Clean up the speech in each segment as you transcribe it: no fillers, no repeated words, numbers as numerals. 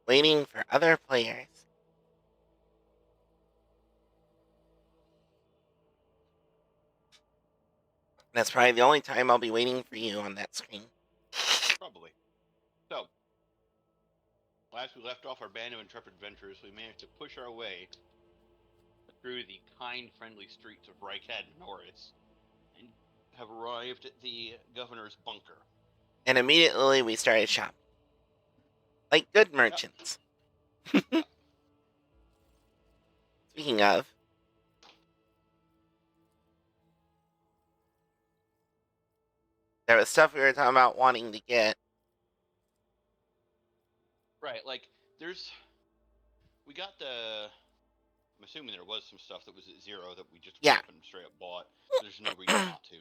Waiting for other players. That's probably the only time I'll be waiting for you on that screen. Probably. So, last we left off our band of intrepid adventurers, we managed to push our way through the kind, friendly streets of Reichhead Norris and have arrived at the governor's bunker. And immediately we started shopping. Like good merchants. Yep. Speaking of, there was stuff we were talking about wanting to get. Right, like, we got the, I'm assuming there was some stuff that was at 0 that we just went up and straight up bought. There's no reason not to.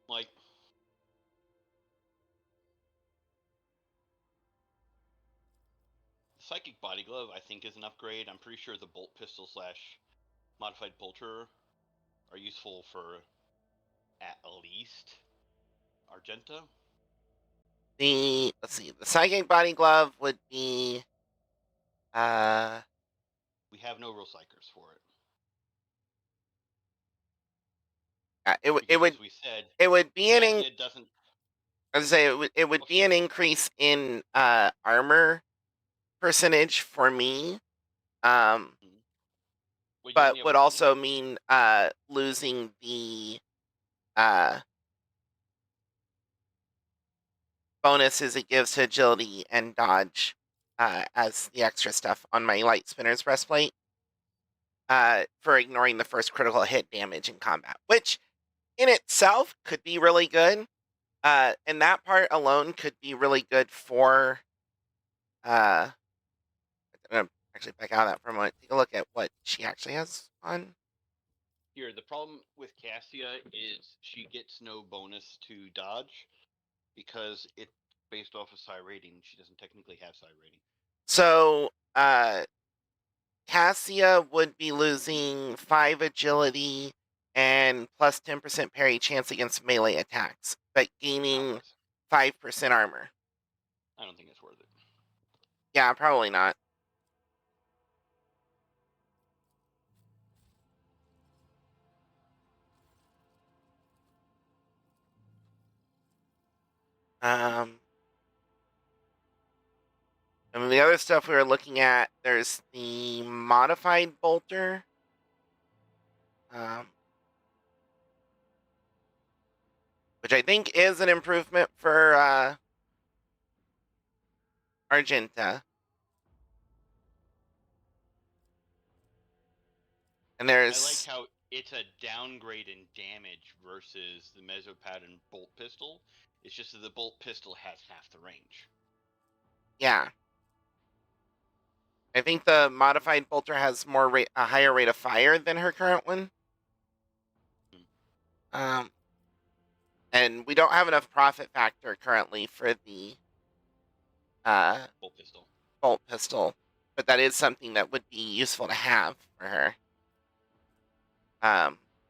Like, the Psychic Body Glove, I think, is an upgrade. I'm pretty sure the Bolt Pistol / Modified Bolter are useful for at least Argenta. Let's see, the Psychic Body Glove would be, we have no real psychers for it. it would, as we said, it would be it doesn't. I would say it would be an increase in armor percentage for me. But would also mean losing the bonuses it gives to agility and dodge as the extra stuff on my light spinner's breastplate for ignoring the first critical hit damage in combat, which in itself could be really good. And that part alone could be really good for I'm gonna actually back out of that for a moment. Take a look at what she actually has on. Here, the problem with Cassia is she gets no bonus to dodge because it's based off of psi rating. She doesn't technically have psi rating. So, Cassia would be losing 5 agility and plus 10% parry chance against melee attacks, but gaining 5% armor. I don't think it's worth it. Yeah, probably not. I mean, the other stuff we were looking at, there's the modified bolter. Which I think is an improvement for Argenta. And there's... I like how it's a downgrade in damage versus the Mesopad and Bolt Pistol. It's just that the Bolt Pistol has half the range. Yeah. I think the modified bolter has a higher rate of fire than her current one. And we don't have enough profit factor currently for the Bolt pistol, but that is something that would be useful to have for her.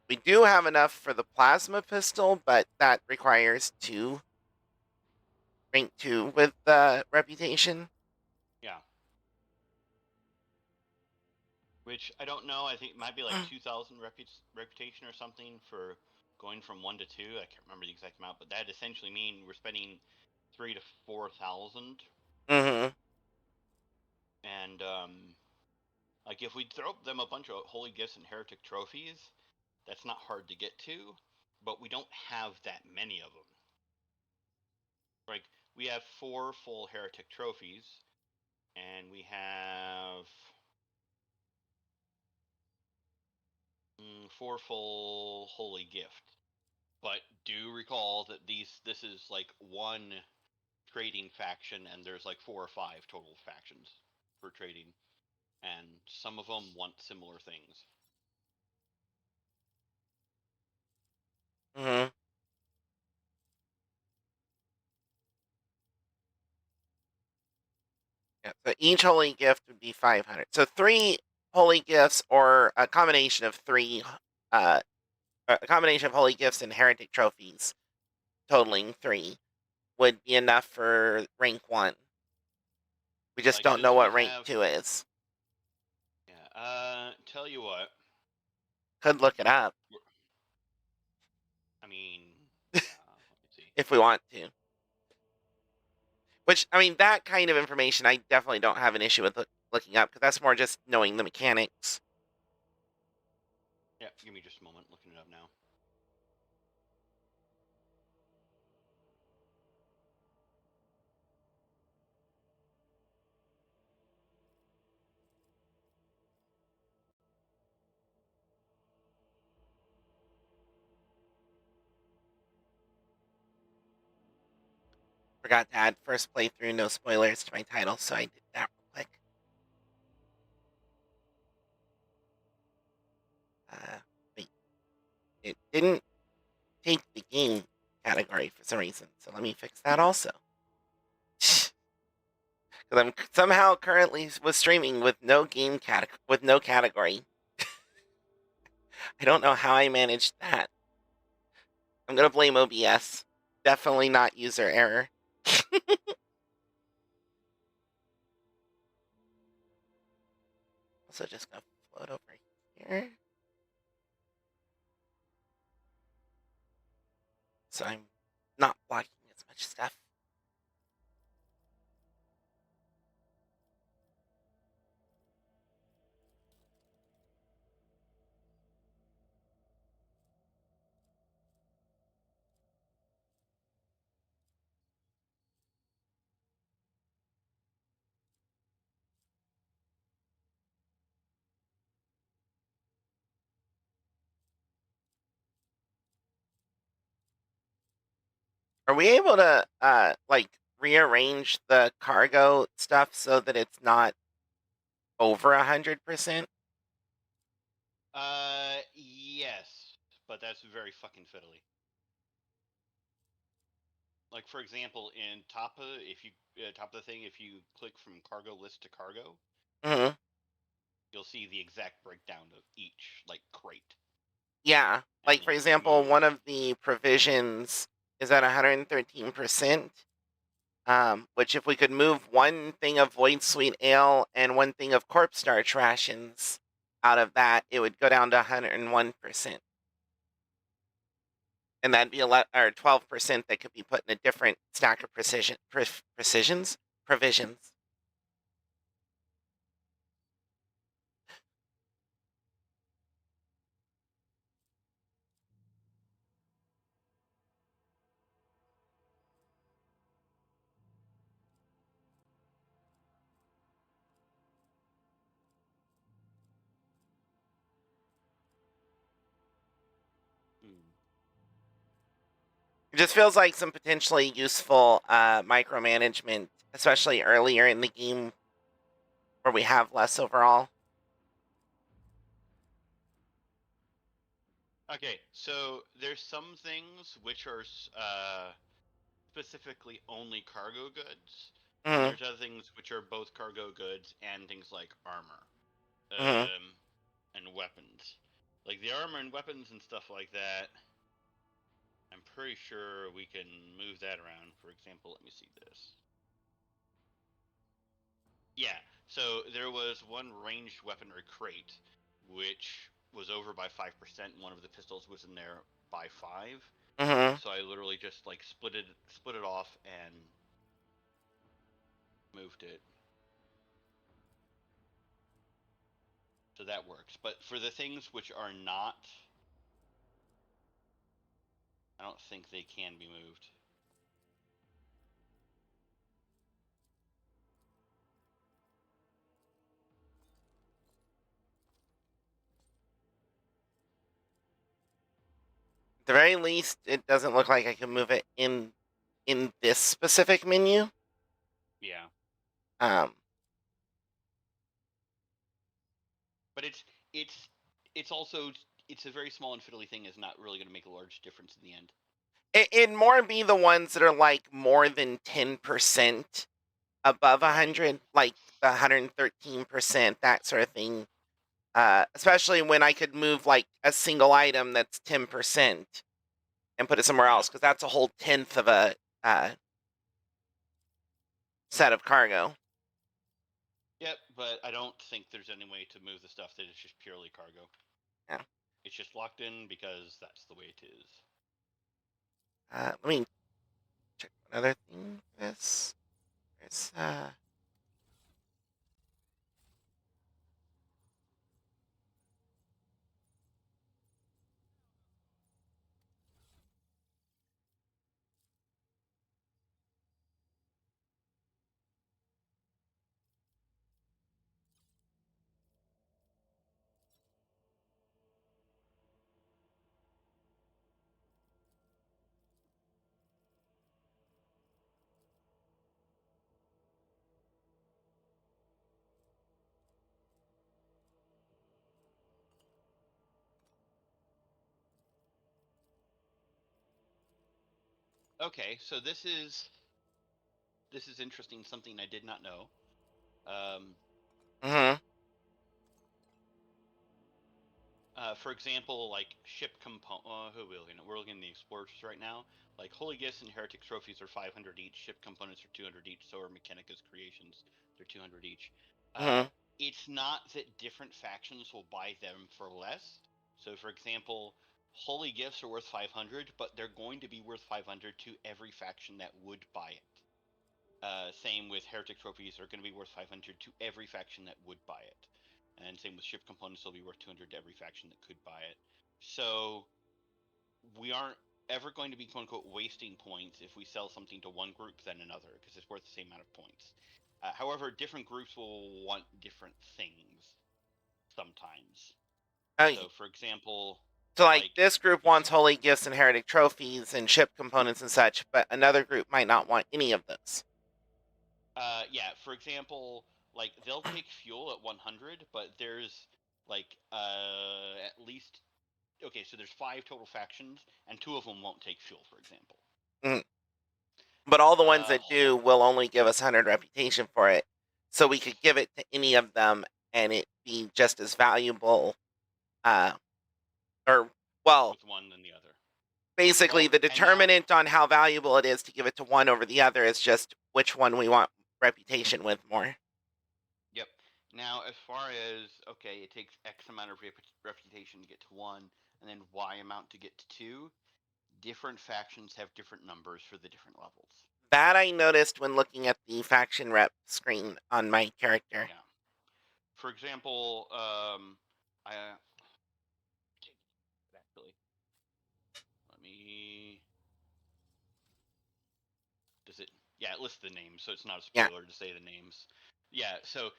We do have enough for the plasma pistol, but that requires rank 2 with reputation. Yeah. Which I don't know. I think it might be like 2,000 reputation or something for going from 1 to 2. I can't remember the exact amount, but that essentially means we're spending 3,000 to 4,000. Mm-hmm. And like if we throw them a bunch of holy gifts and heretic trophies, that's not hard to get to, but we don't have that many of them. Like we have 4 full heretic trophies, and we have 4 full holy gift. But do recall that this is like one trading faction, and there's like 4 or 5 total factions for trading, and some of them want similar things. Mm-hmm. Yeah, so each holy gift would be 500. So 3 holy gifts, or a combination of 3, a combination of holy gifts and heretic trophies, totaling 3. would be enough for rank 1. We just Like, don't know because we what rank have. 2 is. Yeah. Tell you what. Could look it up I mean, yeah. Let me see. if we want to. Which, I mean, that kind of information I definitely don't have an issue with looking up, because that's more just knowing the mechanics. Yeah. Give me just a moment. Looking it up now. Forgot to add first playthrough, no spoilers to my title, so I did that real quick. Wait, it didn't take the game category for some reason, so let me fix that also. Because I'm somehow currently was streaming with no game with no category. I don't know how I managed that. I'm gonna blame OBS. Definitely not user error. Also, just gonna float over here. So I'm not blocking as much stuff. Are we able to like rearrange the cargo stuff so that it's not over 100%? Yes, but that's very fucking fiddly. Like, for example, in if you top of the thing, if you click from cargo list to cargo, Mm-hmm. you'll see the exact breakdown of each like crate, Yeah. and Like, then for you can example, move. one of the provisions is at 113%. Which if we could move one thing of Void Sweet Ale and one thing of Corpse Starch rations out of that, it would go down to 101%. And that'd be 12% that could be put in a different stack of provisions. It just feels like some potentially useful micromanagement, especially earlier in the game where we have less overall. Okay, so there's some things which are specifically only cargo goods, and Mm-hmm. there's other things which are both cargo goods and things like armor, Mm-hmm. and weapons. Like the armor and weapons and stuff like that, I'm pretty sure we can move that around. For example, let me see this. Yeah, so there was one ranged weaponry crate, which was over by 5%. One of the pistols was in there by 5. Mm-hmm. So I literally just like split it off and moved it. So that works. But for the things which are not, I don't think they can be moved. At the very least, it doesn't look like I can move it in this specific menu. Yeah. Um, But it's it's also it's a very small and fiddly thing is not really going to make a large difference in the end. it'd more be the ones that are like more than 10% above Right. 100, like the 113%, that sort of thing. Especially when I could move like a single item that's 10% and put it somewhere Yeah. else, because that's a whole tenth of a set of cargo. Yep, but I don't think there's any way to move the stuff that is just purely cargo. Yeah. It's just locked in because that's the way it is. Let me check another thing. This. There's Okay, so this is interesting. Something I did not know. mm-hmm. For example, like ship component. We're looking at the explorers right now. Like holy gifts and heretic trophies are 500 each. Ship components are 200 each. So are Mechanicus creations. They're 200 each. Mm-hmm. It's not that different factions will buy them for less. So, for example, holy gifts are worth 500, but they're going to be worth 500 to every faction that would buy it. Same with heretic trophies are going to be worth 500 to every faction that would buy it. And same with ship components, they'll be worth 200 to every faction that could buy it. So we aren't ever going to be quote unquote wasting points if we sell something to one group than another because it's worth the same amount of points. However, different groups will want different things sometimes. Oh, So, for example, so like like this group wants holy gifts and heretic trophies and ship components and such, but another group might not want any of those. yeah, for example, like they'll take fuel at 100, but there's like at least okay, so there's 5 total factions, and 2 of them won't take fuel, for example. Mm. But all the ones Uh, that do will only give us 100 reputation for it. So we yes, could give it to any of them and it be just as valuable. Uh, or, well, with one than the other. basically Well, the and now, determinant on how valuable it is to give it to one over the other is just which one we want reputation with more. yep. Now, as far as okay, it takes X amount of reputation to get to 1, and then Y amount to get to 2. Different factions have different numbers for the different levels. That I noticed when looking at the faction rep screen on my character. Yeah. For example, I actually let me. Does it? Yeah, it lists the names, so it's not a Yeah. spoiler to say the names. Yeah, so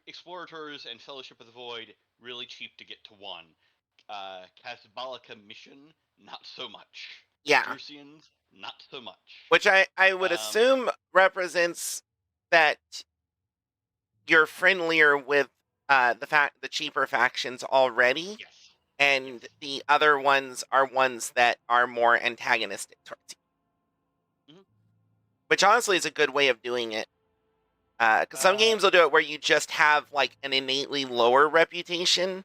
Explorators and Fellowship of the Void really cheap to get to 1. Casbalika Mission, not so much. Yeah. Drusians, not so much. Which I would assume represents that you're friendlier with the cheaper factions already, Yes. Yes. and the other ones are ones that are more antagonistic towards you. Hmm. Which honestly is a good way of doing it. Because some Uh, games will do it where you just have like an innately lower reputation.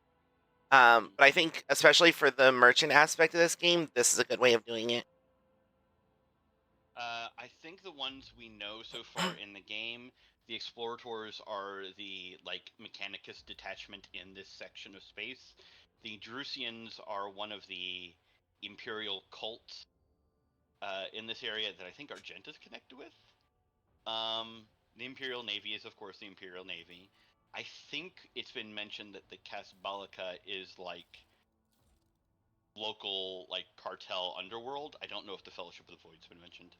But I think especially for the merchant aspect of this game, this is a good way of doing it. I think the ones we know so far in the game, the Explorators are the like Mechanicus detachment in this section of space. The Drusians are one of the Imperial cults in this area that I think Argenta's connected with. Um, the Imperial Navy is, of course, the Imperial Navy. I think it's been mentioned that the Casbalika is like local, like cartel underworld. I don't know if the Fellowship of the Void's been mentioned.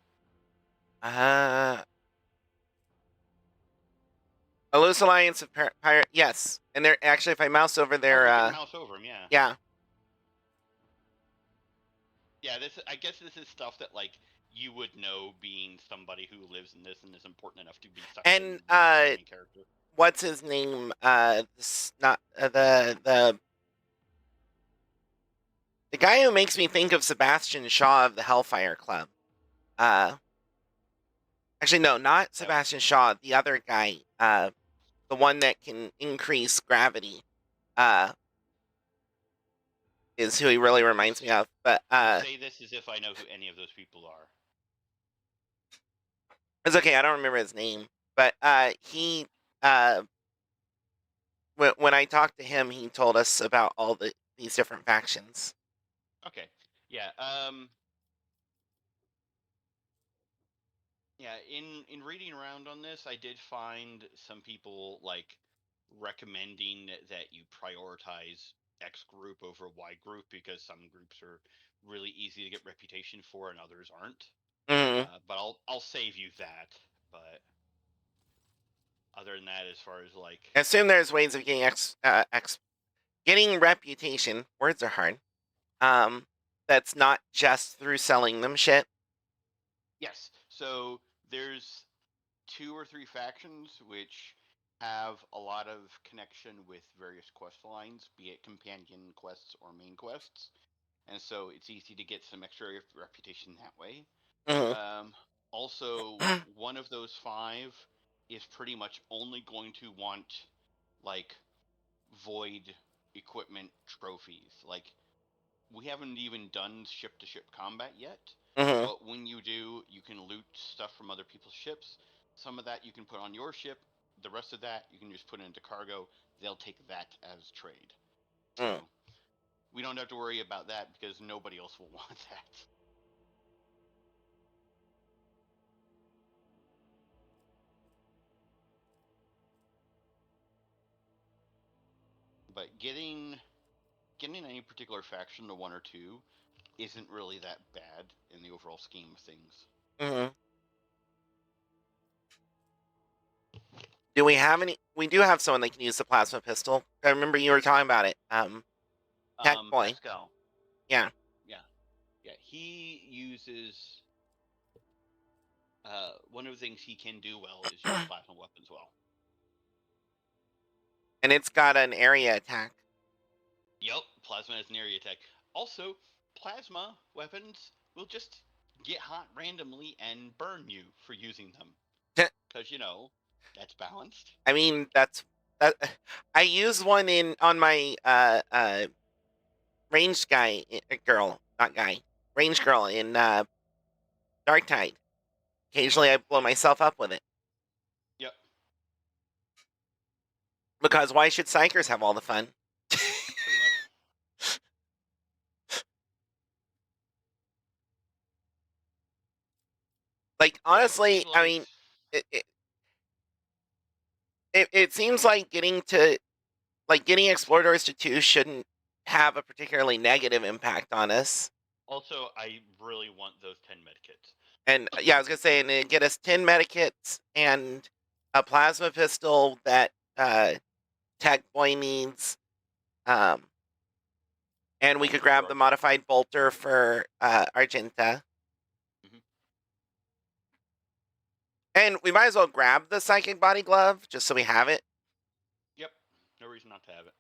Uh, a loose alliance of pirate. Yes, and they're actually, if I mouse over Oh, there, you can mouse over them, yeah. yeah, Yeah, this I guess this is stuff that like you would know being somebody who lives in this and is important enough to be sucked in and being the main character. what's his name? Not the guy who makes me think of Sebastian Shaw of the Hellfire Club. Uh, actually, no, not That Sebastian Shaw. The other guy. The one that can increase gravity. Uh, is who he really reminds me of. But I say this as if I know who any of those people are. it's okay. I don't remember his name. But he when I talked to him, he told us about all these different factions. Okay. Yeah. Yeah. In reading around on this, I did find some people like recommending that you prioritize X group over Y group because some groups are really easy to get reputation for and others aren't. Hmm. But I'll save you that. But other than that, as far as like, I assume there's ways of getting getting reputation. Words are hard. Um, that's not just through selling them shit. yes, so there's two or three factions which have a lot of connection with various quest lines, be it companion quests or main quests, and so it's easy to get some extra reputation that way. Hmm. Um, Also, one of those five is pretty much only going to want like void equipment trophies. Like we haven't even done ship to ship combat yet, Hmm. but when you do, you can loot stuff from other people's ships. Some of that you can put on your ship. The rest of that you can just put into cargo. They'll take that as trade. So Mm. we don't have to worry about that because nobody else will want that. But getting any particular faction to one or two isn't really that bad in the overall scheme of things. Hmm. Do we have any? We do have someone that can use the plasma pistol. I remember you were talking about it. Tech Boy. Pascal, Yeah, yeah, yeah, he uses one of the things he can do well is use plasma weapons well. and it's got an area attack. Yep, plasma has an area attack. Also, plasma weapons will just get hot randomly and burn you for using them. Because, that's balanced. I mean, that. I used one in on my ranged girl, not guy, ranged girl in Dark Tide. Occasionally, I blow Yep, myself up with it yep, because why should psychers have all the fun? pretty much. Like Yeah, honestly, people I always. mean, it, it it seems like getting Exploradors to 2 shouldn't have a particularly negative impact on us. Also, I really want those 10 medkits. And yeah, I was gonna say, and it'd get us 10 medikits and a plasma pistol that Tech Boy needs. Um, and we could Also, for grab the Argent. modified bolter for Argenta. Hmm. And we might as well grab the psychic body glove just so we have it. Yep, no reason not to have it.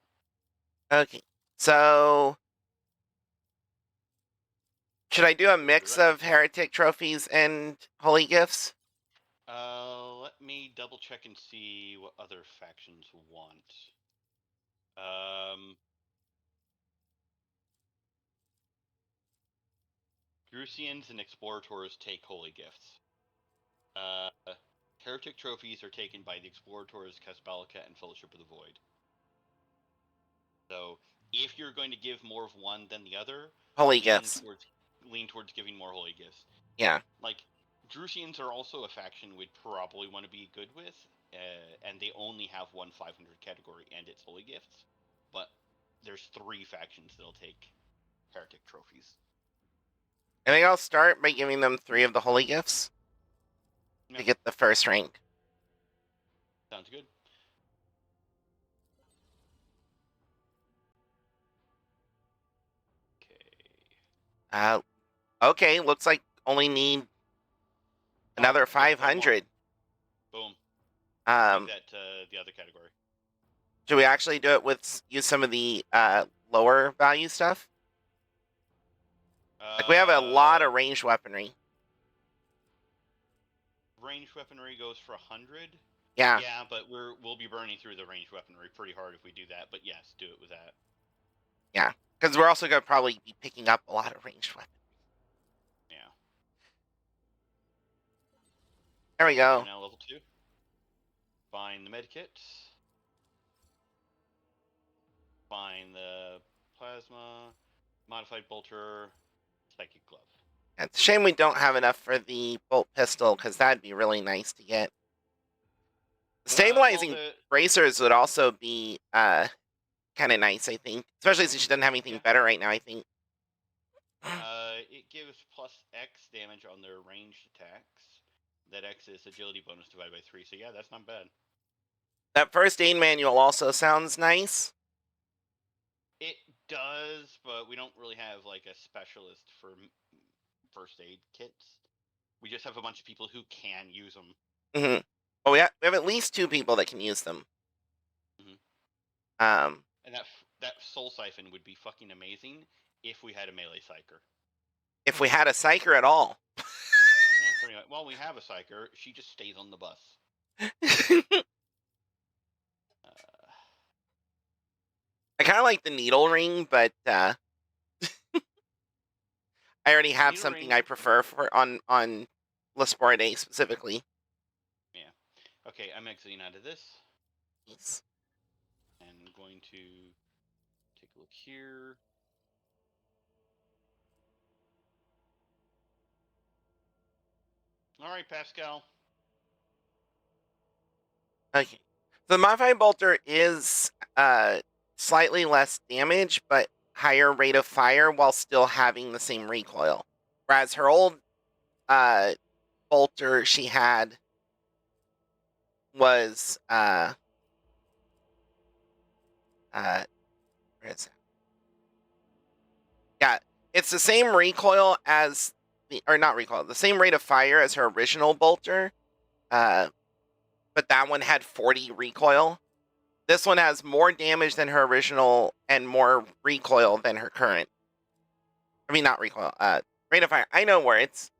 Okay. So should I do a So the mix rest of of heretic trophies and holy gifts? let me double check and see what other factions want. Um, Drusians and Explorators take holy gifts. Uh, Heretic trophies are taken by the Explorators, Casbalica, and Fellowship of the Void. So if you're going to give more of one than the other, Holy lean gifts. towards lean towards giving more holy gifts. Yeah. Like Drusians are also a faction we'd probably want to be good with, and they only have one 500 category and it's holy gifts. But there's three factions that'll take heretic trophies. I think I'll start by giving them 3 of the holy gifts to Yep, get the first rank. sounds good. Okay. Uh, okay, looks like only need Oh another yeah, one more. 500. Boom. Move Um, that to the other category. should we actually do it with use some of the lower value stuff? Like we have a lot Uh, of ranged weaponry. Ranged weaponry goes for 100. Yeah, Yeah, but we'll be burning through the ranged weaponry pretty hard if we do that. But yes, do it with that. yeah. Because we're also going to probably be picking up a lot of ranged weapons. Yeah. There we So you're go. now level 2. find the medkits. Find the plasma, modified bolter, psychic glove. It's a shame we don't have enough for the bolt pistol, because that'd be really nice to get. Stabilizing bracers would also be kind of nice, I think. Especially since she doesn't have anything better right now, I think. It gives plus X damage on their ranged attacks. That X is agility bonus divided by 3, so yeah, that's not bad. That first aid manual also sounds nice. It does, but we don't really have like a specialist for first aid kits. We just have a bunch of people who can use them. Mm-hmm. Oh, yeah, we have at least 2 people that can use them. Mm-hmm. And that soul siphon would be fucking amazing if we had a melee psyker. If we had a psyker at all. Yeah, pretty much. Well, we have a psyker. She just stays on the bus. I kind of like the needle ring, but I already have something I prefer for on Lasporte specifically. Yeah. Okay, I'm exiting out of this. Yes. And I'm going to take a look here. All right, Pascal. Okay. The modified bolter is slightly less damage, but higher rate of fire while still having the same recoil. Whereas her old bolter she had was where is that? Yeah, it's the same recoil as or not recoil, the same rate of fire as her original bolter. But that one had 40 recoil. This one has more damage than her original and more recoil than her current. I mean, not recoil. Rate of fire. I know where it's.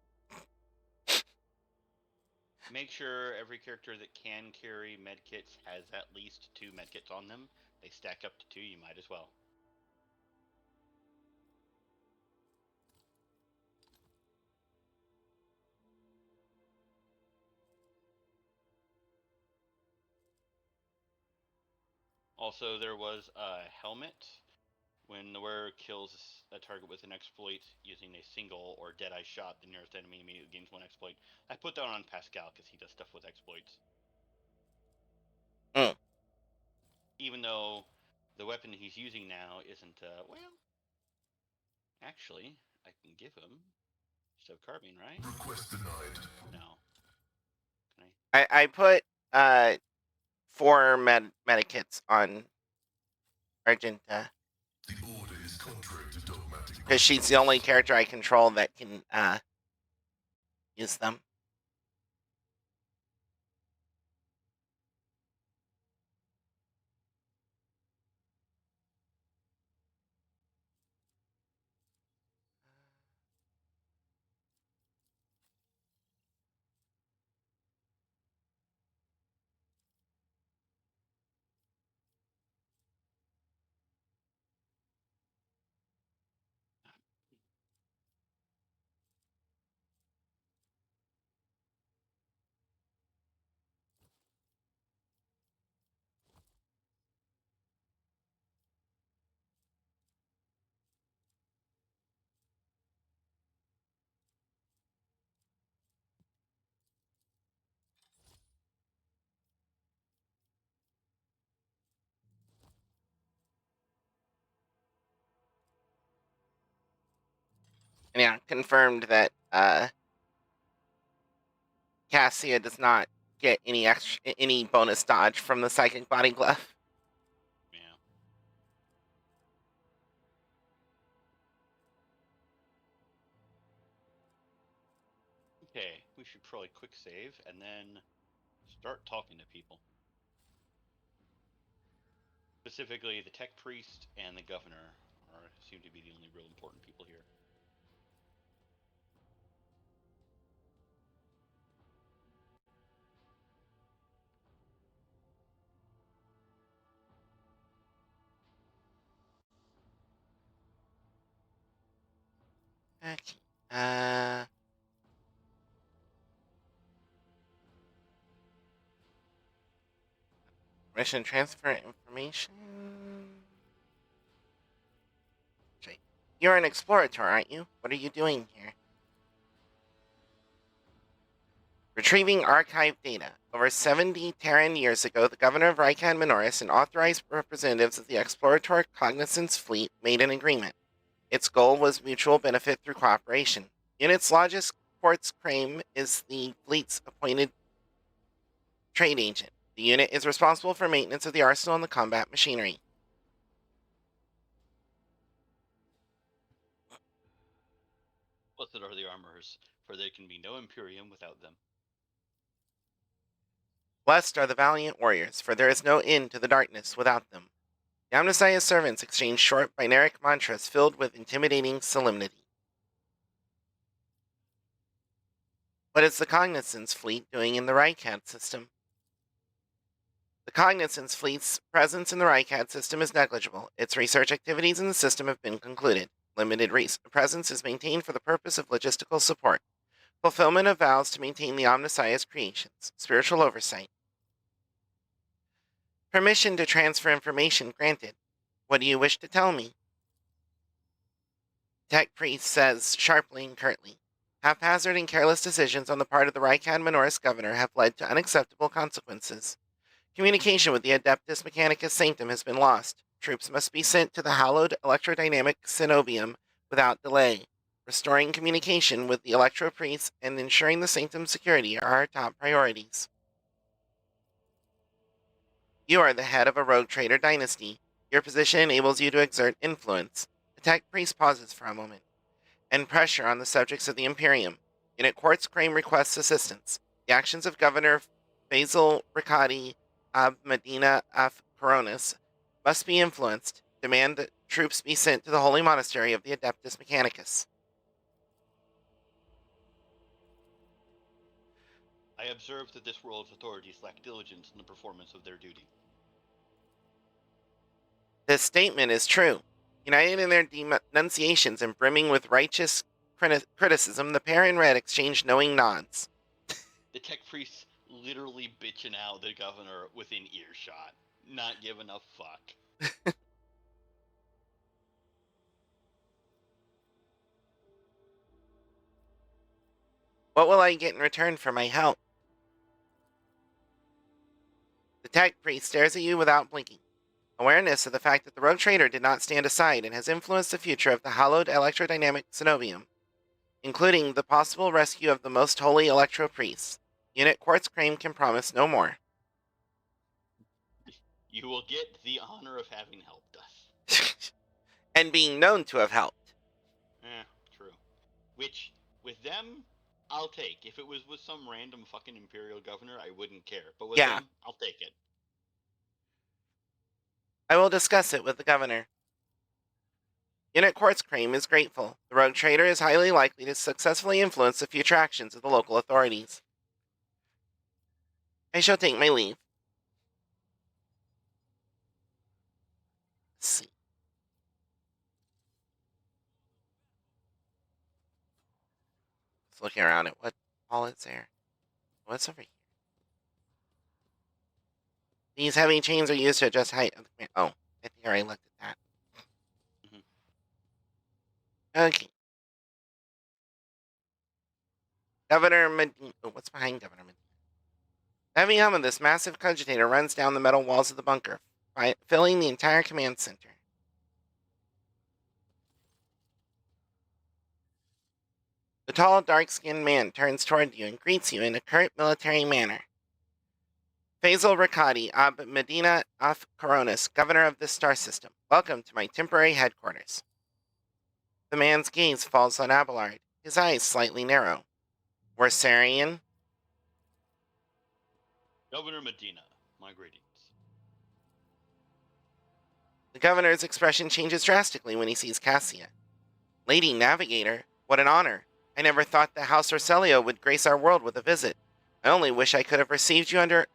Make sure every character that can carry medkits has at least 2 medkits on them. They stack up to 2. You might as well. Also, there was a helmet. When the wearer kills a target with an exploit using a single or dead-eye shot, the nearest enemy immediately gains 1 exploit. I put that on Pascal because he does stuff with exploits. Mm. Even though the weapon he's using now isn't, well, actually, I can give him Stove Carbine, right? Request denied. No. Can I put 4 medikits on Argenta. The order is contrary to dogmatic. Because she's the only character I control that can use them. And yeah, confirmed that Cassia does not get any bonus dodge from the psychic body glove. Yeah. Okay, we should probably quick save and then start talking to people. Specifically, the tech priest and the governor seem to be the only real important people here. Okay. Permission to transfer information. Okay. You're an explorator, aren't you? What are you doing here? Retrieving archived data. Over 70 Terran years ago, the governor of Rykan Minoris and authorized representatives of the Explorator Cognizance fleet made an agreement. Its goal was mutual benefit through cooperation. Unit's largest quartz crane is the fleet's appointed trade agent. The unit is responsible for maintenance of the arsenal and the combat machinery. Blessed are the armorers, for there can be no Imperium without them. Blessed are the valiant warriors, for there is no end to the darkness without them. The Omnissiah's servants exchange short binaric mantras filled with intimidating solemnity. What is the Cognizance fleet doing in the Rycad system? The Cognizance fleet's presence in the Rycad system is negligible. Its research activities in the system have been concluded. Limited presence is maintained for the purpose of logistical support. Fulfillment of vows to maintain the Omnissiah's creations. Spiritual oversight. Permission to transfer information granted. What do you wish to tell me? Tech Priest says sharply and curtly. Haphazard and careless decisions on the part of the Rykan Minoris governor have led to unacceptable consequences. Communication with the Adeptus Mechanicus Sanctum has been lost. Troops must be sent to the hallowed electrodynamic cenobium without delay. Restoring communication with the Electro Priests and ensuring the Sanctum's security are our top priorities. You are the head of a rogue trader dynasty. Your position enables you to exert influence. The Tech Priest pauses for a moment. And pressure on the subjects of the Imperium. Unit Quartz Crane requests assistance. The actions of Governor Basil Riccati of Medina of Coronis must be influenced. Demand that troops be sent to the Holy Monastery of the Adeptus Mechanicus. I observe that this world's authorities lack diligence in the performance of their duty. This statement is true. United in their denunciations and brimming with righteous criticism, the pair in red exchange knowing nods. The Tech Priests literally bitching out the governor within earshot, not giving a fuck. What will I get in return for my help? The Tech Priest stares at you without blinking. Awareness of the fact that the rogue trader did not stand aside and has influenced the future of the hallowed electrodynamic cenobium, including the possible rescue of the most holy Electro Priests. Unit Quartz Crane can promise no more. You will get the honor of having helped us. And being known to have helped. True. Which, with them, I'll take. If it was with some random fucking Imperial governor, I wouldn't care. But with them, I'll take it. I will discuss it with the governor. Unit Quartz Crane is grateful. The rogue trader is highly likely to successfully influence the future actions of the local authorities. I shall take my leave. Let's see. Just looking around at what all is there. What's over here? These heavy chains are used to adjust height of the command. Oh, I think I already looked at that. Okay. Governor Medina. Oh, what's behind Governor Medina? The heavy hum of this massive cogitator runs down the metal walls of the bunker, filling the entire command center. The tall, dark-skinned man turns toward you and greets you in a curt military manner. Faisal Riccati ab Medina af Coronis, governor of this star system. Welcome to my temporary headquarters. The man's gaze falls on Abelard, his eyes slightly narrow. Worsarian? Governor Medina, my greetings. The governor's expression changes drastically when he sees Cassia. Lady Navigator, what an honor. I never thought the House Orselio would grace our world with a visit. I only wish I could have received you under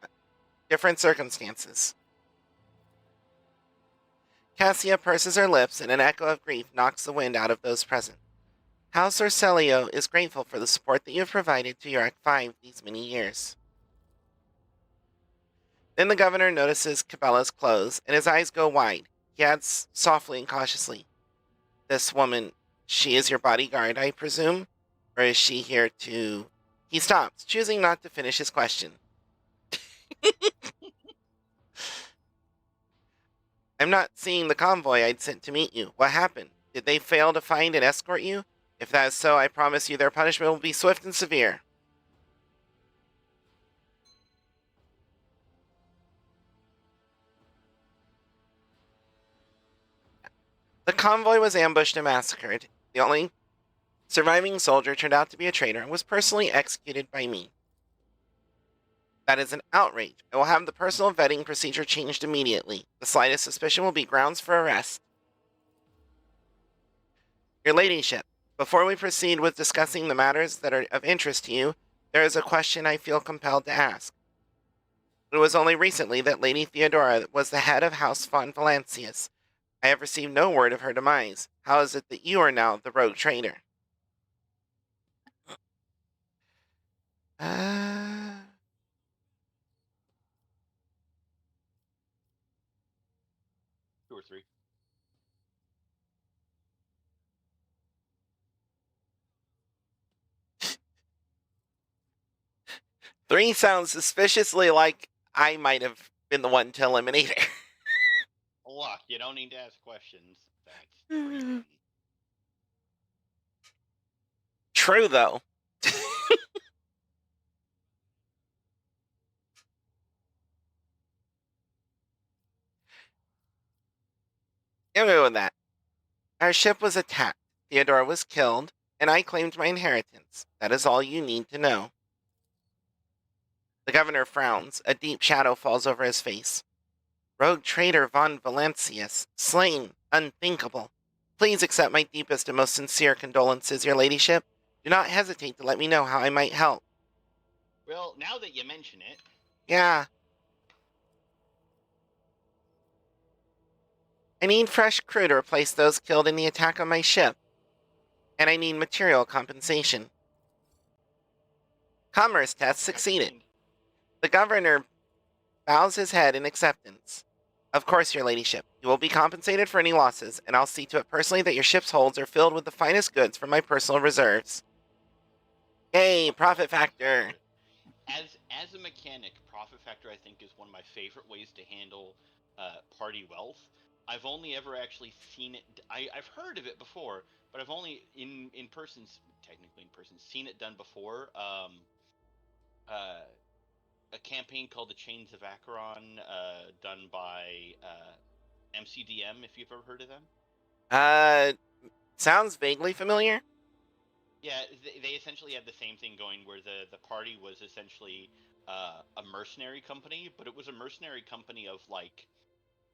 different circumstances. Cassia purses her lips and an echo of grief knocks the wind out of those present. House Orselio is grateful for the support that you have provided to Yorick 5 these many years. Then the governor notices Cabella's clothes, and his eyes go wide. He adds softly and cautiously, "This woman, she is your bodyguard, I presume? Or is she here to..." He stops, choosing not to finish his question. "I'm not seeing the convoy I'd sent to meet you. What happened? Did they fail to find and escort you? If that is so, I promise you their punishment will be swift and severe." The convoy was ambushed and massacred. The only surviving soldier turned out to be a traitor and was personally executed by me. That is an outrage. I will have the personal vetting procedure changed immediately. The slightest suspicion will be grounds for arrest. Your ladyship, before we proceed with discussing the matters that are of interest to you, there is a question I feel compelled to ask. It was only recently that Lady Theodora was the head of House von Valancius. I have received no word of her demise. How is it that you are now the rogue traitor? Uh, 2 or 3. Three sounds suspiciously like I might have been the one to eliminate her. Look, you don't need to ask questions. That's 3. True, though. I'm going with that. Our ship was attacked. Theodora was killed, and I claimed my inheritance. That is all you need to know. The governor frowns. A deep shadow falls over his face. Rogue traitor von Valancius, slain, unthinkable. Please accept my deepest and most sincere condolences, your ladyship. Do not hesitate to let me know how I might help. Well, now that you mention it, Yeah. I need fresh crew to replace those killed in the attack on my ship. And I need material compensation. Commerce test succeeded. The governor bows his head in acceptance. Of course, your ladyship. You will be compensated for any losses, and I'll see to it personally that your ship's holds are filled with the finest goods from my personal reserves. Yay, profit factor. As a mechanic, profit factor I think is one of my favorite ways to handle party wealth. I've only ever actually seen it. I've heard of it before, but I've only in person, technically in person, seen it done before. A campaign called the Chains of Acheron, done by MCDM. If you've ever heard of them. Sounds vaguely familiar. Yeah, they essentially had the same thing going, where the party was essentially a mercenary company, but it was a mercenary company of like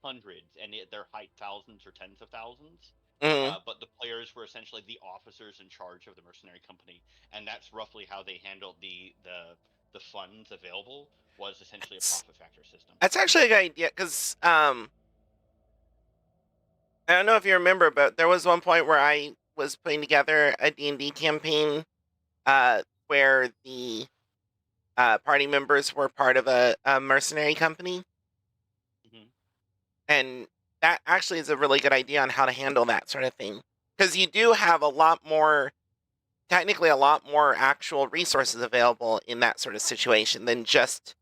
hundreds, and their height thousands or tens of thousands. Mm-hmm. But the players were essentially the officers in charge of the mercenary company, and that's roughly how they handled the funds available. Was essentially a profit factor system. That's actually a good idea, because I don't know if you remember, but there was one point where I was putting together a D&D campaign where the party members were part of a mercenary company. Mm-hmm. And that actually is a really good idea on how to handle that sort of thing. Because you do have a lot more, technically a lot more actual resources available in that sort of situation than just,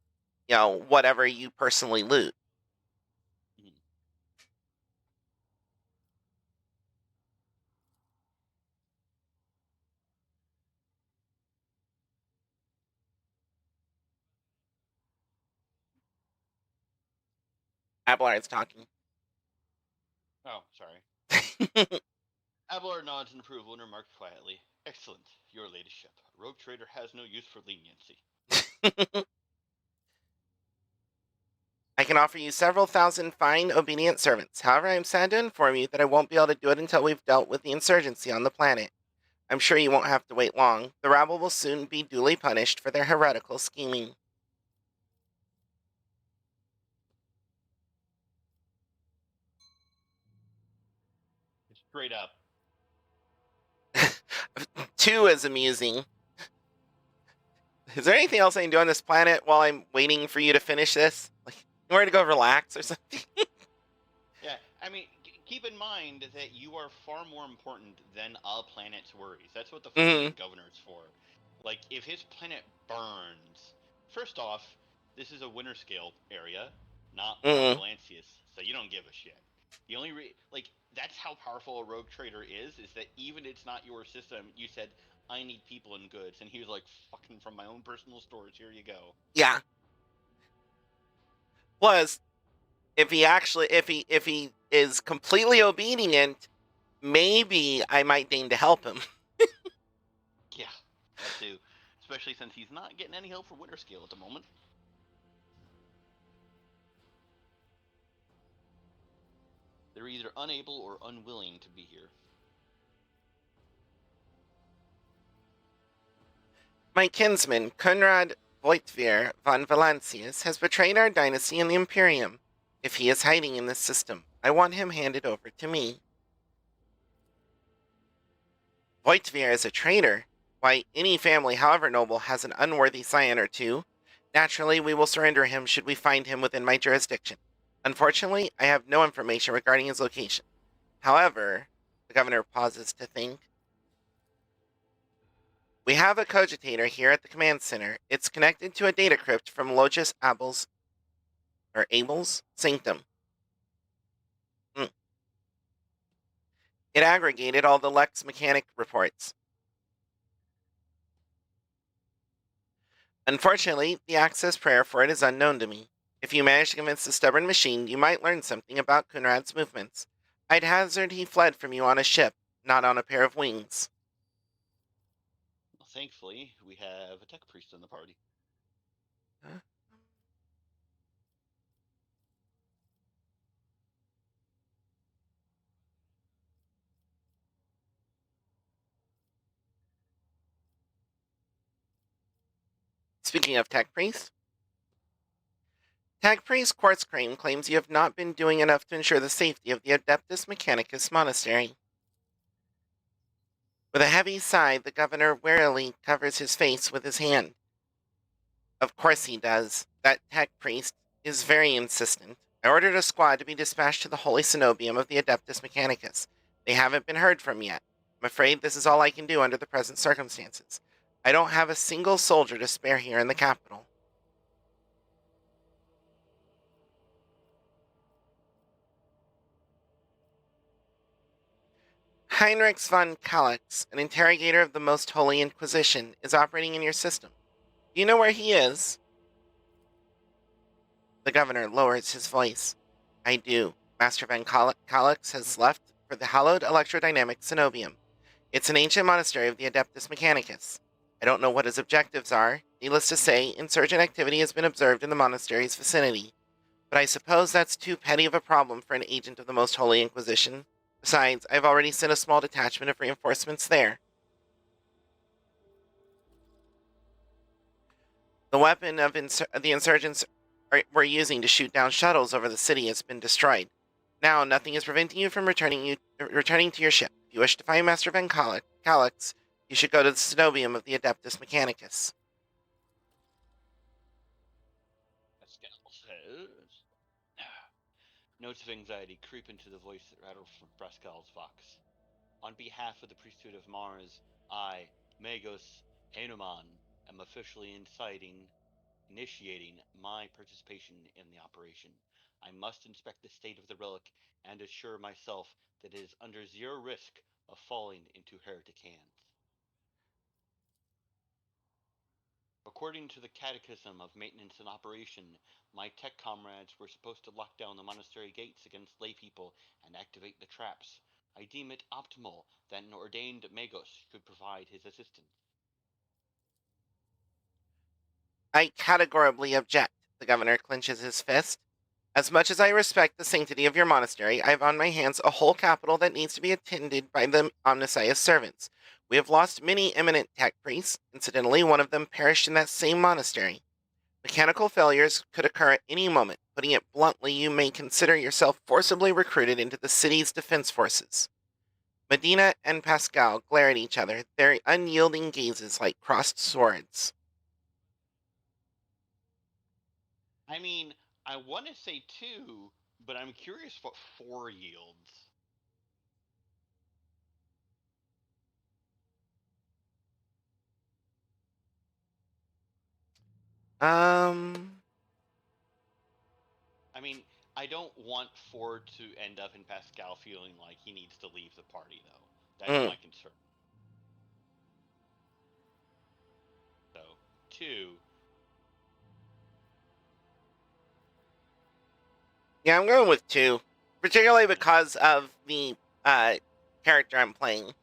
whatever you personally loot. Abelard's talking. Oh, sorry. Abelard nods in approval and remarks quietly, "Excellent, your ladyship. Rogue trader has no use for leniency." I can offer you several thousand fine, obedient servants. However, I am sad to inform you that I won't be able to do it until we've dealt with the insurgency on the planet. I'm sure you won't have to wait long. The rabble will soon be duly punished for their heretical scheming. Straight up. 2 is amusing. Is there anything else I can do on this planet while I'm waiting for you to finish this? Where to go relax or something. Yeah, I mean, keep in mind that you are far more important than a planet's worries. That's what the fucking governor's for. Like, if his planet burns, first off, this is a winter scale area, not Von Valancius, so you don't give a shit. The only that's how powerful a rogue trader is that even it's not your system, you said, I need people and goods, and he was like, fucking from my own personal stores, here you go. Yeah. Plus, if he is completely obedient, maybe I might deign to help him. Yeah, that too. Especially since he's not getting any help from Winterscale at the moment. They're either unable or unwilling to be here. My kinsman, Conrad Voigtveer von Valancius, has betrayed our dynasty and the Imperium. If he is hiding in this system, I want him handed over to me. Voigtveer is a traitor. Why, any family, however noble, has an unworthy scion or two. Naturally, we will surrender him should we find him within my jurisdiction. Unfortunately, I have no information regarding his location. However, the governor pauses to think. We have a cogitator here at the command center. It's connected to a data crypt from Logus Abel's sanctum. It aggregated all the Lex Mechanic reports. Unfortunately, the access prayer for it is unknown to me. If you manage to convince the stubborn machine, you might learn something about Kunrad's movements. I'd hazard he fled from you on a ship, not on a pair of wings. Well, thankfully, we have a tech priest in the party. Huh? Speaking of tech priest, Tech Priest Quartz Crane claims you have not been doing enough to ensure the safety of the Adeptus Mechanicus monastery. With a heavy sigh, the governor warily covers his face with his hand. Of course he does. That tech priest is very insistent. I ordered a squad to be dispatched to the Holy Cenobium of the Adeptus Mechanicus. They haven't been heard from yet. I'm afraid this is all I can do under the present circumstances. I don't have a single soldier to spare here in the capital. Heinrich von Kalix, an interrogator of the Most Holy Inquisition, is operating in your system. Do you know where he is? The governor lowers his voice. I do. Master von Kalix has left for the hallowed electrodynamic cenobium. It's an ancient monastery of the Adeptus Mechanicus. I don't know what his objectives are. Needless to say, insurgent activity has been observed in the monastery's vicinity. But I suppose that's too petty of a problem for an agent of the Most Holy Inquisition. Besides, I've already sent a small detachment of reinforcements there. The weapon of the insurgents were using to shoot down shuttles over the city has been destroyed. Now, nothing is preventing you from returning to your ship. If you wish to find Master Van Calix, you should go to the cenobium of the Adeptus Mechanicus. Pascal says. Notes of anxiety creep into the voice that rattles from Pascal's vox. On behalf of the priesthood of Mars, I, Magos Hanuman, am officially initiating my participation in the operation. I must inspect the state of the relic and assure myself that it is under zero risk of falling into heretic hands. According to the Catechism of Maintenance and Operation, my tech comrades were supposed to lock down the monastery gates against laypeople and activate the traps. I deem it optimal that an ordained magos should provide his assistance. I categorically object. The governor clenches his fist. As much as I respect the sanctity of your monastery, I have on my hands a whole capital that needs to be attended by the Omnissiah's servants. We have lost many eminent tech priests. Incidentally, one of them perished in that same monastery. Mechanical failures could occur at any moment. Putting it bluntly, you may consider yourself forcibly recruited into the city's defense forces. Medina and Pascal glare at each other, their unyielding gazes like crossed swords. I mean, I want to say 2, but I'm curious what 4 yields. Um, I mean, I don't want 4 to end up in Pascal feeling like he needs to leave the party, though. That's mm. my concern. So, 2. Yeah, I'm going with 2, particularly Mhm. because of the character I'm playing.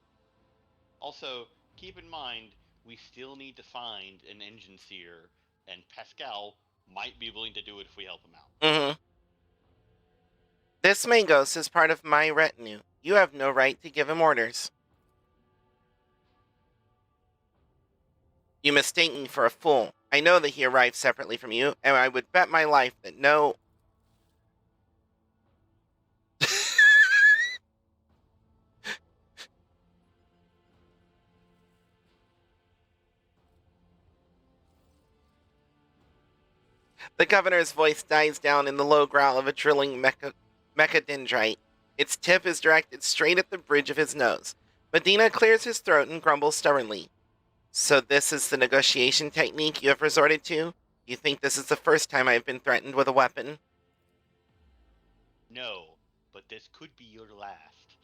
Also, keep in mind, we still need to find an engine seer, and Pascal might be willing to do it if we help him out. Mm-hmm. This Mangos is part of my retinue. You have no right to give him orders. You mistake me for a fool. I know that he arrived separately from you, and I would bet my life that no. The governor's voice dies down in the low growl of a drilling mechadendrite. Its tip is directed straight at the bridge of his nose. Medina clears his throat and grumbles stubbornly. So this is the negotiation technique you have resorted to? You think this is the first time I have been threatened with a weapon? No, but this could be your last.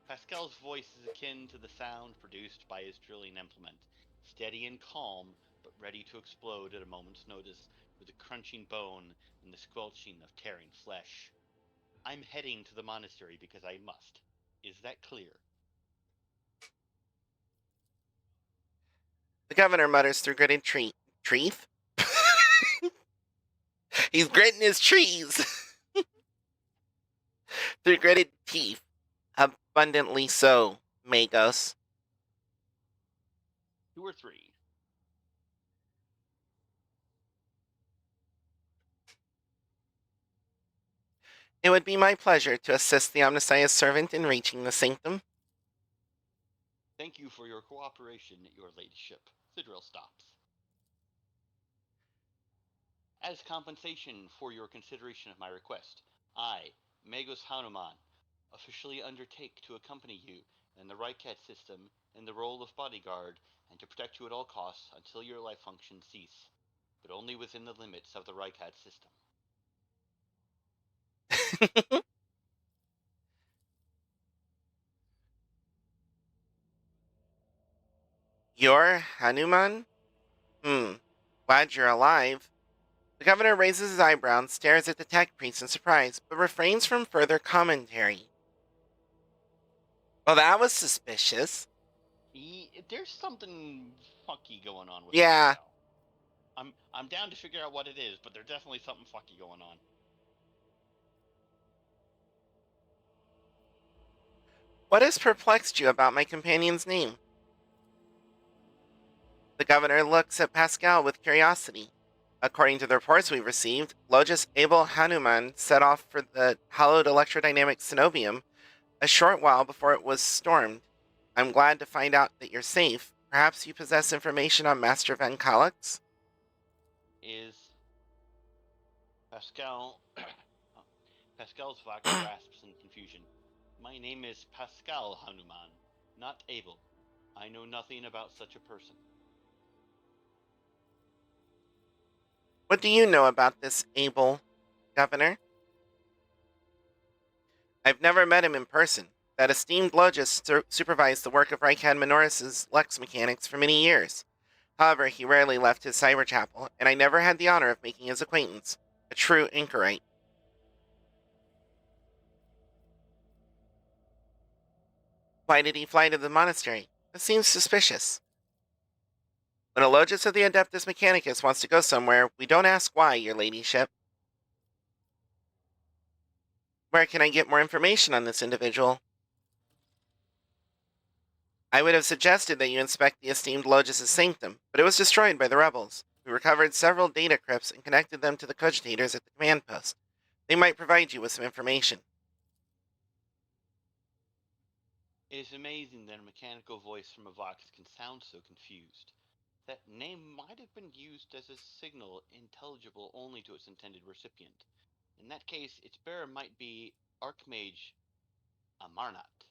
Pascal's voice is akin to the sound produced by his drilling implement, steady and calm, but ready to explode at a moment's notice with the crunching bone and the squelching of tearing flesh. I'm heading to the monastery because I must. Is that clear? The governor mutters through gritted teeth. He's gritting his trees through gritted teeth. Abundantly so, Magos. 2 or 3? It would be my pleasure to assist the Omnissiah's servant in reaching the sanctum. Thank you for your cooperation, your ladyship. The drill stops. As compensation for your consideration of my request, I, Magos Hanuman, officially undertake to accompany you in the Rycat system in the role of bodyguard and to protect you at all costs until your life functions cease, but only within the limits of the Rycat system. You're Hanuman? Glad you're alive. The governor raises his eyebrow and stares at the tech priest in surprise, but refrains from further commentary. Well, that was suspicious. There's something fucky going on with Yeah. Pascal. I'm down to figure out what it is, but there's definitely something fucky going on. What has perplexed you about my companion's name? The governor looks at Pascal with curiosity. According to the reports we've received, Logis Abel Hanuman set off for the hallowed electrodynamic cenobium a short while before it was stormed. I'm glad to find out that you're safe. Perhaps you possess information on Master Van Kalix? Is Pascal Pascal's vox rasps in confusion. My name is Pascal Hanuman, not Abel. I know nothing about such a person. What do you know about this Abel, Governor? I've never met him in person. That esteemed Logis supervised the work of Reichad Minoris's Lex mechanics for many years. However, he rarely left his cyber chapel, and I never had the honor of making his acquaintance. A true anchorite. Why did he fly to the monastery? That seems suspicious. When a Logis of the Adeptus Mechanicus wants to go somewhere, we don't ask why, your ladyship. Where can I get more information on this individual? I would have suggested that you inspect the esteemed Logis' sanctum, but it was destroyed by the rebels. We recovered several data crypts and connected them to the cogitators at the command post. They might provide you with some information. It is amazing that a mechanical voice from a vox can sound so confused. That name might have been used as a signal intelligible only to its intended recipient. In that case, its bearer might be Archmage Amarnat,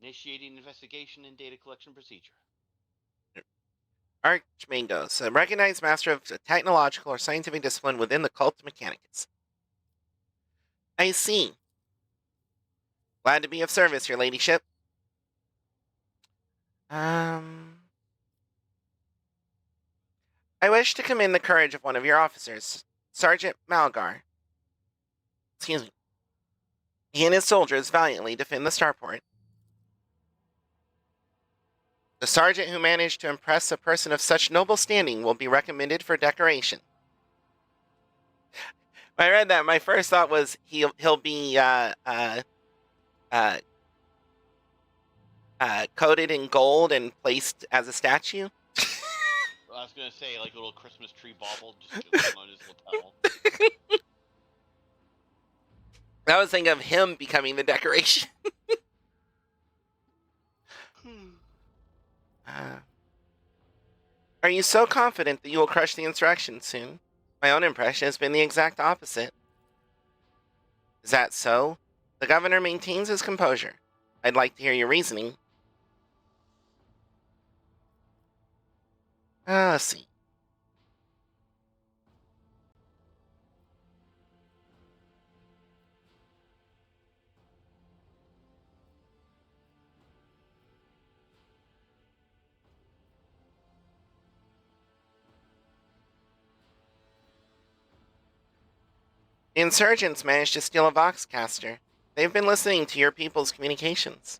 initiating investigation and data collection procedure. Archmangos, a recognized master of technological or scientific discipline within the cult Mechanicus. I see. Glad to be of service, your ladyship. I wish to commend the courage of one of your officers, Sergeant Malgar. Excuse me. He and his soldiers valiantly defend the starport. The sergeant who managed to impress a person of such noble standing will be recommended for decoration. When I read that, my first thought was he'll be coated in gold and placed as a statue. I was gonna say like a little Christmas tree bauble, just like on his lapel. I was thinking of him becoming the decoration. Are you so confident that you will crush the insurrection soon? My own impression has been the exact opposite. Is that so? The governor maintains his composure. I'd like to hear your reasoning. Let's see. The insurgents managed to steal a Voxcaster. They've been listening to your people's communications.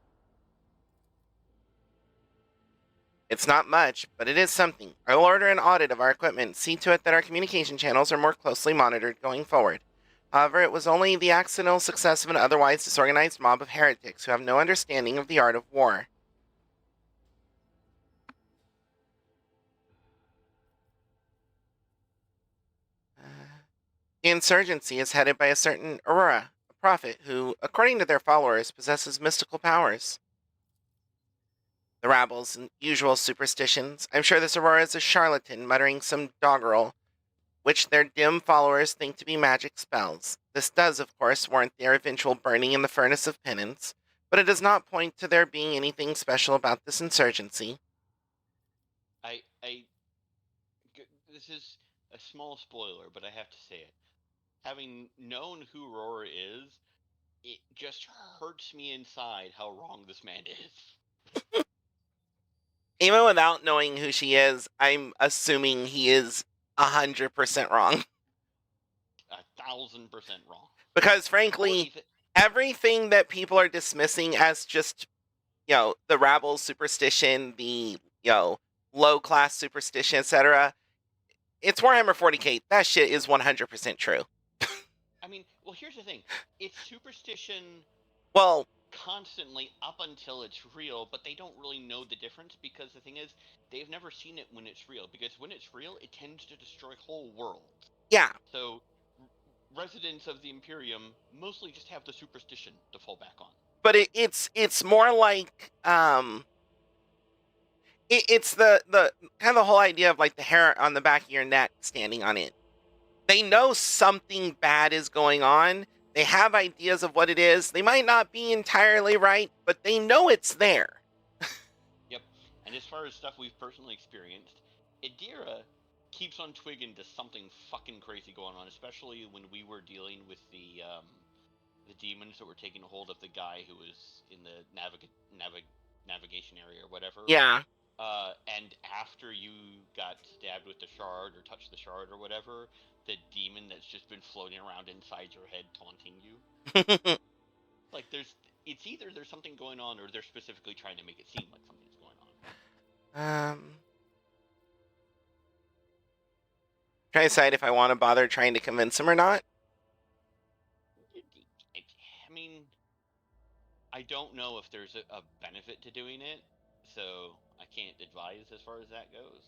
It's not much, but it is something. I will order an audit of our equipment, see to it that our communication channels are more closely monitored going forward. However, it was only the accidental success of an otherwise disorganized mob of heretics who have no understanding of the art of war. The insurgency is headed by a certain Aurora, a prophet who, according to their followers, possesses mystical powers. The rabble's usual superstitions. I'm sure this Aurora is a charlatan muttering some doggerel, which their dim followers think to be magic spells. This does, of course, warrant their eventual burning in the furnace of penance, but it does not point to there being anything special about this insurgency. This is a small spoiler, but I have to say it. Having known who Aurora is, it just hurts me inside how wrong this man is. Even without knowing who she is, I'm assuming he is 100% wrong. 1,000% wrong. Because frankly, everything that people are dismissing as just, the rabble superstition, the, low-class superstition, etc., it's Warhammer 40k. That shit is 100% true. I mean, well, here's the thing. It's superstition constantly up until it's real, but they don't really know the difference because the thing is, they've never seen it when it's real. Because when it's real, it tends to destroy whole worlds. Yeah. So, residents of the Imperium mostly just have the superstition to fall back on. But it's more like it's the kind of the whole idea of like the hair on the back of your neck standing on it. They know something bad is going on. They have ideas of what it is. They might not be entirely right, but they know it's there. Yep. And as far as stuff we've personally experienced, Idira keeps on twigging to something fucking crazy going on, especially when we were dealing with the demons that were taking hold of the guy who was in the navigation area or whatever. Yeah. And after you got stabbed with the shard or touched the shard or whatever, the demon that's just been floating around inside your head taunting you. Like it's either there's something going on or they're specifically trying to make it seem like something's going on. Try to decide if I want to bother trying to convince him or not. I mean, I don't know if there's a benefit to doing it, so I can't advise as far as that goes.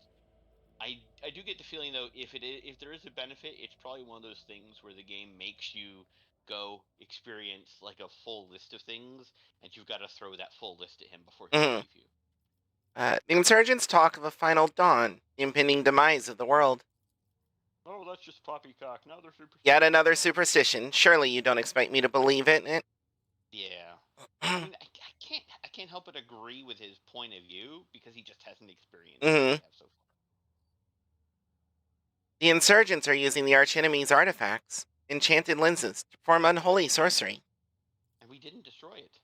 I do get the feeling though, if there is a benefit, it's probably one of those things where the game makes you go experience like a full list of things, and you've got to throw that full list at him before he can leave you. The insurgents talk of a final dawn, the impending demise of the world. Oh, that's just poppycock. Now they're super. Yet another superstition. Surely you don't expect me to believe in it. Yeah. I mean, I can't help but agree with his point of view because he just hasn't experienced what we have so far. The insurgents are using the archenemy's artifacts, enchanted lenses, to perform unholy sorcery. And we didn't destroy it.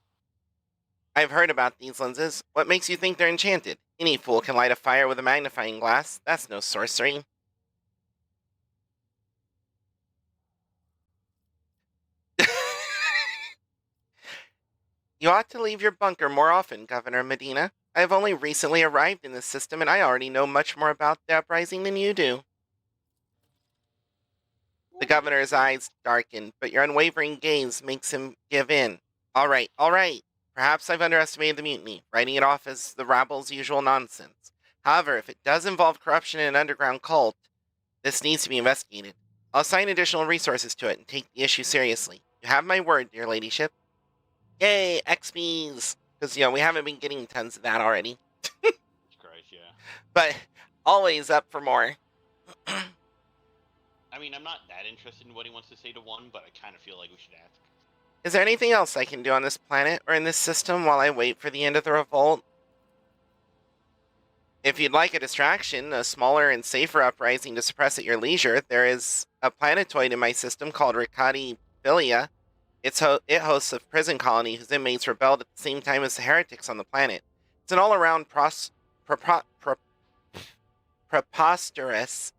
I've heard about these lenses. What makes you think they're enchanted? Any fool can light a fire with a magnifying glass. That's no sorcery. You ought to leave your bunker more often, Governor Medina. I have only recently arrived in this system, and I already know much more about the uprising than you do. The governor's eyes darken, but your unwavering gaze makes him give in. All right, all right. Perhaps I've underestimated the mutiny, writing it off as the rabble's usual nonsense. However, if it does involve corruption in an underground cult, this needs to be investigated. I'll assign additional resources to it and take the issue seriously. You have my word, dear ladyship. Yay, XPs! Because, we haven't been getting tons of that already. Christ, yeah. But always up for more. I mean, I'm not that interested in what he wants to say to one, but I kind of feel like we should ask. Is there anything else I can do on this planet or in this system while I wait for the end of the revolt? If you'd like a distraction, a smaller and safer uprising to suppress at your leisure, there is a planetoid in my system called Ricati Philia. It hosts a prison colony whose inmates rebelled at the same time as the heretics on the planet. It's an all-around preposterous...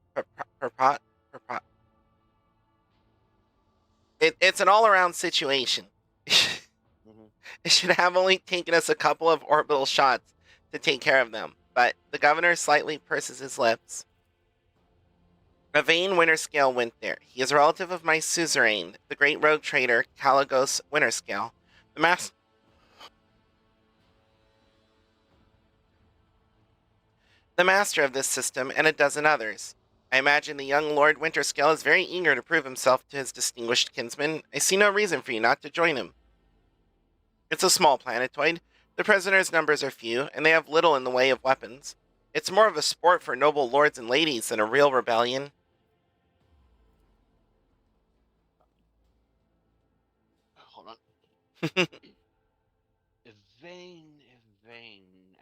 It's an all-around situation. It should have only taken us a couple of orbital shots to take care of them, but the governor slightly purses his lips. A vain Winterscale went there. He is a relative of my suzerain, the great rogue trader Caligos Winterscale. The master of this system and a dozen others. I imagine the young Lord Winterscale is very eager to prove himself to his distinguished kinsman. I see no reason for you not to join him. It's a small planetoid. The prisoners' numbers are few, and they have little in the way of weapons. It's more of a sport for noble lords and ladies than a real rebellion. Hold on. Vain,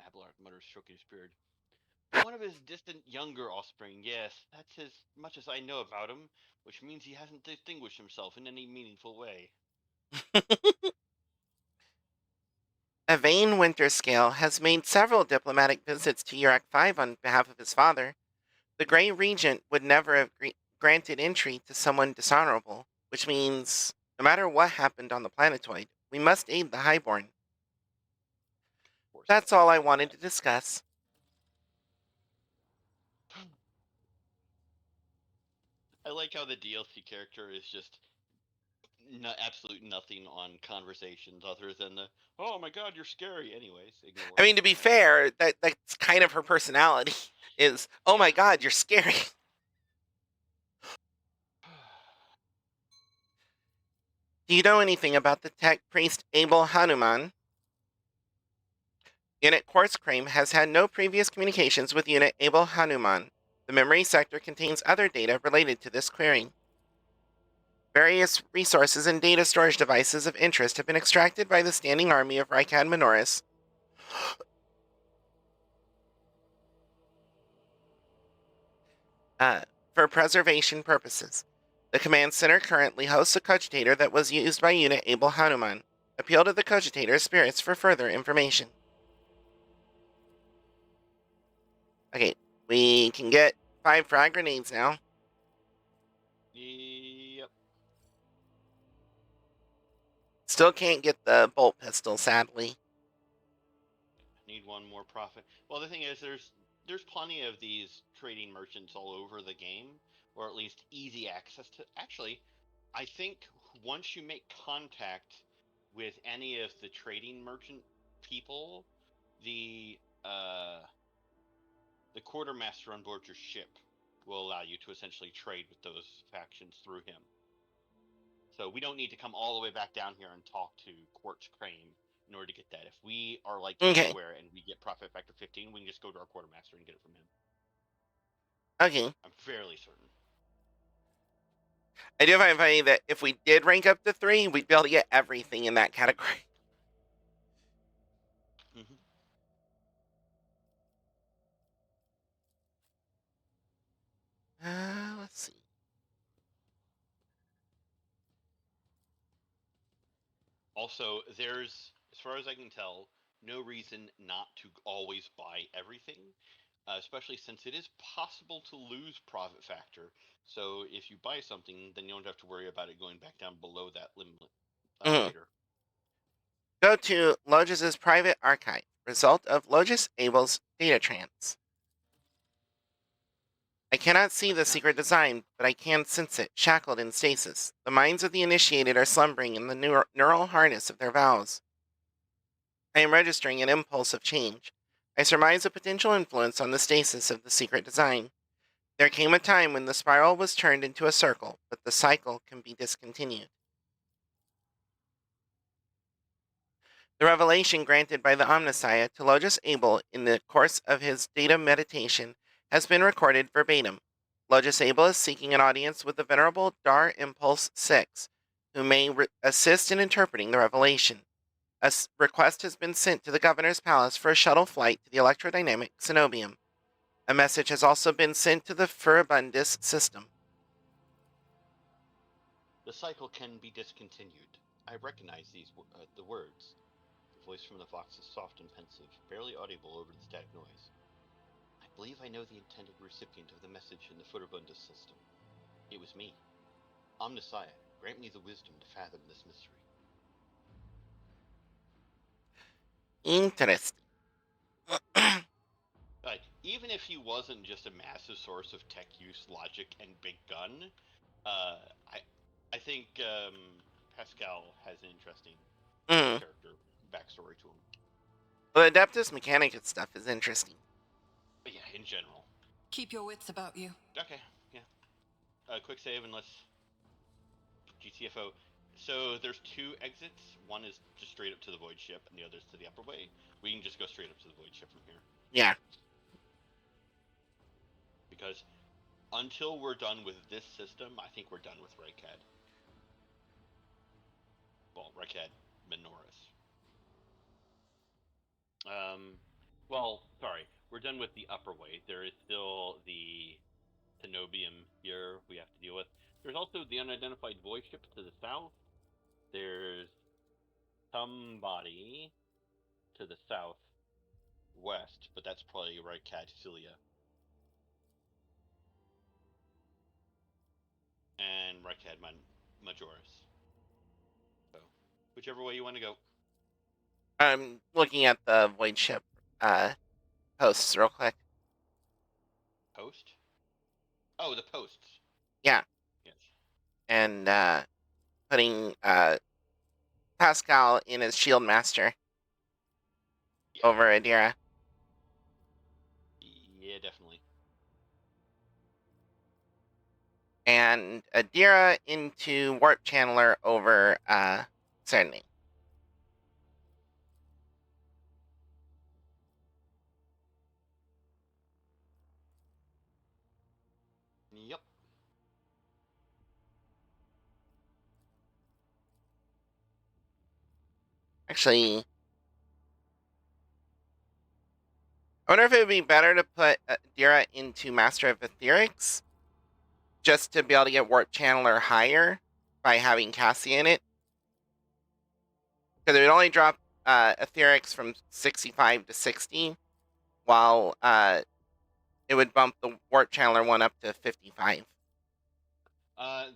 Abelard muttered, stroking his beard. One of his distant younger offspring, yes, that's as much as I know about him, which means he hasn't distinguished himself in any meaningful way. Yvain Winterscale has made several diplomatic visits to Urak 5 on behalf of his father. The Grey Regent would never have granted entry to someone dishonorable, which means no matter what happened on the planetoid, we must aid the Highborn. That's all I wanted to discuss. I like how the DLC character is just absolute nothing on conversations other than the, oh my god, you're scary. Anyways, ignore. I mean, to be fair, that's kind of her personality. Is, oh my god, you're scary. Do you know anything about the tech priest Abel Hanuman? Unit Quartz Crane has had no previous communications with Unit Abel Hanuman. The memory sector contains other data related to this query. Various resources and data storage devices of interest have been extracted by the standing army of Rykad Minoris. For preservation purposes. The command center currently hosts a cogitator that was used by Unit Abel Hanuman. Appeal to the cogitator's spirits for further information. Okay, we can get 5 frag grenades now. Yep. Still can't get the bolt pistol, sadly. Need one more profit. Well, the thing is, there's plenty of these trading merchants all over the game, or at least easy access to. Actually, I think once you make contact with any of the trading merchant people, the quartermaster on board your ship will allow you to essentially trade with those factions through him. So we don't need to come all the way back down here and talk to Quartz Crane in order to get that. If we are like anywhere and we get profit factor 15, we can just go to our quartermaster and get it from him. Okay. I'm fairly certain. I do find funny that if we did rank up to 3, we'd be able to get everything in that category. Mm-hmm. Let's see. Also, there's, as far as I can tell, no reason not to always buy everything, especially since it is possible to lose profit factor. So if you buy something, then you don't have to worry about it going back down below that limit Mhm. later. Go to Logis' private archive. Result of Logis Abel's data trans. I cannot see the secret design, but I can sense it, shackled in stasis. The minds of the initiated are slumbering in the neural harness of their vows. I am registering an impulse of change. I surmise a potential influence on the stasis of the secret design. There came a time when the spiral was turned into a circle, but the cycle can be discontinued. The revelation granted by the Omnissiah to Logis Abel in the course of his data meditation has been recorded verbatim. Logis Abel is seeking an audience with the Venerable Dar Impulse 6, who may assist in interpreting the revelation. A request has been sent to the governor's palace for a shuttle flight to the electrodynamic cenobium. A message has also been sent to the Furibundus system. The cycle can be discontinued. I recognize the words. The voice from the fox is soft and pensive, barely audible over the static noise. I believe I know the intended recipient of the message in the Furibundus system. It was me. Omnissiah, grant me the wisdom to fathom this mystery. Interesting. Even if he wasn't just a massive source of tech use, logic, and big gun, uh, I, I think Pascal has an interesting Mm. character backstory to him. Well, the Adeptus Mechanicus stuff is interesting. But yeah, in general. Keep your wits about you. Okay, yeah. Quick save and let's GTFO. So there's 2 exits. One is just straight up to the void ship, and the other's to the upper way. We can just go straight up to the void ship from here. Yeah. Because until we're done with this system, I think we're done with Rykad. Well, Rykad Minoris. Well, sorry. We're done with the upper way. There is still the Cenobium here we have to deal with. There's also the unidentified void ship to the south. There's somebody to the southwest, but that's probably Rykad Cilia. And Rykad Majoris. So, whichever way you want to go. I'm looking at the Void Ship posts real quick. Post? Oh, the posts. Yeah. Yes. And putting Pascal in as Shield Master over Adira. Yeah, definitely. And Adira into Warp Channeler over Serenity. Yep. Actually, I wonder if it would be better to put Adira into Master of Etherics just to be able to get Warp Channeler higher by having Cassie in it. Because it would only drop Etherics from 65 to 60, while it would bump the Warp Channeler one up to 55.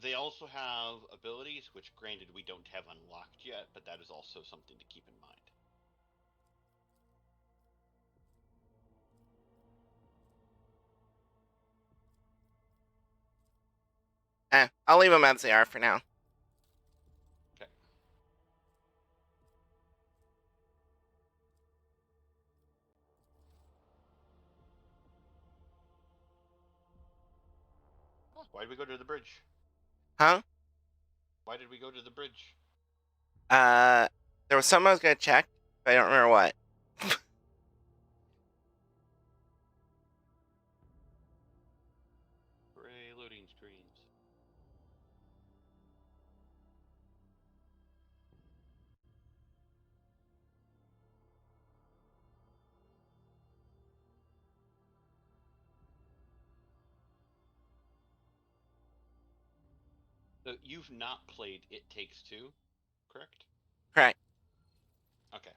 They also have abilities, which granted we don't have unlocked yet, but that is also something to keep in mind. I'll leave them as they are for now. Okay. Why did we go to the bridge? Huh? Why did we go to the bridge? There was something I was going to check, but I don't remember what. Hooray, loading screens. So you've not played It Takes Two, correct? Correct. Okay.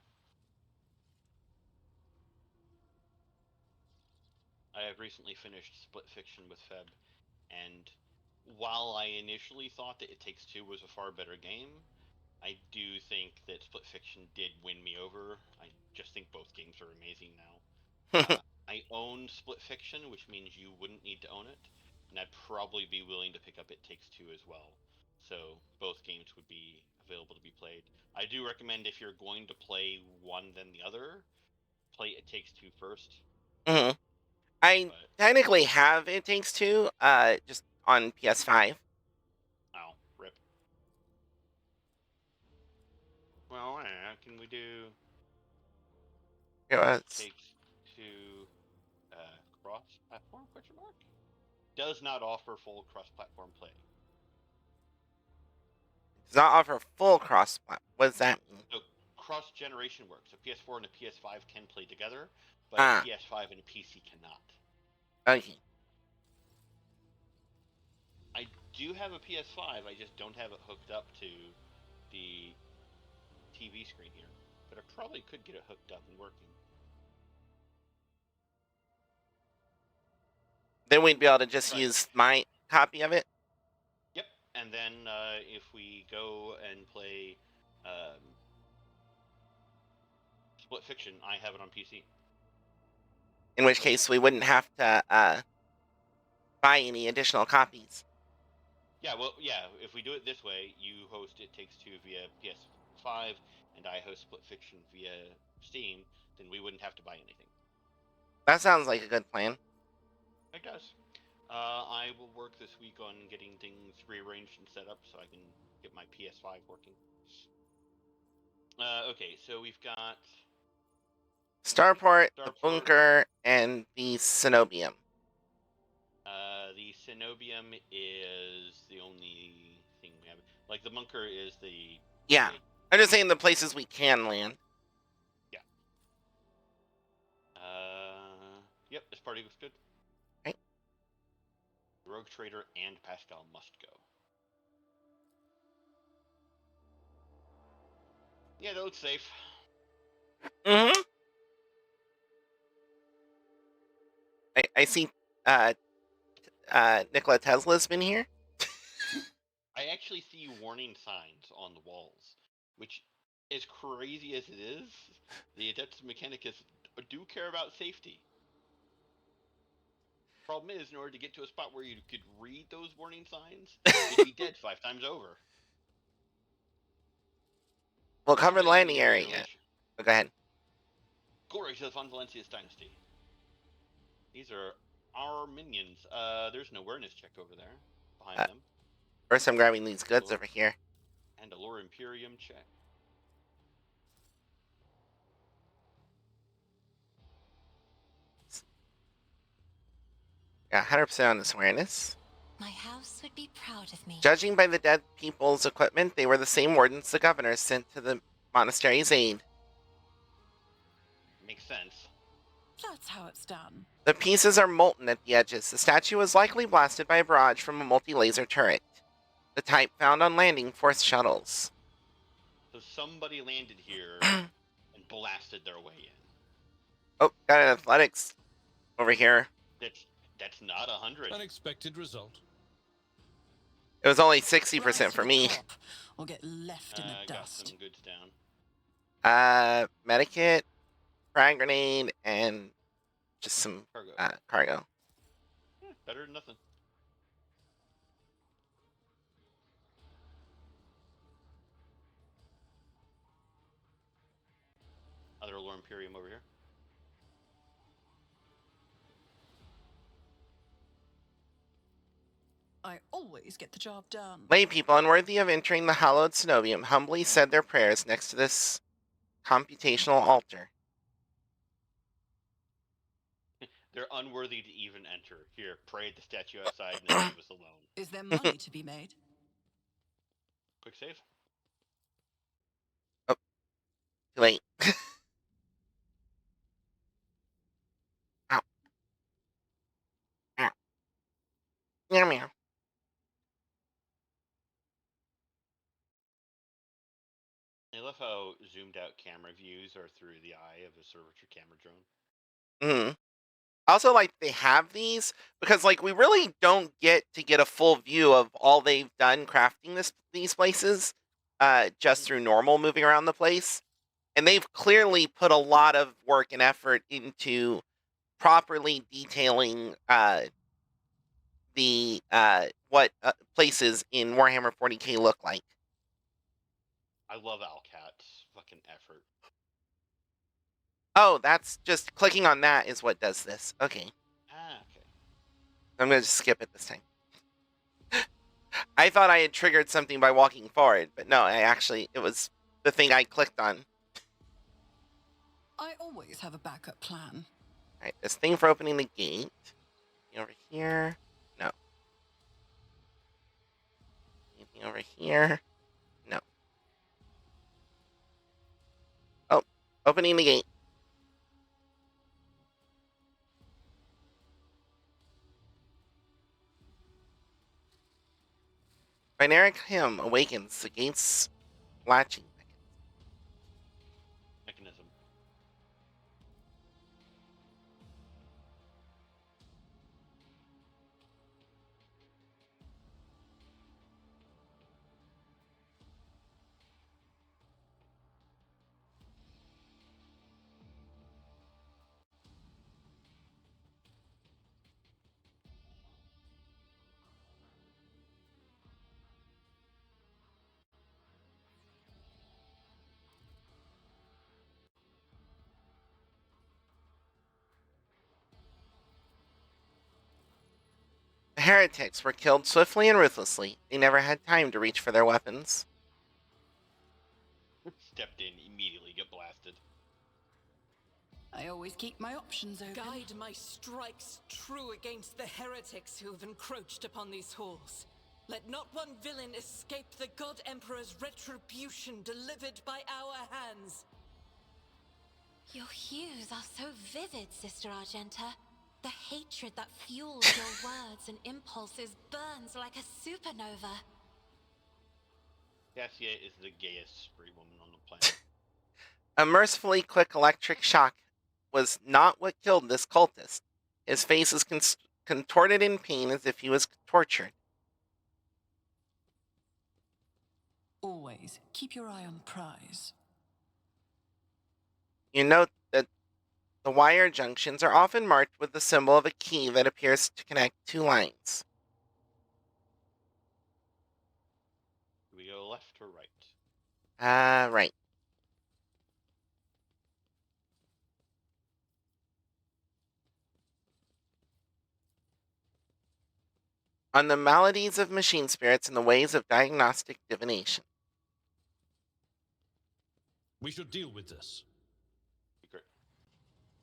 I have recently finished Split Fiction with Feb, and while I initially thought that It Takes Two was a far better game, I do think that Split Fiction did win me over. I just think both games are amazing now. I own Split Fiction, which means you wouldn't need to own it, and I'd probably be willing to pick up It Takes Two as well. So both games would be available to be played. I do recommend if you're going to play one then the other, play It Takes Two first. hmm I But technically have It Takes Two, just on PS5. oh, rip. Well, can we do It It was Takes Two cross-platform? Question mark. Does not offer full cross-platform play. does not offer full cross. What does that mean? So cross-generation works. A PS4 and a PS5 can play together, but a Ah, PS5 and a PC cannot. okay. I do have a PS5. I just don't have it hooked up to the TV screen here, but I probably could get it hooked up and working. Then we'd be able to just Right. use my copy of it. Yep. And then if we go and play Split Fiction, I have it on PC. In which case, we wouldn't have to buy any additional copies. Yeah, well, yeah, if we do it this way, you host It Takes Two via PS5, and I host Split Fiction via Steam, then we wouldn't have to buy anything. That sounds like a good plan. It does. I will work this week on getting things rearranged and set up so I can get my PS5 working. Okay, so we've got Starport, the Starport. bunker, and the Cenobium. The Cenobium is the only thing we have. Like, the bunker is the... Yeah. I'm just saying the places we can land. Yeah. Yep, this party looks good. Right. Rogue Trader and Pascal must go. Yeah, that looks safe. Mm-hmm. I see Nikola Tesla's been here. I actually see warning signs on the walls, which, as crazy as it is, the Adeptus Mechanicus do care about safety. Problem is, in order to get to a spot where you could read those warning signs, you'd be dead 5 times over. We'll cover the Anyway, landing area. Oh, go ahead. Glory to the Von Valencius dynasty. These are our minions. There's an awareness check over there behind them. First, I'm grabbing these goods over here. And a Lore Imperium check. Got 100% on this awareness. My house would be proud of me. Judging by the dead people's equipment, they were the same wardens the governor sent to the monastery's aid. Makes sense. That's how it's done. The pieces are molten at the edges. The statue was likely blasted by a barrage from a multi-laser turret, the type found on landing force shuttles. So somebody landed here and blasted their way in. Oh, got an athletics over here. That's not 100. Unexpected result. It was only 60% Rise to for the me. top, or get left in the Got dust. some goods down. Medikit, frag grenade, and just some Cargo. cargo. Better than nothing. Other Lore Imperium over here. I always get the job done. Lay people unworthy of entering the hallowed cenobium humbly said their prayers next to this computational altar. They're unworthy to even enter. Here, pray at the statue outside and then leave us alone. Is there money to be made? Quick save. Too late. Ow. Ow. Meow meow. love how zoomed out camera views are through the eye of a servitor camera drone. Hmm. Also, like, they have these because, like, we really don't get to get a full view of all they've done crafting these places, just through normal moving around the place. And they've clearly put a lot of work and effort into properly detailing the what places in Warhammer 40K look like. I love Alcat's fucking effort. Oh, that's just clicking on that is what does this. Okay, Okay. I'm gonna just skip it this time. I thought I had triggered something by walking forward, but no, it was the thing I clicked on. I always have a backup plan. All right, this thing for opening the gate. Over here. No. Anything over here? No. Oh, opening the gate. Binaric hymn awakens the gate's latching Mechanism. The heretics were killed swiftly and ruthlessly. They never had time to reach for their weapons. Stepped in, immediately get blasted. I always keep my options open. Guide my strikes true against the heretics who have encroached upon these halls. Let not one villain escape the God Emperor's retribution delivered by our hands. Your hues are so vivid, Sister Argenta. The hatred that fuels your words and impulses burns like a supernova. Cassia is the gayest straight woman on the planet. A mercifully quick electric shock was not what killed this cultist. His face is contorted in pain as if he was tortured. Always keep your eye on the prize. You note that the wire junctions are often marked with the symbol of a key that appears to connect two lines. Do we go left or right? Right. On the maladies of machine spirits and the ways of diagnostic divination. We should deal with this. Secret.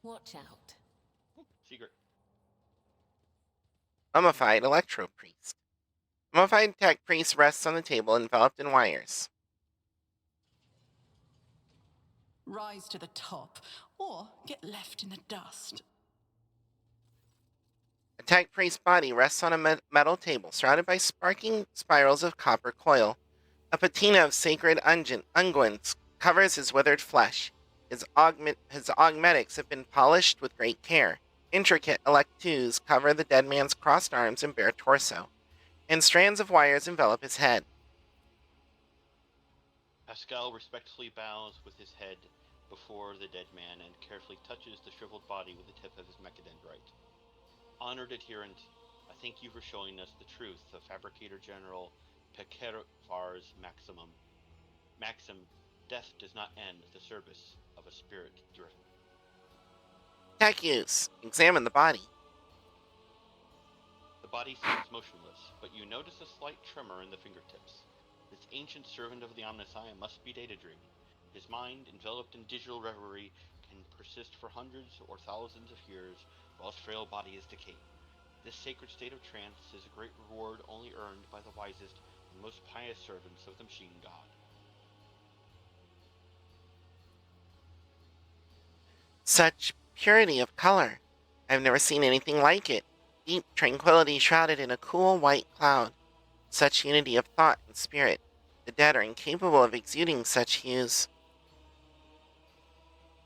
Watch out. Secret. Mummified electro priest. Mummified tech priest rests on the table enveloped in wires. Rise to the top, or get left in the dust. A tech priest's body rests on a metal table surrounded by sparking spirals of copper coil. A patina of sacred unguents covers his withered flesh. His augmetics have been polished with great care. Intricate electues cover the dead man's crossed arms and bare torso, and strands of wires envelop his head. Pascal respectfully bows with his head before the dead man and carefully touches the shriveled body with the tip of his mechadendrite. Honored adherent, I thank you for showing us the truth of Fabricator General Pekerovar's maxim, death does not end the service of a spirit driven. Tech use. Examine the body. The body seems motionless, but you notice a slight tremor in the fingertips. This ancient servant of the Omnissiah must be data dreaming. His mind, enveloped in digital reverie, can persist for hundreds or thousands of years while his frail body is decaying. This sacred state of trance is a great reward only earned by the wisest and most pious servants of the machine god. Such purity of color. I've never seen anything like it. Deep tranquility shrouded in a cool white cloud. Such unity of thought and spirit. The dead are incapable of exuding such hues.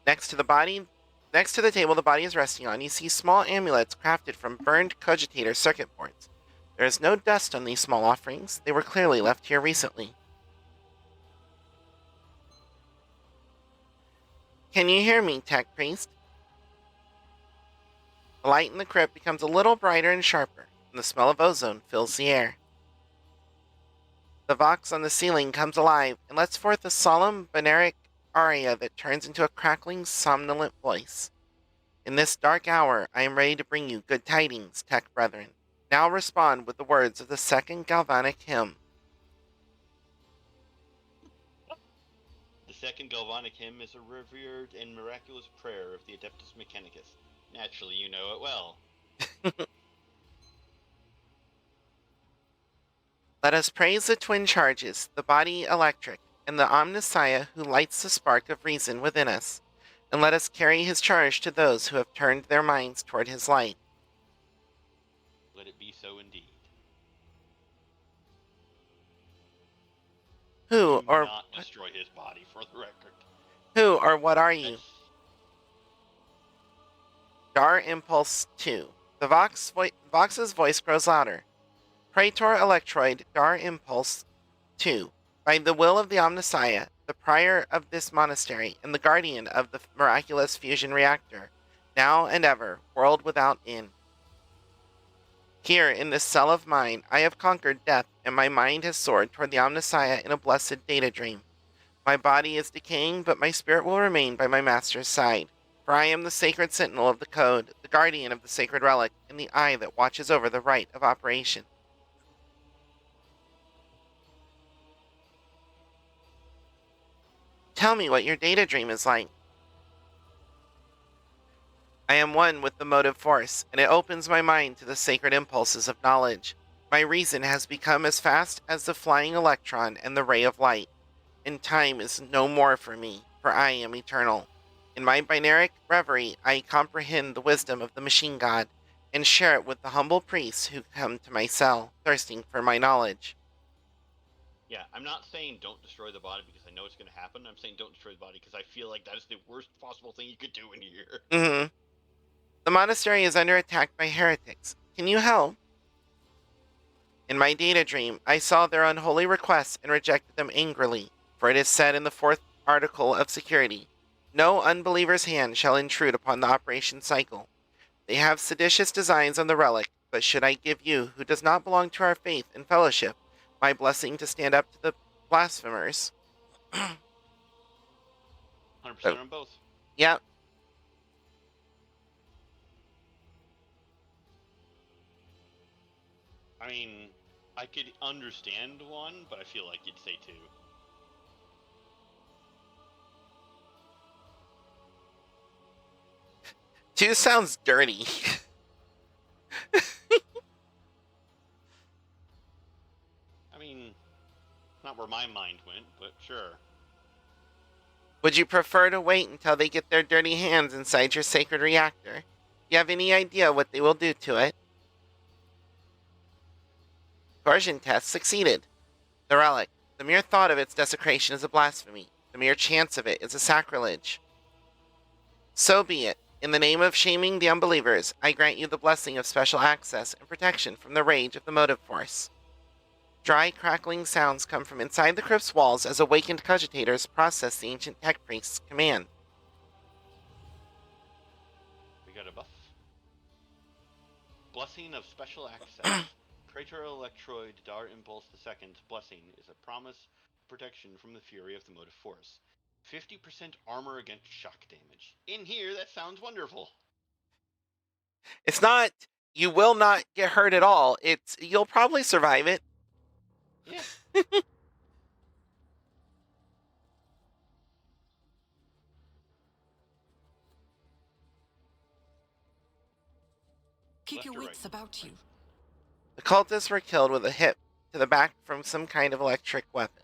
Next to the table the body is resting on, you see small amulets crafted from burned cogitator circuit boards. There is no dust on these small offerings. They were clearly left here recently. Can you hear me, Tech Priest? The light in the crypt becomes a little brighter and sharper, and the smell of ozone fills the air. The vox on the ceiling comes alive and lets forth a solemn, Beneric aria that turns into a crackling, somnolent voice. In this dark hour, I am ready to bring you good tidings, Tech Brethren. Now respond with the words of the second galvanic hymn. The second galvanic hymn is a revered and miraculous prayer of the Adeptus Mechanicus. Naturally, you know it well. Let us praise the twin charges, the body electric, and the Omnissiah who lights the spark of reason within us, and let us carry his charge to those who have turned their minds toward his light. Let it be so indeed. Who Do or not destroy his body, for the record. who or what are you? That's... Dar Impulse 2. The Vox's voice grows louder. Praetor Electroid Dar Impulse 2. By the will of the Omnissiah, the prior of this monastery, and the guardian of the miraculous fusion reactor, now and ever, world without end. Here, in this cell of mine, I have conquered death, and my mind has soared toward the Omnissiah in a blessed data dream. My body is decaying, but my spirit will remain by my master's side. For I am the sacred sentinel of the code, the guardian of the sacred relic, and the eye that watches over the rite of operation. Tell me what your data dream is like. I am one with the motive force, and it opens my mind to the sacred impulses of knowledge. My reason has become as fast as the flying electron and the ray of light, and time is no more for me, for I am eternal. In my binaric reverie, I comprehend the wisdom of the machine god, and share it with the humble priests who come to my cell, thirsting for my knowledge. Yeah, I'm not saying don't destroy the body because I know it's going to happen. I'm saying don't destroy the body because I feel like that is the worst possible thing you could do in here. Mm-hmm. The monastery is under attack by heretics. Can you help? In my data dream, I saw their unholy requests and rejected them angrily, for it is said in the 4th article of security, no unbeliever's hand shall intrude upon the operation cycle. They have seditious designs on the relic, but should I give you, who does not belong to our faith and fellowship, my blessing to stand up to the blasphemers? 100% on both. Yep. I mean, I could understand one, but I feel like you'd say two. Two sounds dirty. I mean, not where my mind went, but sure. Would you prefer to wait until they get their dirty hands inside your sacred reactor? Do you have any idea what they will do to it? Coercion test succeeded. The relic. The mere thought of its desecration is a blasphemy. The mere chance of it is a sacrilege. So be it. In the name of shaming the unbelievers, I grant you the blessing of special access and protection from the rage of the motive force. Dry, crackling sounds come from inside the crypt's walls as awakened cogitators process the ancient tech priest's command. We got a buff. Blessing of special access. Praetor Electroid Dar Impulse II's blessing is a promise of protection from the fury of the motive force. 50% armor against shock damage. In here, that sounds wonderful. It's not, you will not get hurt at all. It's, you'll probably survive it. Yeah. Keep Left your or wits right? about you. The cultists were killed with a hit to the back from some kind of electric weapon.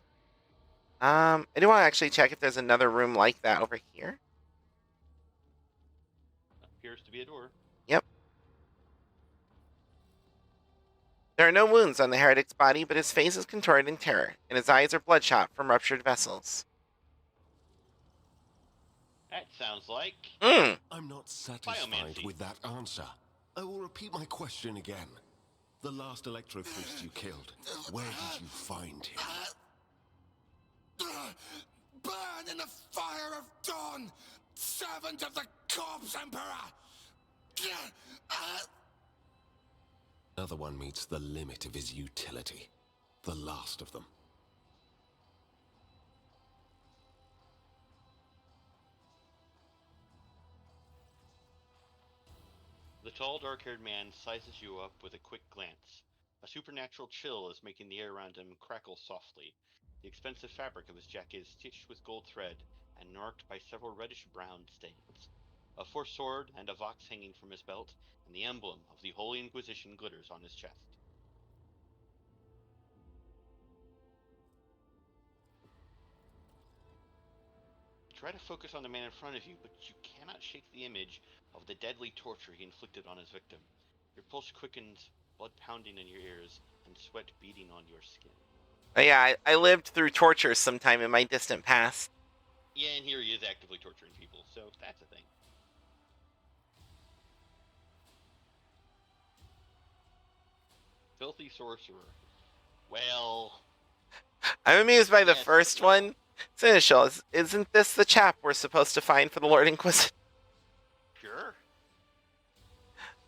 I do want to actually check if there's another room like that over here. Appears to be a door. Yep. There are no wounds on the heretic's body, but his face is contorted in terror, and his eyes are bloodshot from ruptured vessels. That sounds like I'm not satisfied Biomancy. with that answer. I will repeat my question again. The last Electro-Priest you killed, where did you find him? Burn in the fire of dawn, servant of the Corpse Emperor! Another one meets the limit of his utility. The last of them. The tall, dark-haired man sizes you up with a quick glance. A supernatural chill is making the air around him crackle softly. The expensive fabric of his jacket is stitched with gold thread and marked by several reddish-brown stains. A forced sword and a vox hanging from his belt, and the emblem of the Holy Inquisition glitters on his chest. Try to focus on the man in front of you, but you cannot shake the image of the deadly torture he inflicted on his victim. Your pulse quickens, blood pounding in your ears, and sweat beading on your skin. Oh, yeah, I lived through torture sometime in my distant past. Yeah, and here he is actively torturing people, so that's a thing. Filthy sorcerer. Well... I'm amused by the yes, first no. one. Seneschal, isn't this the chap we're supposed to find for the Lord Inquisitor? Sure.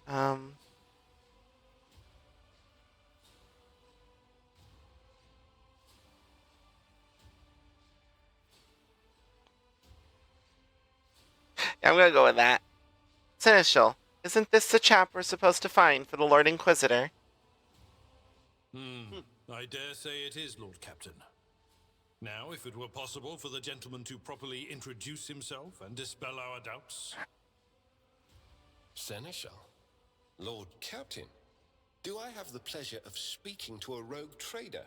Yeah, I'm gonna go with that. Seneschal, isn't this the chap we're supposed to find for the Lord Inquisitor? I dare say it is, Lord Captain. Now, if it were possible for the gentleman to properly introduce himself and dispel our doubts. Seneschal? Lord Captain? Do I have the pleasure of speaking to a rogue trader?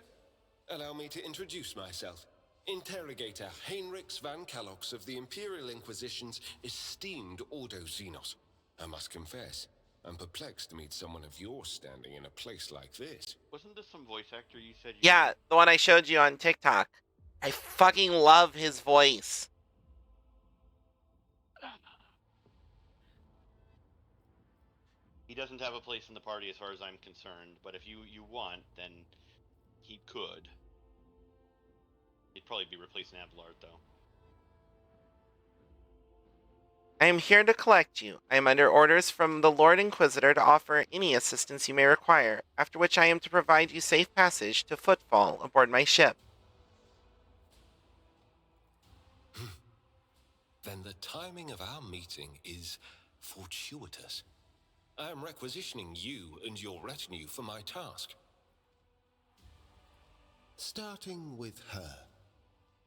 Allow me to introduce myself. Interrogator Heinrichs van Kalox of the Imperial Inquisition's esteemed Ordo Xenos. I must confess, I'm perplexed to meet someone of your standing in a place like this. Wasn't this some voice actor you said you Yeah, knew? the one I showed you on TikTok. I fucking love his voice. He doesn't have a place in the party as far as I'm concerned, but if you want, then he could. He'd probably be replacing Abelard, though. I am here to collect you. I am under orders from the Lord Inquisitor to offer any assistance you may require, after which I am to provide you safe passage to Footfall aboard my ship. Then the timing of our meeting is fortuitous. I am requisitioning you and your retinue for my task. Starting with her.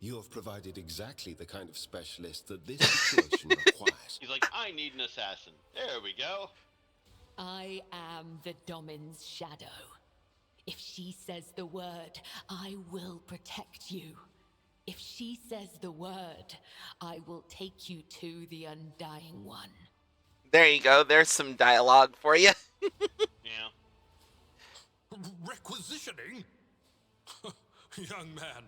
You have provided exactly the kind of specialist that this situation requires. He's like, I need an assassin. There we go. I am the Domin's shadow. If she says the word, I will protect you. If she says the word, I will take you to the Undying One. There you go. There's some dialogue for you. Yeah. Requisitioning? Young man,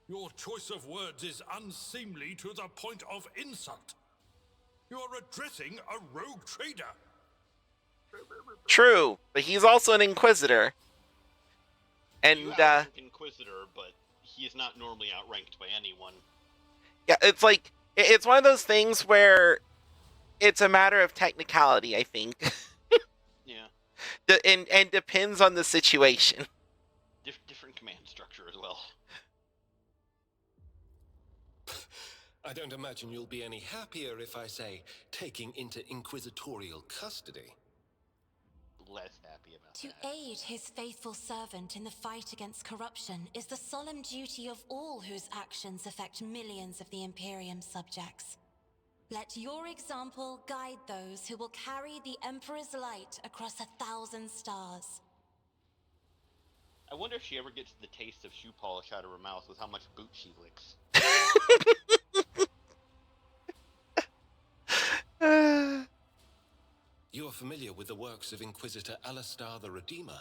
your choice of words is unseemly to the point of insult. You are addressing a rogue trader. True, but he's also an Inquisitor. And, You outrank Inquisitor, but he is not normally outranked by anyone. yeah, it's like, it's one of those things where it's a matter of technicality, I think. Yeah. and depends on the situation. Different command structure as well. I don't imagine you'll be any happier if I say taking into inquisitorial custody. Less happy about To that. aid his faithful servant in the fight against corruption is the solemn duty of all whose actions affect millions of the Imperium subjects. Let your example guide those who will carry the Emperor's light across 1,000 stars. I wonder if she ever gets the taste of shoe polish out of her mouth with how much boot she licks. You are familiar with the works of Inquisitor Alistar the Redeemer.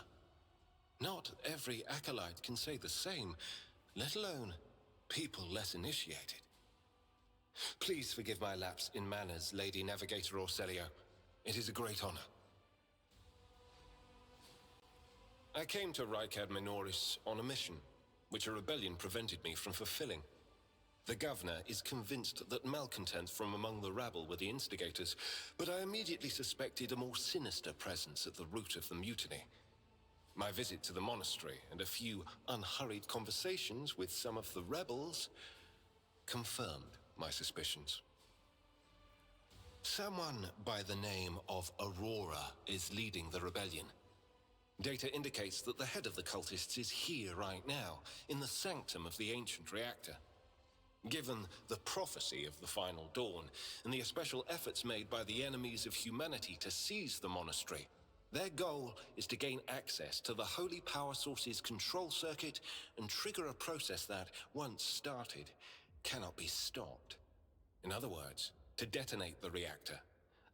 Not every acolyte can say the same, let alone people less initiated. Please forgive my lapse in manners, Lady Navigator Orselio. It is a great honor. I came to Rykad Minoris on a mission, which a rebellion prevented me from fulfilling. The governor is convinced that malcontents from among the rabble were the instigators, but I immediately suspected a more sinister presence at the root of the mutiny. My visit to the monastery and a few unhurried conversations with some of the rebels confirmed my suspicions. Someone by the name of Aurora is leading the rebellion. Data indicates that the head of the cultists is here right now, in the sanctum of the ancient reactor. Given the prophecy of the final dawn, and the special efforts made by the enemies of humanity to seize the monastery, their goal is to gain access to the holy power source's control circuit and trigger a process that, once started, cannot be stopped. In other words, to detonate the reactor,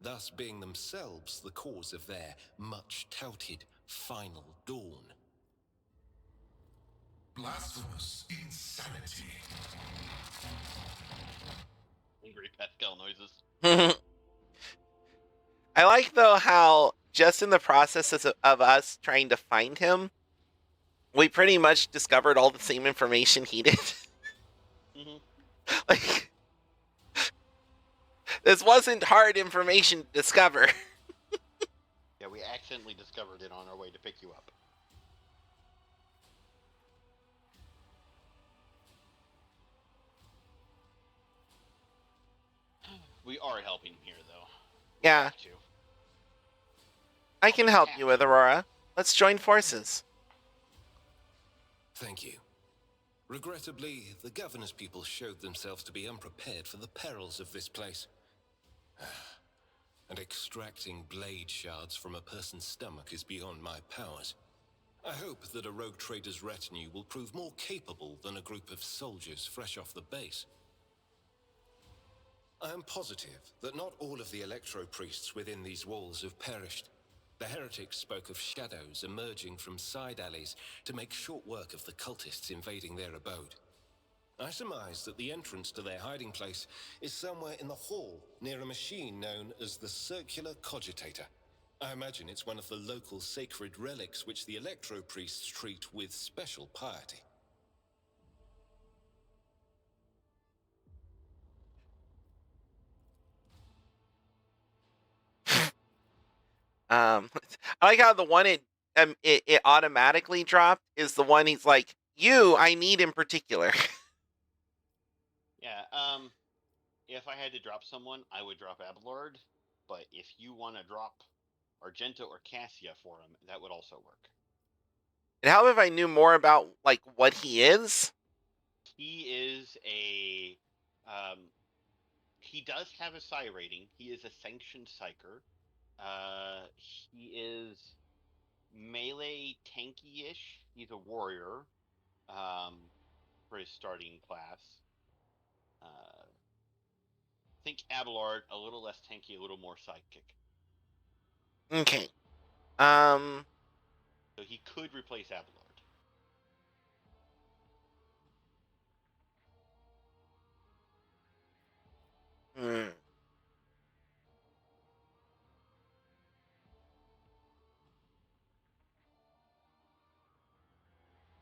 thus being themselves the cause of their much-touted final dawn. Blasphemous insanity. Angry Pascal noises. I like, though, how just in the process of us trying to find him, we pretty much discovered all the same information he did. Like, this wasn't hard information to discover. Yeah, we accidentally discovered it on our way to pick you up. We are helping here, though. Yeah. Have to. I can help you with Aurora. Let's join forces. Thank you. Regrettably, the governor's people showed themselves to be unprepared for the perils of this place. And extracting blade shards from a person's stomach is beyond my powers. I hope that a rogue trader's retinue will prove more capable than a group of soldiers fresh off the base. I am positive that not all of the electro-priests within these walls have perished. The heretics spoke of shadows emerging from side alleys to make short work of the cultists invading their abode. I surmise that the entrance to their hiding place is somewhere in the hall, near a machine known as the Circular Cogitator. I imagine it's one of the local sacred relics which the electro-priests treat with special piety. I like how the one it automatically dropped is the one he's like, I need in particular. Yeah, if I had to drop someone, I would drop Abelard, but if you want to drop Argenta or Cassia for him, that would also work. And how if I knew more about, like, what he is? He is a, he does have a psi rating. He is a sanctioned psyker. He is melee tanky-ish. He's a warrior, for his starting class. Think Abelard, a little less tanky, a little more psychic. Okay. So he could replace Abelard.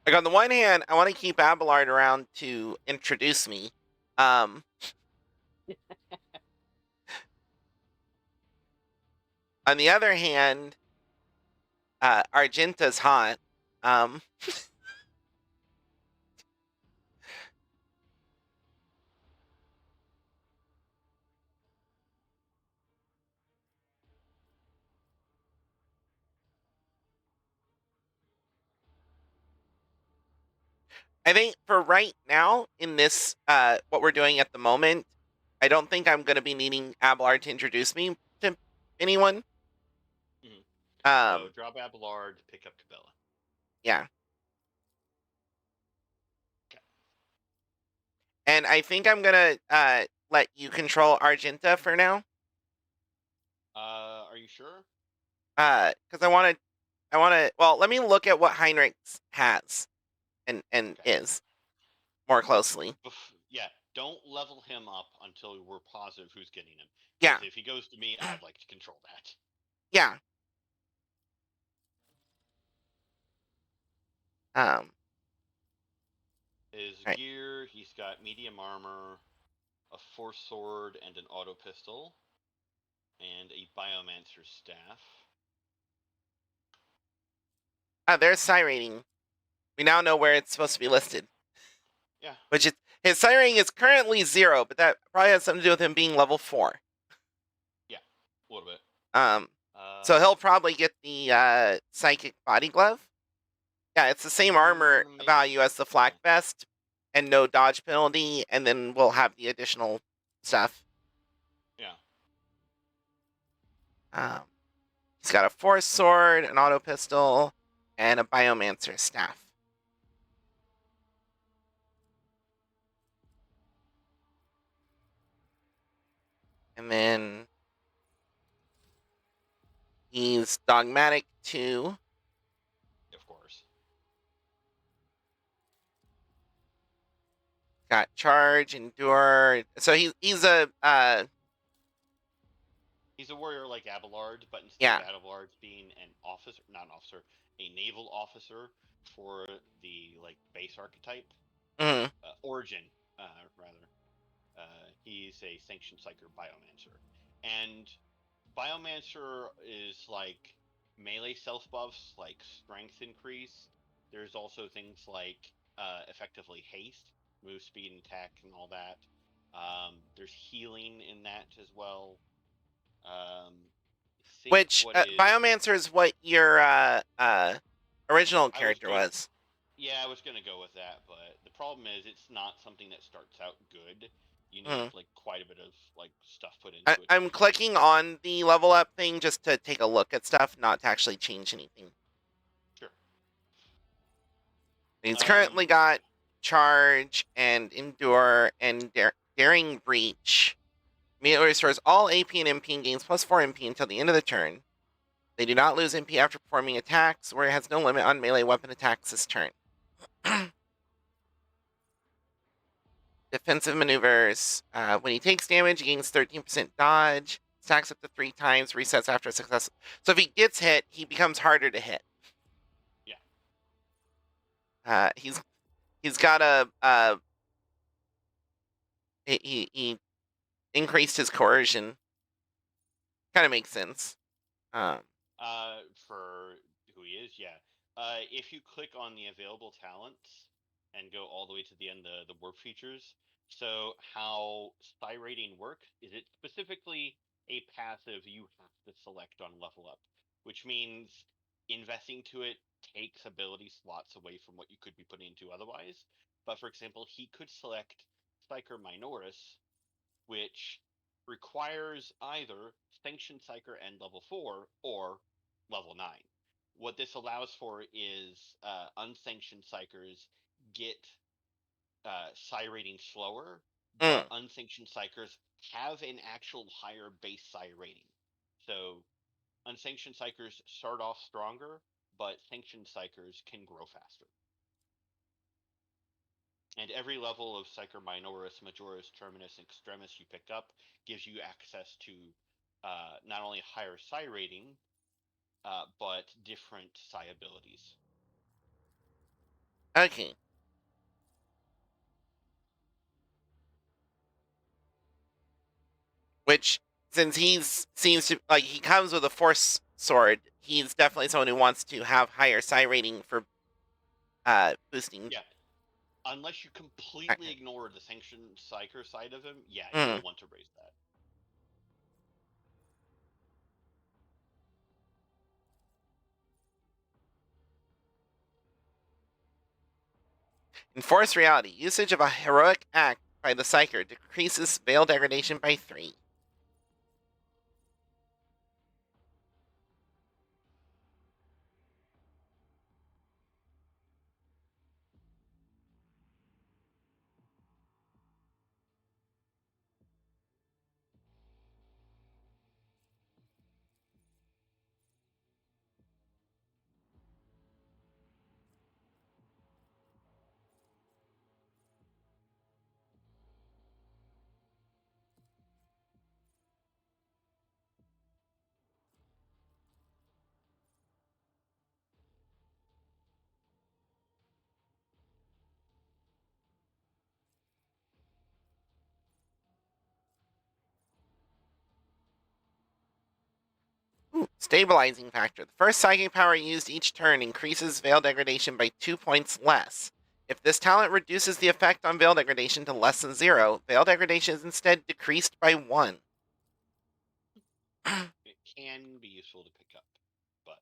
Like, on the one hand, I want to keep Abelard around to introduce me. On the other hand, Argenta's hot. I think for right now, in this, what we're doing at the moment, I don't think I'm going to be needing Abelard to introduce me to anyone. So drop Abelard, pick up Cabela. Yeah. Okay. And I think I'm going to let you control Argenta for now. Are you sure? Because I want to, well, let me look at what Heinrichs has and is more closely. Yeah, don't level him up until we're positive who's getting him. Yeah. Because if he goes to me, I'd like to control that. Yeah. His right. gear, he's got medium armor, a force sword, and an auto pistol, and a biomancer staff. There's psi rating. We now know where it's supposed to be listed. Yeah. Which is, his psi rating is currently 0, but that probably has something to do with him being level 4. Yeah, a little bit. So he'll probably get the psychic body glove. Yeah, it's the same armor value as the flak vest, and no dodge penalty, and then we'll have the additional stuff. Yeah. He's got a force sword, an auto pistol, and a biomancer staff. And then he's dogmatic 2. Of course. Got charge, endure. So he's a he's a warrior like Abelard, but instead of Abelard being an officer, not an officer, a naval officer for the like base archetype, origin rather. He's a sanctioned psyker biomancer, and biomancer is like melee self buffs, like strength increase. There's also things like effectively haste, move speed and attack, and all that. There's healing in that as well. Which biomancer is what your original character was. Yeah, I was gonna go with that, but the problem is it's not something that starts out good. You need like quite a bit of like stuff put into it. I'm clicking on the level up thing just to take a look at stuff, not to actually change anything. Sure. He's currently got charge and endure and daring breach. Immediately restores all AP and MP and gains plus 4 MP until the end of the turn. They do not lose MP after performing attacks, where it has no limit on melee weapon attacks this turn. Defensive maneuvers. When he takes damage, he gains 13% dodge. Stacks up to 3 times. Resets after a success. So if he gets hit, he becomes harder to hit. Yeah. He's got a he increased his coercion. Kind of makes sense. For who he is, yeah. If you click on the available talents and go all the way to the end, the work features. So how psi rating works is it specifically a passive you have to select on level up, which means investing to it takes ability slots away from what you could be putting into otherwise. But for example, he could select Psyker Minoris, which requires either Sanctioned Psyker and level 4 or level 9. What this allows for is unsanctioned Psykers get psi rating slower, but unsanctioned Psykers have an actual higher base psi rating. So unsanctioned Psykers start off stronger, but sanctioned Psykers can grow faster. And every level of Psyker Minoris, Majoris, Terminus, and Extremis you pick up gives you access to not only higher psi rating, but different psi abilities. Okay. Which, since seems to like he comes with a force sword, he's definitely someone who wants to have higher psi rating for boosting. Yeah. Unless you completely ignore the sanctioned psyker side of him, yeah, you'll want to raise that. In Force Reality, usage of a heroic act by the Psyker decreases Veil degradation by 3. Stabilizing factor. The first psychic power used each turn increases veil degradation by 2 points less. If this talent reduces the effect on veil degradation to less than 0, veil degradation is instead decreased by 1. It can be useful to pick up, but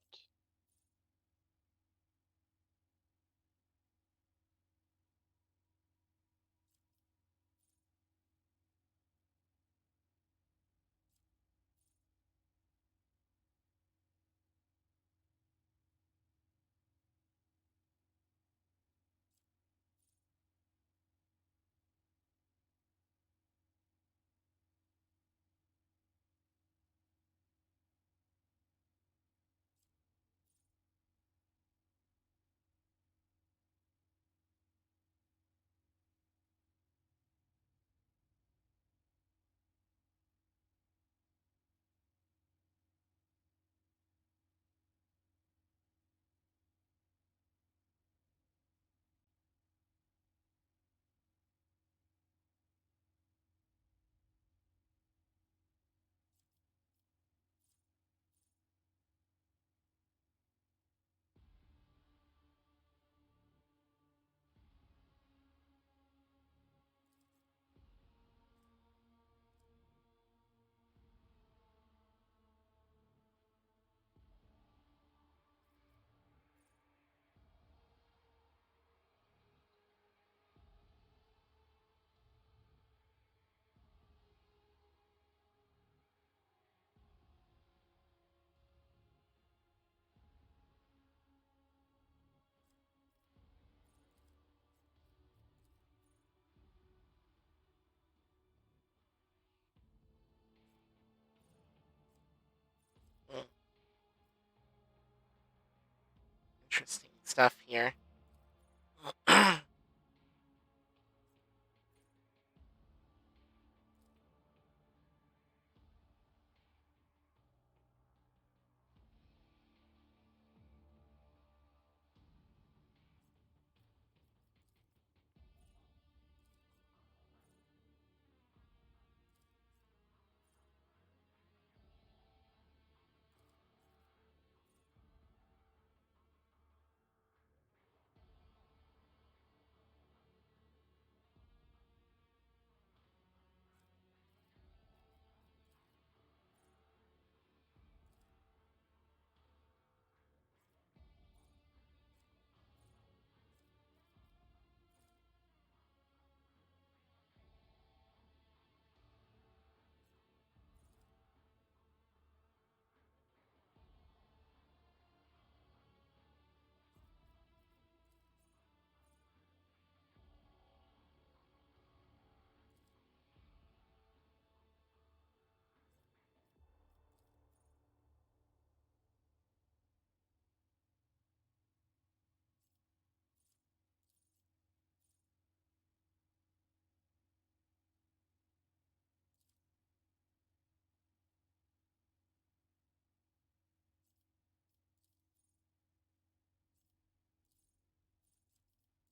Interesting stuff here.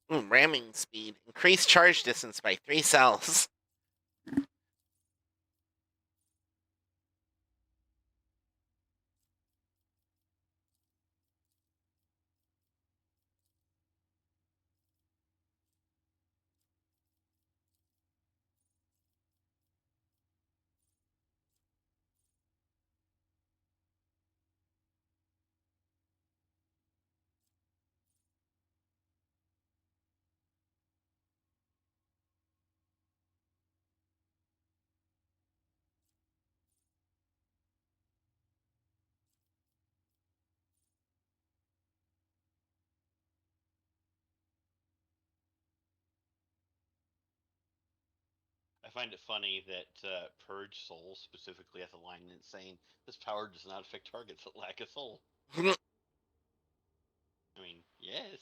Ramming speed. Increase charge distance by 3 cells. I find it funny that Purge Soul specifically has a line that's saying, "This power does not affect targets that lack a soul." I mean, yes.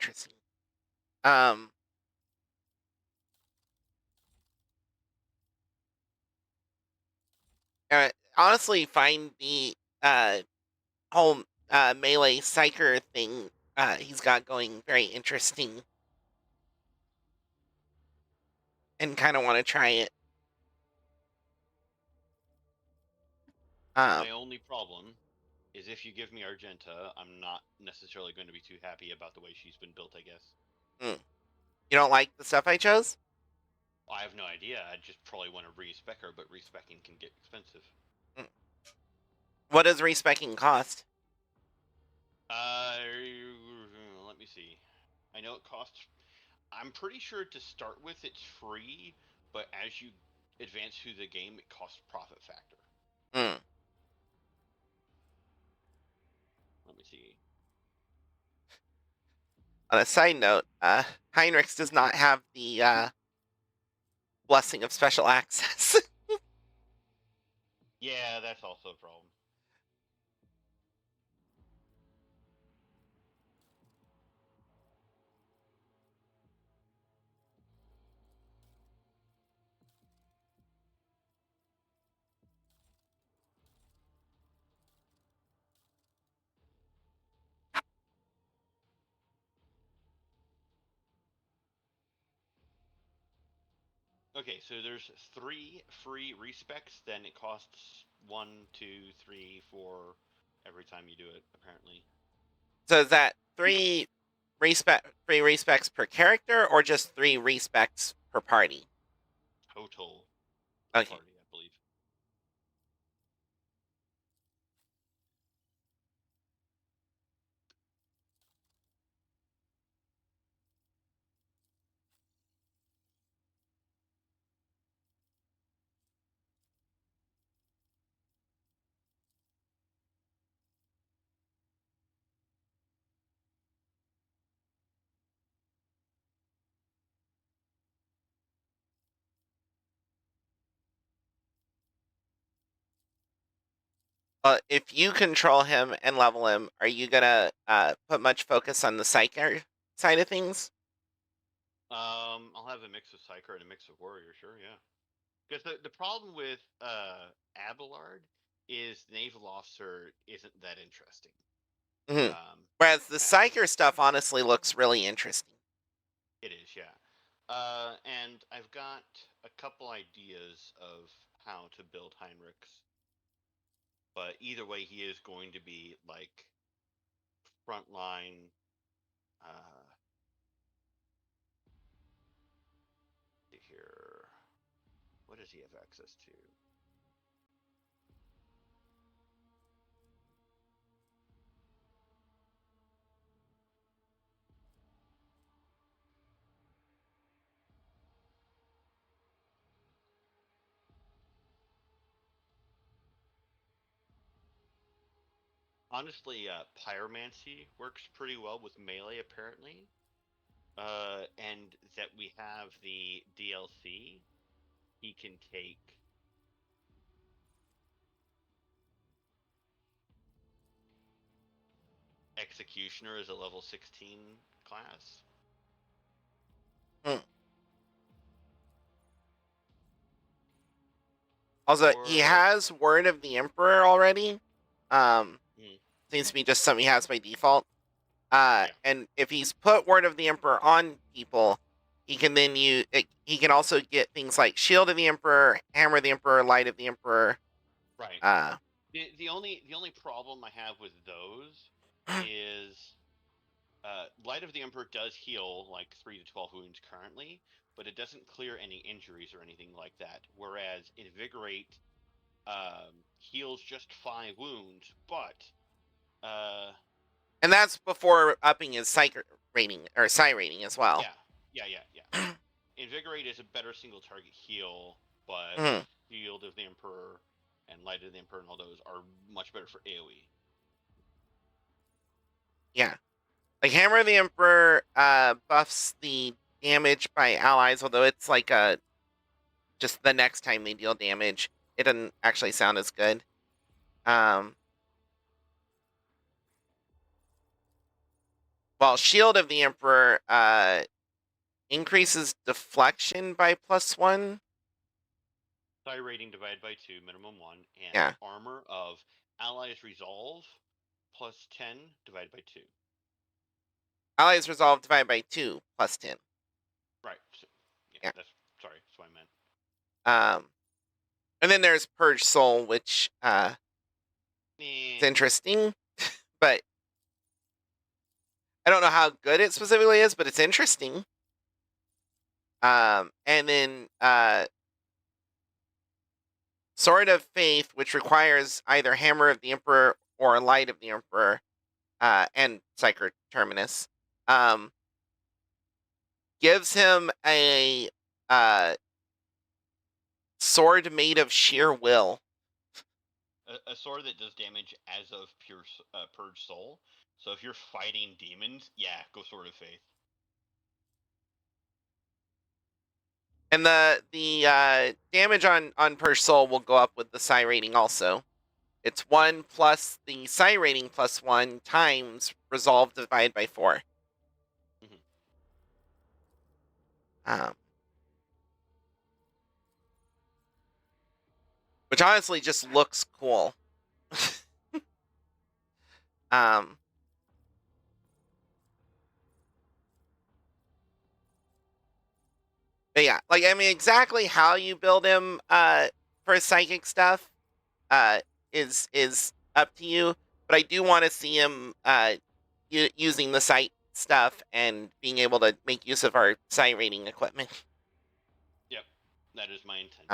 Interesting. Um, Honestly, find the whole melee psyker thing he's got going very interesting, and kind of want to try it. My only problem is if you give me Argenta, I'm not necessarily going to be too happy about the way she's been built, I guess. You don't like the stuff I chose? I have no idea. I just probably want to respec her, but respecking can get expensive. What does respecking cost? Let me see. I know it costs. I'm pretty sure to start with it's free, but as you advance through the game, it costs profit factor. Let me see. On a side note, Heinrichs does not have the blessing of special access. Yeah, that's also a problem. Okay, so there's 3 free respecs, then it costs 1, 2, 3, 4 every time you do it, apparently. So is that free respecs per character, or just 3 respecs per party? Total Okay. party, I believe. If you control him and level him, are you gonna put much focus on the psyker side of things? I'll have a mix of Psyker and a mix of Warrior, sure, yeah. Because the problem with Abelard is the Naval Officer isn't that interesting. Mm-hmm. Whereas the psyker stuff honestly looks really interesting. It is, yeah. And I've got a couple ideas of how to build Heinrichs. But either way, he is going to be like frontline. Here, what does he have access to? Honestly, pyromancy works pretty well with melee, apparently. And that we have the DLC, he can take Executioner as a level 16 class. Also, he has Word of the Emperor already. Seems to be just something he has by default. And if he's put Word of the Emperor on people, he can then he can also get things like Shield of the Emperor, Hammer of the Emperor, Light of the Emperor. Right. The only problem I have with those is Light of the Emperor does heal like 3 to 12 wounds currently, but it doesn't clear any injuries or anything like that. Whereas Invigorate heals just 5 wounds, but and that's before upping his psych rating or psi rating as well. Yeah. Invigorate is a better single target heal, but Shield of the Emperor and Light of the Emperor and all those are much better for AoE. Yeah. Like Hammer of the Emperor buffs the damage by allies, although it's like just the next time they deal damage. It doesn't actually sound as good. while Shield of the Emperor increases deflection by +1. Psi rating divided by 2, minimum 1, and Yeah. armor of allies resolve +10 divided by 2. Allies resolve divided by 2 +10. Right. So, Yeah. That's what I meant. And then there's Purge Soul, which it's interesting, but I don't know how good it specifically is, but it's interesting. And then Sword of Faith, which requires either Hammer of the Emperor or Light of the Emperor, and Psyker Terminus, gives him a sword made of sheer will. A sword that does damage as of pure Purge Soul. So if you're fighting demons, yeah, go Sword of Faith. And the damage on Purge Soul will go up with the Psi rating also. It's 1 plus the Psi rating +1 times Resolve divided by 4. Which honestly just looks cool. But yeah, like, I mean, exactly how you build him for psychic stuff is up to you. But I do want to see him using the sight stuff and being able to make use of our psi rating equipment. Yep, that is my intent.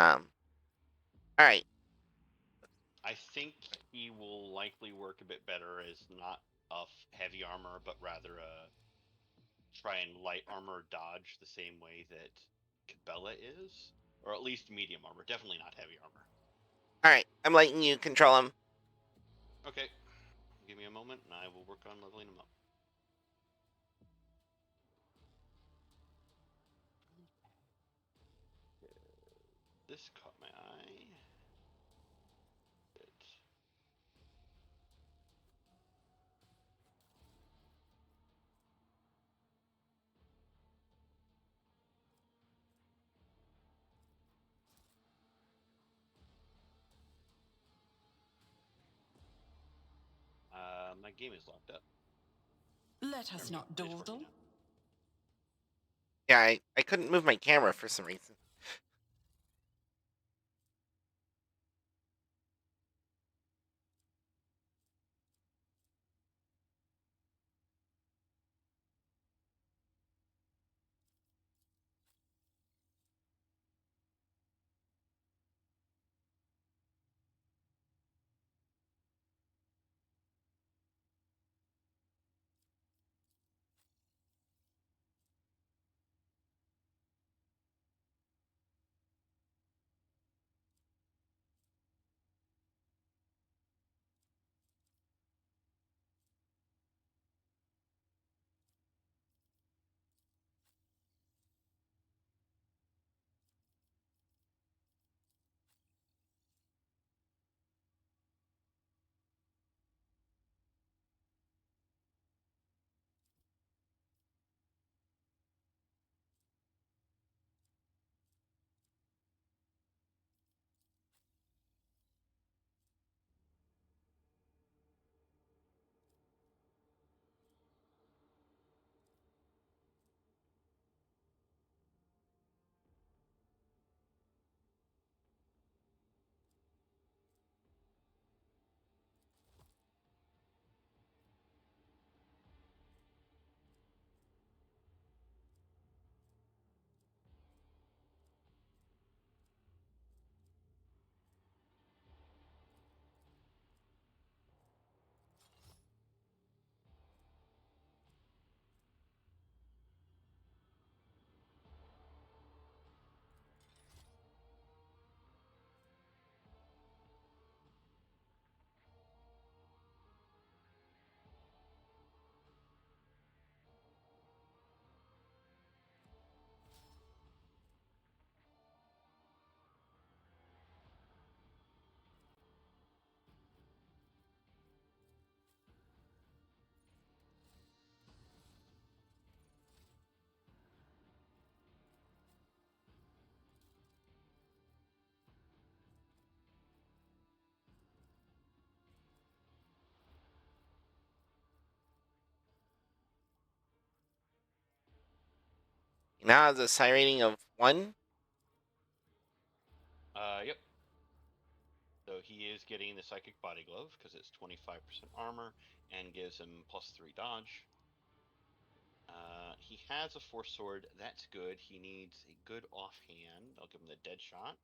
All right. I think he will likely work a bit better as not a heavy armor, but rather a try and light armor dodge the same way that Cabela is, or at least medium armor. Definitely not heavy armor. All right, I'm letting you control him. Okay, give me a moment, and I will work on leveling him up. This caught my eye. My game is locked up. Let us not dawdle. Yeah, I couldn't move my camera for some reason. Now has a psi rating of 1. Yep. So he is getting the Psychic Body Glove because it's 25% armor and gives him +3 dodge. He has a Force Sword. That's good. He needs a good offhand. I'll give him the Dead Shot.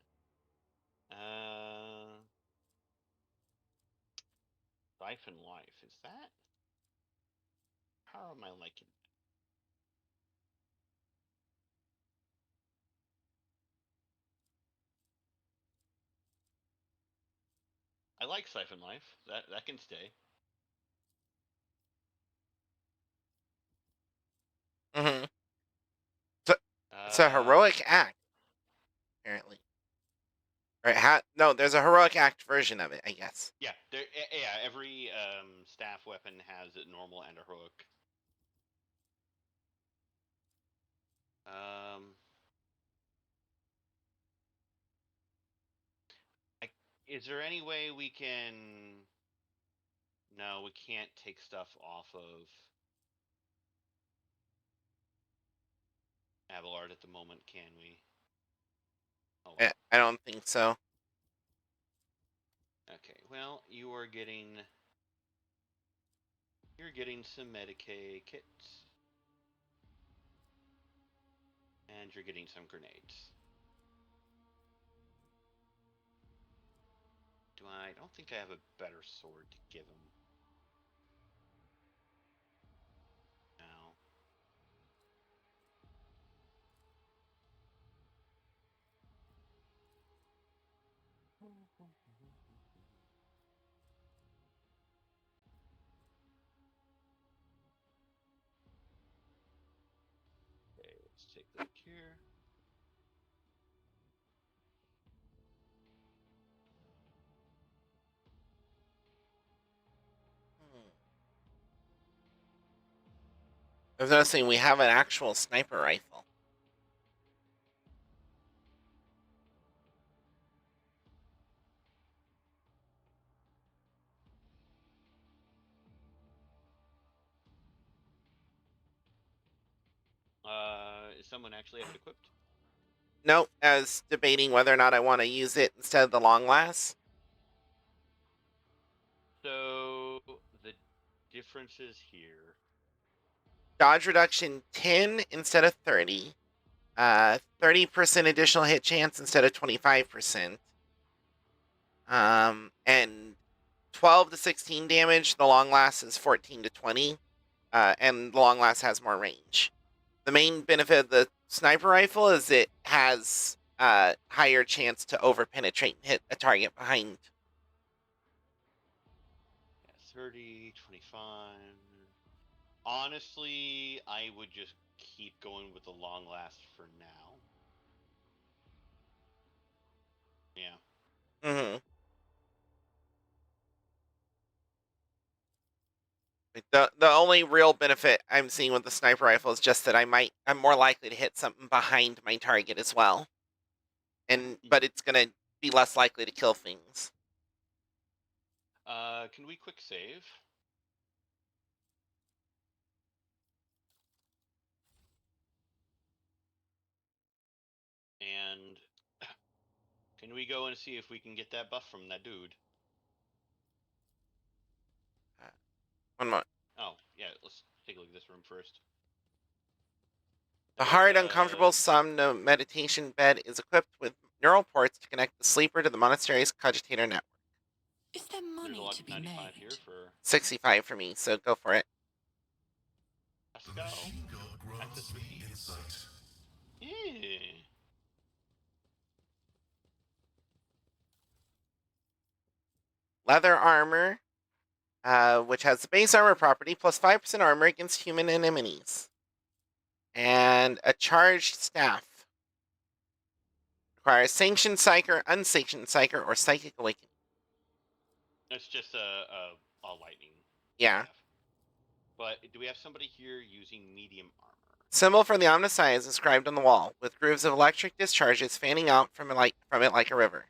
Siphon Life. Is that? How am I liking it? I like Siphon Life. That can stay. Mm-hmm. So, it's a heroic act, apparently. Right? No, there's a heroic act version of it, I guess. Yeah, every staff weapon has a normal and a heroic. Is there any way we can? No, we can't take stuff off of Abelard at the moment, can we? Oh, well. I don't think so. Okay, well, you're getting some Medicaid kits. And you're getting some grenades. I don't think I have a better sword to give him. Now. Okay, let's take a look here. I was noticing we have an actual sniper rifle. Is someone actually have it equipped? No, I was debating whether or not I want to use it instead of the long last. So the differences here. Dodge reduction 10 instead of 30. 30% additional hit chance instead of 25%. And 12 to 16 damage. The long last is 14 to 20. And the long last has more range. The main benefit of the sniper rifle is it has higher chance to over penetrate and hit a target behind. Yeah, 30, 25. Honestly, I would just keep going with the long last for now. Yeah. Mm-hmm. The only real benefit I'm seeing with the sniper rifle is just that I'm more likely to hit something behind my target as well. But it's gonna be less likely to kill things. Can we quick save? And can we go and see if we can get that buff from that dude? One more. Oh, yeah, let's take a look at this room first. The hard, uncomfortable somno meditation bed is equipped with neural ports to connect the sleeper to the monastery's cogitator network. Is there money to be made? Here for 65 for me, so go for it. Let's go. That's a sweet insight. Yeah. Leather armor, which has the base armor property plus 5% armor against human enemies. And a charged staff. Requires sanctioned psyker, unsanctioned psyker, or psychic awakening. It's just a lightning. Yeah. Staff. But do we have somebody here using medium armor? Symbol for the Omnissiah is inscribed on the wall, with grooves of electric discharges fanning out from it like a river.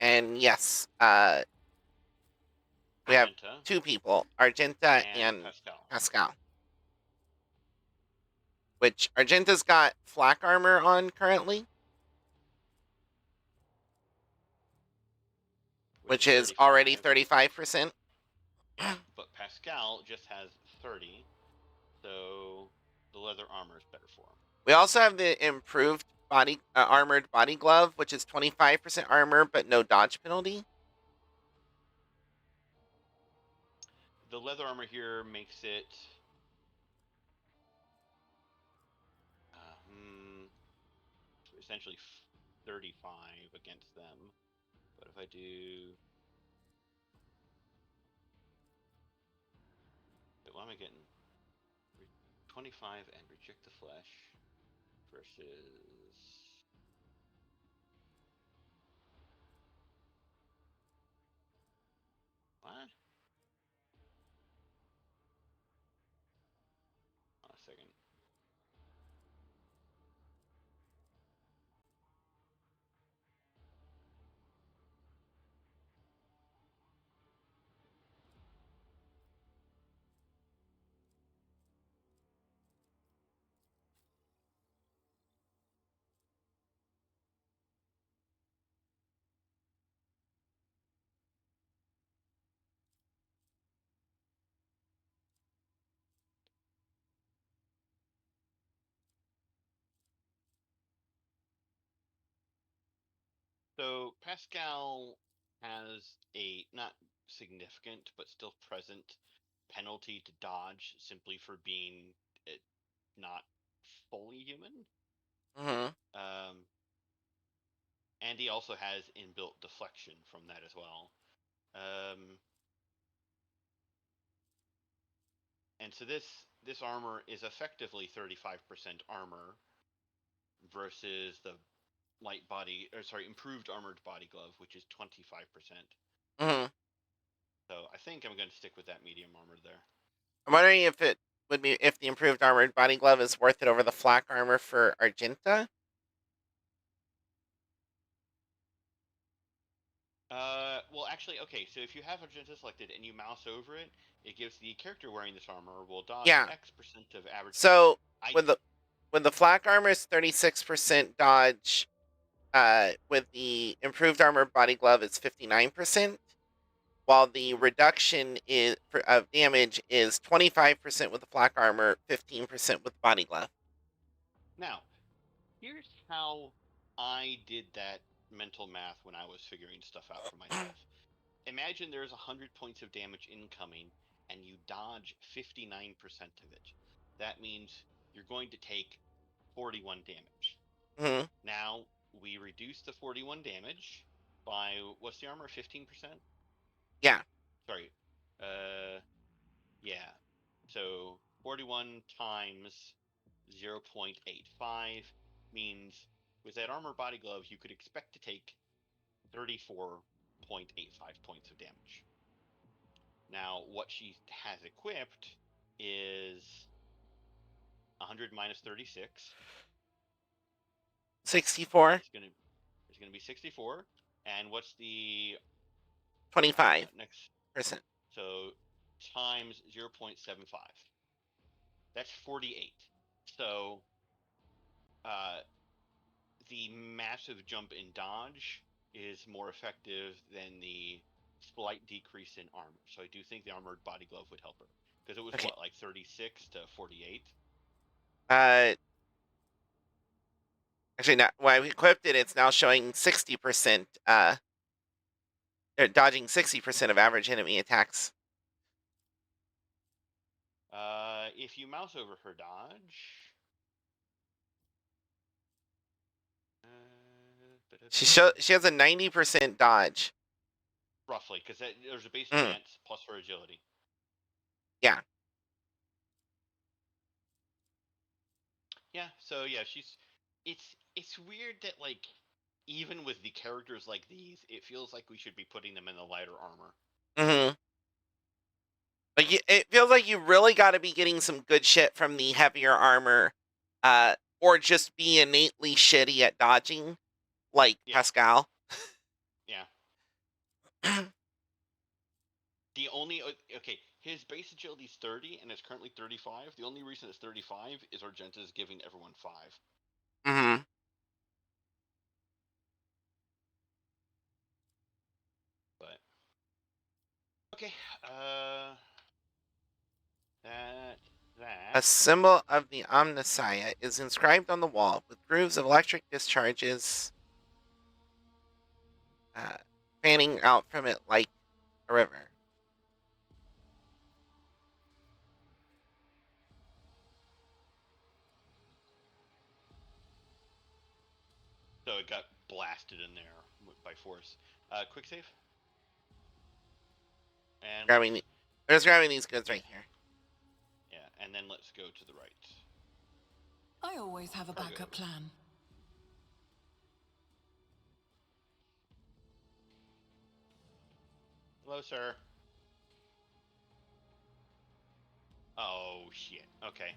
And yes, we have two people, Argenta and Pascal. which Argenta's got flak armor on currently, which is already 35%. But Pascal just has 30, so the leather armor is better for him. We also have the improved body armored body glove, which is 25% armor but no dodge penalty. The leather armor here makes it essentially 35 against them. But if I do, what am I getting? 25 and reject the flesh versus what? A second. So Pascal has a not significant but still present penalty to dodge simply for being not fully human. Mm-hmm. And he also has inbuilt deflection from that as well. And so this armor is effectively 35% armor versus the improved armored body glove, which is 25%. Mm-hmm. So I think I'm going to stick with that medium armor there. I'm wondering if it would be if the improved armored body glove is worth it over the flak armor for Argenta. Well, actually, okay. So if you have Argenta selected and you mouse over it, it gives the character wearing this armor will dodge X% of average. So when the flak armor is 36% dodge, with the improved armor body glove it's 59%, while the reduction of damage is 25% with the flak armor, 15% with the body glove. Now, here's how I did that mental math when I was figuring stuff out for myself. Imagine there's 100 points of damage incoming and you dodge 59% of it. That means you're going to take 41 damage. Mm-hmm. Now, we reduce the 41 damage by, what's the armor, 15%? Yeah. Sorry. Yeah. So 41 times 0.85 means with that armor body glove, you could expect to take 34.85 points of damage. Now, what she has equipped is 100 minus 36. 64. It's gonna be 64. And what's the 25%. next? So times 0.75. That's 48. So the massive jump in dodge is more effective than the slight decrease in armor. So I do think the armored body glove would help her because it was what, like 36 to 48. Actually, not when I equipped it. It's now showing 60%. They're dodging 60% of average enemy attacks. If you mouse over her dodge, she has a 90% dodge. Roughly, because there's a base chance plus her agility. Yeah. Yeah. So yeah, it's weird that like even with the characters like these, it feels like we should be putting them in the lighter armor. Mm-hmm. Like it feels like you really got to be getting some good shit from the heavier armor, or just be innately shitty at dodging, like Pascal. Yeah. The only His base agility is 30, and it's currently 35. The only reason it's 35 is Argenta is giving everyone 5. Mm-hmm. But okay, that. A symbol of the Omnissiah is inscribed on the wall with grooves of electric discharges fanning out from it like a river. So it got blasted in there by force. Quick save. And We're grabbing these goods right here. Yeah, and then let's go to the right. I always have a backup plan. Hello, sir. Oh, shit. Okay.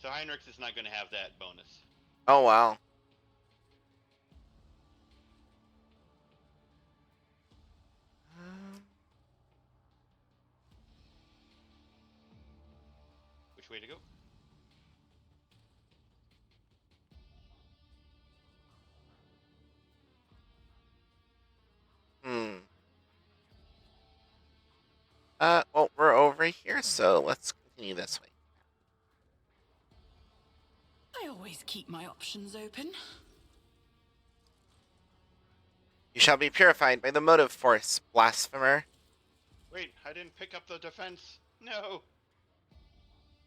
So Heinrichs is not going to have that bonus. Oh, wow. Which way to go? Well, we're over here, so let's continue this way. I always keep my options open. You shall be purified by the motive force, blasphemer. Wait, I didn't pick up the defense. No.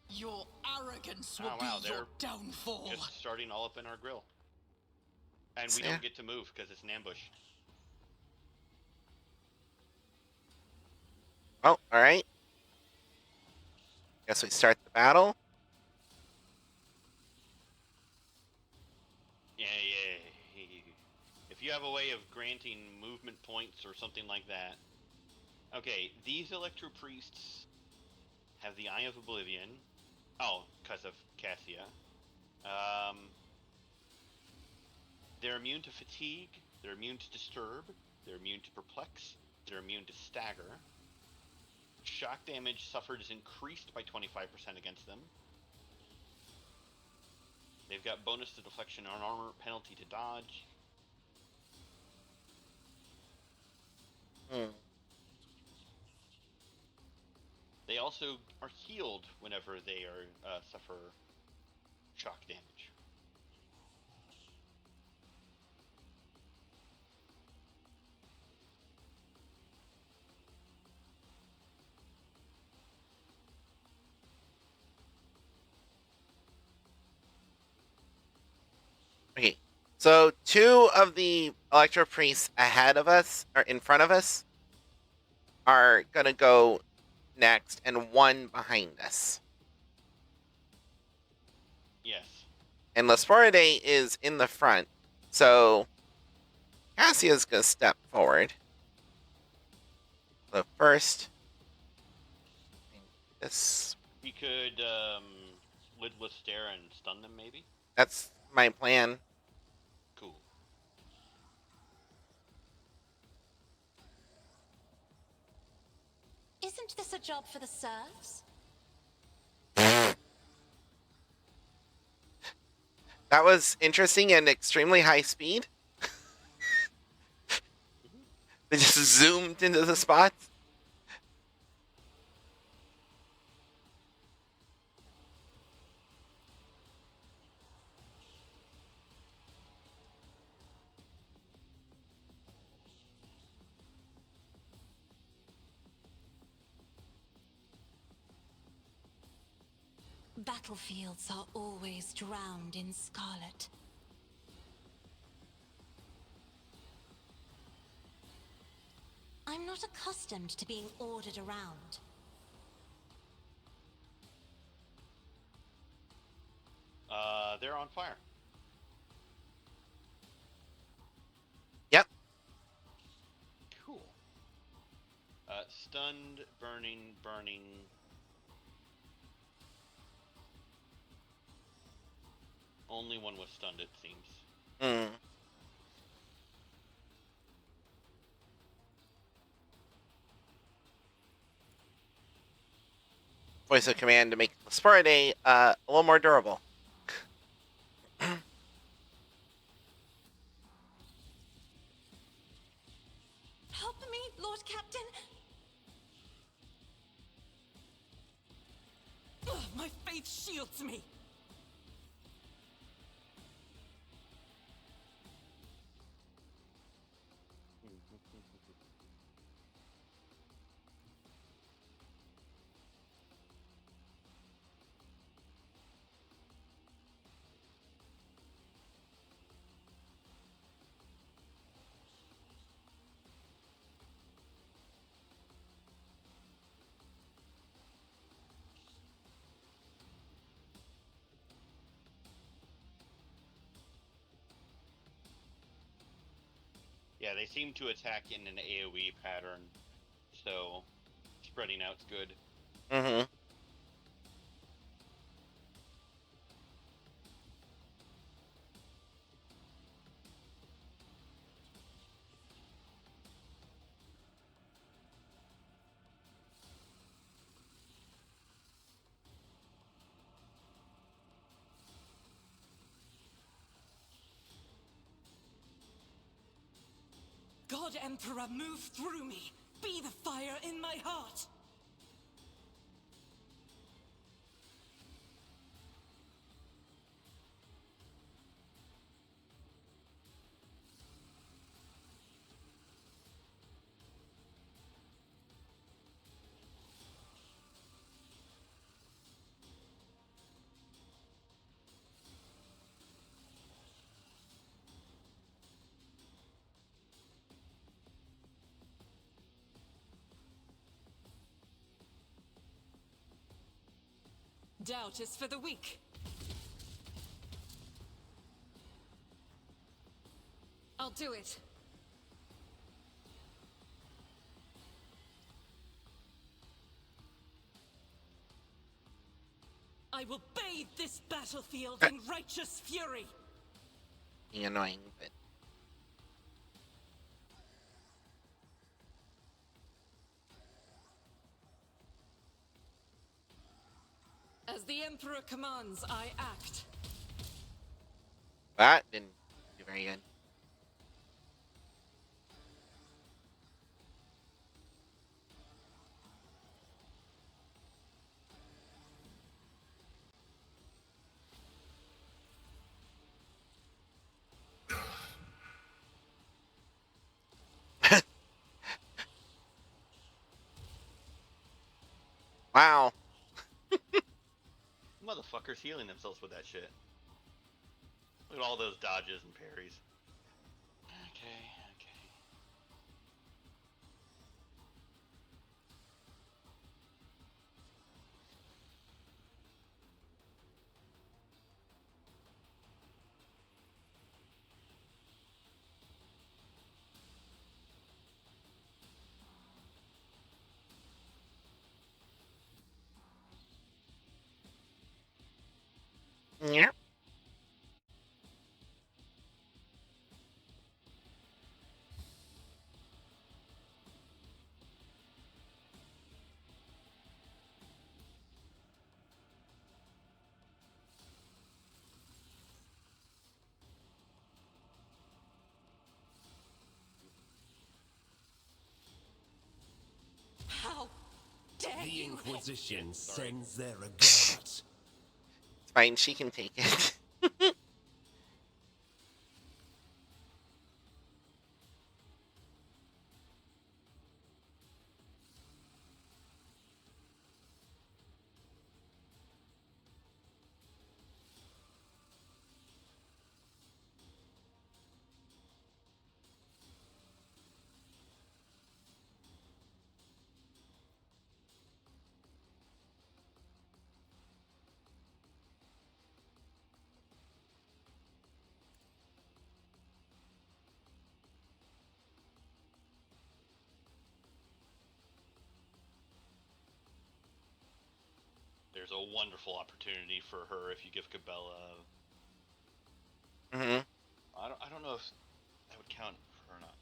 Your arrogance will be your downfall. Just starting all up in our grill. And we don't get to move because it's an ambush. Oh, alright. Guess we start the battle. Yeah. If you have a way of granting movement points or something like that. Okay, these Electro Priests have the Eye of Oblivion. Oh, because of Cassia. They're immune to fatigue. They're immune to disturb. They're immune to perplex. They're immune to stagger. Shock damage suffered is increased by 25% against them. They've got bonus to deflection on armor, penalty to dodge. They also are healed whenever they are suffer shock damage. Okay, so 2 of the Electro Priests ahead of us, or in front of us, are gonna go next, and 1 behind us. Yes. And Lasporide is in the front, so Cassia's gonna step forward. So first, this. He could lidless stare and stun them, maybe? That's my plan. Cool. Isn't this a job for the serfs? That was interesting and extremely high speed. They just zoomed into the spots. Battlefields are always drowned in scarlet. I'm not accustomed to being ordered around. They're on fire. Yep. Cool. Stunned, burning. Only one was stunned, it seems. voice of command to make Sporidae a little more durable. Help me, Lord Captain. Ugh, my faith shields me. Yeah, they seem to attack in an AoE pattern, so spreading out's good. Mm-hmm. God Emperor, move through me. Be the fire in my heart. Doubt is for the weak. I'll do it. I will bathe this battlefield in righteous fury. Annoying, but As the Emperor commands, I act. that didn't do very good. Wow. Motherfuckers healing themselves with that shit. Look at all those dodges and parries. Okay. Yeah. How dare The you? Inquisition Sorry. sends their regards. It's fine, she can take it. There's a wonderful opportunity for her if you give Cabela. Mm-hmm. I don't know if that would count for her or not.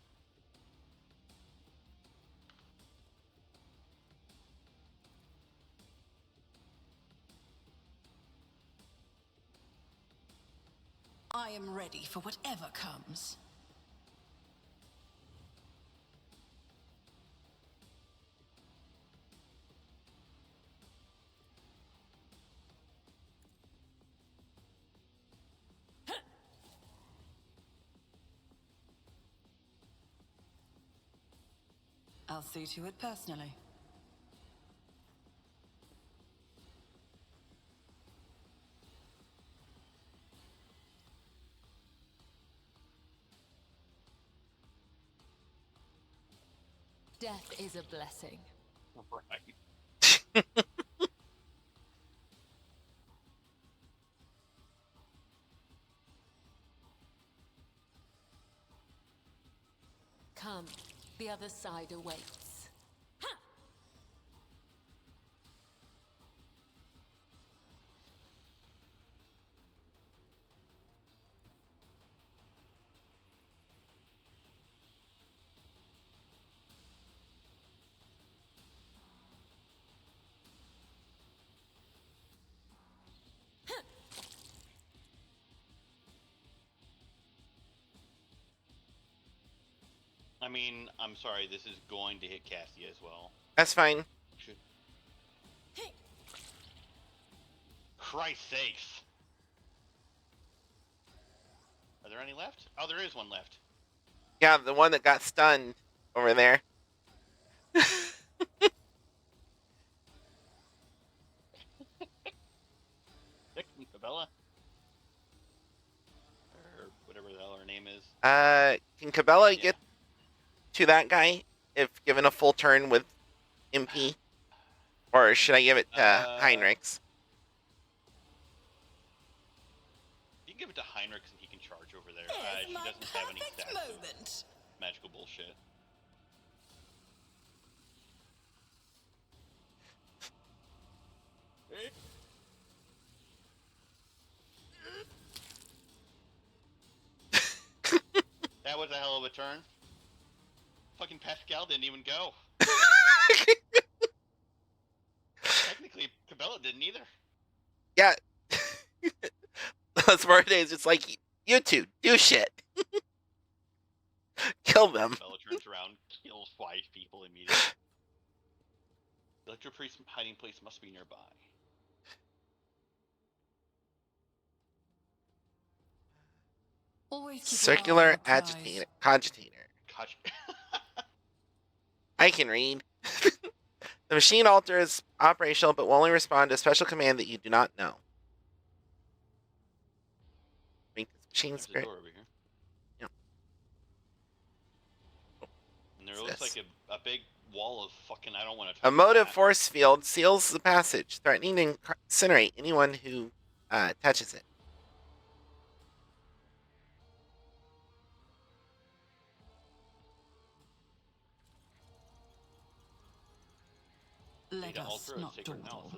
I am ready for whatever comes. I'll see to it personally. Death is a blessing. Right. Come, the other side awaits. I mean, I'm sorry, this is going to hit Cassie as well. That's fine. Should... Christ sakes! Are there any left? Oh, there is one left. Yeah, the one that got stunned over there. King Cabela? Or whatever the hell her name is. Can Cabela get to that guy if given a full turn with MP? Or should I give it to Heinrichs? You can give it to Heinrichs and he can charge over there. Here's She my doesn't have any perfect stats. moment. Magical bullshit. That was a hell of a turn. Fucking Pascal didn't even go. Technically, Cabela didn't either. Yeah. Those birthdays, it's like, you two, do shit. Kill them. Cabela turns around, kills 5 people immediately. The Electro Priest hiding place must be nearby. Always keep Circular agitator, cogitator. I can read. The machine altar is operational, but will only respond to a special command that you do not know. Make this machine spirit. Door over here. Yeah. And there looks like a big wall of fucking. I don't want to. A motive force field seals the passage, threatening to incinerate anyone who touches it. Let us not dawdle.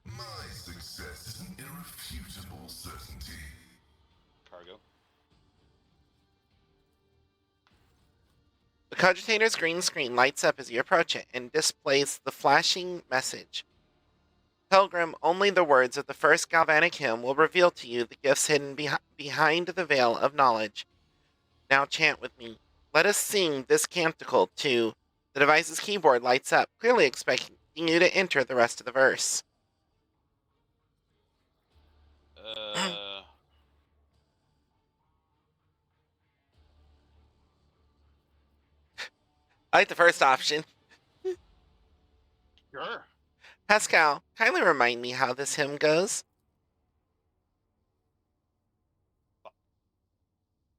My success is an irrefutable certainty. Cargo. The cogitator's green screen lights up as you approach it and displays the flashing message. Pilgrim, only the words of the first galvanic hymn will reveal to you the gifts hidden behind the veil of knowledge. Now chant with me. Let us sing this canticle too. The device's keyboard lights up, clearly expecting you to enter the rest of the verse. I like the first option. Sure. Pascal, kindly remind me how this hymn goes.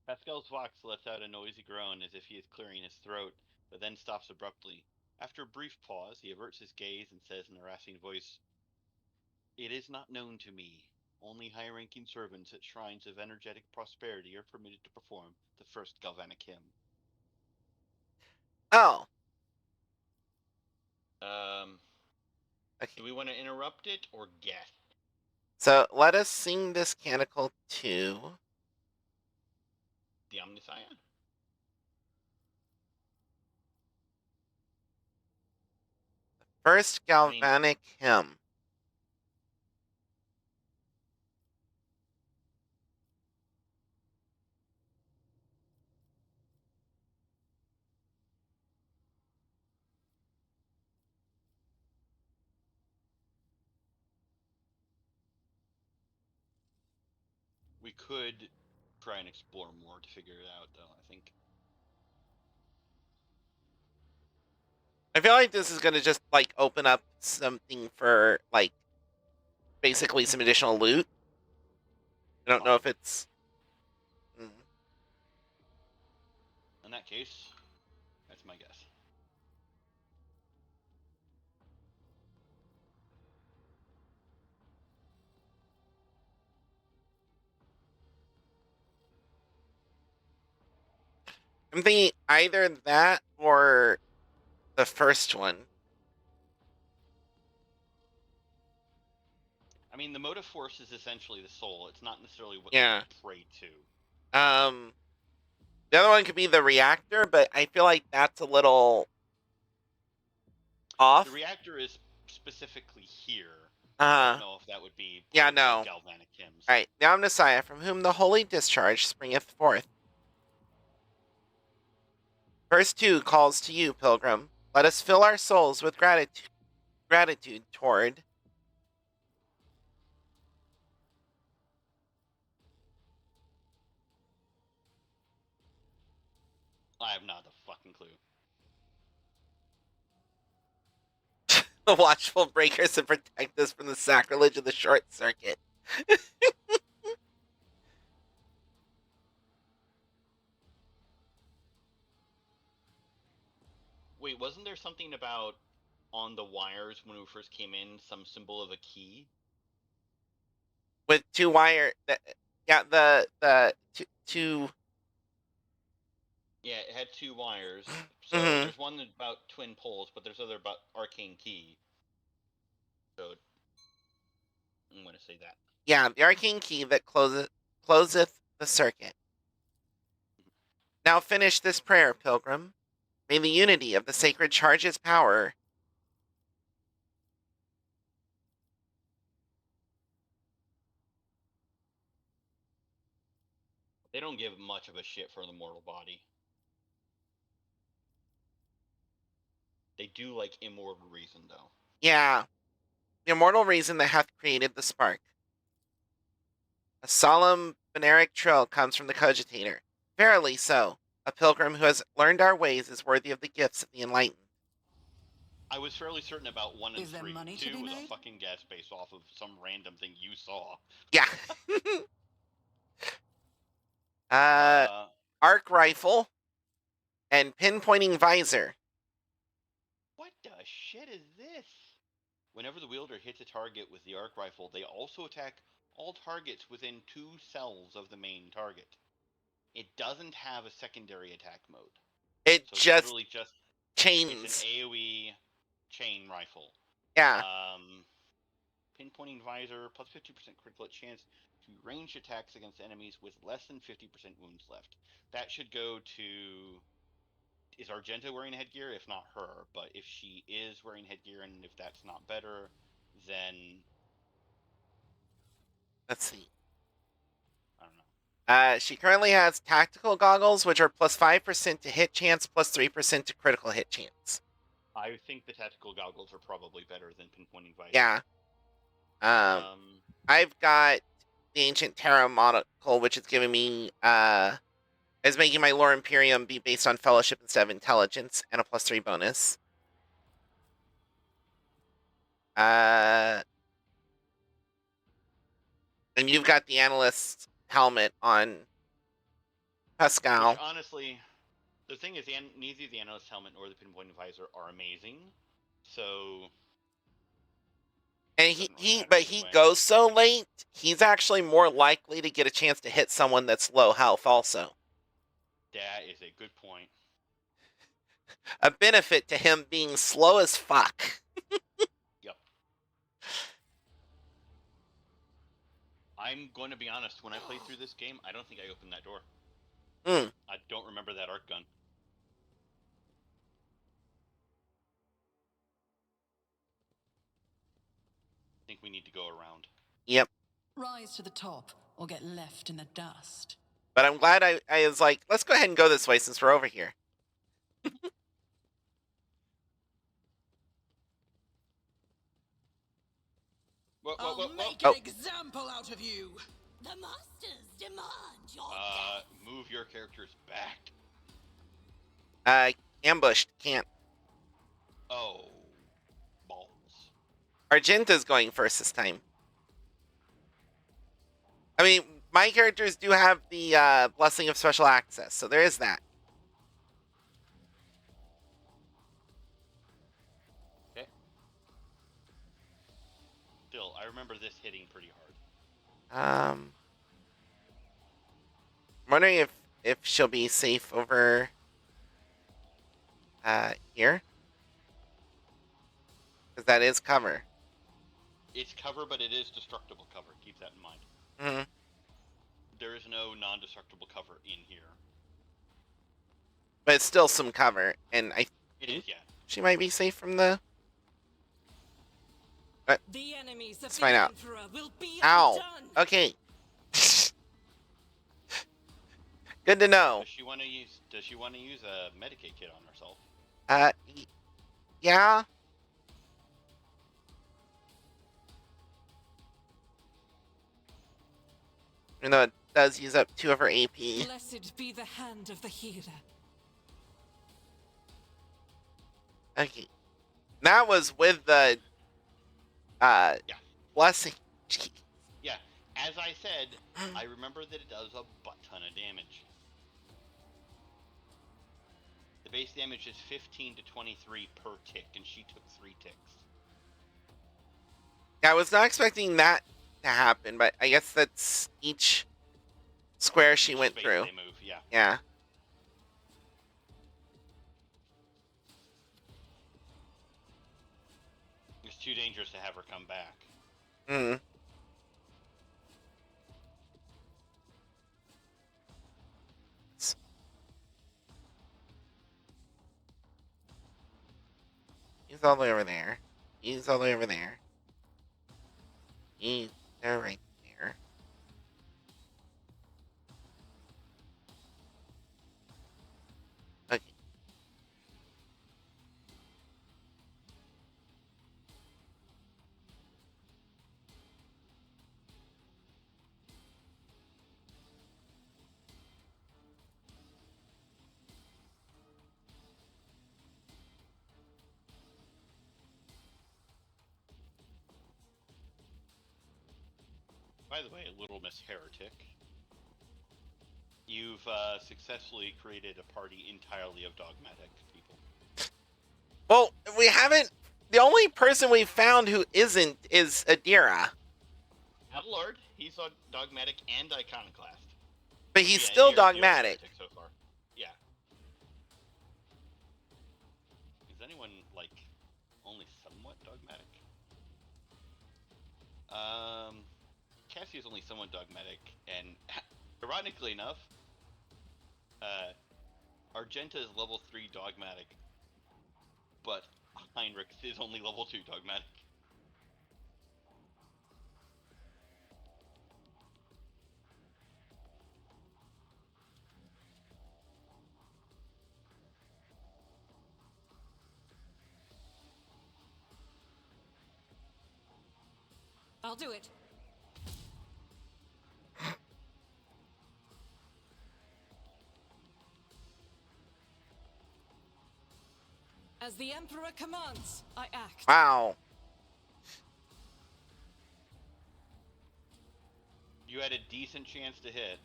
Pascal's vox lets out a noisy groan as if he is clearing his throat, but then stops abruptly. After a brief pause, he averts his gaze and says in a rasping voice, "It is not known to me. Only high-ranking servants at shrines of energetic prosperity are permitted to perform the first galvanic hymn." Oh. Okay. Do we want to interrupt it or guess? So let us sing this canticle to the Omniscion. First galvanic hymn. We could try and explore more to figure it out, though, I think. I feel like this is going to just, like, open up something for, like, basically some additional loot. I don't know if it's... In that case, that's my guess. I'm thinking either that or the first one. I mean, the motive force is essentially the soul. It's not necessarily what Yeah. they pray to. The other one could be the reactor, but I feel like that's a little off. The reactor is specifically here. I don't know if that would be Yeah, part of no. the galvanic hymns. Alright, now Messiah, from whom the holy discharge springeth forth. Verse 2 calls to you, pilgrim. Let us fill our souls with gratitude toward... I have not a fucking clue. The watchful breakers to protect us from the sacrilege of the short circuit. Wait, wasn't there something about on the wires when we first came in, some symbol of a key? With two wire... Yeah, the two... Yeah, it had two wires. So there's one about twin poles, but there's other about arcane key. So I'm going to say that. Yeah, the arcane key that closeth the circuit. Now finish this prayer, pilgrim. May the unity of the sacred charge's power... They don't give much of a shit for the mortal body. They do like immortal reason, though. Yeah. The immortal reason that hath created the spark. A solemn Veneric trill comes from the cogitator. Verily so. A pilgrim who has learned our ways is worthy of the gifts of the enlightened. I was fairly certain about 1 and 3. Money 2 was a fucking guess based off of some random thing you saw. Yeah. Arc rifle and pinpointing visor. What the shit is this? Whenever the wielder hits a target with the arc rifle, they also attack all targets within 2 cells of the main target. It doesn't have a secondary attack mode. It so just literally just chains. It's an AoE chain rifle. Yeah. Pinpointing visor, plus 50% critical chance to ranged attacks against enemies with less than 50% wounds left. That should go to... Is Argenta wearing headgear? If not her, but if she is wearing headgear and if that's not better, then... Let's see. I don't know. She currently has tactical goggles, which are plus 5% to hit chance, plus 3% to critical hit chance. I think the tactical goggles are probably better than pinpointing visor. Yeah. I've got the Ancient Terra monocle, which is giving me, is making my Lore Imperium be based on Fellowship instead of Intelligence, and a plus 3 bonus. And you've got the Analyst helmet on Pascal. Which, honestly, the thing is, neither the Analyst helmet nor the pinpointing visor are amazing, so... And he goes so late, he's actually more likely to get a chance to hit someone that's low health also. That is a good point. A benefit to him being slow as fuck. Yep. I'm going to be honest, when I played through this game, I don't think I opened that door. I don't remember that arc gun. I think we need to go around. Yep. Rise to the top or get left in the dust. But I'm glad I was like, let's go ahead and go this way since we're over here. I'll make an example out of you. The masters demand your Move your characters back. Ambushed. Can't. Oh, balls. Argenta's going first this time. I mean, my characters do have the blessing of special access, so there is that. Okay. Still, I remember this hitting pretty hard. I'm wondering if she'll be safe over here, because that is cover. It's cover, but it is destructible cover. Keep that in mind. Mm-hmm. There is no non-destructible cover in here. But it's still some cover, and I think she might be safe from the. But The enemies of let's the find out. Emperor will be Ow. undone. Okay. Good to know. Does she want to use a Medicaid kit on herself? Yeah. Even though it does use up 2 of her AP. Blessed be the hand of the healer. Okay. That was with the blessing. Jeez. Yeah. As I said, I remember that it does a butt ton of damage. The base damage is 15 to 23 per tick, and she took 3 ticks. Yeah, I was not expecting that to happen, but I guess that's each square she went Space through. They move, yeah. Yeah. It's too dangerous to have her come back. Hmm. He's all the way over there. He's all the way over there. They're right there. Okay. By the way, Little Miss Heretic, you've successfully created a party entirely of dogmatic people. Well, we haven't. The only person we've found who isn't is Adira. Lord, he's a dogmatic and iconoclast. But he's still dogmatic. So far. Yeah. Is anyone, like, only somewhat dogmatic? Cassie is only somewhat dogmatic, and ironically enough, Argenta is level 3 dogmatic, but Heinrich is only level 2 dogmatic. I'll do it. As the Emperor commands, I act. Wow. You had a decent chance to hit.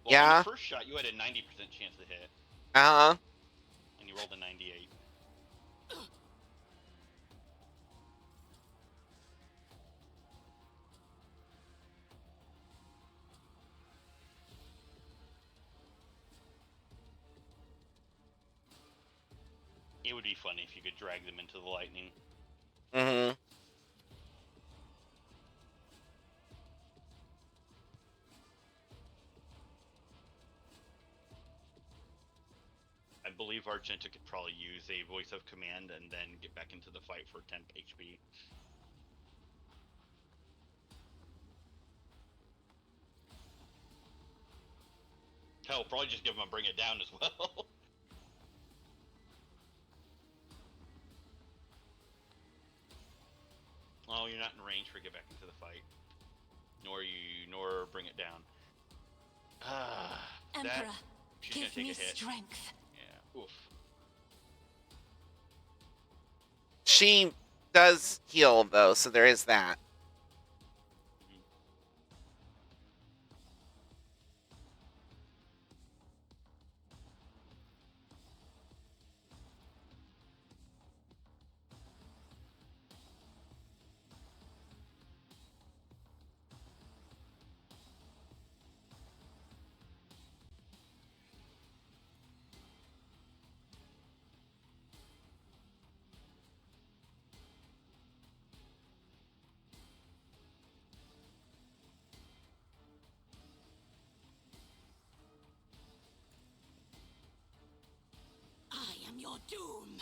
Well, Yeah. on the first shot, you had a 90% chance to hit. Uh-huh. And you rolled a 98. It would be funny if you could drag them into the lightning. Mm-hmm. I believe Argenta could probably use a voice of command and then get back into the fight for 10 HP. Hell, probably just give him a bring it down as well. Oh, you're not in range for get back into the fight. nor bring it down. Emperor, she's gonna give take me a hit. strength. Yeah. Oof. She does heal, though, so there is that. I am your doom.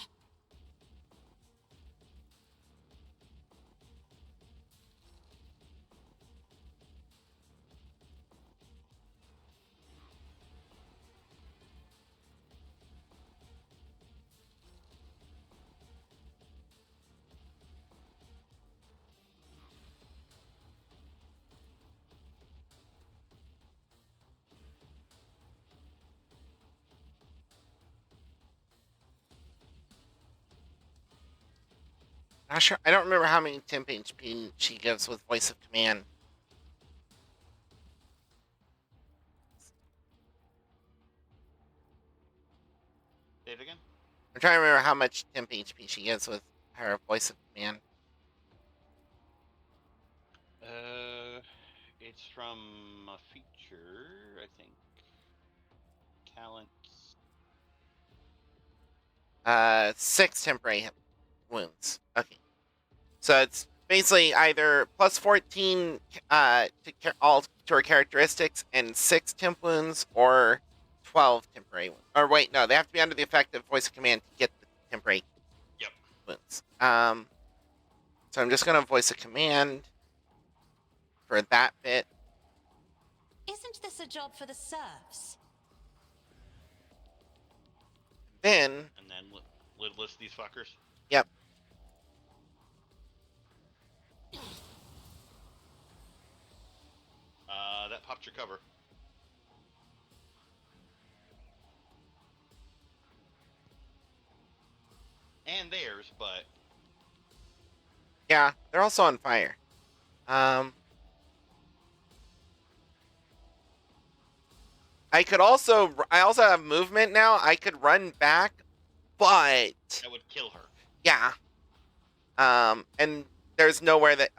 Not sure. I don't remember how many temp HP she gives with voice of command. Say it again. I'm trying to remember how much temp HP she gives with her voice of command. It's from a feature, I think. Talents. 6 temporary wounds. Okay. So it's basically either plus 14 all to her characteristics and 6 temp wounds, or 12 temporary wounds. Or wait, no, they have to be under the effect of voice of command to get the temporary wounds. So I'm just gonna voice a command for that bit. Isn't this a job for the serfs? And then lidless these fuckers. Yep. That popped your cover. And theirs, but yeah, they're also on fire. I also have movement now. I could run back, but that would kill her. Yeah. And there's nowhere that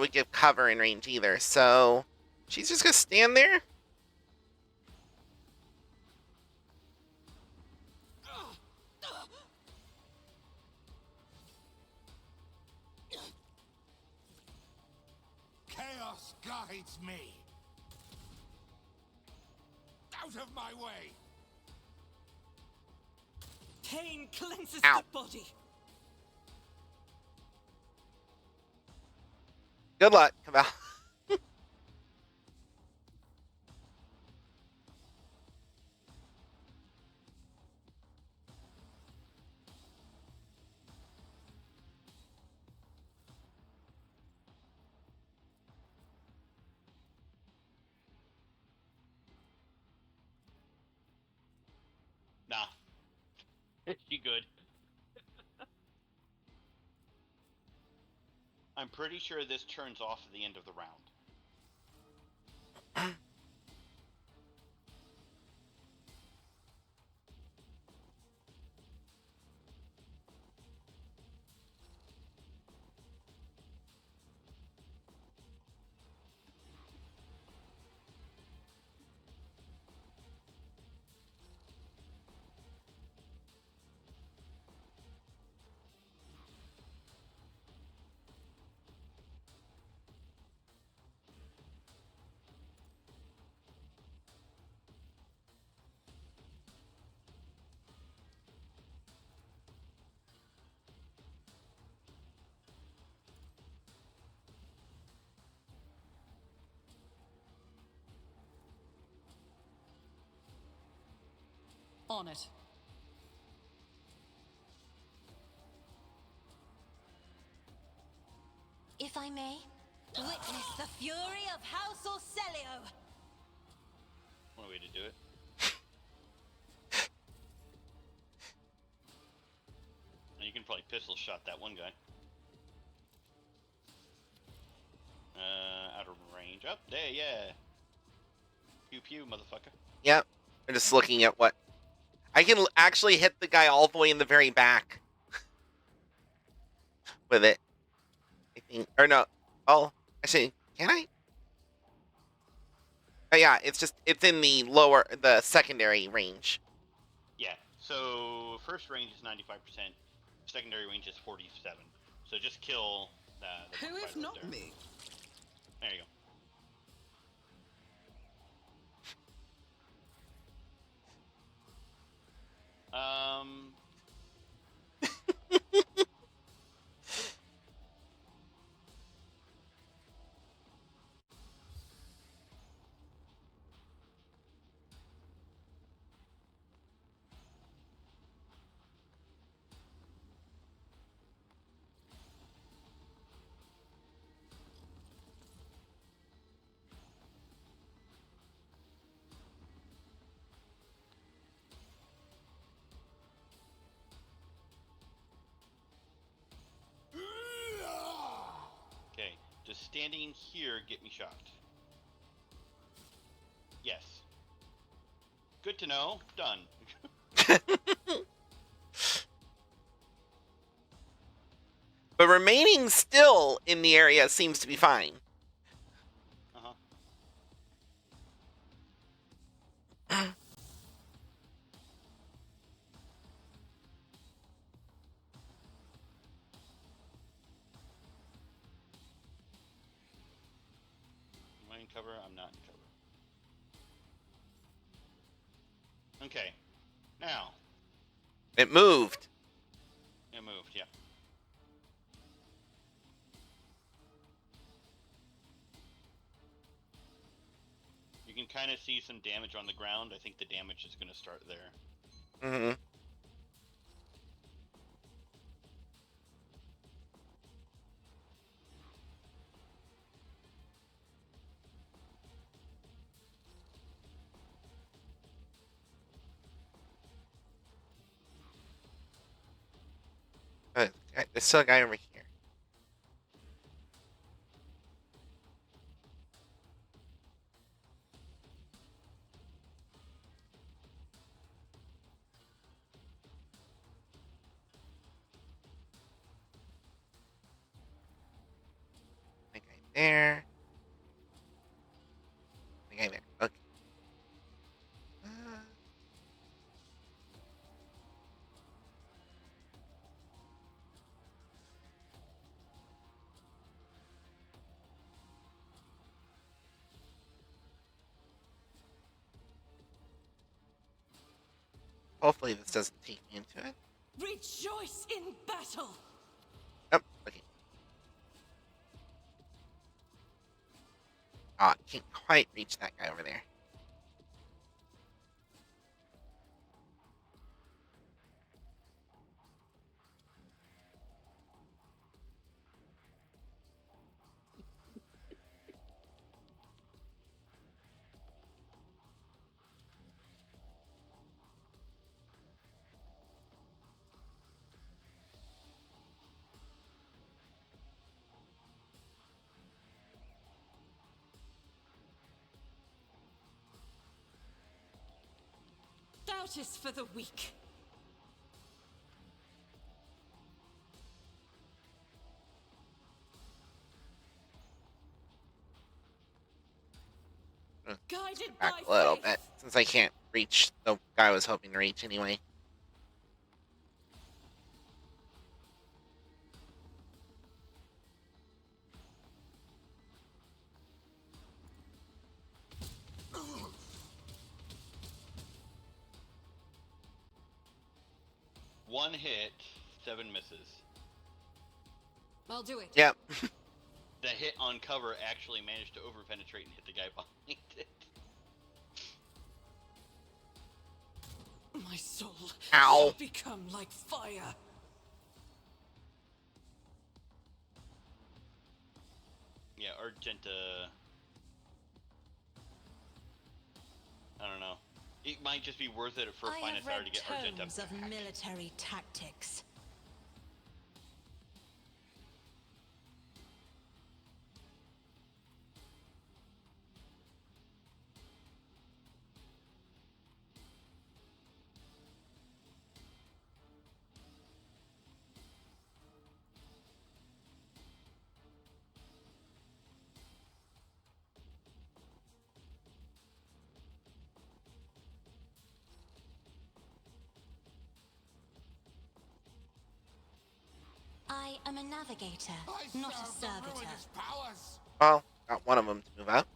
we give cover in range either. So she's just gonna stand there. Chaos guides me. Out of my way. Pain cleanses Ow. the body. Good luck, Cabal. Nah. She good. I'm pretty sure this turns off at the end of the round. On it. If I may, witness The fury of House Orcelio. What a way to do it. And you can probably pistol shot that one guy. Out of range. Up there, yeah. Pew pew, motherfucker. Yep. I'm just looking at what I can actually hit the guy all the way in the very back with it. I think, or no. Oh, actually, can I? Oh yeah, it's in the secondary range. Yeah. So first range is 95%. Secondary range is 47. So just kill the Who if not there. me? There you go. Okay. Does standing here get me shocked? Yes. Good to know. Done. But remaining still in the area seems to be fine. Am I in cover? I'm not in cover. Okay. Now. It moved. It moved, yeah. You can kind of see some damage on the ground. I think the damage is going to start there. Mm-hmm. There's still a guy over here. The guy there. The guy there. Okay. Hopefully this doesn't take me into it. Rejoice in battle. Oh, okay. Oh, I can't quite reach that guy over there. Doubt is for the weak. Guided Back by a little faith. bit, since I can't reach the guy I was hoping to reach anyway. One hit, 7 misses. I'll do it. Yep. The hit on cover actually managed to over-penetrate and hit the guy behind it. My soul Ow. shall become like fire. Yeah, our Argenta. I don't know. It might just be worth it for I have Finest Hour read to get Argenta tomes of back. military tactics. I am a navigator, I not a serve the servitor. ruinous powers. Well, got one of them to move up.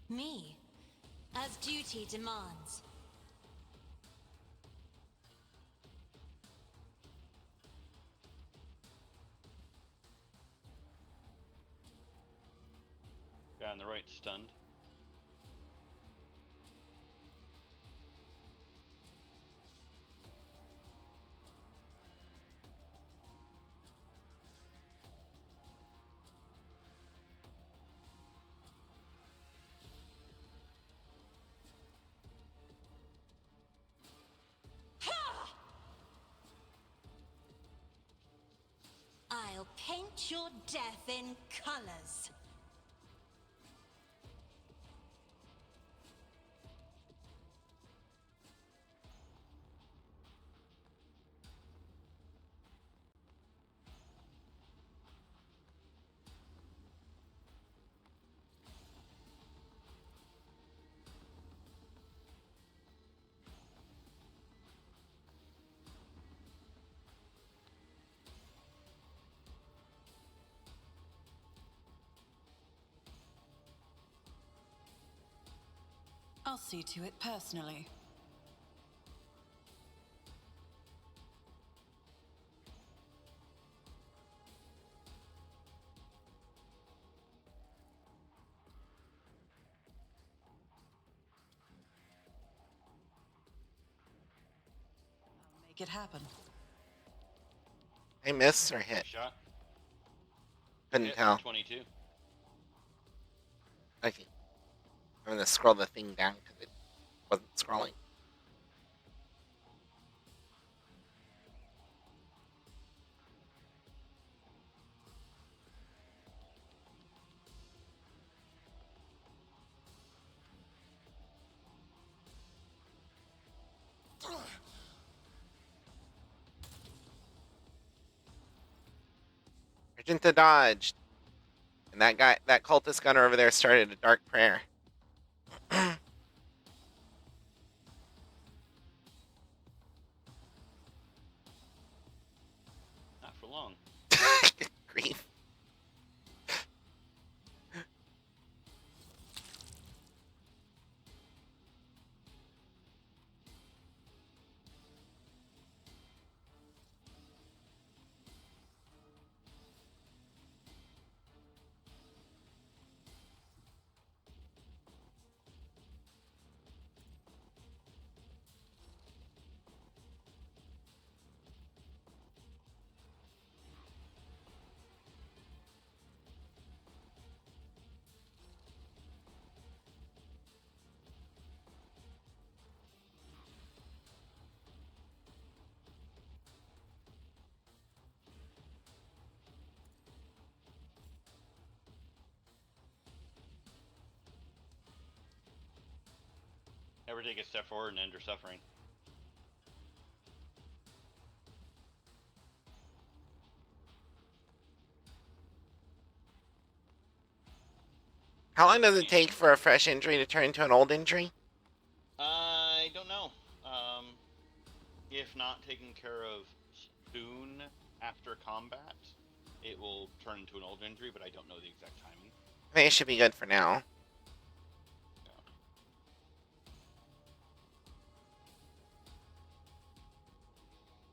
Me, as duty demands. Guy on the right stunned. I'll paint your death in colors. I'll see to it personally. I'll make it happen. I miss or hit? Shot. Couldn't Hit tell. 22. Okay. I'm gonna scroll the thing down because it wasn't scrolling. Argenta dodged. And that cultist gunner over there started a dark prayer. Not for long. Grief. Never take a step forward and end your suffering. How long does it take for a fresh injury to turn into an old injury? I don't know. If not taken care of soon after combat, it will turn into an old injury, but I don't know the exact timing. I think it should be good for now.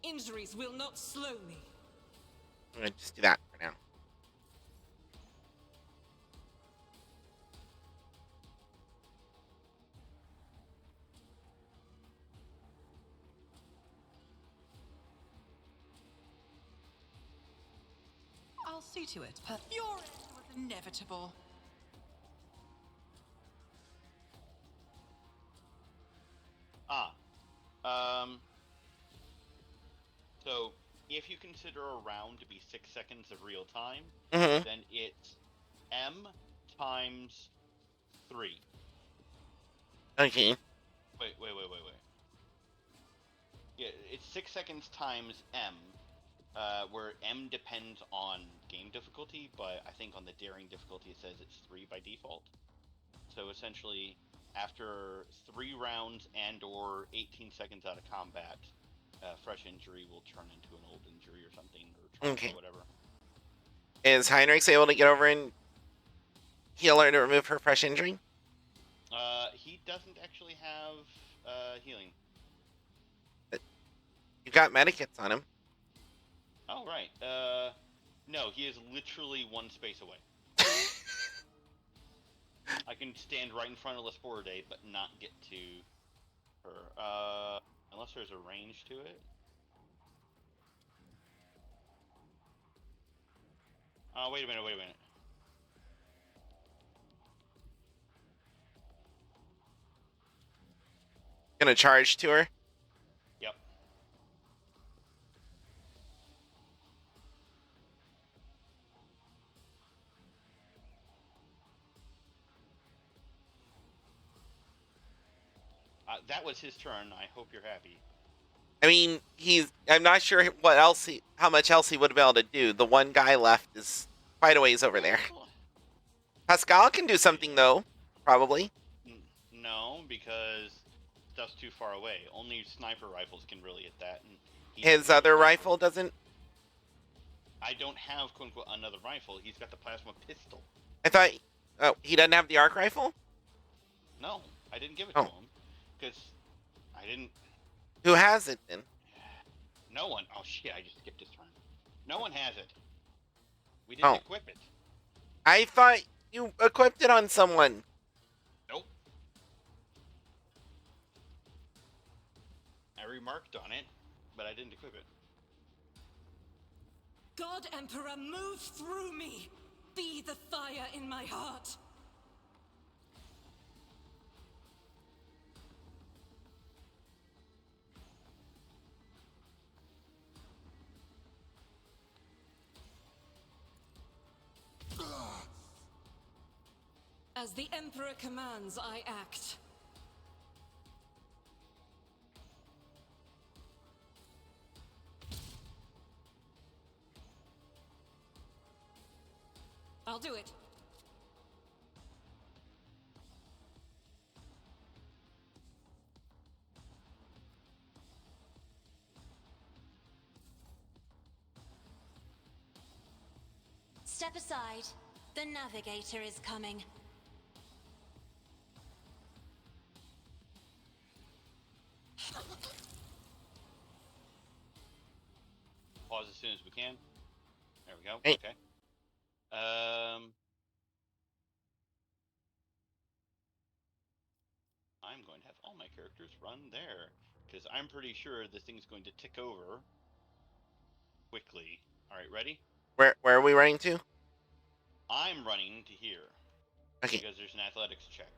Injuries will not slow me. I'm gonna just do that for now. I'll see to it. Your end was inevitable. So if you consider a round to be 6 seconds of real time, Mm-hmm. then it's M times 3. Okay. Wait. Yeah, it's 6 seconds times M, where M depends on game difficulty, but I think on the daring difficulty it says it's 3 by default. So essentially, after 3 rounds and or 18 seconds out of combat, fresh injury will turn into an old injury or something, or trauma Okay. or whatever. Is Heinrichs able to get over and heal her to remove her fresh injury? He doesn't actually have healing. You've got medikits on him. Oh, right. No, he is literally 1 space away. I can stand right in front of Lasporade, but not get to her. Unless there's a range to it. Wait a minute. Gonna charge to her. Yep. That was his turn. I hope you're happy. I mean, I'm not sure how much else he would have been able to do. The one guy left is quite a ways over there. Pascal can do something though, probably. No, because stuff's too far away. Only sniper rifles can really hit that. And his other rifle doesn't. I don't have quote unquote another rifle. He's got the plasma pistol. I thought. Oh, he doesn't have the arc rifle. No, I didn't give it to him because I didn't. Who has it then? No one. Oh shit! I just skipped his turn. No one has it. We didn't equip it. I thought you equipped it on someone. Nope. I remarked on it, but I didn't equip it. God Emperor, move through me! Be the fire in my heart! As the Emperor commands, I act. I'll do it. Step aside. The navigator is coming. Pause as soon as we can. There we go. Hey. Okay. I'm going to have all my characters run there because I'm pretty sure this thing's going to tick over quickly. All right, ready? Where are we running to? I'm running to here. Okay. Because there's an athletics check.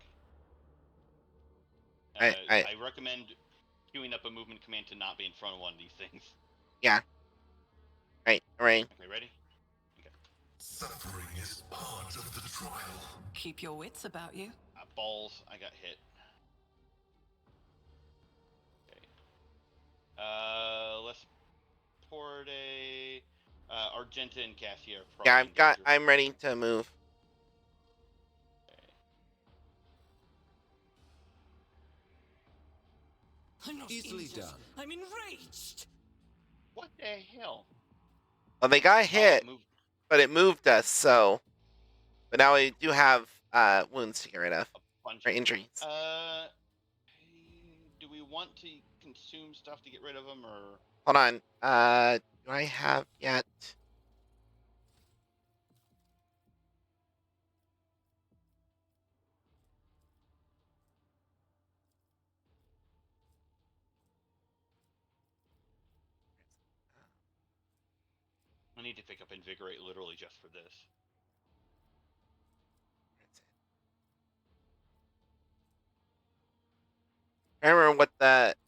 I recommend queuing up a movement command to not be in front of one of these things. Yeah. Right. Okay, ready? Okay. Suffering is part of the trial. Keep your wits about you. Balls. I got hit. Okay. Let's port a Argenta and Cassia. Yeah, I'm ready to move. I'm not Easily injured. done. I'm enraged. What the hell? Well, they got hit, but it moved us. So, but now we do have wounds to get rid of, or injuries. Do we want to consume stuff to get rid of them, or? Hold on. Do I have yet? I need to pick up Invigorate literally just for this. I remember what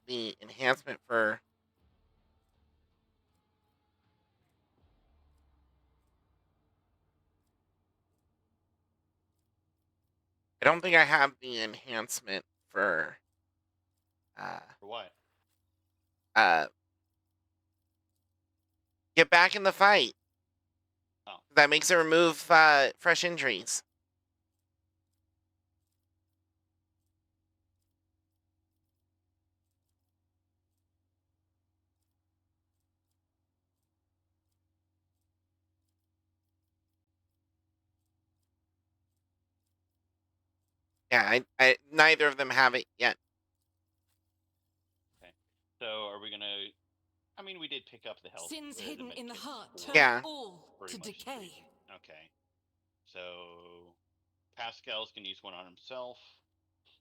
the enhancement for. I don't think I have the enhancement for. For what? Uh, get back in the fight. Oh. That makes it remove fresh injuries. Yeah, I neither of them have it yet. Okay. So are we gonna? I mean, we did pick up the health. Sins hidden in the heart turn Yeah. all Pretty to much decay. Okay. So Pascal's gonna use one on himself.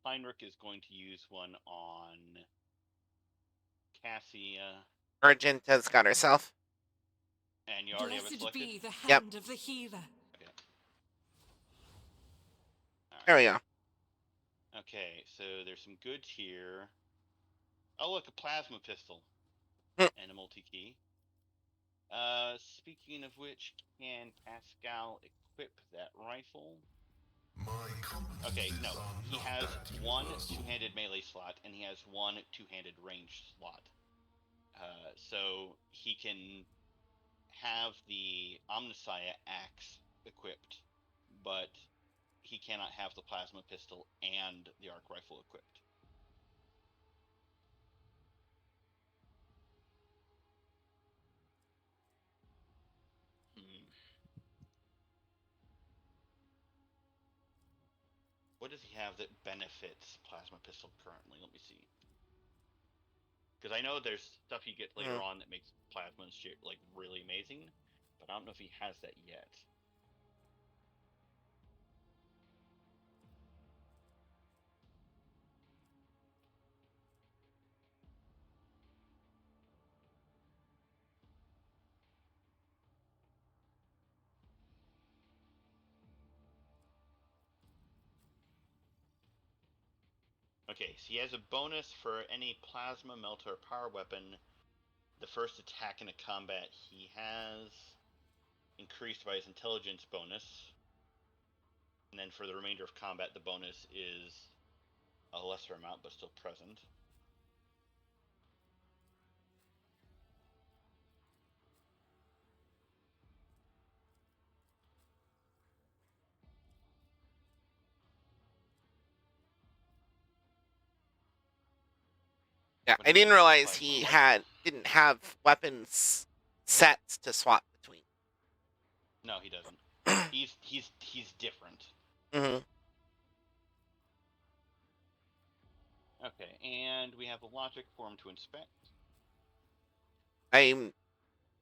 Heinrich is going to use one on Cassia. Argenta's got herself. And you already have it Blessed selected? be the Yep. hand of the healer. Okay. There we go. Okay, so there's some goods here. Oh, look, a plasma pistol. Hmm. And a multi-key. Speaking of which, can Pascal equip that rifle? Okay, no. He has one two-handed melee slot, and he has one two-handed ranged slot. So he can have the Omnissiah axe equipped, but he cannot have the plasma pistol and the arc rifle equipped. What does he have that benefits plasma pistol currently? Let me see. Because I know there's stuff you get later on that makes plasma and shit like really amazing, but I don't know if he has that yet. Okay, so he has a bonus for any plasma, melter, or power weapon. The first attack in a combat he has increased by his intelligence bonus. And then for the remainder of combat, the bonus is a lesser amount, but still present. Yeah, I didn't realize he didn't have weapons sets to swap between. No, he doesn't. he's different. Mm-hmm. Okay, and we have a logic for him to inspect.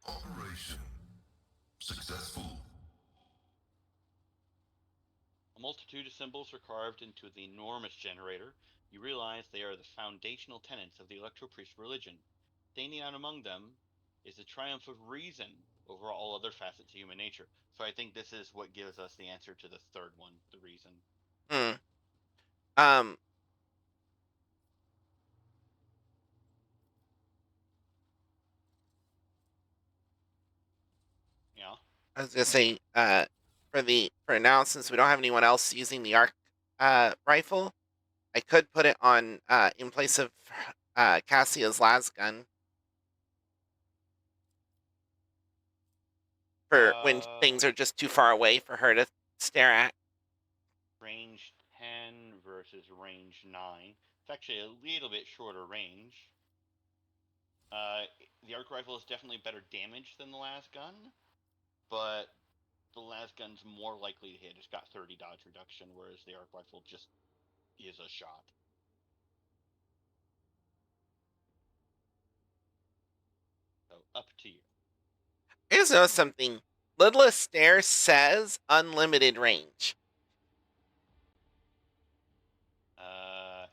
Operation successful. A multitude of symbols are carved into the enormous generator. You realize they are the foundational tenets of the Electro-Priest religion. Standing out among them is the triumph of reason over all other facets of human nature. So I think this is what gives us the answer to the third one, the reason. Yeah. I was gonna say, for now, since we don't have anyone else using the arc rifle, I could put it on in place of Cassia's las gun for when things are just too far away for her to stare at. Range 10 versus range 9. It's actually a little bit shorter range. The arc rifle is definitely better damage than the las gun, but the las gun's more likely to hit. It's got 30 dodge reduction, whereas the arc rifle just is a shot. So up to you. I just noticed something. Littlest Stare says unlimited range.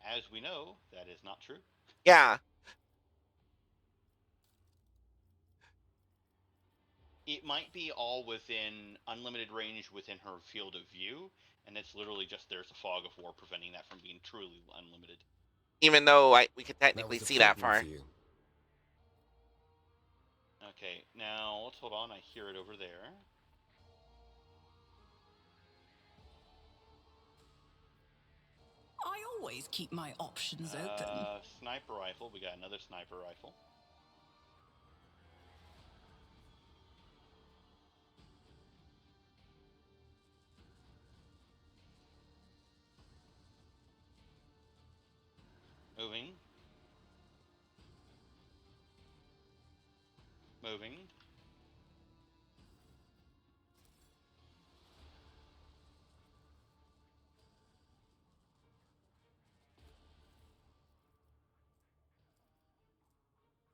As we know, that is not true. Yeah. It might be all within unlimited range within her field of view, and it's literally just there's a fog of war preventing that from being truly unlimited. Even though we could That technically was a see that problem far. for you. Okay, now let's hold on. I hear it over there. I always keep my options open. Sniper rifle. We got another sniper rifle. Moving. Moving.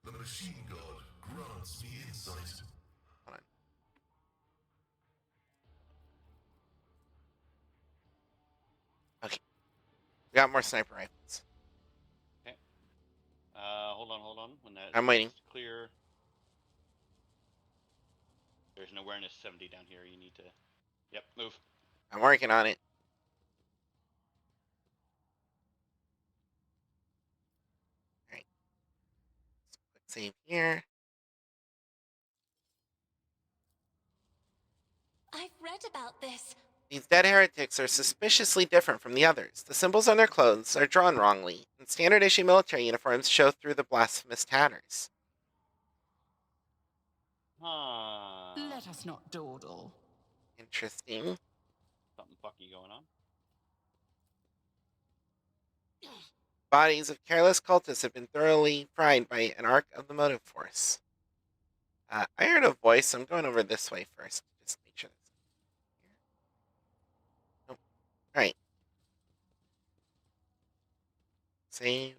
The machine god grants me insight. Hold on. Okay. We got more sniper rifles. Okay. Hold on. When that I'm waiting. clear. There's an awareness 70 down here. You need to. Yep, move. I'm working on it. Alright. Quick save here. I've read about this. These dead heretics are suspiciously different from the others. The symbols on their clothes are drawn wrongly, and standard issue military uniforms show through the blasphemous tatters. Huh. Let us not dawdle. Interesting. Something fucky going on. Bodies of careless cultists have been thoroughly fried by an arc of the motive force. I heard a voice, so I'm going over this way first. Just make sure that's here. Nope. Alright. Save.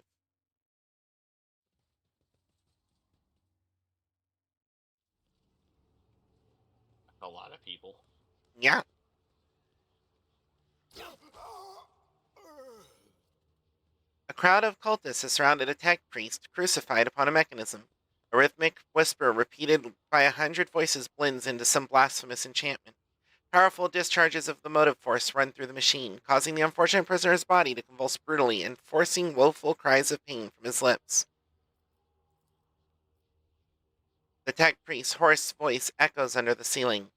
A lot of people. Yeah. A crowd of cultists has surrounded a tech priest crucified upon a mechanism. A rhythmic whisper repeated by 100 voices blends into some blasphemous enchantment. Powerful discharges of the motive force run through the machine, causing the unfortunate prisoner's body to convulse brutally and forcing woeful cries of pain from his lips. The tech priest's hoarse voice echoes under the ceiling,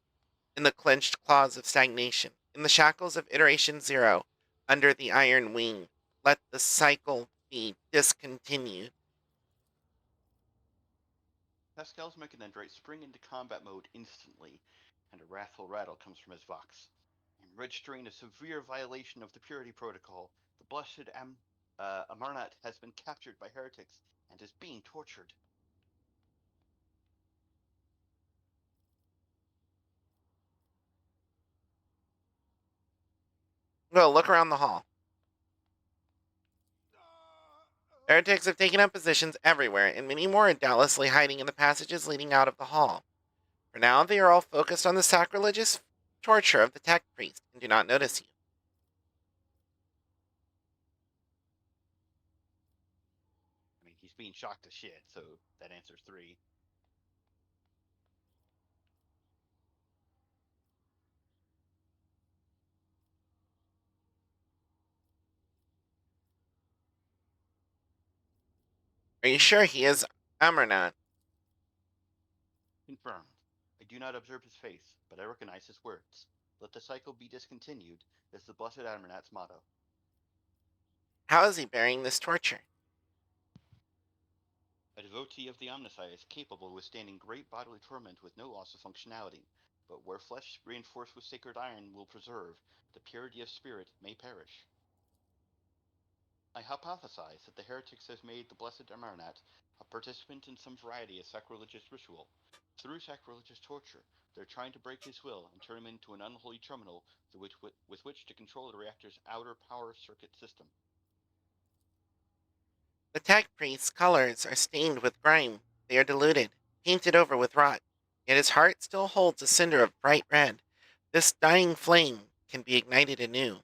in the clenched claws of stagnation, in the shackles of iteration zero, under the iron wing. Let the cycle be discontinued. Pascal's mechanandroids spring into combat mode instantly, and a wrathful rattle comes from his vox. In registering a severe violation of the purity protocol, the blessed Amarnat has been captured by heretics and is being tortured. Go look around the hall. Heretics have taken up positions everywhere, and many more are doubtlessly hiding in the passages leading out of the hall. For now, they are all focused on the sacrilegious torture of the tech priest and do not notice you. I mean, he's being shocked to shit, so that answers 3. Are you sure he is Amarnat? Confirmed. I do not observe his face, but I recognize his words. Let the cycle be discontinued is the blessed Amarnat's motto. How is he bearing this torture? A devotee of the Omnissiah is capable of withstanding great bodily torment with no loss of functionality, but where flesh reinforced with sacred iron will preserve, the purity of spirit may perish. I hypothesize that the heretics have made the blessed Amarnat a participant in some variety of sacrilegious ritual. Through sacrilegious torture, they're trying to break his will and turn him into an unholy terminal with which to control the reactor's outer power circuit system. The tech priest's colors are stained with grime. They are diluted, painted over with rot. Yet his heart still holds a cinder of bright red. This dying flame can be ignited anew.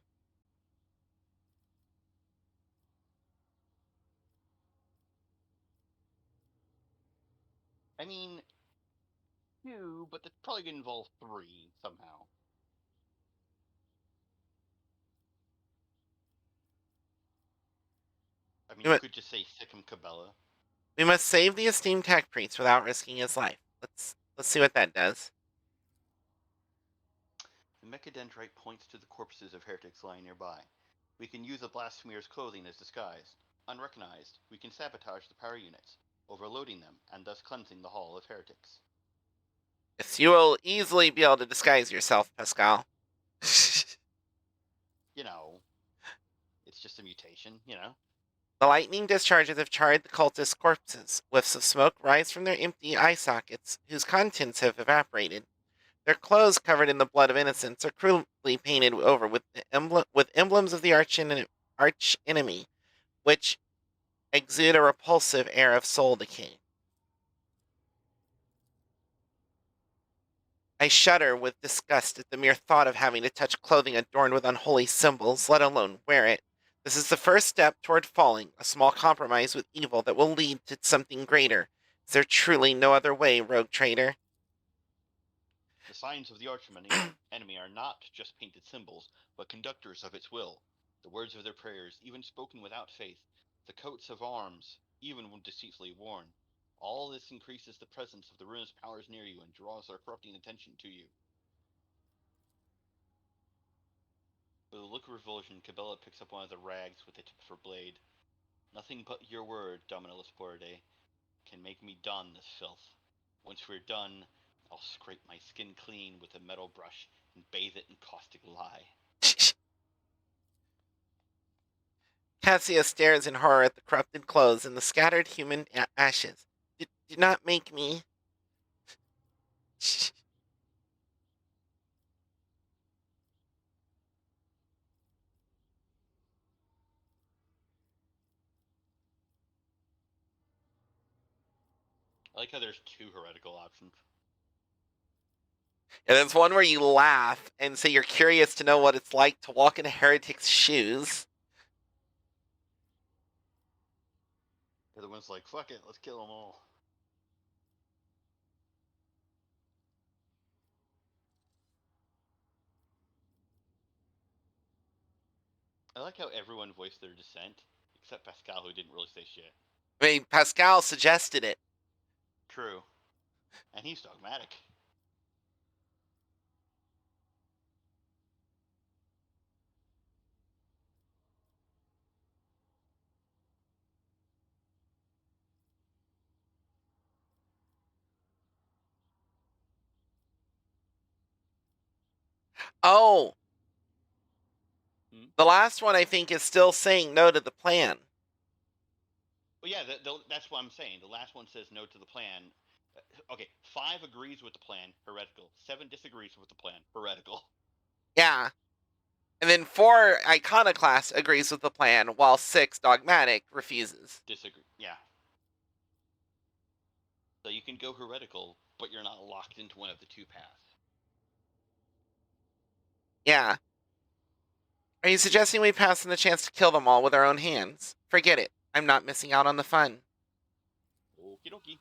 I mean, 2, but that's probably going to involve 3 somehow. I mean, you could just say Sikkim Cabela. We must save the esteemed tech priest without risking his life. Let's see what that does. The mechadendrite points to the corpses of heretics lying nearby. We can use a blasphemer's clothing as disguise. Unrecognized, we can sabotage the power units, overloading them and thus cleansing the hall of heretics. Yes, you will easily be able to disguise yourself, Pascal. You know, it's just a mutation, you know? The lightning discharges have charred the cultists' corpses. Whiffs of smoke rise from their empty eye sockets, whose contents have evaporated. Their clothes, covered in the blood of innocents, are cruelly painted over with emblems of the arch enemy, which exude a repulsive air of soul decay. I shudder with disgust at the mere thought of having to touch clothing adorned with unholy symbols, let alone wear it. This is the first step toward falling, a small compromise with evil that will lead to something greater. Is there truly no other way, rogue traitor? The signs of the enemy are not just painted symbols, but conductors of its will. The words of their prayers, even spoken without faith, the coats of arms, even when deceitfully worn. All this increases the presence of the ruinous powers near you and draws their corrupting attention to you. With a look of revulsion, Cabela picks up one of the rags with the tip of her blade. Nothing but your word, Domino Lasporte, can make me don this filth. Once we're done, I'll scrape my skin clean with a metal brush and bathe it in caustic lye. Cassia stares in horror at the corrupted clothes and the scattered human ashes. Do not make me. I like how there's 2 heretical options. And there's one where you laugh and say you're curious to know what it's like to walk in a heretic's shoes. The other one's like, fuck it, let's kill them all. I like how everyone voiced their dissent, except Pascal, who didn't really say shit. I mean, Pascal suggested it. True. And he's dogmatic. Oh. The last one, I think, is still saying no to the plan. Well, yeah, that's what I'm saying. The last one says no to the plan. Okay, 5 agrees with the plan, heretical. 7 disagrees with the plan, heretical. Yeah. And then 4, Iconoclast agrees with the plan, while 6, Dogmatic, refuses. Disagree, yeah. So you can go heretical, but you're not locked into one of the 2 paths. Yeah. Are you suggesting we pass on the chance to kill them all with our own hands? Forget it. I'm not missing out on the fun. Okie dokie.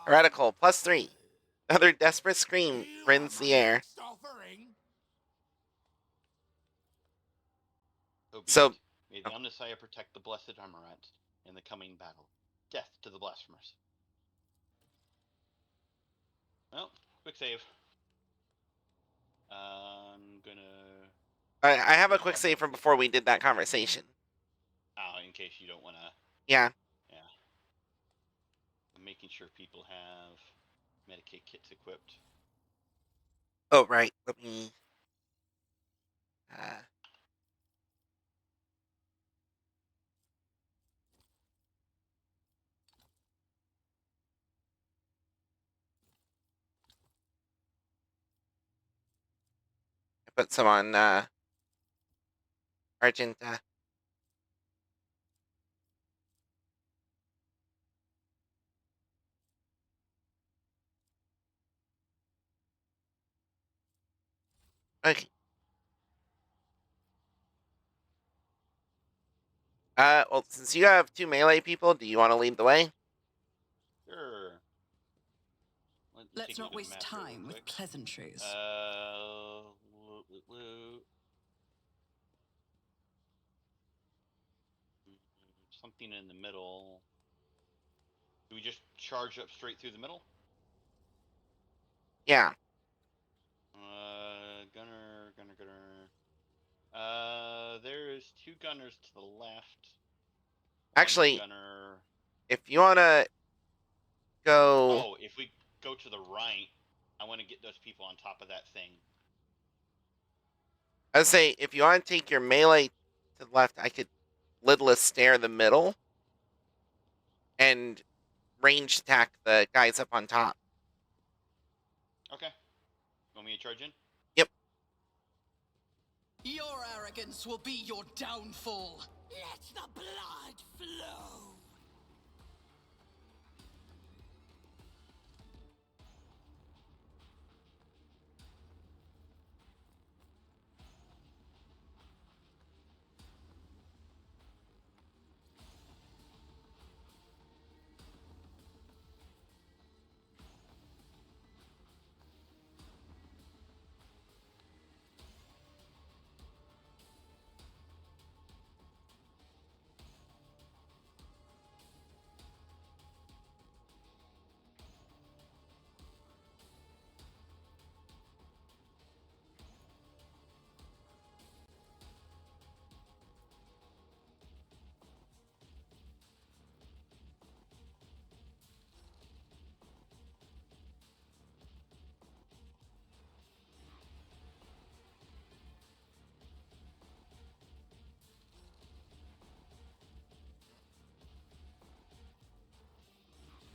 Heretical, +3. Another desperate scream rends the air. So, may the Omnissiah protect the blessed Amaranth in the coming battle. Death to the blasphemers. Well, quick save. I'm gonna... I have a quick save from before we did that conversation. Oh, in case you don't want to... Yeah. Yeah. I'm making sure people have Medicaid kits equipped. Oh, right. Let me... I put some on Argenta. Okay. Well, since you have 2 melee people, do you want to lead the way? Sure. Let's take a not look at the waste map here real time with quick. pleasantries. Something in the middle. Do we just charge up straight through the middle? Yeah. Gunner. There's 2 gunners to the left. Actually, Gunner. if you want to go... Oh, if we go to the right, I want to get those people on top of that thing. I would say, if you want to take your melee to the left, I could lidless stare the middle and range attack the guys up on top. Okay. Want me to charge in? Yep. Your arrogance will be your downfall. Let the blood flow.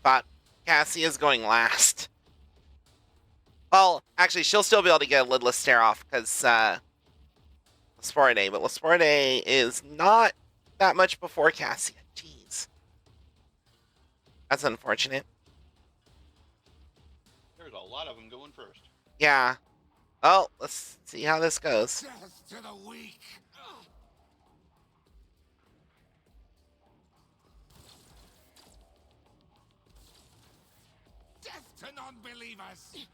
But Cassie is going last. Well, actually, she'll still be able to get a lidless stare off because Lasporidae, but Lasporidae is not that much before Cassia. Jeez. That's unfortunate. There's a lot of them going first. Yeah. Well, let's see how this goes. Death to the weak. Death to non-believers.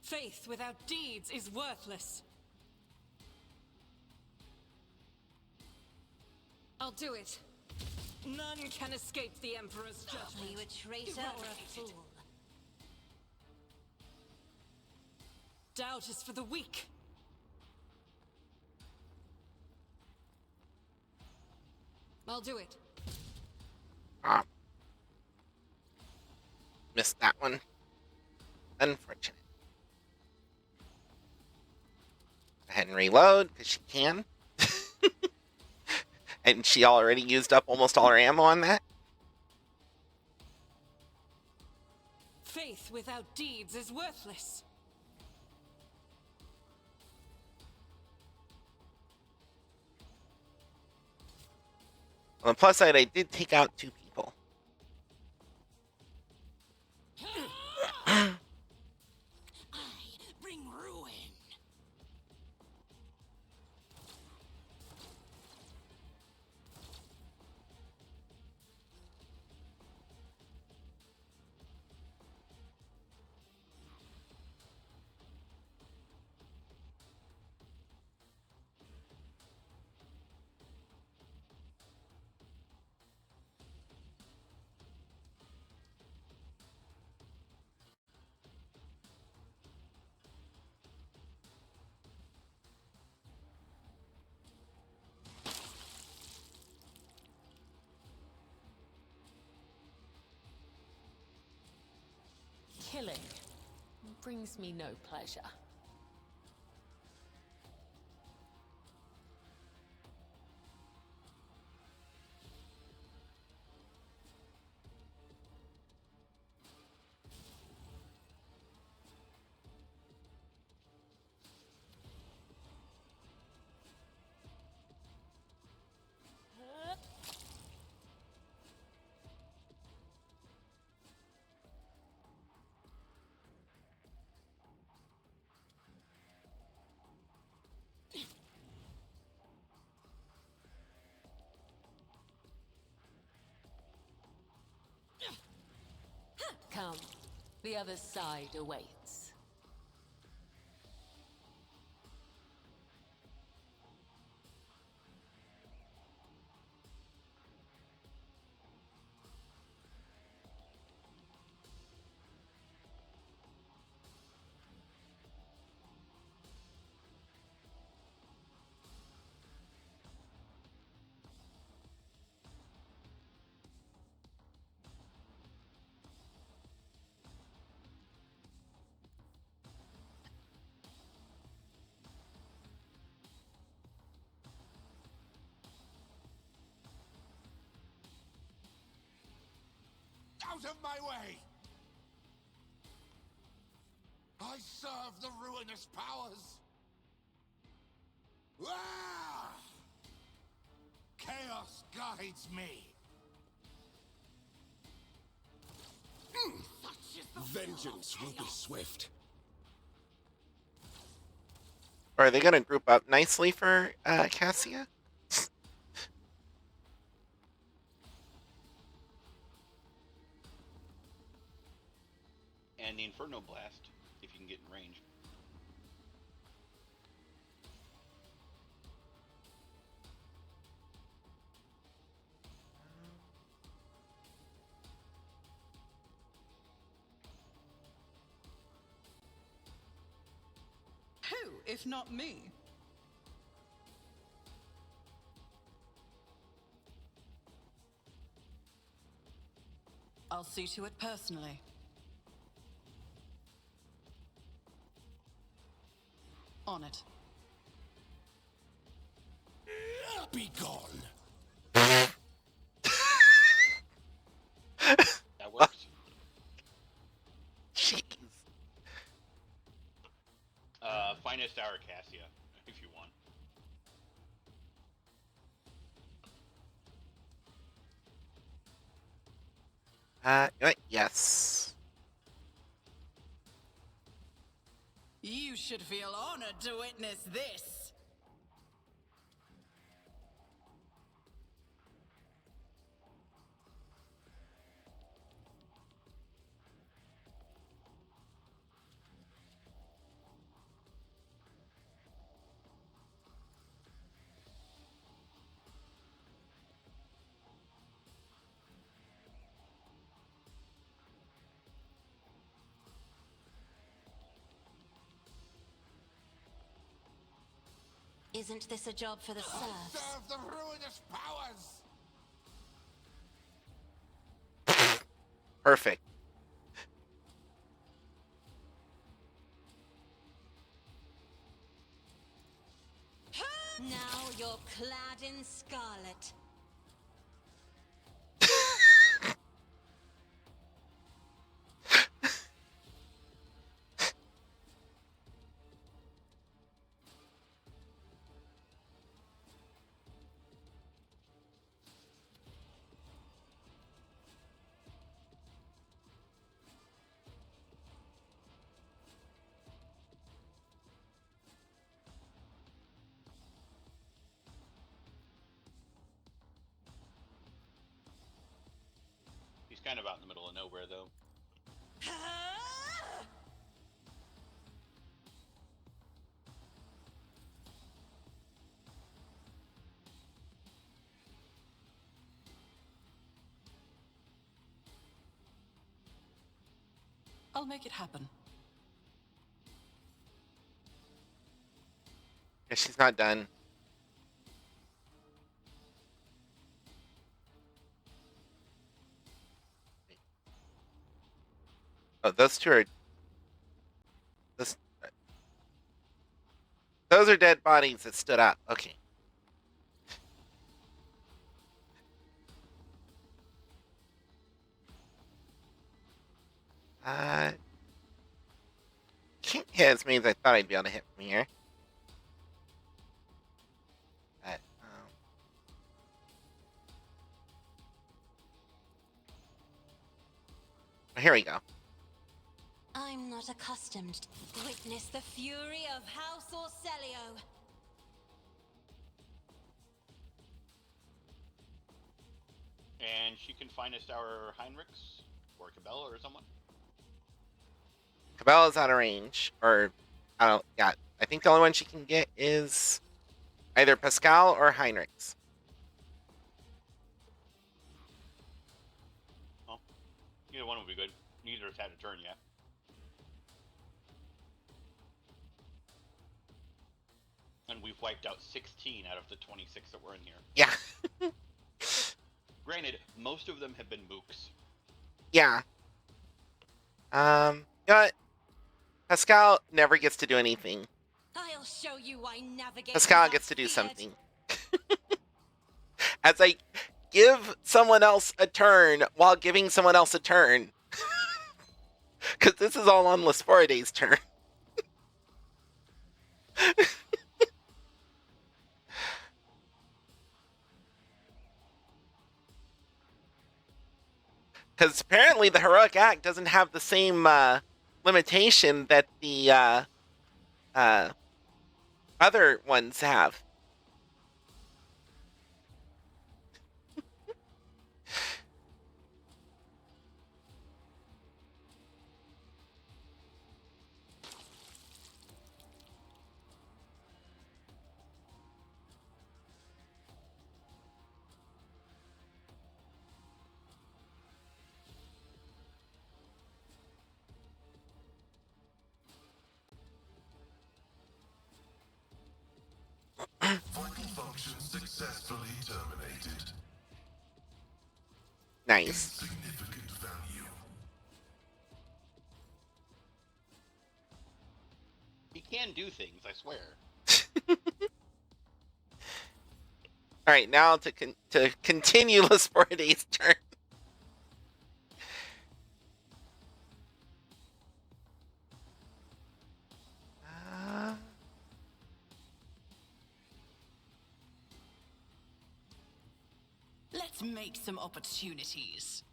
Faith without deeds is worthless. I'll do it. None can escape the Emperor's Are judgment. you a traitor or a fool? Doubt is for the weak. I'll do it. Ah. Missed that one. Unfortunate. Go ahead and reload, because she can. And she already used up almost all her ammo on that. Faith without deeds is worthless. On the plus side, I did take out 2 people. I bring ruin. killing brings me no pleasure. Come, the other side awaits. Out of my way! I serve the ruinous powers! Ah! Chaos guides me! Vengeance will be swift. Are they gonna group up nicely for Cassia? And the Inferno Blast, if you can get in range. Who, if not me? I'll see to it personally. On it. Be gone! That works. Jeez. Finest hour Cassia, if you want. Yes. You should feel honored to witness this. Isn't this a job for the serfs? Serve the ruinous powers! Perfect. Now you're clad in scarlet. He's kind of out in the middle of nowhere, though. I'll make it happen. Yeah, she's not done. Oh, those two are. Those are dead bodies that stood up. Okay. Can't hit as many as I thought I'd be able to hit from here. But, here we go. I'm not accustomed to witness the fury of House Orcelio. And she can find us our Heinrichs or Cabela or someone. Cabela's out of range, or I don't. Yeah, I think the only one she can get is either Pascal or Heinrichs. Oh, either one would be good. Neither has had a turn yet. And we've wiped out 16 out of the 26 that were in here. Yeah. Granted, most of them have been mooks. Yeah. You know what? Pascal never gets to do anything. I'll show you why navigators Pascal are gets to do feared. something. As I give someone else a turn while giving someone else a turn. Because this is all on Lasporidae's turn. Because apparently the Heroic Act doesn't have the same limitation that the other ones have. Vital function successfully terminated. Nice. Significant value. He can do things, I swear. All right, now to continue Lasporidae's turn. Let's make some opportunities.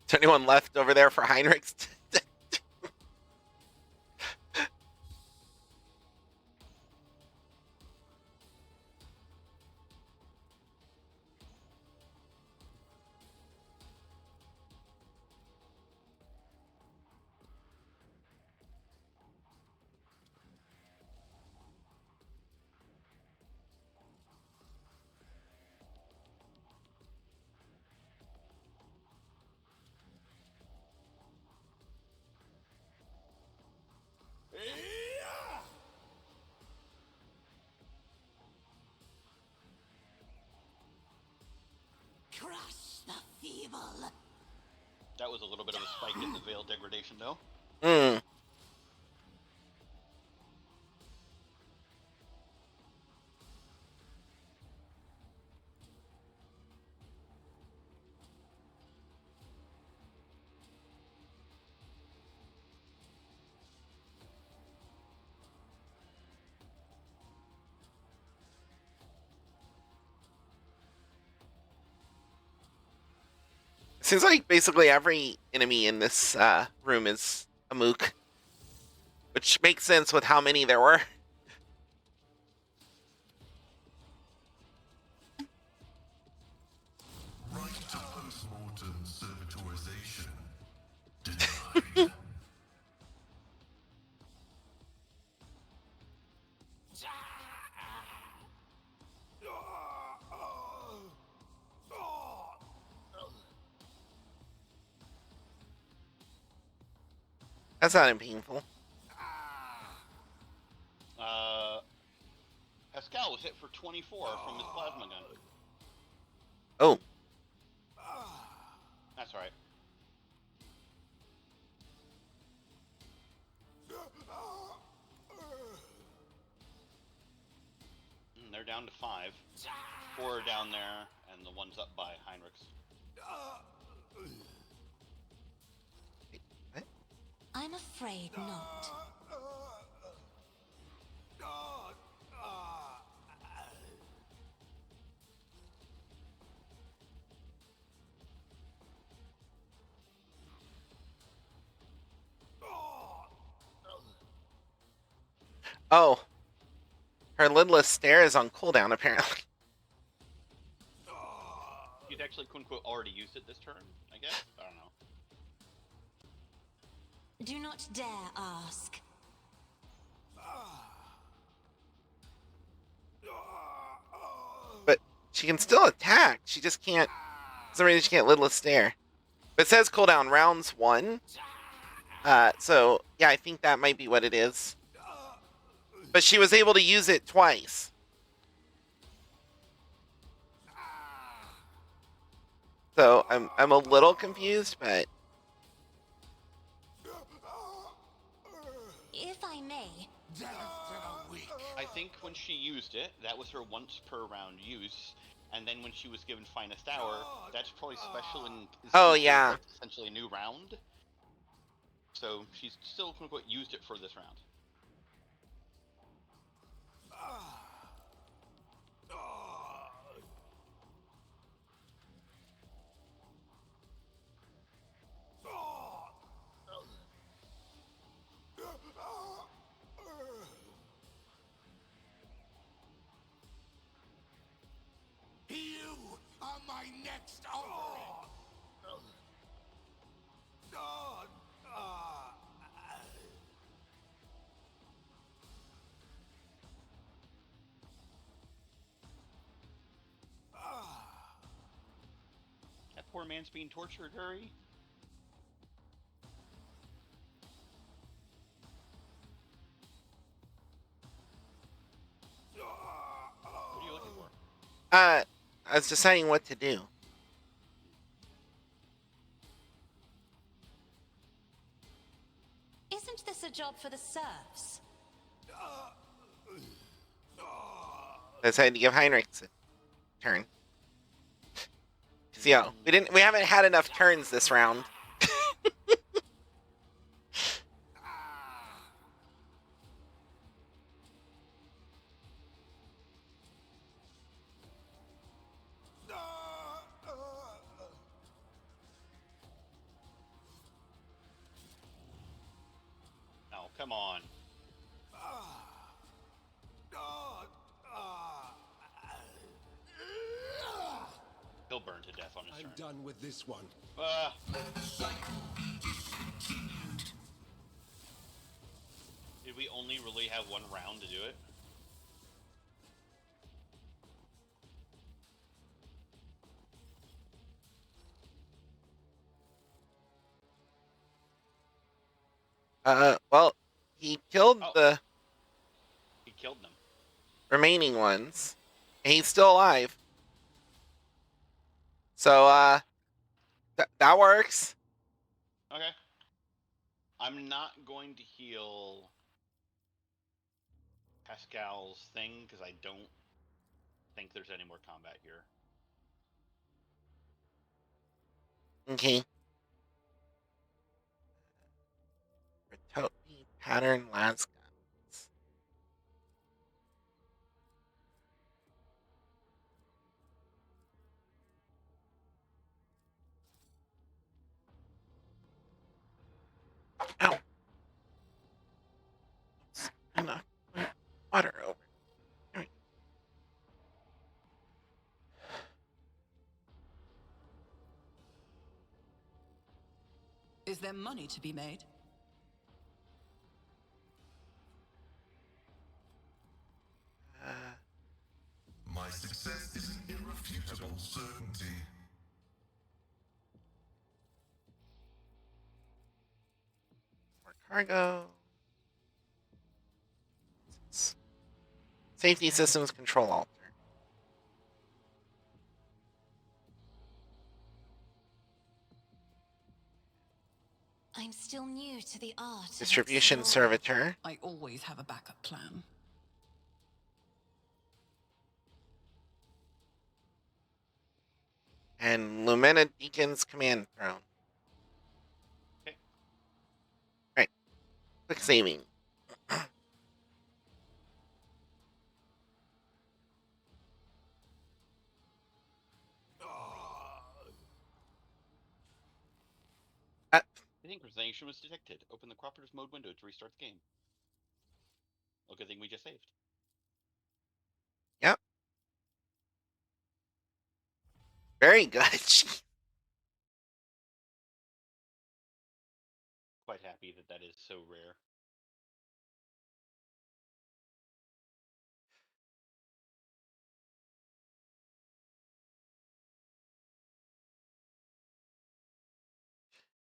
Is anyone left over there for Heinrichs? Crush the feeble. That was a little bit of a spike in the veil degradation, though. Seems like basically every enemy in this room is a mook. Which makes sense with how many there were. That's not painful. Pascal was hit for 24 from his plasma gun. Oh. That's right. They're down to 5. 4 are down there, and the one's up by Heinrichs. What? I'm afraid not. Oh. Her lidless stare is on cooldown, apparently. He's actually, quote unquote, already used it this turn, I guess? I don't know. Do not dare ask. But she can still attack. She just can't. For some reason, she can't lidless stare. But it says cooldown rounds 1. So, yeah, I think that might be what it is. But she was able to use it twice. So I'm a little confused, but If I may. I think when she used it, that was her once per round use, and then when she was given Finest Hour, that's probably special and oh yeah, essentially a new round. So she's still quote unquote used it for this round. You are my next offering. That poor man's being tortured, hurry. What are you looking for? I was deciding what to do. Isn't this a job for the serfs? I decided to give Heinrichs a turn. See, we haven't had enough turns this round. Oh, come on. He'll burn to death on his turn. I'm done with this one. Did we only really have one round to do it? Well, he killed the He killed them. remaining ones, and he's still alive. So, that works. Okay. I'm not going to heal Pascal's thing, because I don't think there's any more combat here. Okay. Rototni pattern las guns. Ow. I knocked my water over. There we go. Is there money to be made? My success is an irrefutable certainty. More cargo. Safety systems control alter. I'm still new to the art of Distribution exploring. servitor. I always have a backup plan. And Lumena Deacon's command throne. Okay. Right. Quick saving. Synchronization was detected. Open the cooperative mode window to restart the game. Oh, good thing we just saved. Yep. Very good. Quite happy that that is so rare.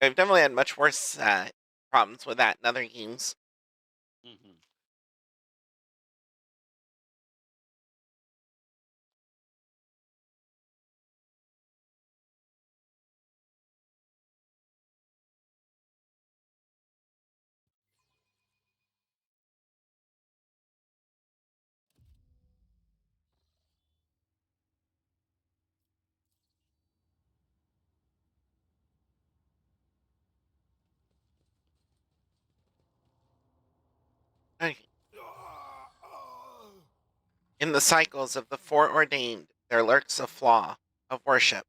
I've definitely had much worse problems with that in other games. Mm-hmm. Okay. In the cycles of the foreordained, there lurks a flaw of worship.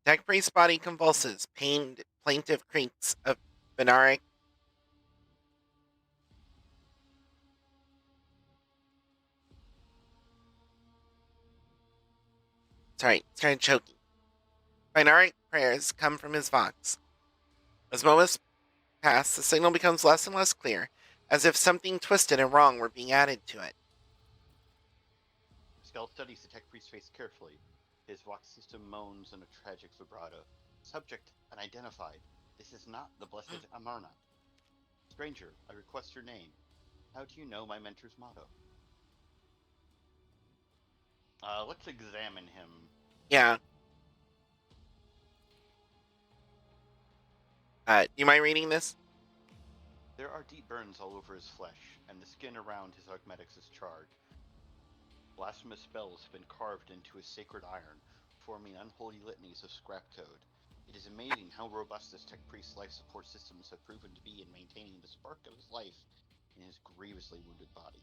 Tech priest's body convulses, pained, plaintive creaks of Benaric. Sorry, started choking. Binaric prayers come from his vox. As moments pass, the signal becomes less and less clear, as if something twisted and wrong were being added to it. Pascal studies the tech priest's face carefully. His vox system moans in a tragic vibrato. Subject unidentified. This is not the blessed Amarna. Stranger, I request your name. How do you know my mentor's motto? Let's examine him. Yeah. Do you mind reading this? There are deep burns all over his flesh, and the skin around his augmetics is charred. Blasphemous spells have been carved into his sacred iron, forming unholy litanies of scrap code. It is amazing how robust this tech priest's life support systems have proven to be in maintaining the spark of his life in his grievously wounded body.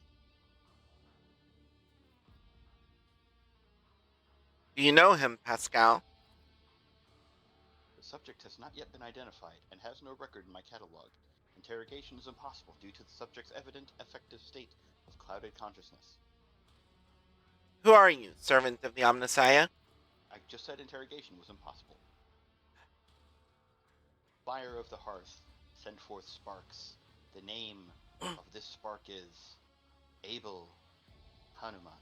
Do you know him, Pascal? The subject has not yet been identified and has no record in my catalog. Interrogation is impossible due to the subject's evident affective state of clouded consciousness. Who are you, servant of the Omnissiah? I just said interrogation was impossible. Fire of the hearth, send forth sparks. The name of this spark is Abel Hanuman.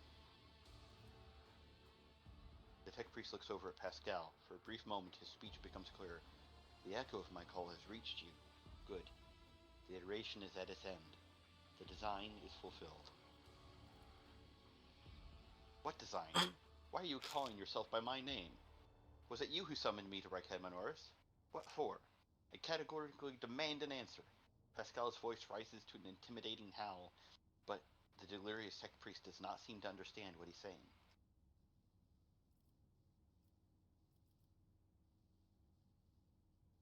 The tech priest looks over at Pascal. For a brief moment, his speech becomes clear. The echo of my call has reached you. Good. The iteration is at its end. The design is fulfilled. What design? Why are you calling yourself by my name? Was it you who summoned me to Reichheim-on-Earth? What for? I categorically demand an answer. Pascal's voice rises to an intimidating howl, but the delirious tech priest does not seem to understand what he's saying.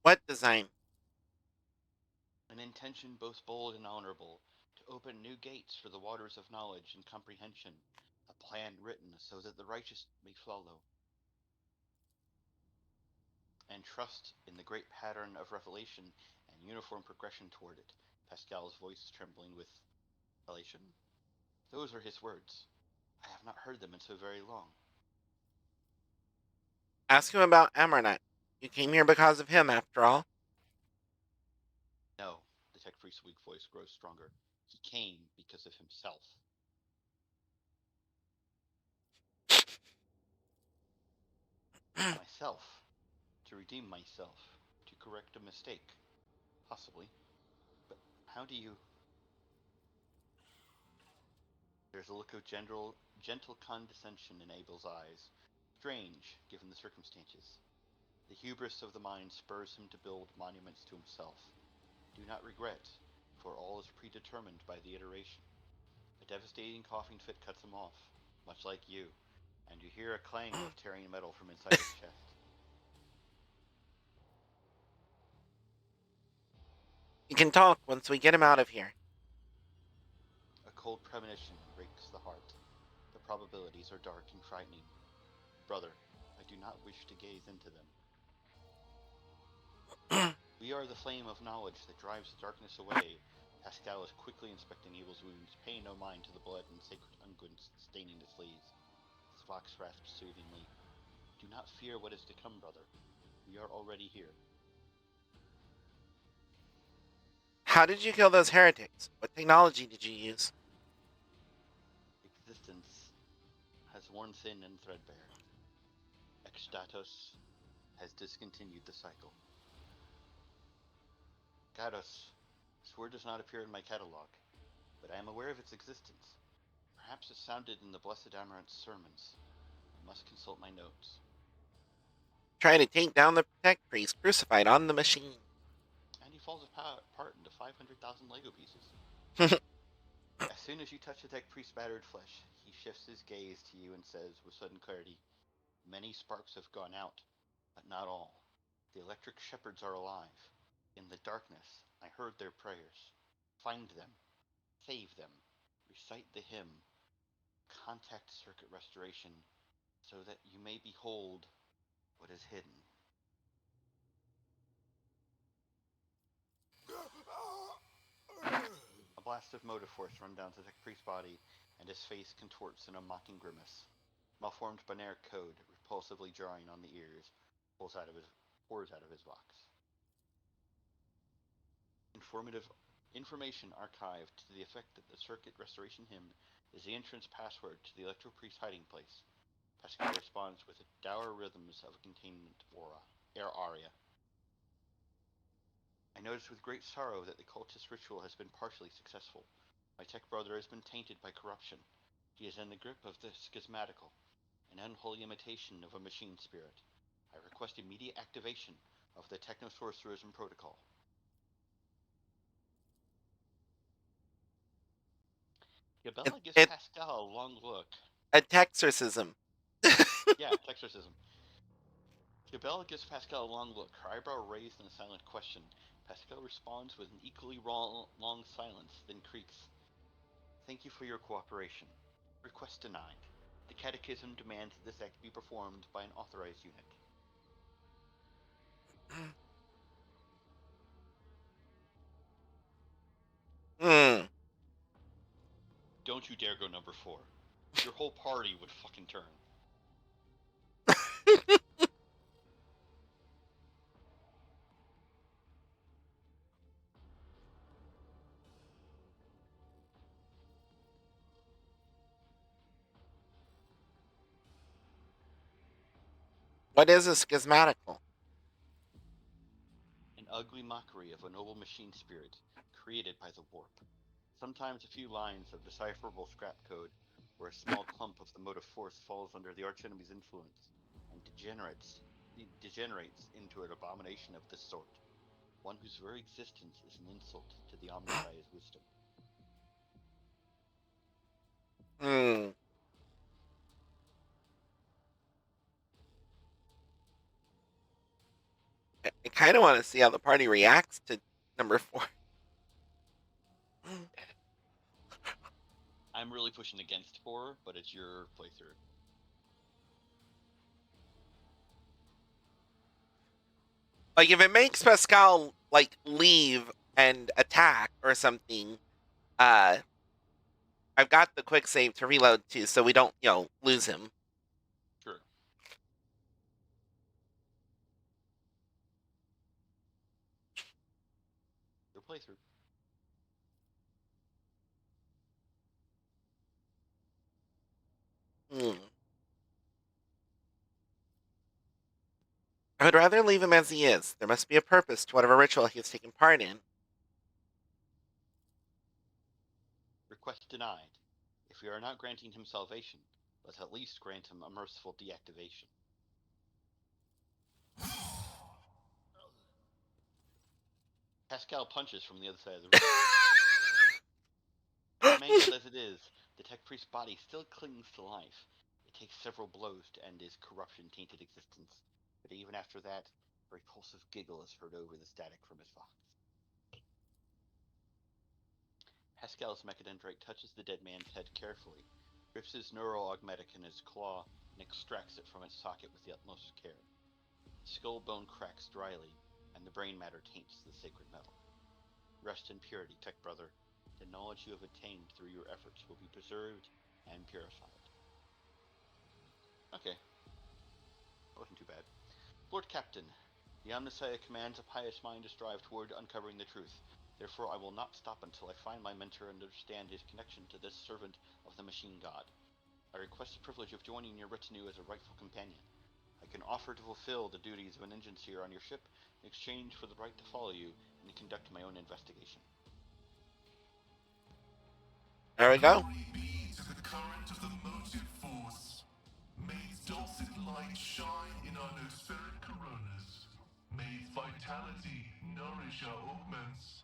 What design? An intention both bold and honorable, to open new gates for the waters of knowledge and comprehension, a plan written so that the righteous may follow, and trust in the great pattern of revelation and uniform progression toward it. Pascal's voice trembling with elation. Those are his words. I have not heard them in so very long. Ask him about Amarnat. You came here because of him, after all. No, the tech priest's weak voice grows stronger. He came because of himself. Myself. To redeem myself. To correct a mistake. Possibly. But How do you... There's a look of gentle condescension in Abel's eyes. Strange, given the circumstances. The hubris of the mind spurs him to build monuments to himself. Do not regret, for all is predetermined by the iteration. A devastating coughing fit cuts him off, much like you, and you hear a clang of tearing metal from inside his chest. You can talk once we get him out of here. A cold premonition rakes the heart. The probabilities are dark and frightening. Brother, I do not wish to gaze into them. We are the flame of knowledge that drives the darkness away. Pascal is quickly inspecting Abel's wounds, paying no mind to the blood and sacred unguents staining the sleeves. His vox rasps soothingly. Do not fear what is to come, brother. We are already here. How did you kill those heretics? What technology did you use? Existence has worn thin and threadbare. Extatos has discontinued the cycle. Gatos, this word does not appear in my catalog, but I am aware of its existence. Perhaps it sounded in the Blessed Amarant's sermons. I must consult my notes. Trying to take down the Protect Priest crucified on the machine. And he falls apart into 500,000 Lego pieces. As soon as you touch the Tech Priest's battered flesh, he shifts his gaze to you and says with sudden clarity, Many sparks have gone out, but not all. The electric shepherds are alive. In the darkness, I heard their prayers. Find them. Save them. Recite the hymn. Contact circuit restoration, so that you may behold what is hidden. A blast of motive force runs down the Tech Priest's body, and his face contorts in a mocking grimace. Malformed binaric code, repulsively jarring on the ears, pours out of his box. Information archived to the effect that the circuit restoration hymn is the entrance password to the Electro Priest's hiding place. Pascal responds with the dour rhythms of a containment aria. I notice with great sorrow that the cultist ritual has been partially successful. My tech brother has been tainted by corruption. He is in the grip of the schismatical, an unholy imitation of a machine spirit. I request immediate activation of the technosorcerism protocol. Gabella gives Pascal a long look. A texorcism. Yeah, texorcism. Gabella gives Pascal a long look, her eyebrow raised in a silent question. Pascal responds with an equally long silence, then creaks. Thank you for your cooperation. Request denied. The Catechism demands that this act be performed by an authorized unit. Don't you dare go number 4. Your whole party would fucking turn. What is a schismatical? An ugly mockery of a noble machine spirit created by the warp. Sometimes a few lines of decipherable scrap code where a small clump of the motive force falls under the archenemy's influence and degenerates into an abomination of this sort, one whose very existence is an insult to the Omnissiah's wisdom. I kind of want to see how the party reacts to number 4. I'm really pushing against 4, but it's your playthrough. Like, if it makes Pascal, like, leave and attack or something, I've got the quick save to reload too, so we don't, lose him. Sure. Your playthrough. I would rather leave him as he is. There must be a purpose to whatever ritual he has taken part in. Request denied. If we are not granting him salvation, let's at least grant him a merciful deactivation. Pascal punches from the other side of the room. Mangled as it is, the tech priest's body still clings to life. It takes several blows to end his corruption-tainted existence, but even after that, a repulsive giggle is heard over the static from his vox. Pascal's mechadendrite touches the dead man's head carefully, grips his neuroaugmetic in his claw, and extracts it from its socket with the utmost care. The skull bone cracks dryly, and the brain matter taints the sacred metal. Rest in purity, Tech Brother. The knowledge you have attained through your efforts will be preserved and purified. Okay. That wasn't too bad. Lord Captain, the Omnissiah commands a pious mind to strive toward uncovering the truth. Therefore, I will not stop until I find my mentor and understand his connection to this servant of the machine god. I request the privilege of joining your retinue as a rightful companion. I can offer to fulfill the duties of an engine seer on your ship in exchange for the right to follow you and to conduct my own investigation. There we go. Glory be to the current of the motive force. May its dulcet light shine in our nospheric coronas. May its vitality nourish our augments.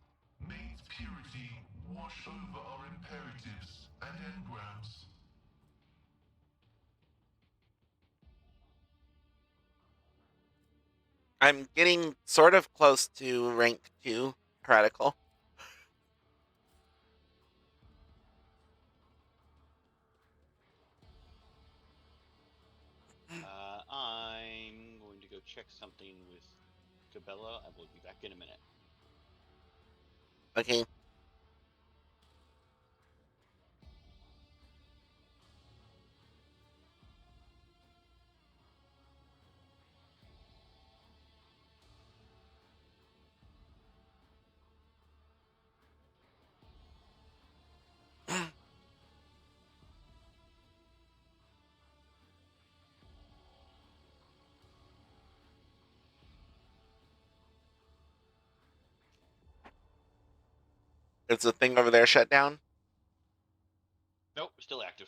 May its purity wash over our imperatives and engrams. I'm getting sort of close to rank 2 heretical. I'm going to go check something with Cabela. I will be back in a minute. Okay. Is the thing over there shut down? Nope, still active.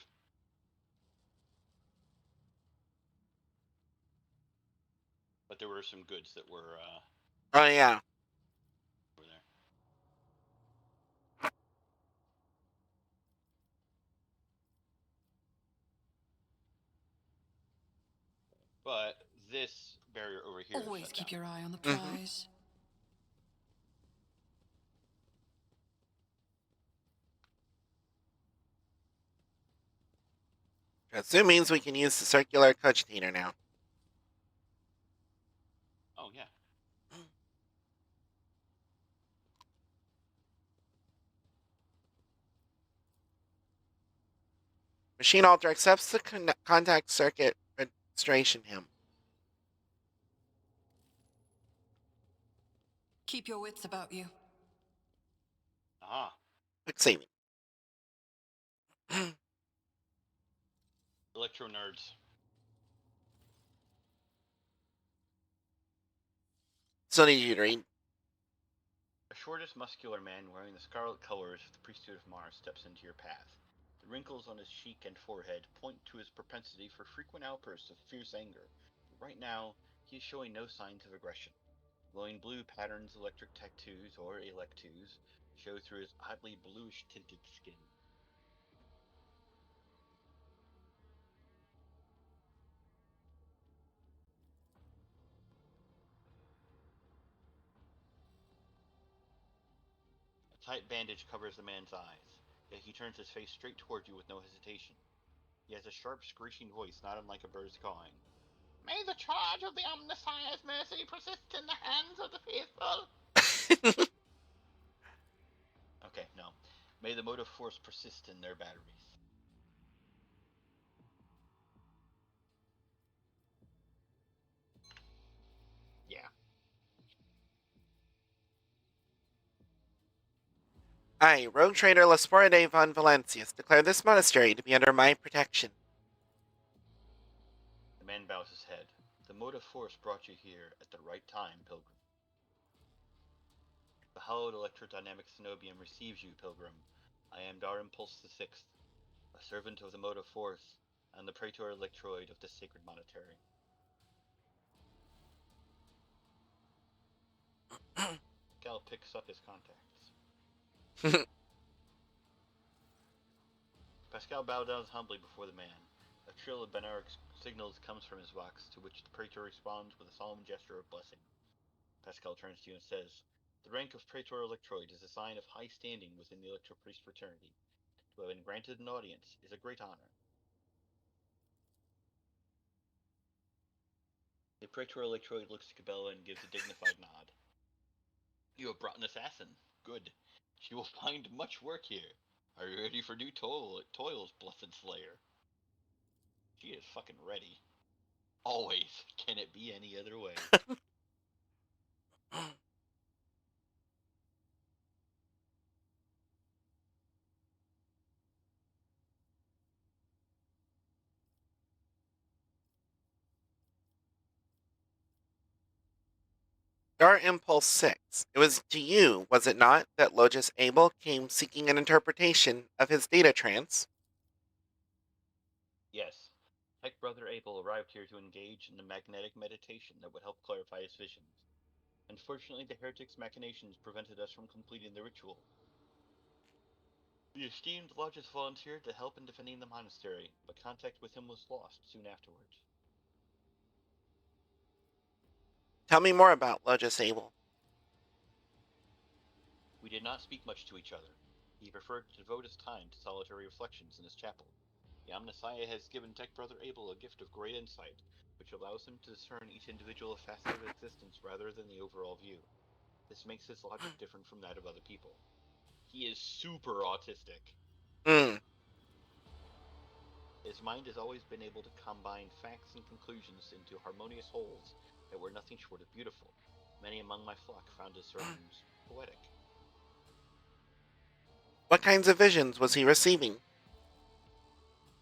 But there were some goods that were Oh, yeah. over there. But this barrier over here Always is shut keep down. your eye on the Mhm. prize. That soon means we can use the circular cogitator now. Oh, yeah. Machine Alter accepts the contact circuit registration him. Keep your wits about you. Ah, Quick saving. electro nerds. So need you to read. A shortish, muscular man wearing the scarlet colors of the priesthood of Mars steps into your path. The wrinkles on his cheek and forehead point to his propensity for frequent outbursts of fierce anger. But right now, he is showing no signs of aggression. Glowing blue patterns, electric tattoos, or electus, show through his oddly bluish tinted skin. A tight bandage covers the man's eyes, yet he turns his face straight toward you with no hesitation. He has a sharp, screeching voice not unlike a bird's cawing. May the charge of the Omnissiah's mercy persist in the hands of the faithful. Okay, no. May the motive force persist in their batteries. Yeah. I, rogue trader Lasporade von Valencius, declare this monastery to be under my protection. The man bows his head. The motive force brought you here at the right time, Pilgrim. The hallowed electrodynamic cenobium receives you, Pilgrim. I am Dar Impulse the Sixth, a servant of the motive force, and the praetor electroid of the sacred monetary. Cal picks up his contacts. Pascal bowed down humbly before the man. A trill of Benaric signals comes from his box, to which the praetor responds with a solemn gesture of blessing. Pascal turns to you and says, "The rank of praetor electroid is a sign of high standing within the electropriest fraternity. To have been granted an audience is a great honor." The praetor electroid looks to Cabela and gives a dignified nod. "You have brought an assassin. Good. She will find much work here. Are you ready for new toils, blessed slayer?" She is fucking ready. Always. Can it be any other way? Dar Impulse 6. It was to you, was it not, that Logis Abel came seeking an interpretation of his data trance? Yes. Tech Brother Abel arrived here to engage in a magnetic meditation that would help clarify his visions. Unfortunately, the heretic's machinations prevented us from completing the ritual. The esteemed Logis volunteered to help in defending the monastery, but contact with him was lost soon afterwards. Tell me more about Logis Abel. We did not speak much to each other. He preferred to devote his time to solitary reflections in his chapel. The Omnissiah has given Tech Brother Abel a gift of great insight, which allows him to discern each individual facet of existence rather than the overall view. This makes his logic different from that of other people. He is super autistic. Hmm. His mind has always been able to combine facts and conclusions into harmonious wholes that were nothing short of beautiful. Many among my flock found his sermons poetic. What kinds of visions was he receiving?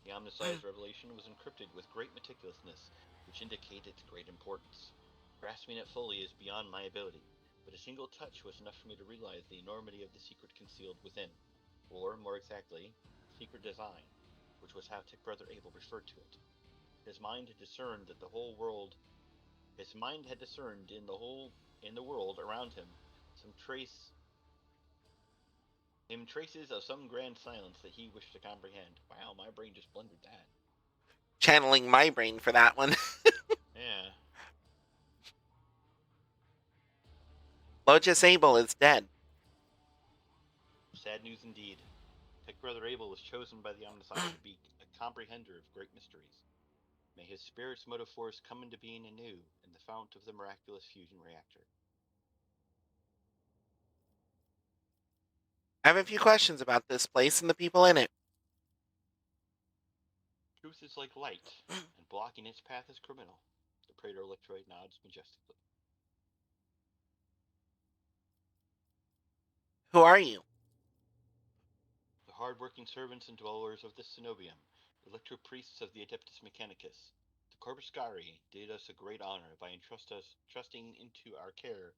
The Omnissiah's revelation was encrypted with great meticulousness, which indicate its great importance. Grasping it fully is beyond my ability, but a single touch was enough for me to realize the enormity of the secret concealed within, or, more exactly, secret design, which was how Tech Brother Abel referred to it. His mind had discerned that the whole world his mind had discerned in the world around him some traces of some grand silence that he wished to comprehend. Wow, my brain just blundered that. Channeling my brain for that one. Yeah. Logis Abel is dead. Sad news indeed. Tech Brother Abel was chosen by the Omnissiah to be a comprehender of great mysteries. May his spirit's motive force come into being anew in the fount of the miraculous fusion reactor. I have a few questions about this place and the people in it. Truth is like light, and blocking its path is criminal. The Praetor Electroid nods majestically. Who are you? The hard-working servants and dwellers of the Cenobium, electro-priests of the Adeptus Mechanicus, the Corpuscari did us a great honor by trusting into our care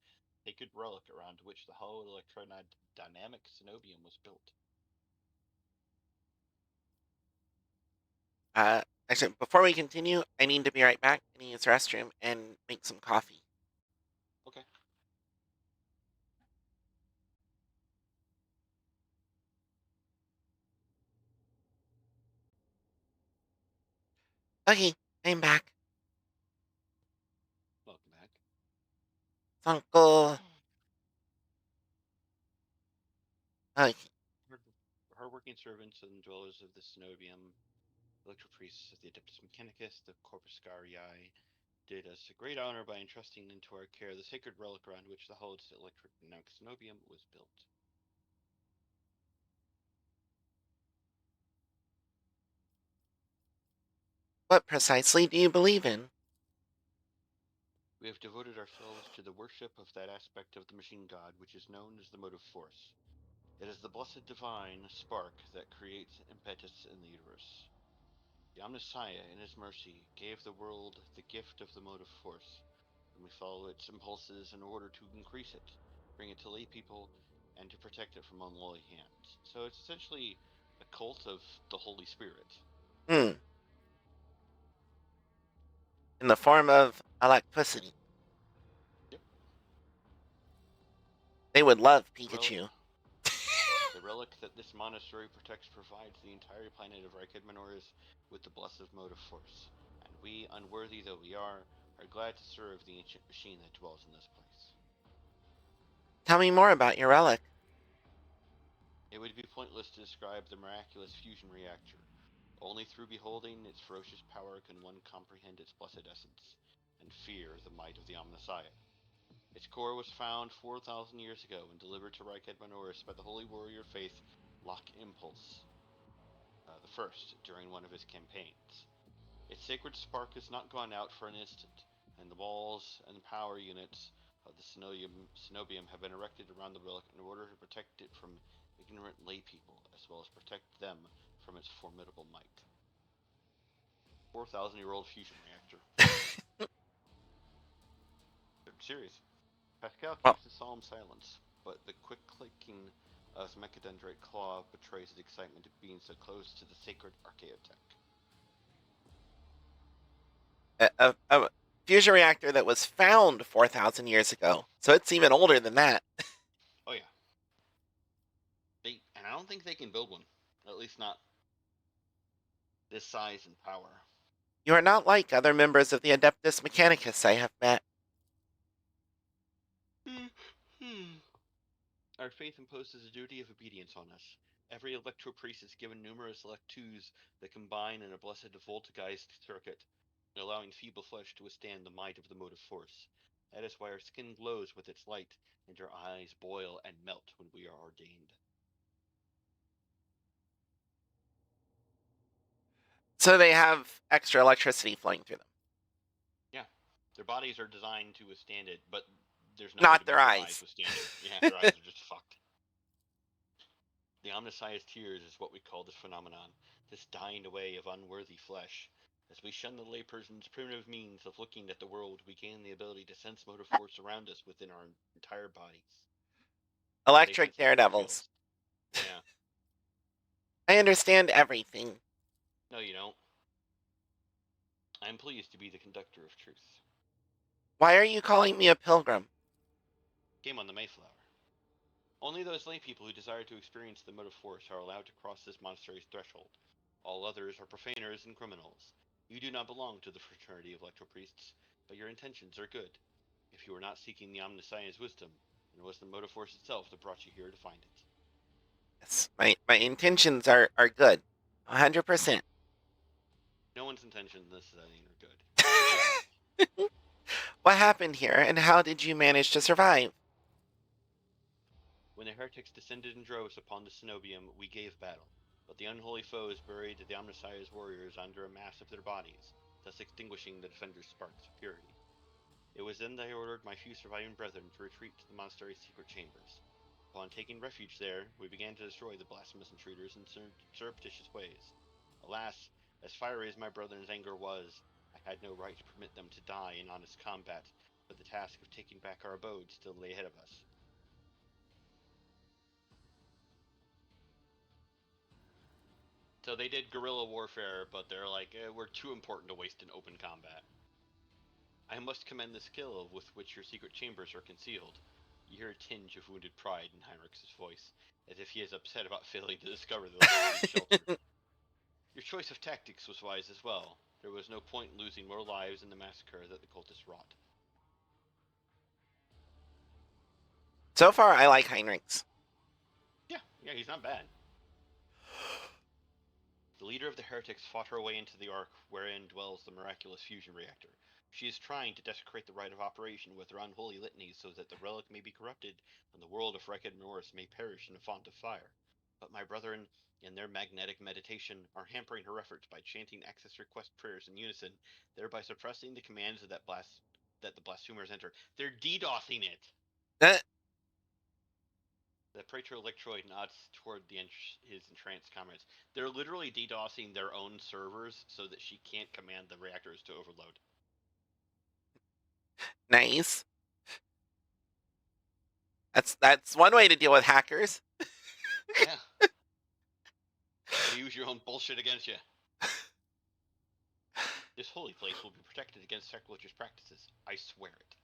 a good relic around which the hollow electrodynamic Cenobium was built. Uh, Actually, before we continue, I need to be right back. I need to use the restroom and make some coffee. Okay. Okay, I'm back. Welcome back. Uncle. Okay. Hard-working servants and dwellers of the Cenobium, electro-priests of the Adeptus Mechanicus, the Corpuscarii, did us a great honor by entrusting into our care the sacred relic around which the hollow electrodynamic Cenobium was built. What precisely do you believe in? We have devoted ourselves to the worship of that aspect of the machine god which is known as the motive force. It is the blessed divine spark that creates impetus in the universe. The Omnissiah, in his mercy, gave the world the gift of the motive force, and we follow its impulses in order to increase it, bring it to lay people, and to protect it from unholy hands. So it's essentially a cult of the Holy Spirit. Hmm. In the form of electricity. Yep. They would love The relic, Pikachu. the relic that this monastery protects provides the entire planet of Reikad with the blessed motive force, and we, unworthy though we are glad to serve the ancient machine that dwells in this place. Tell me more about your relic. It would be pointless to describe the miraculous fusion reactor. Only through beholding its ferocious power can one comprehend its blessed essence, and fear the might of the Omnissiah. Its core was found 4,000 years ago and delivered to Reich Edmanoris by the holy warrior faith Loch Impulse, the first, during one of his campaigns. Its sacred spark has not gone out for an instant, and the walls and power units of the cenobium have been erected around the relic in order to protect it from ignorant laypeople, as well as protect them from its formidable might. 4,000-year-old fusion reactor. I'm serious. Pascal Well, keeps a solemn silence, but the quick clicking of his mechadendrite claw betrays his excitement at being so close to the sacred archaeotech. a fusion reactor that was found 4,000 years ago. So it's even older than that. Oh yeah. And I don't think they can build one. At least not this size and power. You are not like other members of the Adeptus Mechanicus I have met. Our faith imposes a duty of obedience on us. Every electro priest is given numerous electus that combine in a blessed voltigized circuit, allowing feeble flesh to withstand the might of the motive force. That is why our skin glows with its light, and our eyes boil and melt when we are ordained. So they have extra electricity flowing through them. Yeah, their bodies are designed to withstand it, but there's no way Not to their make their eyes eyes. withstand it. Yeah, their eyes are just fucked. The Omnissiah's tears is what we call this phenomenon, this dying away of unworthy flesh. As we shun the layperson's primitive means of looking at the world, we gain the ability to sense motive force around us within our entire bodies. They Electric sense like we feel daredevils. it. Yeah. I understand everything. No, you don't. I am pleased to be the conductor of truth. Why are you calling me a pilgrim? Came on the Mayflower. Only those lay people who desire to experience the motive force are allowed to cross this monastery's threshold. All others are profaners and criminals. You do not belong to the fraternity of electropriests, but your intentions are good. If you are not seeking the Omnissiah's wisdom, then it was the motive force itself that brought you here to find it. Yes, my intentions are good. 100%. No one's intentions in this setting are good. It's just yours. What happened here, and how did you manage to survive? When the heretics descended in droves upon the cenobium, we gave battle, but the unholy foes buried the Omnissiah's warriors under a mass of their bodies, thus extinguishing the defenders' sparks of purity. It was then that I ordered my few surviving brethren to retreat to the monastery's secret chambers. Upon taking refuge there, we began to destroy the blasphemous intruders in surreptitious ways. Alas, as fiery as my brethren's anger was, I had no right to permit them to die in honest combat, but the task of taking back our abode still lay ahead of us. So they did guerrilla warfare, but they're like, we're too important to waste in open combat. I must commend the skill with which your secret chambers are concealed. You hear a tinge of wounded pride in Heinrich's voice, as if he is upset about failing to discover the electric shelter. Your choice of tactics was wise as well. There was no point in losing more lives in the massacre that the cultists wrought. So far, I like Heinrichs. Yeah, he's not bad. The leader of the heretics fought her way into the ark wherein dwells the miraculous fusion reactor. She is trying to desecrate the rite of operation with her unholy litanies so that the relic may be corrupted and the world of Reked Norris may perish in a font of fire. But my brethren, in their magnetic meditation, are hampering her efforts by chanting access request prayers in unison, thereby suppressing the commands of that the blasphemers enter. They're DDoSing it! Uh, The Praetor Electroid nods toward his entranced comrades. They're literally DDoSing their own servers so that she can't command the reactors to overload. nice. That's one way to deal with hackers. Yeah. Use your own bullshit against you. This holy place will be protected against sacrilegious practices. I swear it.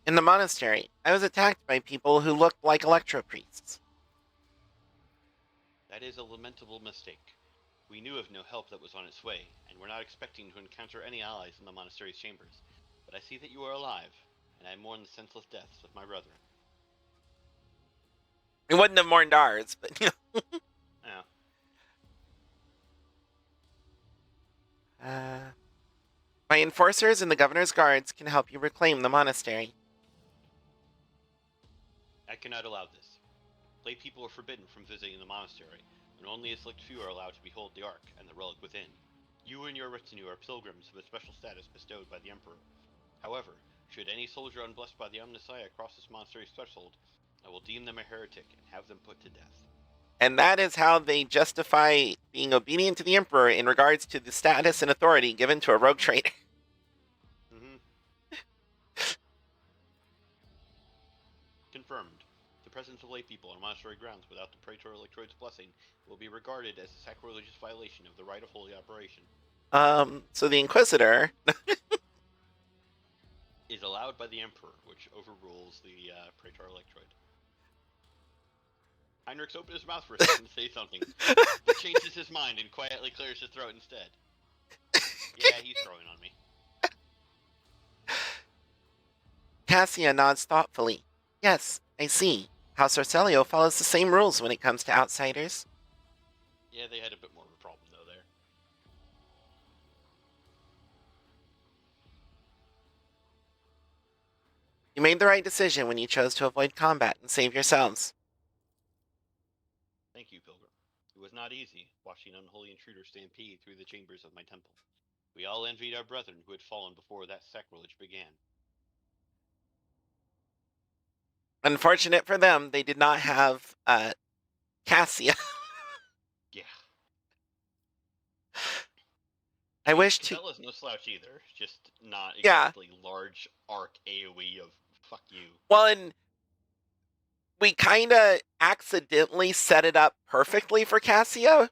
In the monastery, I was attacked by people who looked like electro priests. That is a lamentable mistake. We knew of no help that was on its way, and were not expecting to encounter any allies in the monastery's chambers. But I see that you are alive, and I mourn the senseless deaths of my brethren. It wouldn't have mourned ours, but you know. Yeah. My enforcers and the governor's guards can help you reclaim the monastery. I cannot allow this. Lay people are forbidden from visiting the monastery, and only a select few are allowed to behold the Ark and the relic within. You and your retinue are pilgrims of a special status bestowed by the Emperor. However, should any soldier unblessed by the Omnissiah cross this monastery's threshold, I will deem them a heretic and have them put to death. And that is how they justify being obedient to the Emperor in regards to the status and authority given to a rogue trader. Confirmed. The presence of lay people on monastery grounds without the Praetor Electroid's blessing will be regarded as a sacrilegious violation of the rite of holy operation. So the Inquisitor is allowed by the Emperor, which overrules the Praetor Electroid. Heinrichs opened his mouth for a second to say something, but changes his mind and quietly clears his throat instead. Yeah, he's growing on me. Cassia nods thoughtfully. Yes, I see. House Orselio follows the same rules when it comes to outsiders. Yeah, they had a bit more of a problem, though, there. You made the right decision when you chose to avoid combat and save yourselves. Thank you, Pilgrim. It was not easy, watching unholy intruders stampede through the chambers of my temple. We all envied our brethren who had fallen before that sacrilege began. Unfortunate for them, they did not have Cassia. Yeah. I wish to. Capella's no slouch either. Just not exactly large arc AoE of fuck you. Well, and we kind of accidentally set it up perfectly for Cassia.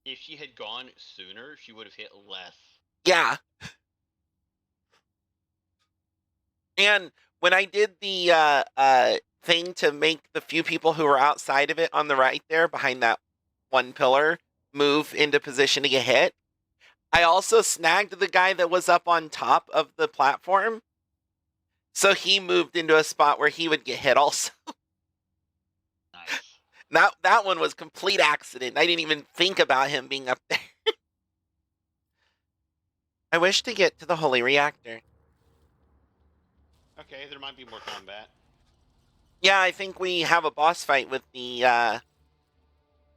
If she had gone sooner, she would have hit less. Yeah. And when I did the thing to make the few people who were outside of it on the right there, behind that one pillar, move into position to get hit, I also snagged the guy that was up on top of the platform. So he moved into a spot where he would get hit also. Nice. That one was complete accident. I didn't even think about him being up there. I wish to get to the Holy Reactor. Okay, there might be more combat. Yeah, I think we have a boss fight with the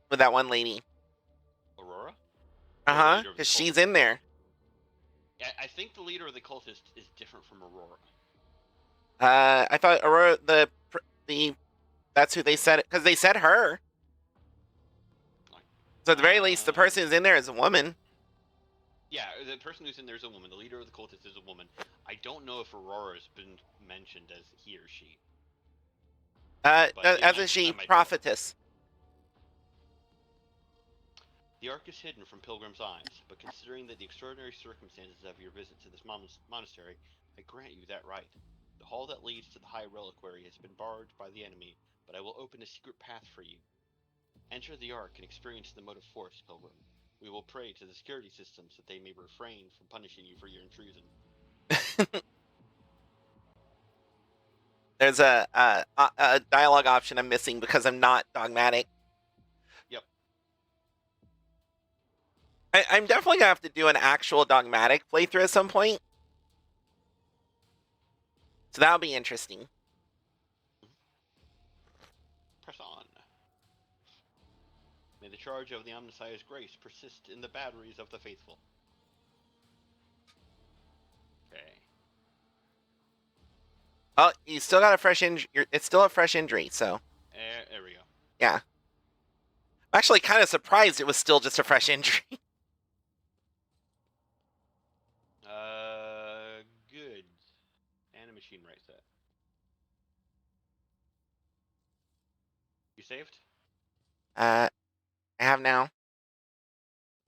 with that one lady. Aurora? Because she's in there. Yeah, I think the leader of the cultist is different from Aurora. I thought Aurora, the that's who they said it, because they said her. So at the very least, the person who's in there is a woman. Yeah, the person who's in there is a woman. The leader of the cultist is a woman. I don't know if Aurora's been mentioned as he or she. As a she, prophetess. The Ark is hidden from pilgrims' eyes, but considering that the extraordinary circumstances of your visit to this monastery, I grant you that right. The hall that leads to the High Reliquary has been barred by the enemy, but I will open a secret path for you. Enter the Ark and experience the motive force, Pilgrim. We will pray to the security systems that they may refrain from punishing you for your intrusion. There's a dialogue option I'm missing because I'm not dogmatic. Yep. I'm definitely going to have to do an actual dogmatic playthrough at some point. So that'll be interesting. Press on. May the charge of the Omnissiah's grace persist in the batteries of the faithful. Okay. Oh, you still got a fresh injury. It's still a fresh injury, so. There we go. Yeah. I'm actually kind of surprised it was still just a fresh injury. Good. And a machine right set. You saved? I have now.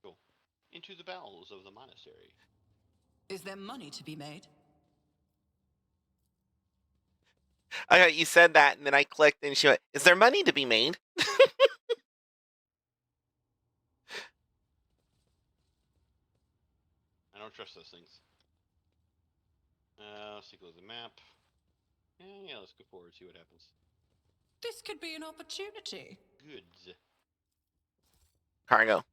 Cool. Into the bowels of the monastery. Is there money to be made? Okay, you said that, and then I clicked, and she went, "Is there money to be made?" I don't trust those things. Let's take a look at the map. Yeah, let's go forward, see what happens. This could be an opportunity. Goods. Cargo.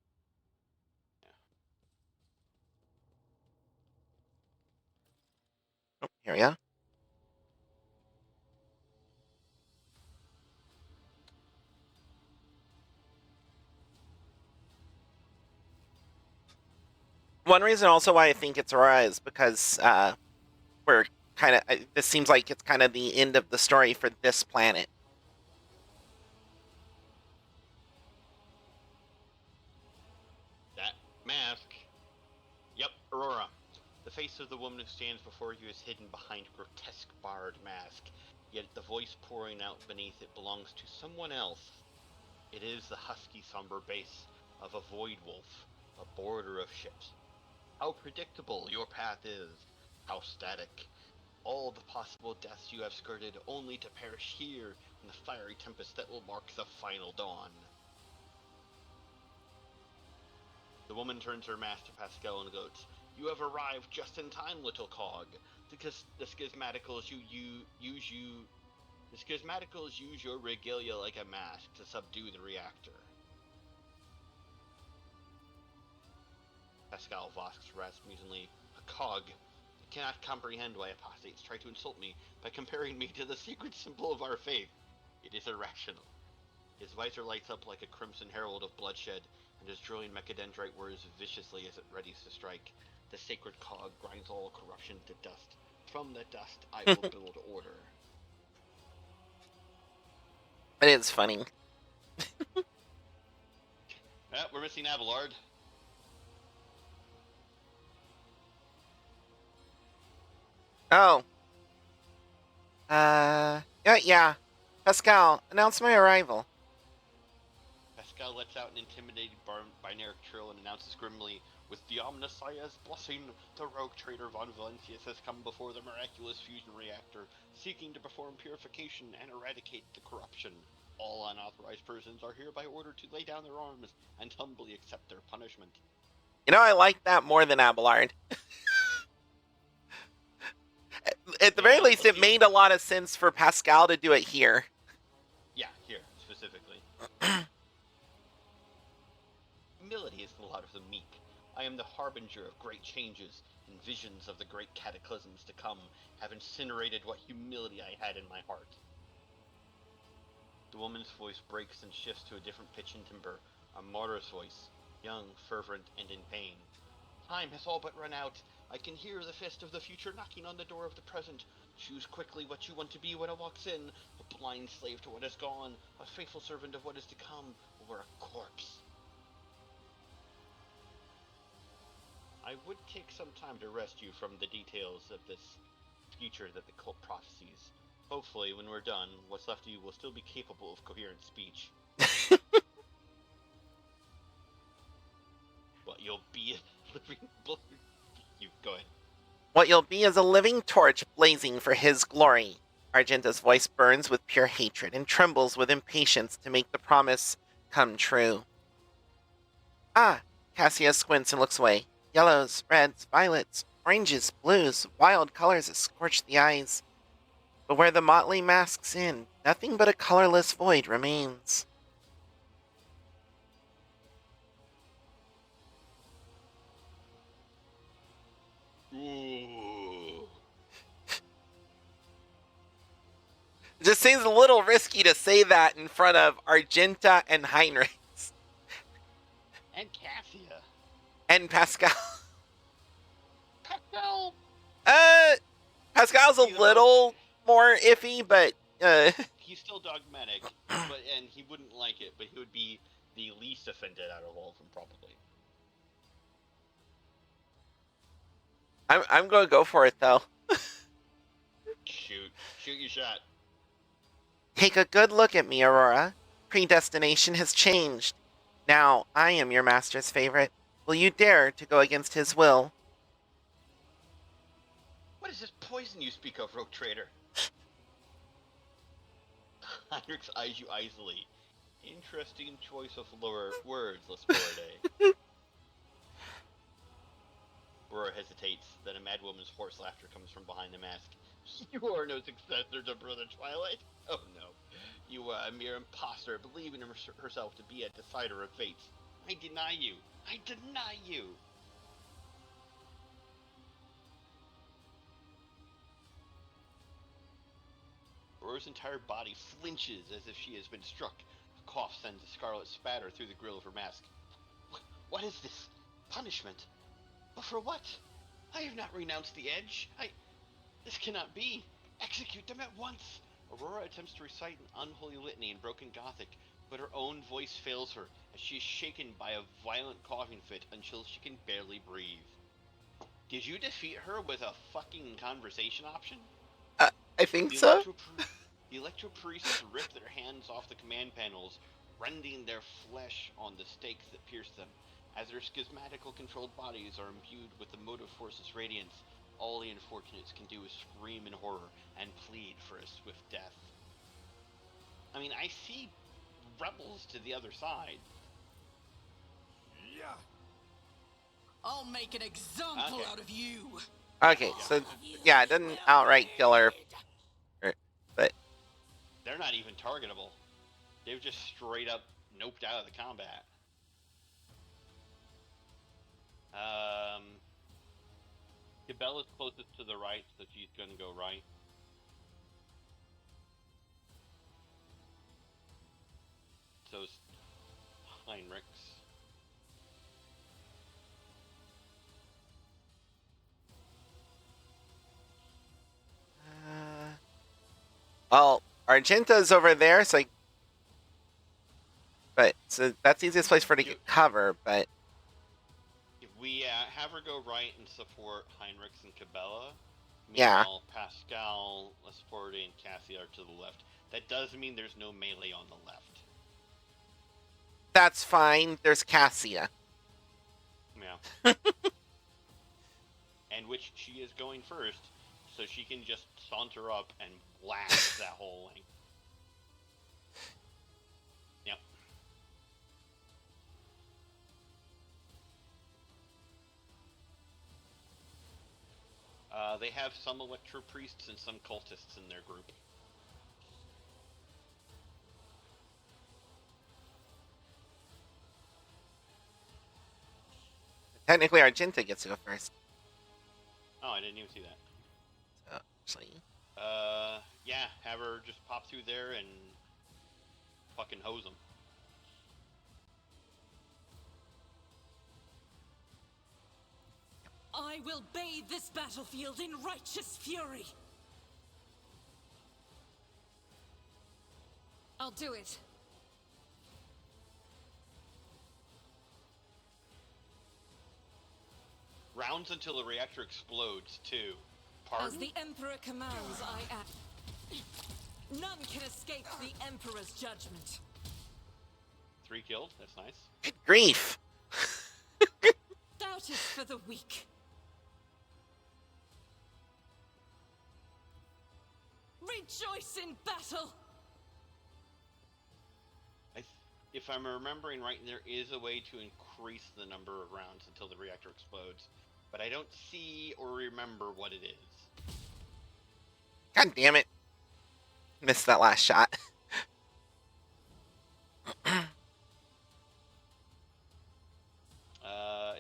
Oh, here we go. One reason also why I think it's Aurora is because we're kind of, this seems like it's kind of the end of the story for this planet. That mask. Yep, Aurora. The face of the woman who stands before you is hidden behind a grotesque barred mask, yet the voice pouring out beneath it belongs to someone else. It is the husky, somber bass of a void wolf, a boarder of ships. How predictable your path is, how static. All the possible deaths you have skirted, only to perish here in the fiery tempest that will mark the final dawn. The woman turns her mask to Pascal and goes, "You have arrived just in time, little cog. The schismaticals use your regalia like a mask to subdue the reactor." Pascal Vosk's Rasmussenly, "A cog. I cannot comprehend why apostates try to insult me by comparing me to the secret symbol of our faith. It is irrational." His visor lights up like a crimson herald of bloodshed, and his drilling mechadendrite whirs viciously as it readies to strike. The sacred cog grinds all corruption to dust. From the dust I will build order. It is funny. We're missing Abelard. Oh. Yeah. Pascal, announce my arrival. Pascal lets out an intimidating binaric trill and announces grimly, "With the Omnissiah's blessing, the rogue trader von Valencius has come before the miraculous fusion reactor, seeking to perform purification and eradicate the corruption. All unauthorized persons are hereby ordered to lay down their arms and humbly accept their punishment." You know, I like that more than Abelard. At the very least, it made a lot of sense for Pascal to do it here. Yeah, here, specifically. Humility is the lot of the meek. I am the harbinger of great changes, and visions of the great cataclysms to come have incinerated what humility I had in my heart. The woman's voice breaks and shifts to a different pitch and timbre, a martyr's voice, young, fervent, and in pain. "Time has all but run out. I can hear the fist of the future knocking on the door of the present. Choose quickly what you want to be when it walks in. A blind slave to what is gone, a faithful servant of what is to come, or a corpse." I would take some time to rest you from the details of this future that the cult prophesies. Hopefully, when we're done, what's left of you will still be capable of coherent speech. But you'll be a living... You go ahead. "What you'll be is a living torch blazing for his glory." Argenta's voice burns with pure hatred and trembles with impatience to make the promise come true. "Ah," Cassia squints and looks away. "Yellows, reds, violets, oranges, blues, wild colors that scorch the eyes. But where the motley masks end, nothing but a colorless void remains." Ooh. It just seems a little risky to say that in front of Argenta and Heinrichs. And Pascal. Pascal. Pascal's a little more iffy, but he's still dogmatic, and he wouldn't like it, but he would be the least offended out of all of them, probably. I'm gonna go for it though. Shoot your shot. Take a good look at me, Aurora. Predestination has changed. Now I am your master's favorite. Will you dare to go against his will? What is this poison you speak of, rogue trader? Heinrichs eyes you icily. Interesting choice of lower words, Lesforte. Aurora hesitates, then a mad woman's hoarse laughter comes from behind the mask. You are no successor to Brother Twilight. Oh no. You are a mere imposter, believing herself to be a decider of fates. I deny you. I deny you. Aurora's entire body flinches as if she has been struck. A cough sends a scarlet spatter through the grill of her mask. What is this? Punishment? But for what? I have not renounced the edge. This cannot be. Execute them at once. Aurora attempts to recite an unholy litany in broken Gothic, but her own voice fails her as she is shaken by a violent coughing fit until she can barely breathe. Did you defeat her with a fucking conversation option? I think so. The electro priests rip their hands off the command panels, rending their flesh on the stakes that pierce them. As their schismatical controlled bodies are imbued with the motive force's radiance, all the unfortunates can do is scream in horror and plead for a swift death. I mean, I see rebels to the other side. Yeah. I'll make an example out of you. Okay, so yeah, it didn't outright kill her, but they're not even targetable. They've just straight up noped out of the combat. Cabela's closest to the right, so she's gonna go right. So's Heinrichs. Well, Argenta's over there, so so that's the easiest place for her to get cover, but if we have her go right and support Heinrichs and Cabela, meanwhile, Pascal, Lesporte, and Cassie are to the left. That does mean there's no melee on the left. That's fine. There's Cassia. Yeah. And which she is going first, so she can just saunter up and blast that whole length. Yep. They have some electro priests and some cultists in their group. Technically, Argenta gets to go first. Oh, I didn't even see that. So, actually, yeah, have her just pop through there and fucking hose them. I will bathe this battlefield in righteous fury. I'll do it. Rounds until the reactor explodes, too. Pardon? As the Emperor commands, I act. None can escape the Emperor's judgment. 3 killed, that's nice. Good grief! Doubt is for the weak. Rejoice in battle! If I'm remembering right, there is a way to increase the number of rounds until the reactor explodes, but I don't see or remember what it is. God damn it. Missed that last shot.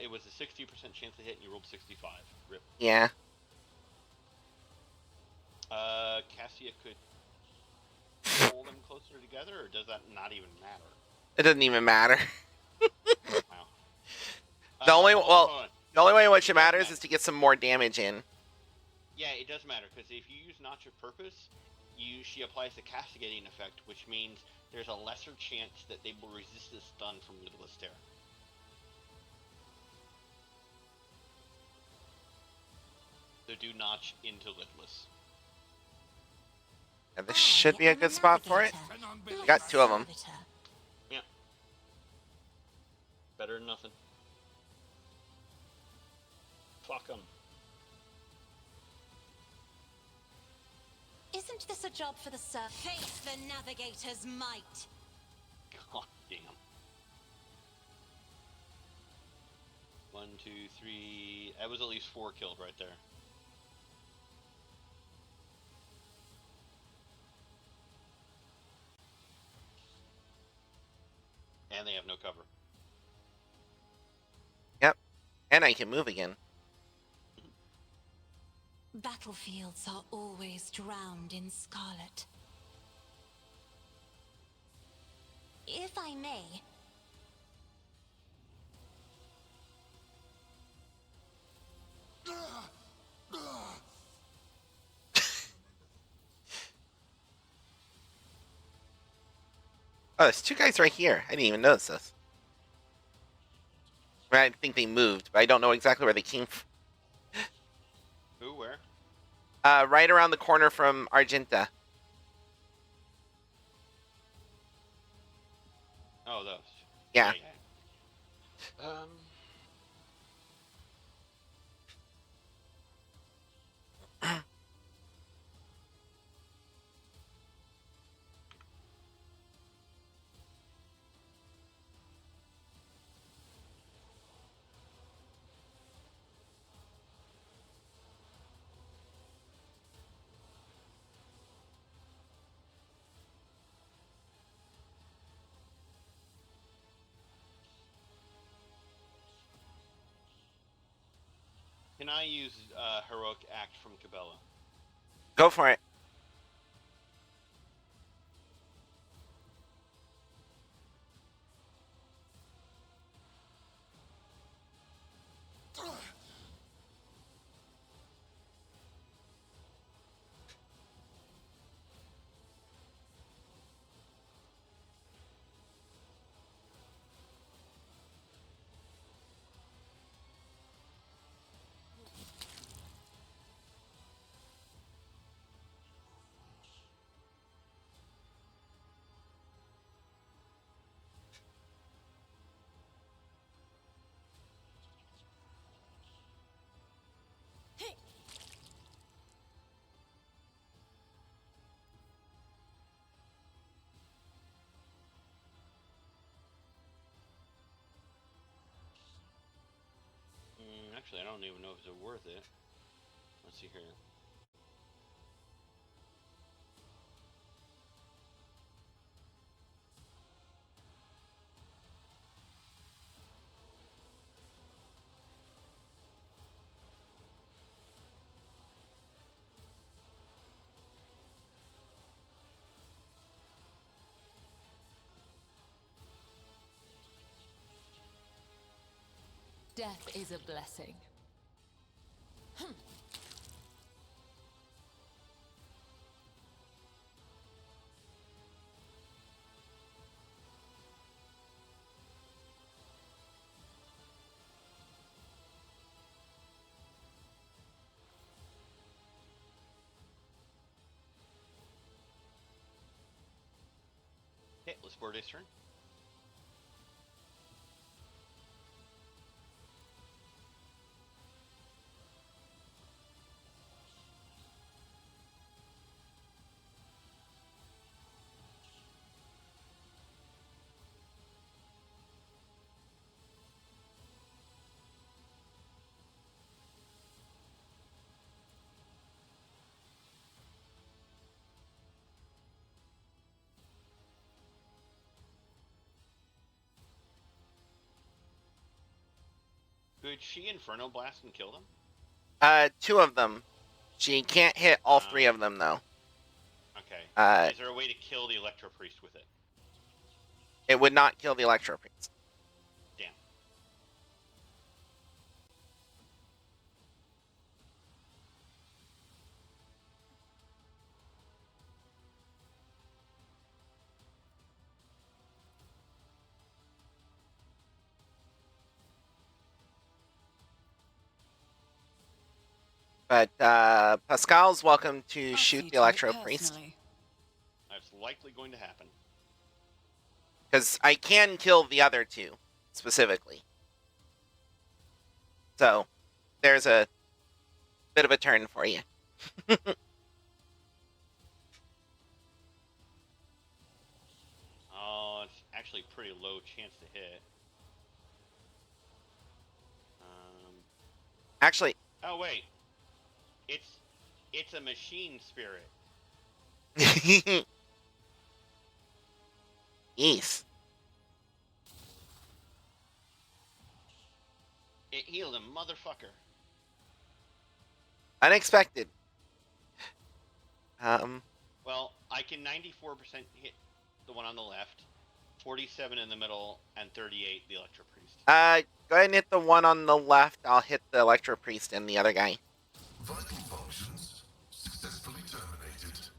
It was a 60% chance to hit and you rolled 65. Rip. Yeah. Cassia could pull them closer together, or does that not even matter? It doesn't even matter. The only hold on. the only way in which it It does matters matter. is to get some more damage in. Yeah, it does matter, because if you use Notch of Purpose, she applies the castigating effect, which means there's a lesser chance that they will resist the stun from Lidless Terror. So do Notch into Lidless. And this should be a good spot for it. We got 2 of them. Yeah. Better than nothing. Fuck them. Isn't this a job for the Face the Navigator's might. God damn. 1, 2, 3. That was at least 4 killed right there. And they have no cover. Yep. And I can move again. Battlefields are always drowned in scarlet. If I may, Oh, there's 2 guys right here. I didn't even notice this. I think they moved, but I don't know exactly where they came from. Who, where? Right around the corner from Argenta. Oh, those. Yeah. Can I use Heroic Act from Cabela? Go for it. Actually, I don't even know if it's worth it. Let's see here. Death is a blessing. Okay, let's board his turn. Could she Inferno Blast and kill them? 2 of them. She can't hit all 3 of them, though. Okay. Is there a way to kill the Electro Priest with it? It would not kill the Electro Priest. Damn. But Pascal's welcome to I'll shoot see the to it Electro Priest. personally. That's likely going to happen. Because I can kill the other two, specifically. So, there's a bit of a turn for you. Oh, it's actually pretty low chance to hit. Actually... Oh, wait. It's a machine spirit. Yes. It healed him, motherfucker. Unexpected. Well, I can 94% hit the one on the left, 47 in the middle, and 38 the Electro Priest. Go ahead and hit the one on the left. I'll hit the Electro Priest and the other guy. Vital functions successfully terminated.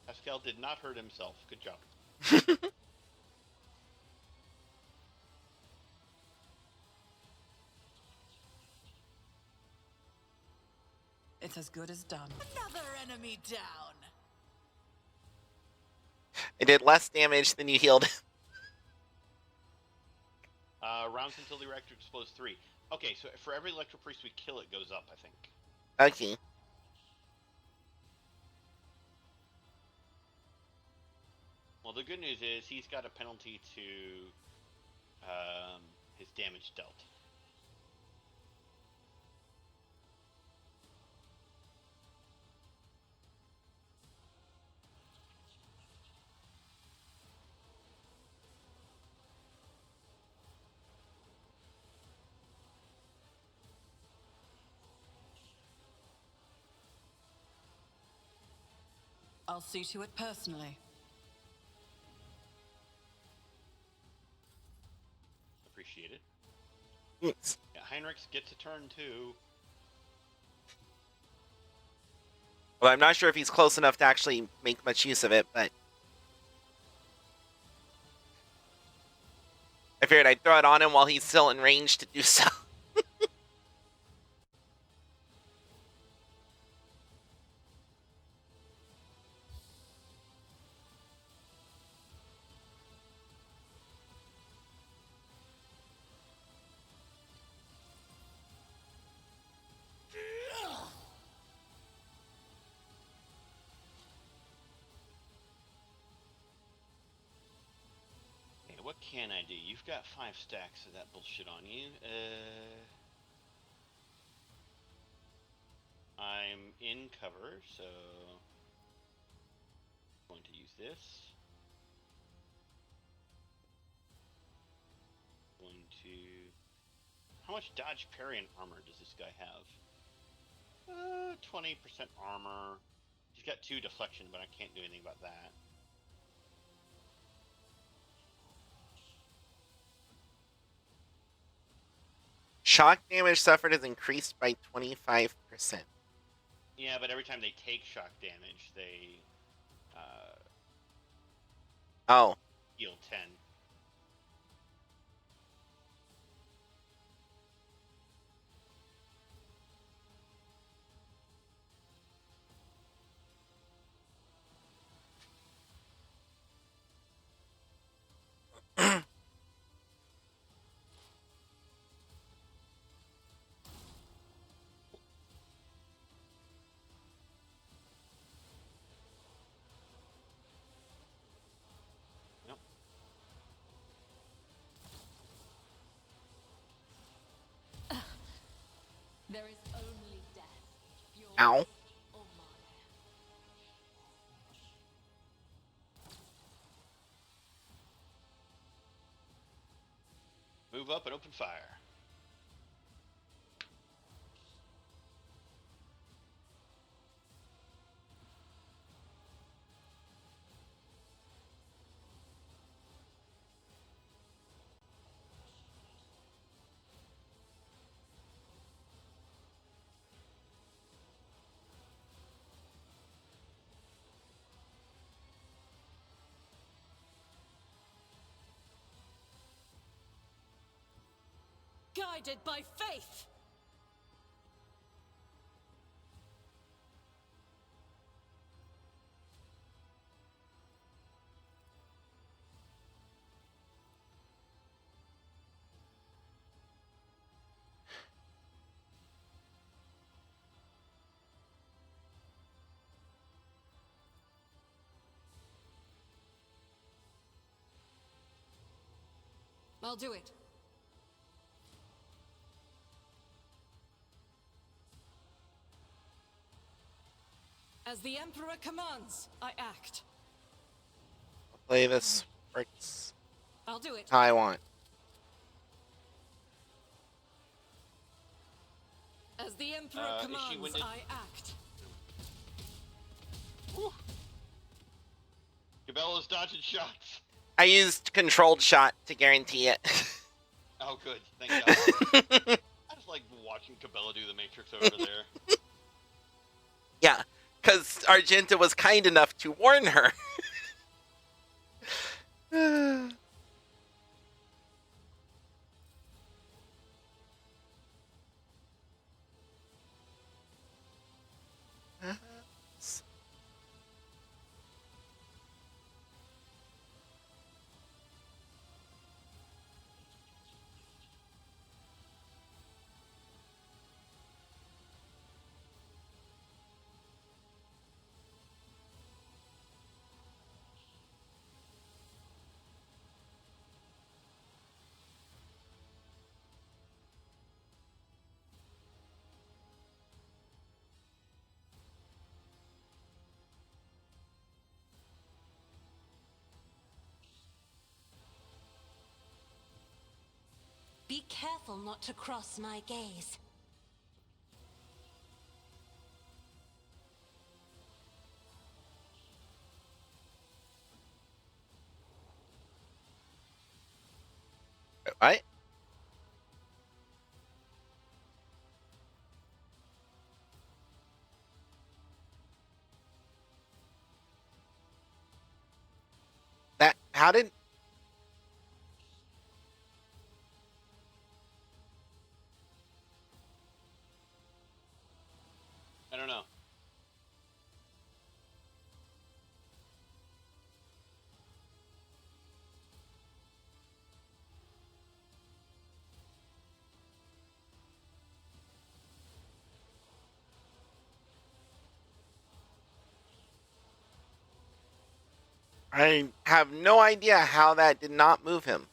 Pascal did not hurt himself. Good job. It's as good as done. Another enemy down. It did less damage than you healed. Rounds until the reactor explodes 3. Okay, so for every Electro Priest we kill, it goes up, I think. Okay. Well, the good news is he's got a penalty to his damage dealt. I'll see to it personally. Appreciate it. Yes. Yeah, Heinrichs gets a turn too. Well, I'm not sure if he's close enough to actually make much use of it, but I figured I'd throw it on him while he's still in range to do so. Okay, what can I do? You've got 5 stacks of that bullshit on you. I'm in cover, so I'm going to use this. Going to... How much dodge, parry, and armor does this guy have? 20% armor. He's got 2 deflection, but I can't do anything about that. Shock damage suffered is increased by 25%. Yeah, but every time they take shock damage, they Oh. heal 10. There is only death. Yours Ow. or mine. Move up and open fire. Guided by faith! I'll do it. As the Emperor commands, I act. Play this works I'll do it. how I want. As the Emperor Is she commands, winded? I act. Whew. Cabela's dodging shots. I used controlled shot to guarantee it. Oh, good. Thank God. I just like watching Cabela do the Matrix over there. Yeah, because Argenta was kind enough to warn her. Be careful not to cross my gaze. What? That, how did... I don't know. I have no idea how that did not move him.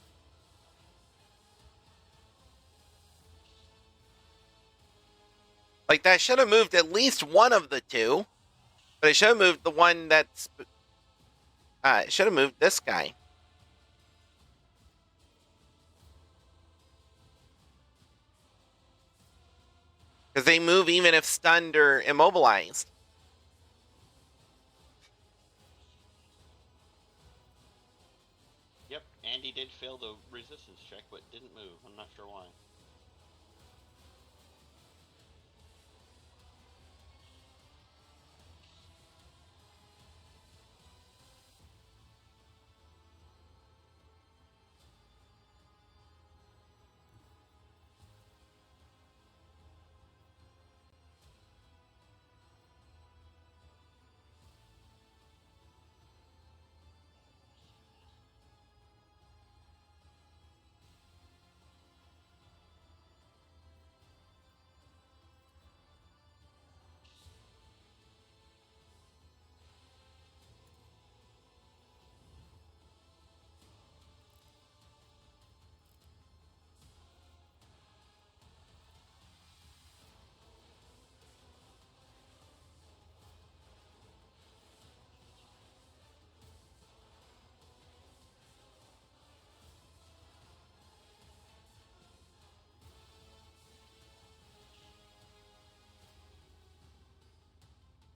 Like, that should have moved at least one of the two. But it should have moved the one that's... it should have moved this guy. Because they move even if stunned or immobilized. Yep, Andy did fail the resistance check, but didn't move. I'm not sure why.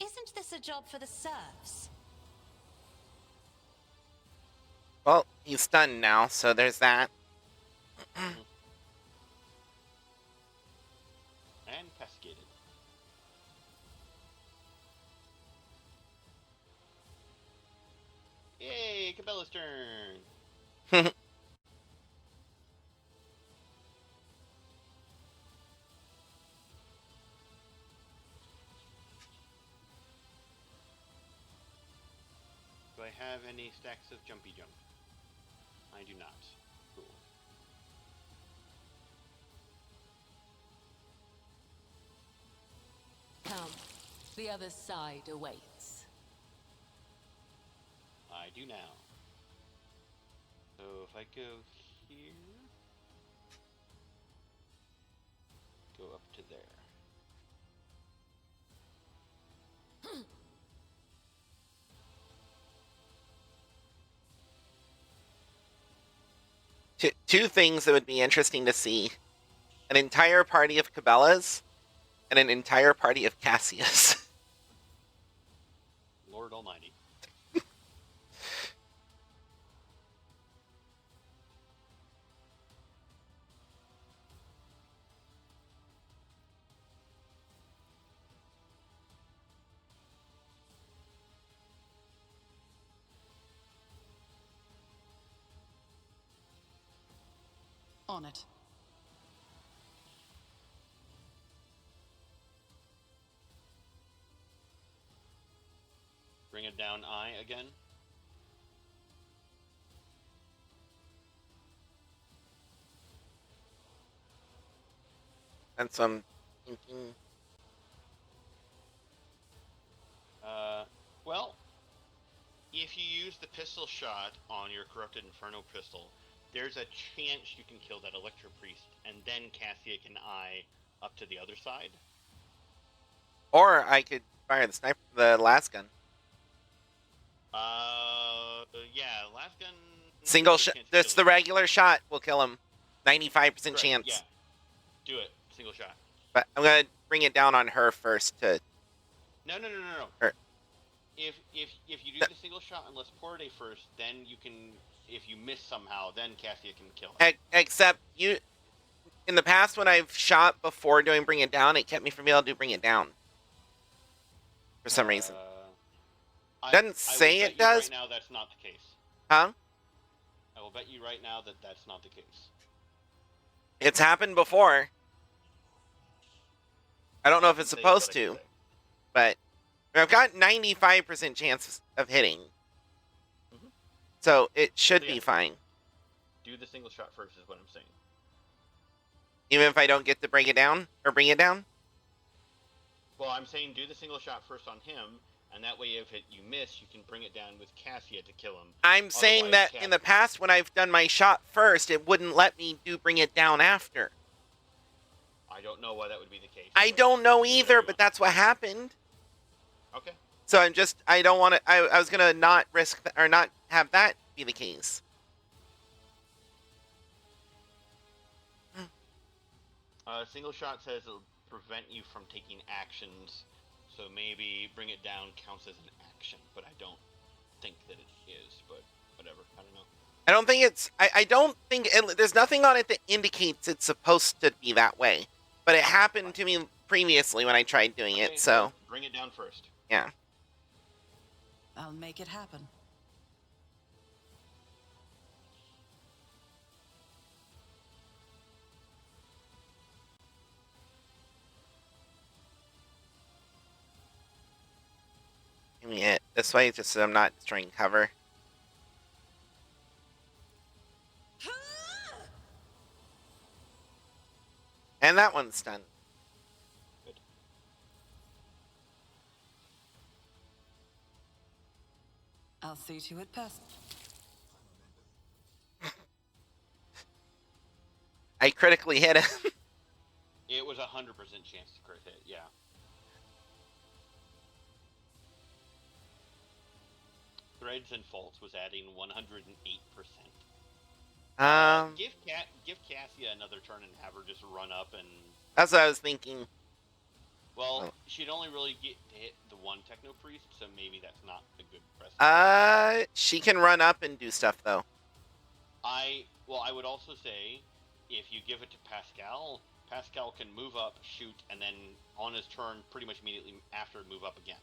Isn't this a job for the serfs? Well, he's stunned now, so there's that. And cascaded. Yay, Cabela's turn. Do I have any stacks of jumpy jump? I do not. Cool. Come, the other side awaits. I do now. So if I go here... there. Two things that would be interesting to see: an entire party of Cabela's and an entire party of Cassius. Lord Almighty. On it. Bring it down I again. And so I'm thinking, Well, if you use the pistol shot on your Corrupted Inferno pistol, there's a chance you can kill that Electro Priest, and then Cassia can eye up to the other side. or I could fire the last gun. Yeah, last gun. Single shot. That's the regular shot will kill him. 95% chance. Yeah, do it. Single shot. But I'm gonna bring it down on her first to. No. Or, If you do the single shot on Let's Porte first, then you can. If you miss somehow, then Cassia can kill him. Except you, in the past when I've shot before doing bring it down, it kept me from being able to bring it down. For some reason. Doesn't say it does. Right now, that's not the case. Huh? I will bet you right now that that's not the case. It's happened before. I don't know if it's supposed to, but I've got 95% chance of hitting. Mm-hmm. So it should be fine. Do the single shot first is what I'm saying. Even if I don't get to break it down or bring it down? Well, I'm saying do the single shot first on him, and that way if you miss, you can bring it down with Cassia to kill him. I'm saying that in the past when I've done my shot first, it wouldn't let me bring it down after. I don't know why that would be the case. I don't know either, but that's what happened. Okay. So I don't want to, I was going to not risk, or not have that be the case. Single shot says it'll prevent you from taking actions, so maybe bring it down counts as an action, but I don't think that it is, but whatever, I don't know. I don't think it's, I don't think, there's nothing on it that indicates it's supposed to be that way, but it happened to me previously when I tried doing it, so. Bring it down first. Yeah. I'll make it happen. Give me it this way, just so I'm not destroying cover. And that one's done. Good. I'll see to it past. I critically hit him. It was 100% chance to crit hit, yeah. Threads and Faults was adding 108%. Give Cassia another turn and have her just run up and... That's what I was thinking. Well, she'd only really get to hit the one Techno Priest, so maybe that's not a good precedent. She can run up and do stuff, though. I would also say, if you give it to Pascal, Pascal can move up, shoot, and then on his turn, pretty much immediately after, move up again.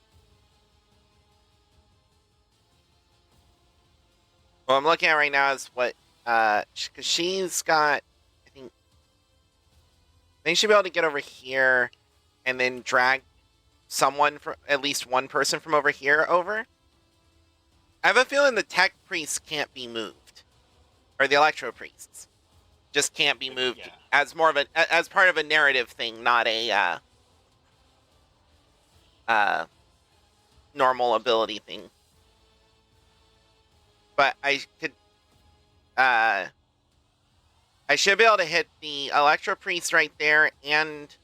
What I'm looking at right now is what, because she's got, I think she'll be able to get over here and then drag someone, from at least one person from over here over. I have a feeling the Tech Priests can't be moved. Or the Electro Priests. Just can't be moved as more of as part of a narrative thing, not a, normal ability thing. But I could, I should be able to hit the Electro Priest right there and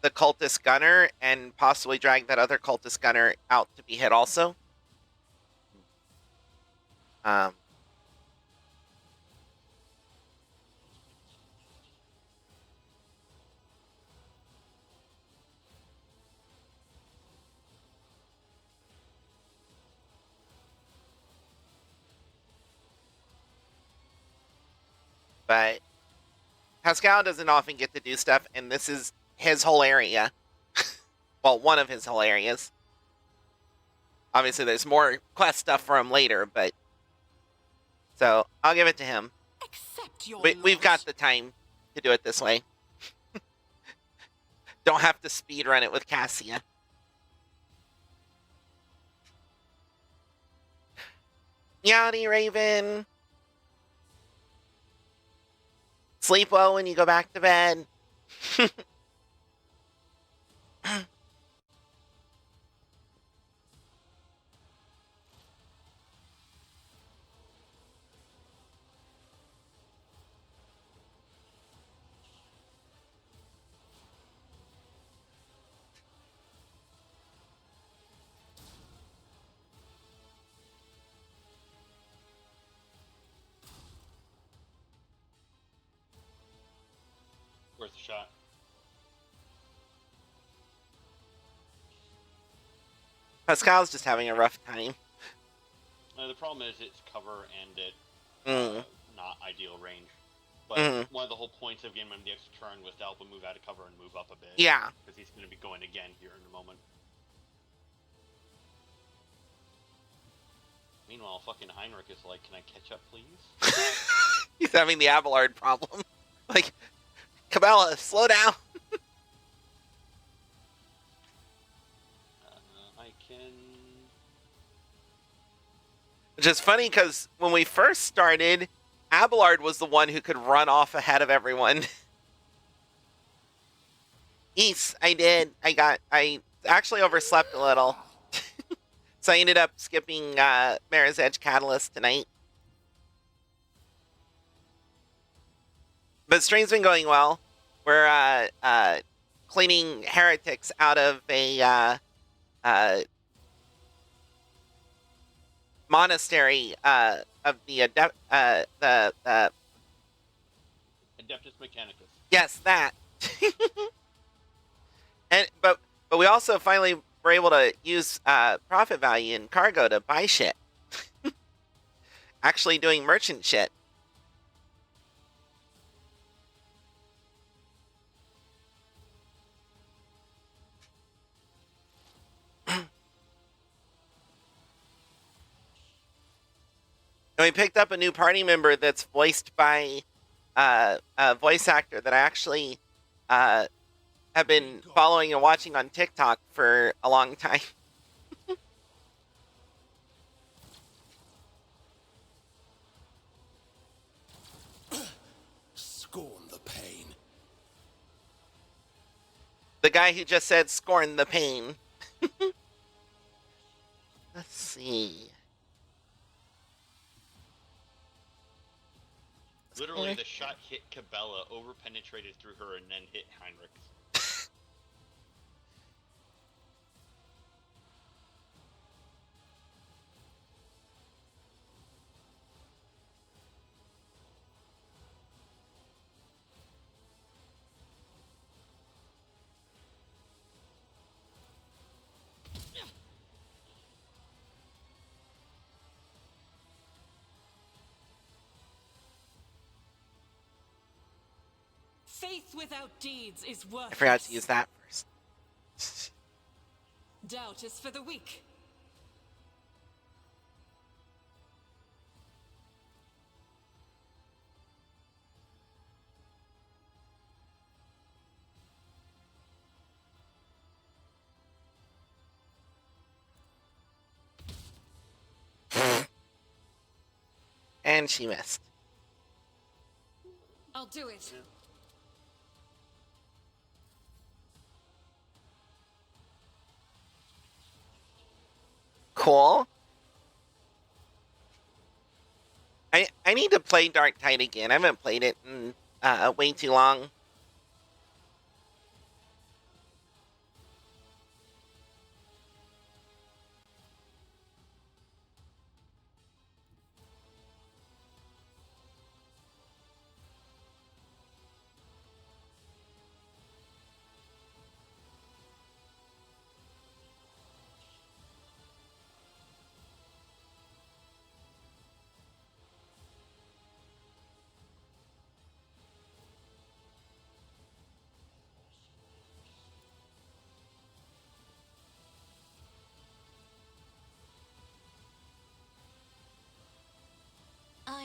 the cultist gunner and possibly drag that other cultist gunner out to be hit also. But Pascal doesn't often get to do stuff, and this is his whole area. Well, one of his whole areas. Obviously, there's more quest stuff for him later, but... So, I'll give it to him. Accept your We've got lot. the time to do it this way. Don't have to speed run it with Cassia. Yawny Raven. Sleep well when you go back to bed. Worth a shot. Pascal's just having a rough time. The problem is it's cover and it not ideal range. But one of the whole points of getting him the extra turn was to help him move out of cover and move up a bit. Yeah. Because he's going to be going again here in a moment. Meanwhile, fucking Heinrich is like, can I catch up, please? He's having the Abelard problem. Like, Cabela, slow down. I can... Which is funny because when we first started, Abelard was the one who could run off ahead of everyone. East, I did. I actually overslept a little. So I ended up skipping Mara's Edge Catalyst tonight. But stream's been going well. We're cleaning heretics out of a monastery of the Adeptus Mechanicus. Yes, that. But we also finally were able to use profit value in cargo to buy shit. Actually doing merchant shit. And we picked up a new party member that's voiced by a voice actor that I actually have been following and watching on TikTok for a long time. Scorn the pain. The guy who just said scorn the pain. Let's see. Literally, the shot hit Cabela, over-penetrated through her, and then hit Heinrich. Faith without deeds is worthless. I forgot to use that first. Doubt is for the weak. And she missed. I'll do it. Cool. I need to play Dark Tide again. I haven't played it in way too long.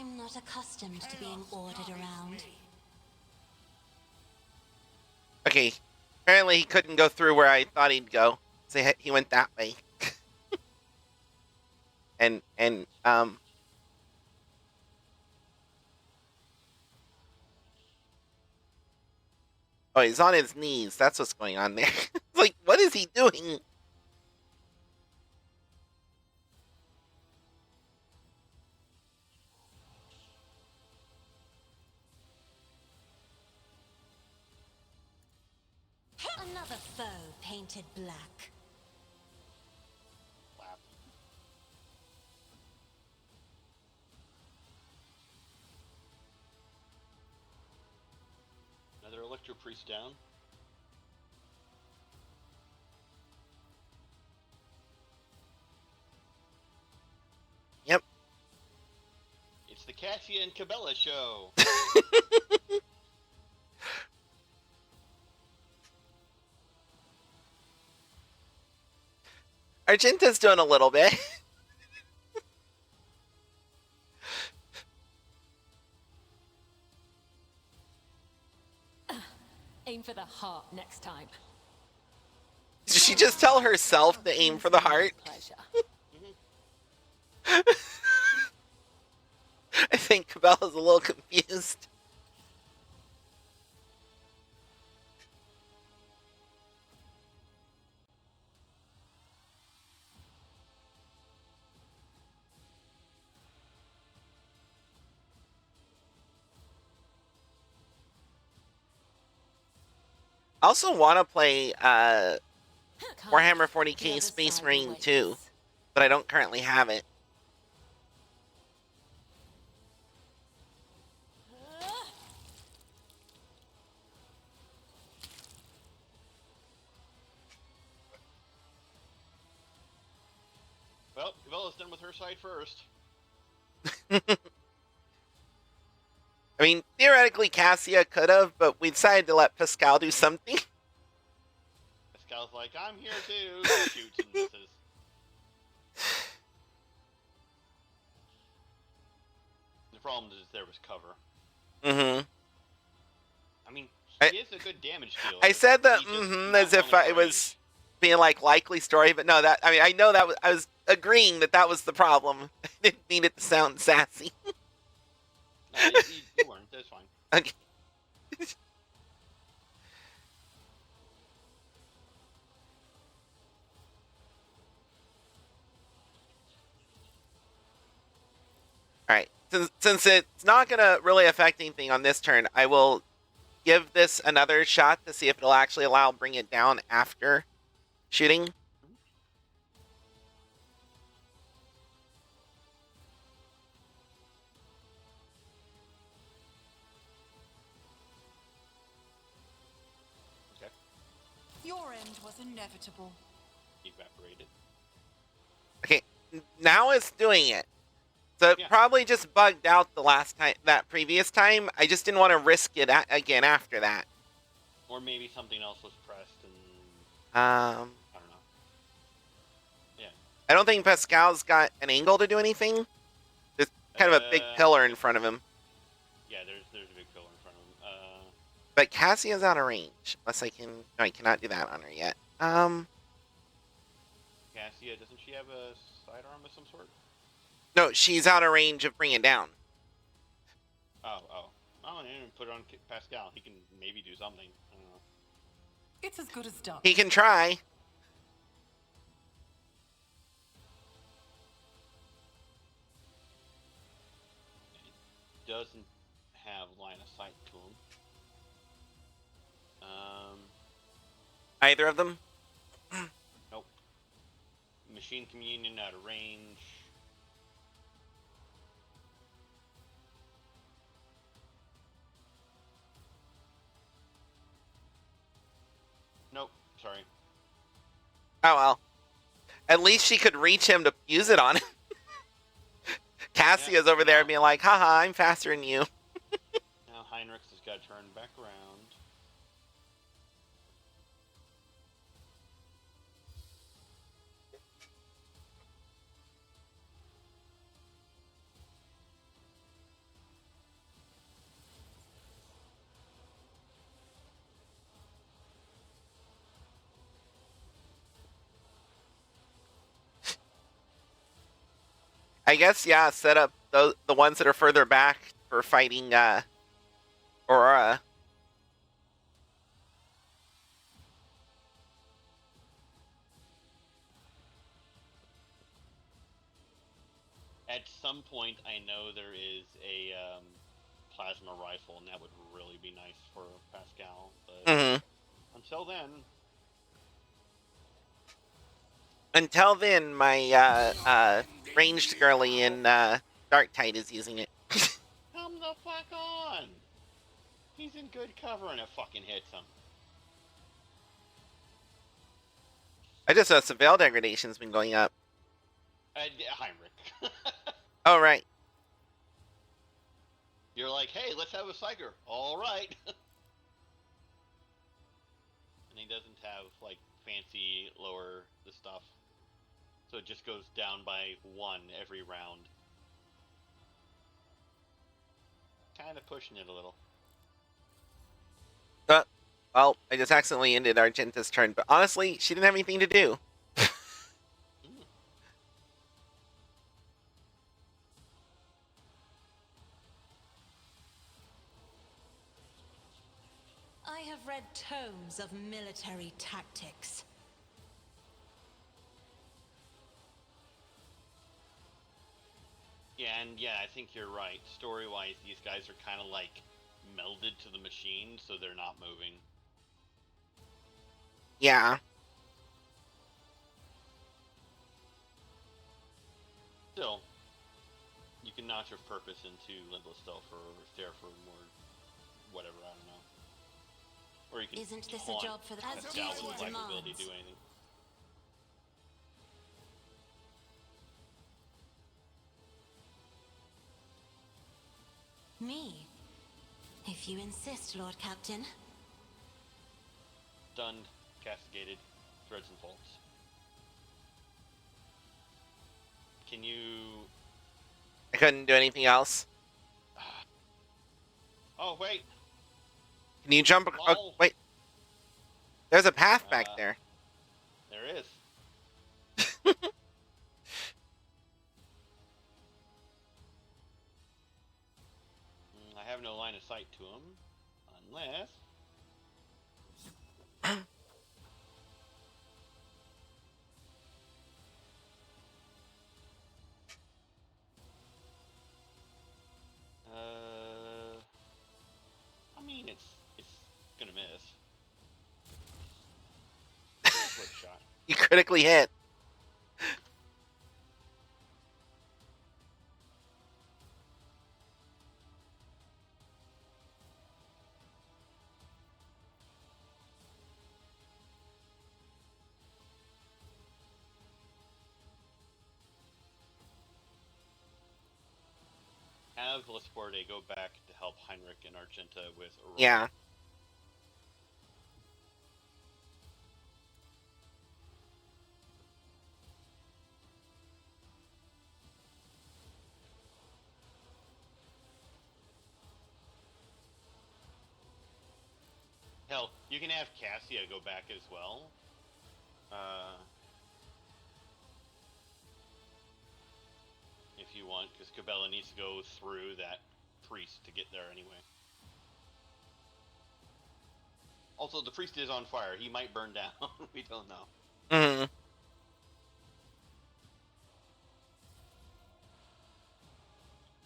I'm not accustomed to being ordered around. Okay. Apparently he couldn't go through where I thought he'd go. So he went that way. and oh, he's on his knees. That's what's going on there. It's like, what is he doing? Another foe painted black. Another Electro Priest down. Yep. It's the Cassia and Cabela show. Argenta's doing a little bit. Aim for the heart next time. Did she just tell herself to aim for the heart? I think Cabela's a little confused. I also want to play Warhammer 40k Space Marine 2, but I don't currently have it. Well, Cabela's done with her side first. I mean, theoretically, Cassia could have, but we decided to let Pascal do something. Pascal's like, I'm here too. Shoots and misses. The problem is there was cover. Mm-hmm. I mean, he is a good damage dealer. I said that as if it was being like likely story, but no, that, I mean, I know that I was agreeing that was the problem. I didn't mean it to sound sassy. No, you weren't. That's fine. Okay. Alright, since it's not going to really affect anything on this turn, I will give this another shot to see if it'll actually allow bring it down after shooting. Okay. Your end was inevitable. Evaporated. Okay, now it's doing it. So it probably just bugged out the last time, that previous time. I just didn't want to risk it again after that. Or maybe something else was pressed and... I don't know. Yeah. I don't think Pascal's got an angle to do anything. There's kind of a big pillar in front of him. Yeah, there's a big pillar in front of him. But Cassia's out of range. Unless I can... No, I cannot do that on her yet. Cassia, doesn't she have a sidearm of some sort? No, she's out of range of bringing down. Oh, and put it on Pascal. He can maybe do something. I don't know. It's as good as done. He can try. He doesn't have line of sight to him. Either of them? Nope. Machine Communion out of range. Nope, sorry. Oh well. At least she could reach him to use it on him. Cassia's over there being like, haha, I'm faster than you. Now Heinrichs has got to turn back around. I guess, yeah, set up the ones that are further back for fighting Aurora. At some point, I know there is a plasma rifle, and that would really be nice for Pascal. But until then, my ranged girly in Dark Tide is using it. come the fuck on! He's in good cover, and it fucking hits him. I just noticed the veil degradation's been going up. Heinrich. Oh, right. You're like, hey, let's have a psyker. All right. And he doesn't have, like, fancy lower the stuff. So it just goes down by 1 every round. Kind of pushing it a little. Well, I just accidentally ended Argenta's turn, but honestly, she didn't have anything to do. I have read tomes of military tactics. Yeah, and yeah, I think you're right. Story-wise, these guys are kind of like melded to the machine, so they're not moving. Yeah. Still, you can notch of purpose into Limbo Stealth or Stare for more, whatever, I don't know. Or you can Isn't this a taunt job for the Pascal duty with life ability demands? to do anything. Me? If you insist, Lord Captain. Stunned, castigated, threads and faults. Can you... I couldn't do anything else. Oh, wait! Can you jump? Oh, wait. There's a path back there. There is. I have no line of sight to him, unless... I mean, it's gonna miss. Flip shot. You critically hit. Have Lasporte go back to help Heinrich and Argenta with Aurora. Yeah. Hell, you can have Cassia go back as well. If you want, because Cabela needs to go through that priest to get there anyway. Also, the priest is on fire. He might burn down. We don't know. Mm-hmm.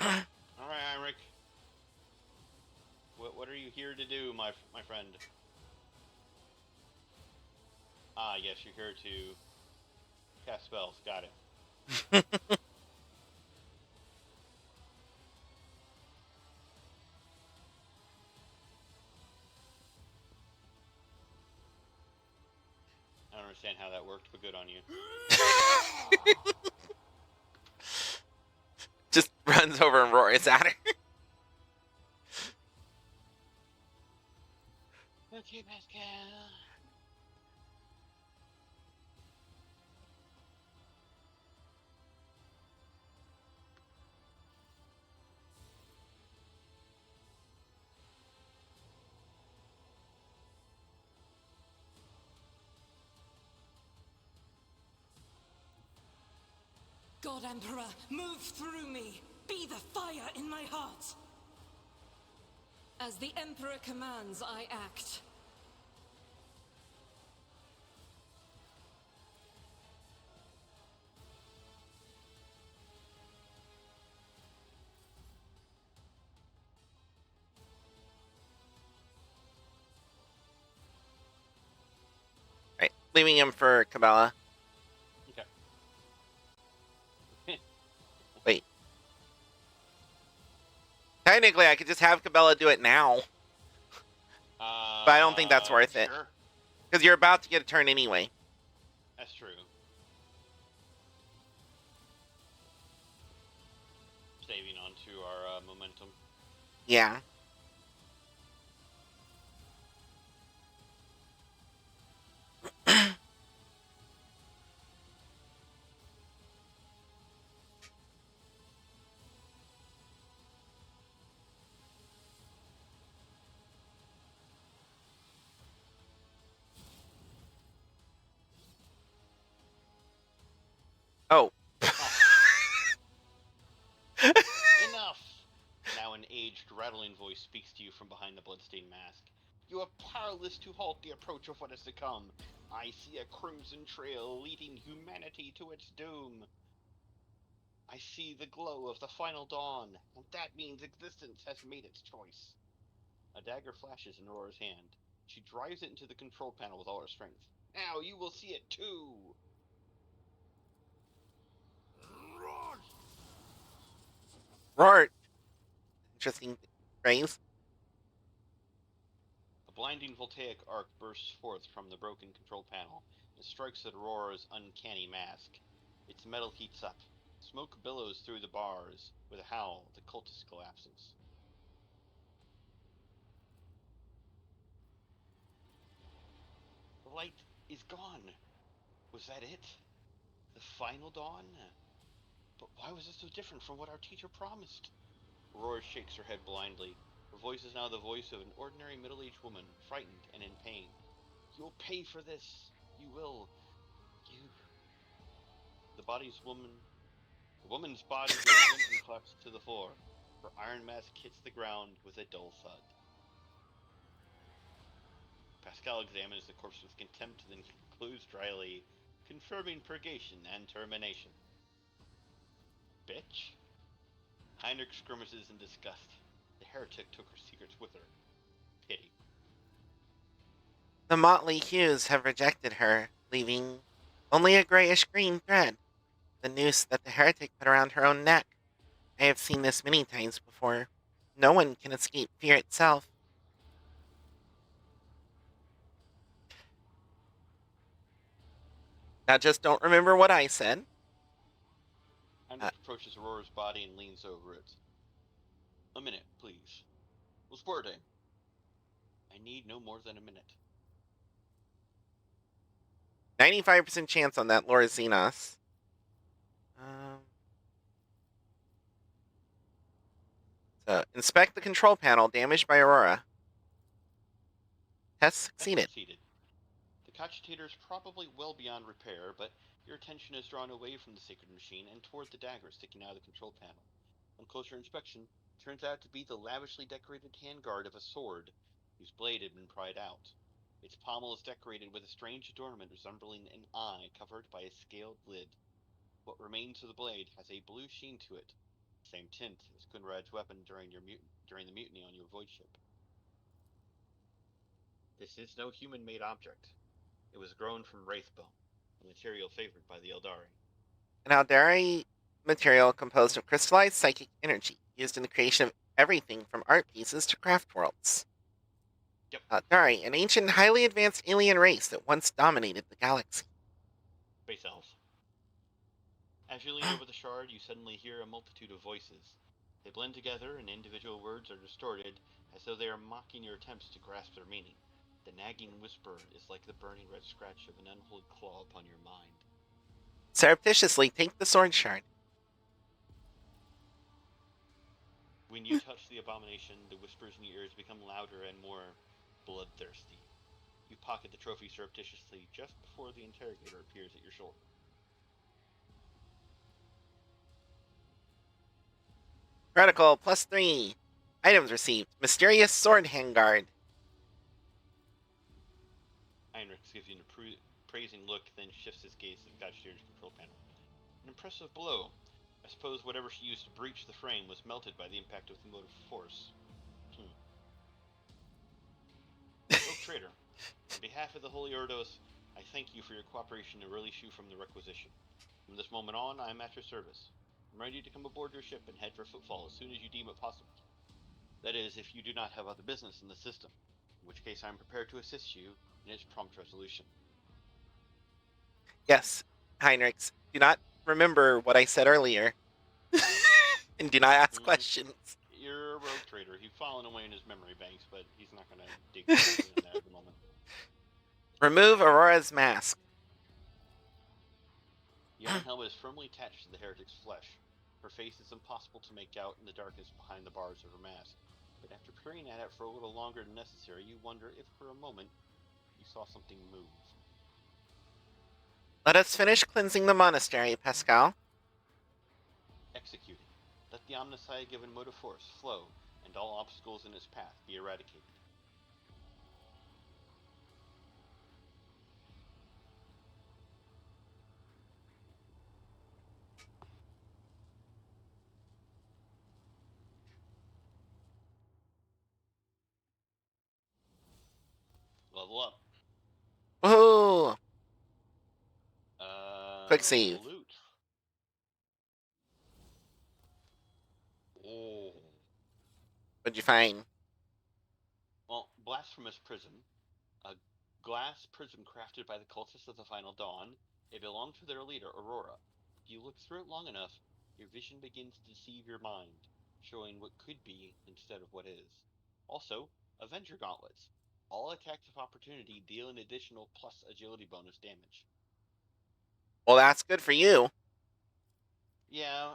All right, Heinrich. What are you here to do, my friend? Ah, yes, you're here to cast spells. Got it. I don't understand how that worked, but good on you. Just runs over and roars at her. Okay, Pascal. God Emperor, move through me. Be the fire in my heart. As the Emperor commands, I act. Right, leaving him for Cabela. Okay. Wait. Technically, I could just have Cabela do it now. But I don't think that's worth it. Sure. Because you're about to get a turn anyway. That's true. Saving onto our momentum. Yeah. Oh. Enough! Now an aged, rattling voice speaks to you from behind the bloodstained mask. You are powerless to halt the approach of what is to come. I see a crimson trail leading humanity to its doom. I see the glow of the final dawn, and that means existence has made its choice. A dagger flashes in Aurora's hand. She drives it into the control panel with all her strength. Now you will see it too! Roar. Interesting phrase. A blinding voltaic arc bursts forth from the broken control panel and strikes at Aurora's uncanny mask. Its metal heats up. Smoke billows through the bars. With a howl, the cultist collapses. The light is gone. Was that it? The final dawn? But why was it so different from what our teacher promised? Aurora shakes her head blindly. Her voice is now the voice of an ordinary middle-aged woman, frightened and in pain. You'll pay for this. You will. You. The woman's body goes limp and collapses to the floor. Her iron mask hits the ground with a dull thud. Pascal examines the corpse with contempt, then concludes dryly, confirming purgation and termination. Bitch? Heinrich grimaces in disgust. The heretic took her secrets with her. Pity. The motley hues have rejected her, leaving only a grayish-green thread, the noose that the heretic put around her own neck. I have seen this many times before. No one can escape fear itself. Now just don't remember what I said. Heinrich approaches Aurora's body and leans over it. A minute, please. Musporde. I need no more than a minute. 95% chance on that, Laura Xenos. So, inspect the control panel damaged by Aurora. Test succeeded. The cogitator is probably well beyond repair, but your attention is drawn away from the sacred machine and toward the dagger sticking out of the control panel. On closer inspection, it turns out to be the lavishly decorated handguard of a sword, whose blade had been pried out. Its pommel is decorated with a strange adornment resembling an eye covered by a scaled lid. What remains of the blade has a blue sheen to it, same tint as Kunrad's weapon during the mutiny on your void ship. This is no human-made object. It was grown from wraithbone, a material favored by the Eldari. An Eldari material composed of crystallized psychic energy, used in the creation of everything from art pieces to craft worlds. Yep. Eldari, an ancient, highly advanced alien race that once dominated the galaxy. Space elves. As you lean over the shard, you suddenly hear a multitude of voices. They blend together, and individual words are distorted, as though they are mocking your attempts to grasp their meaning. The nagging whisper is like the burning red scratch of an unholy claw upon your mind. Surreptitiously take the sword shard. When you touch the abomination, the whispers in your ears become louder and more bloodthirsty. You pocket the trophy surreptitiously just before the interrogator appears at your shoulder. Critical +3. Items received. Mysterious sword handguard. Heinrich gives you an appraising look, then shifts his gaze to the Godsteer's control panel. An impressive blow. I suppose whatever she used to breach the frame was melted by the impact of the motive force. Rogue Trader, on behalf of the Holy Ordos, I thank you for your cooperation to release you from the requisition. From this moment on, I am at your service. I'm ready to come aboard your ship and head for Footfall as soon as you deem it possible. That is, if you do not have other business in the system, in which case I am prepared to assist you in its prompt resolution. Yes, Heinrichs, do not remember what I said earlier. And do not ask questions. You're a rogue trader. He's fallen away in his memory banks, but he's not going to dig deep in there at the moment. Remove Aurora's mask. The iron helmet is firmly attached to the heretic's flesh. Her face is impossible to make out in the darkness behind the bars of her mask. But after peering at it for a little longer than necessary, you wonder if for a moment you saw something move. Let us finish cleansing the monastery, Pascal. Executed. Let the Omnissiah given motive force flow, and all obstacles in its path be eradicated. Level up. Woohoo! Quick save. Loot. Oh. What'd you find? Well, Blasphemous Prism. A glass prism crafted by the cultists of the Final Dawn. It belonged to their leader, Aurora. If you look through it long enough, your vision begins to deceive your mind, showing what could be instead of what is. Also, Avenger Gauntlets. All attacks of opportunity deal an additional plus agility bonus damage. Well, that's good for you. Yeah,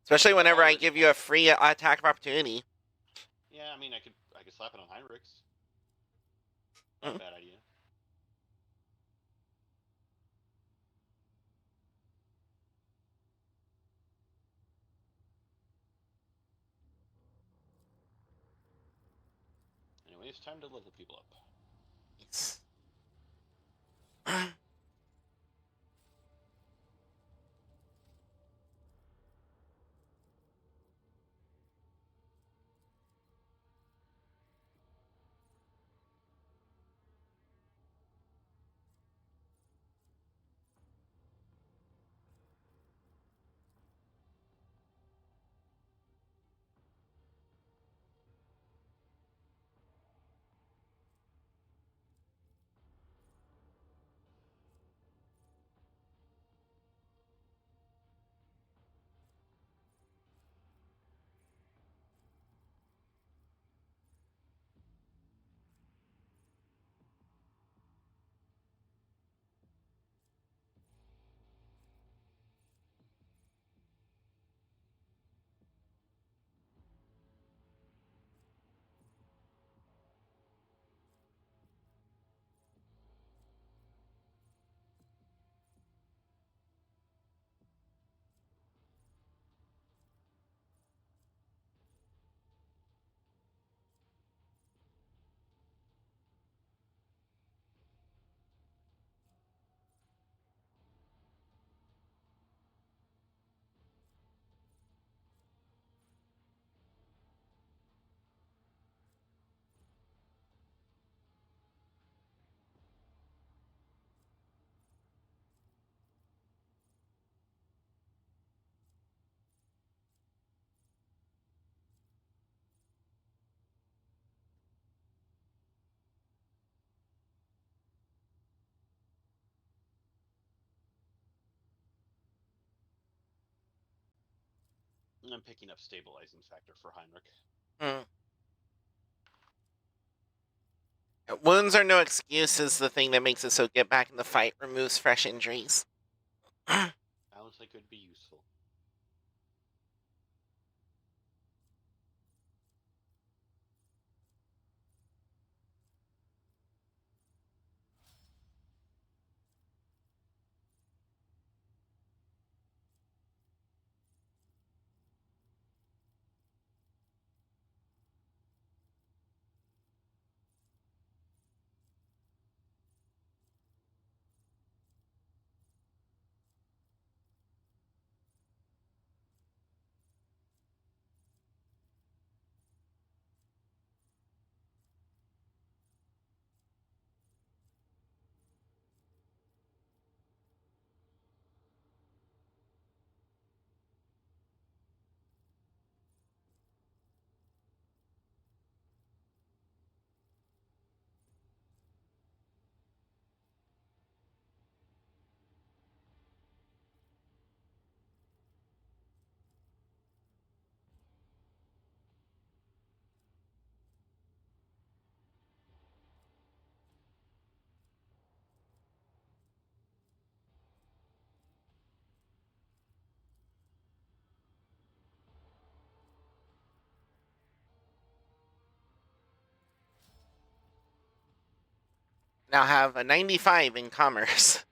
especially whenever I give you a free attack of opportunity. Yeah, I mean, I could slap it on Heinrichs. Not a bad idea. Anyway, it's time to level people up. Yes. I'm picking up stabilizing factor for Heinrich. Wounds are no excuse is the thing that makes it so get back in the fight removes fresh injuries. Sounds like it could be useful. now have a 95 in commerce.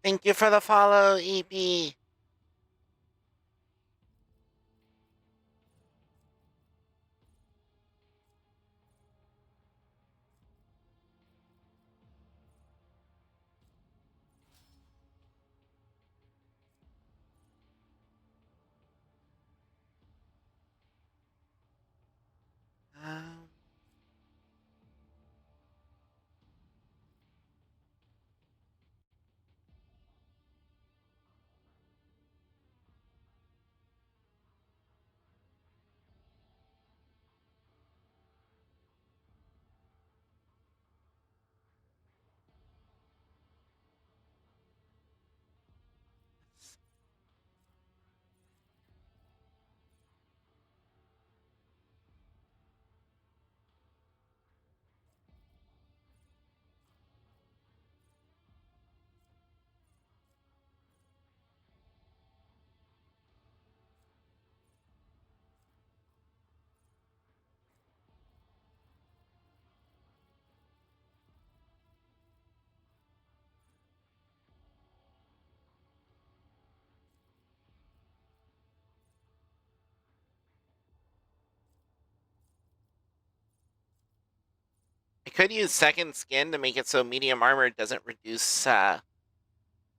Thank you for the follow, EB. Um, I could use second skin to make it so medium armor doesn't reduce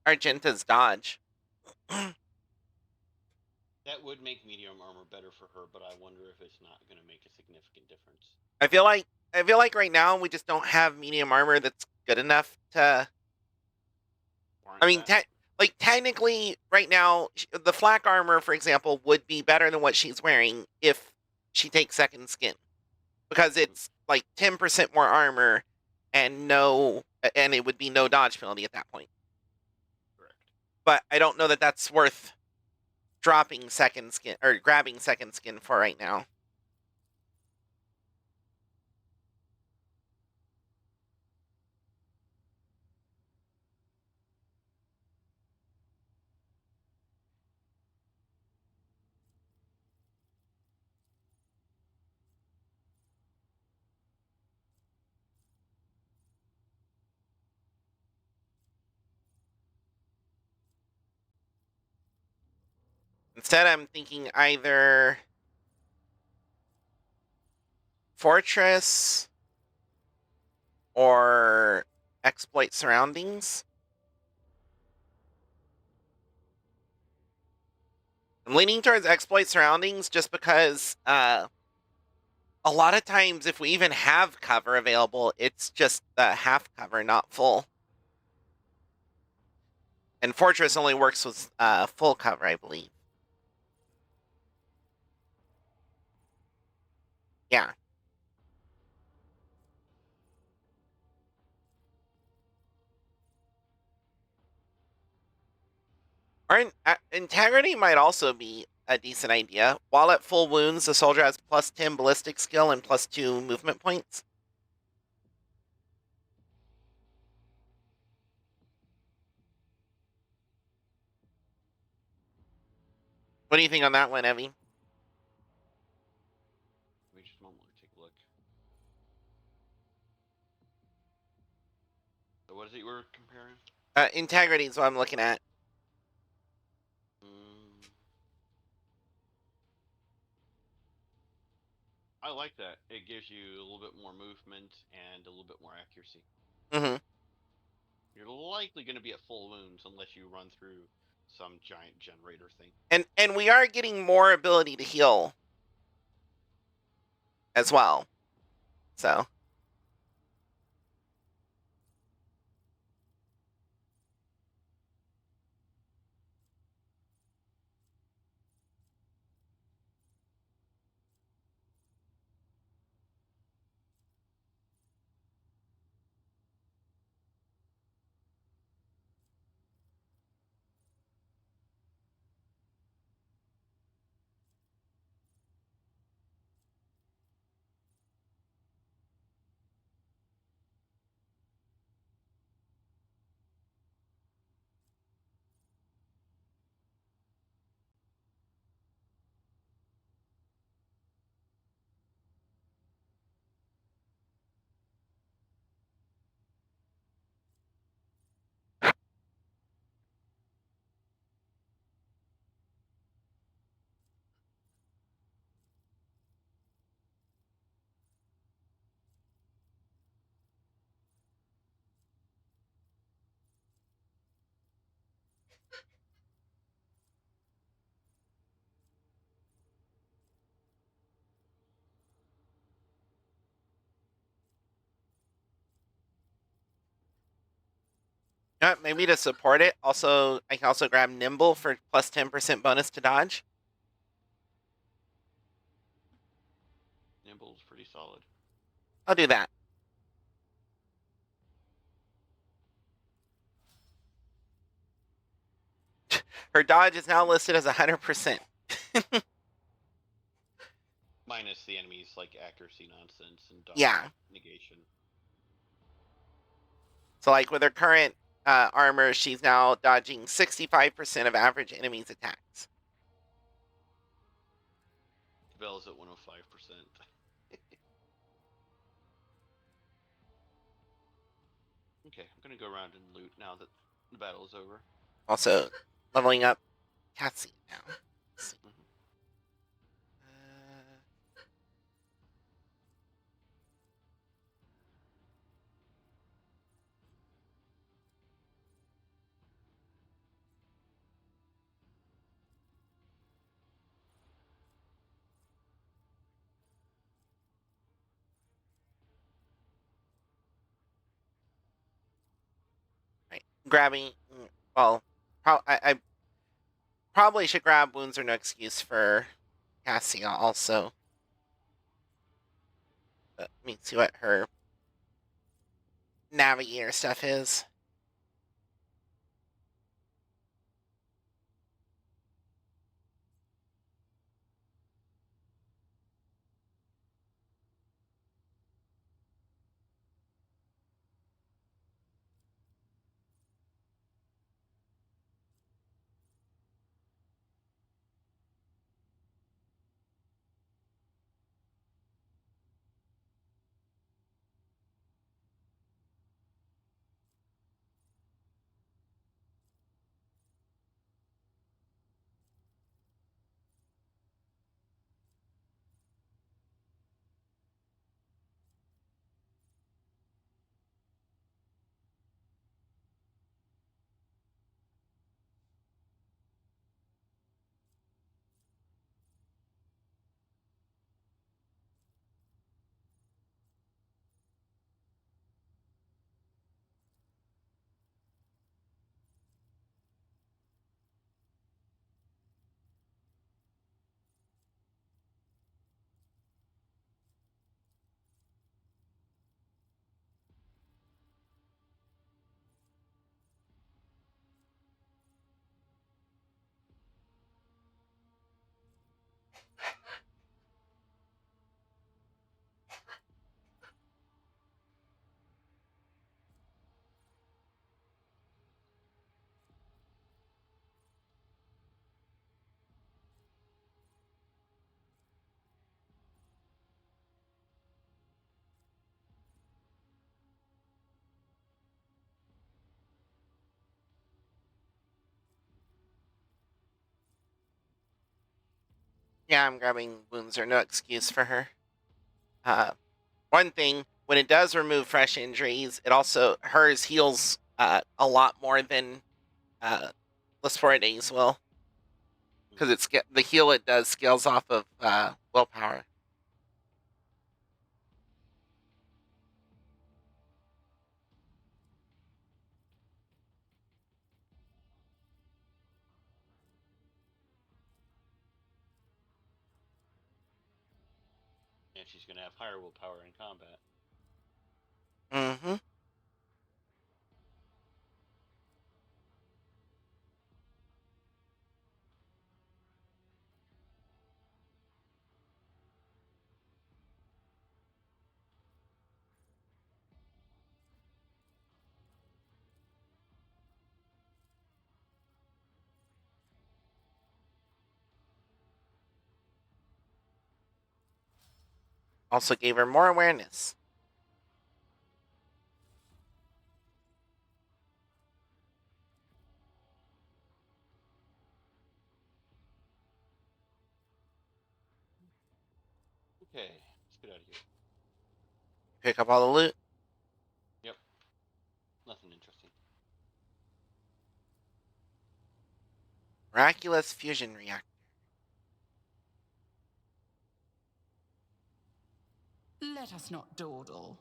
Argenta's dodge. That would make medium armor better for her, but I wonder if it's not going to make a significant difference. I feel like right now we just don't have medium armor that's good enough to. I mean, like technically, right now the flak armor, for example, would be better than what she's wearing if she takes second skin, because it's like 10% more armor and it would be no dodge penalty at that point. Correct. But I don't know that that's worth dropping second skin or grabbing second skin for right now. Instead, I'm thinking either Fortress or Exploit Surroundings. I'm leaning towards Exploit Surroundings just because a lot of times if we even have cover available, it's just half cover, not full. And Fortress only works with full cover, I believe. Yeah. Or Integrity might also be a decent idea. While at full wounds, the soldier has plus 10 ballistic skill and plus 2 movement points. What do you think on that one, Evie? Let me just a moment to take a look. So what is it you were comparing? Integrity is what I'm looking at. I like that. It gives you a little bit more movement and a little bit more accuracy. Mm-hmm. You're likely going to be at full wounds unless you run through some giant generator thing. And we are getting more ability to heal as well. So. Maybe to support it. Also, I can also grab Nimble for plus 10% bonus to dodge. Nimble's pretty solid. I'll do that. Her dodge is now listed as 100%. Minus the enemy's like accuracy nonsense and dodge negation. So like with her current armor, she's now dodging 65% of average enemies' attacks. Bell's at 105%. Okay, I'm gonna go around and loot now that the battle is over. Also, leveling up Cassie now. Right. Grabbing, well, I probably should grab Wounds Are No Excuse for Cassia also. But let me see what her Navigator stuff is. Yeah, I'm grabbing wounds or no excuse for her. One thing, when it does remove fresh injuries, it also hers heals a lot more than Lysphoridae's will, because the heal it does scales off of willpower. And she's going to have higher willpower in combat. Mm-hmm. Also gave her more awareness. Okay, let's get out of here. Pick up all the loot. Yep. Nothing interesting. Miraculous fusion reactor. Let us not dawdle.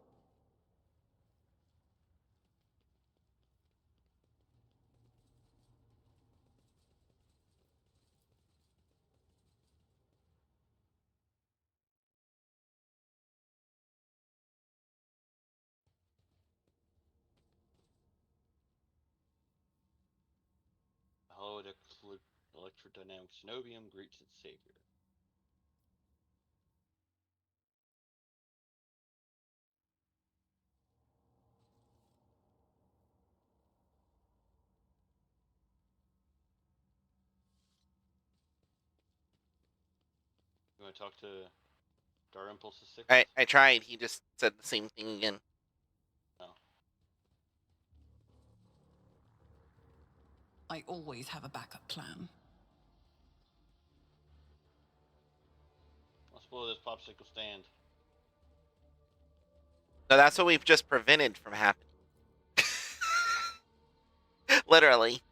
Hallowed electrodynamic cenobium greets its savior. You want to talk to Dar Impulse's 6? I tried. He just said the same thing again. Oh. I always have a backup plan. Let's blow this popsicle stand. So that's what we've just prevented from happening. Literally.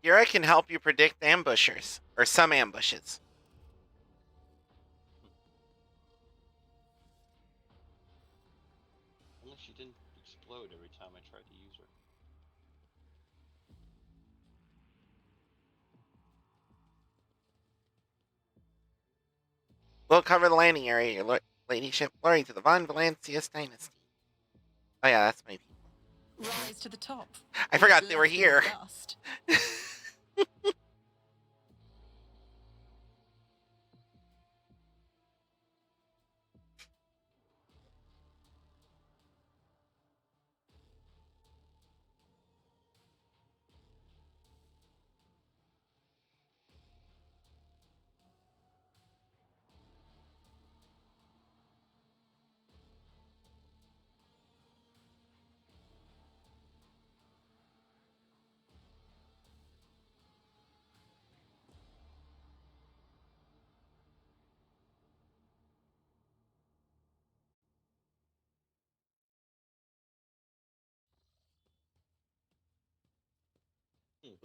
Dira can help you predict ambushers, or some ambushes. Unless she didn't explode every time I tried to use her. We'll cover the landing area, your ladyship. Glory to the Von Valancius dynasty. Oh yeah, that's my people. Rise to the top. I forgot they were here.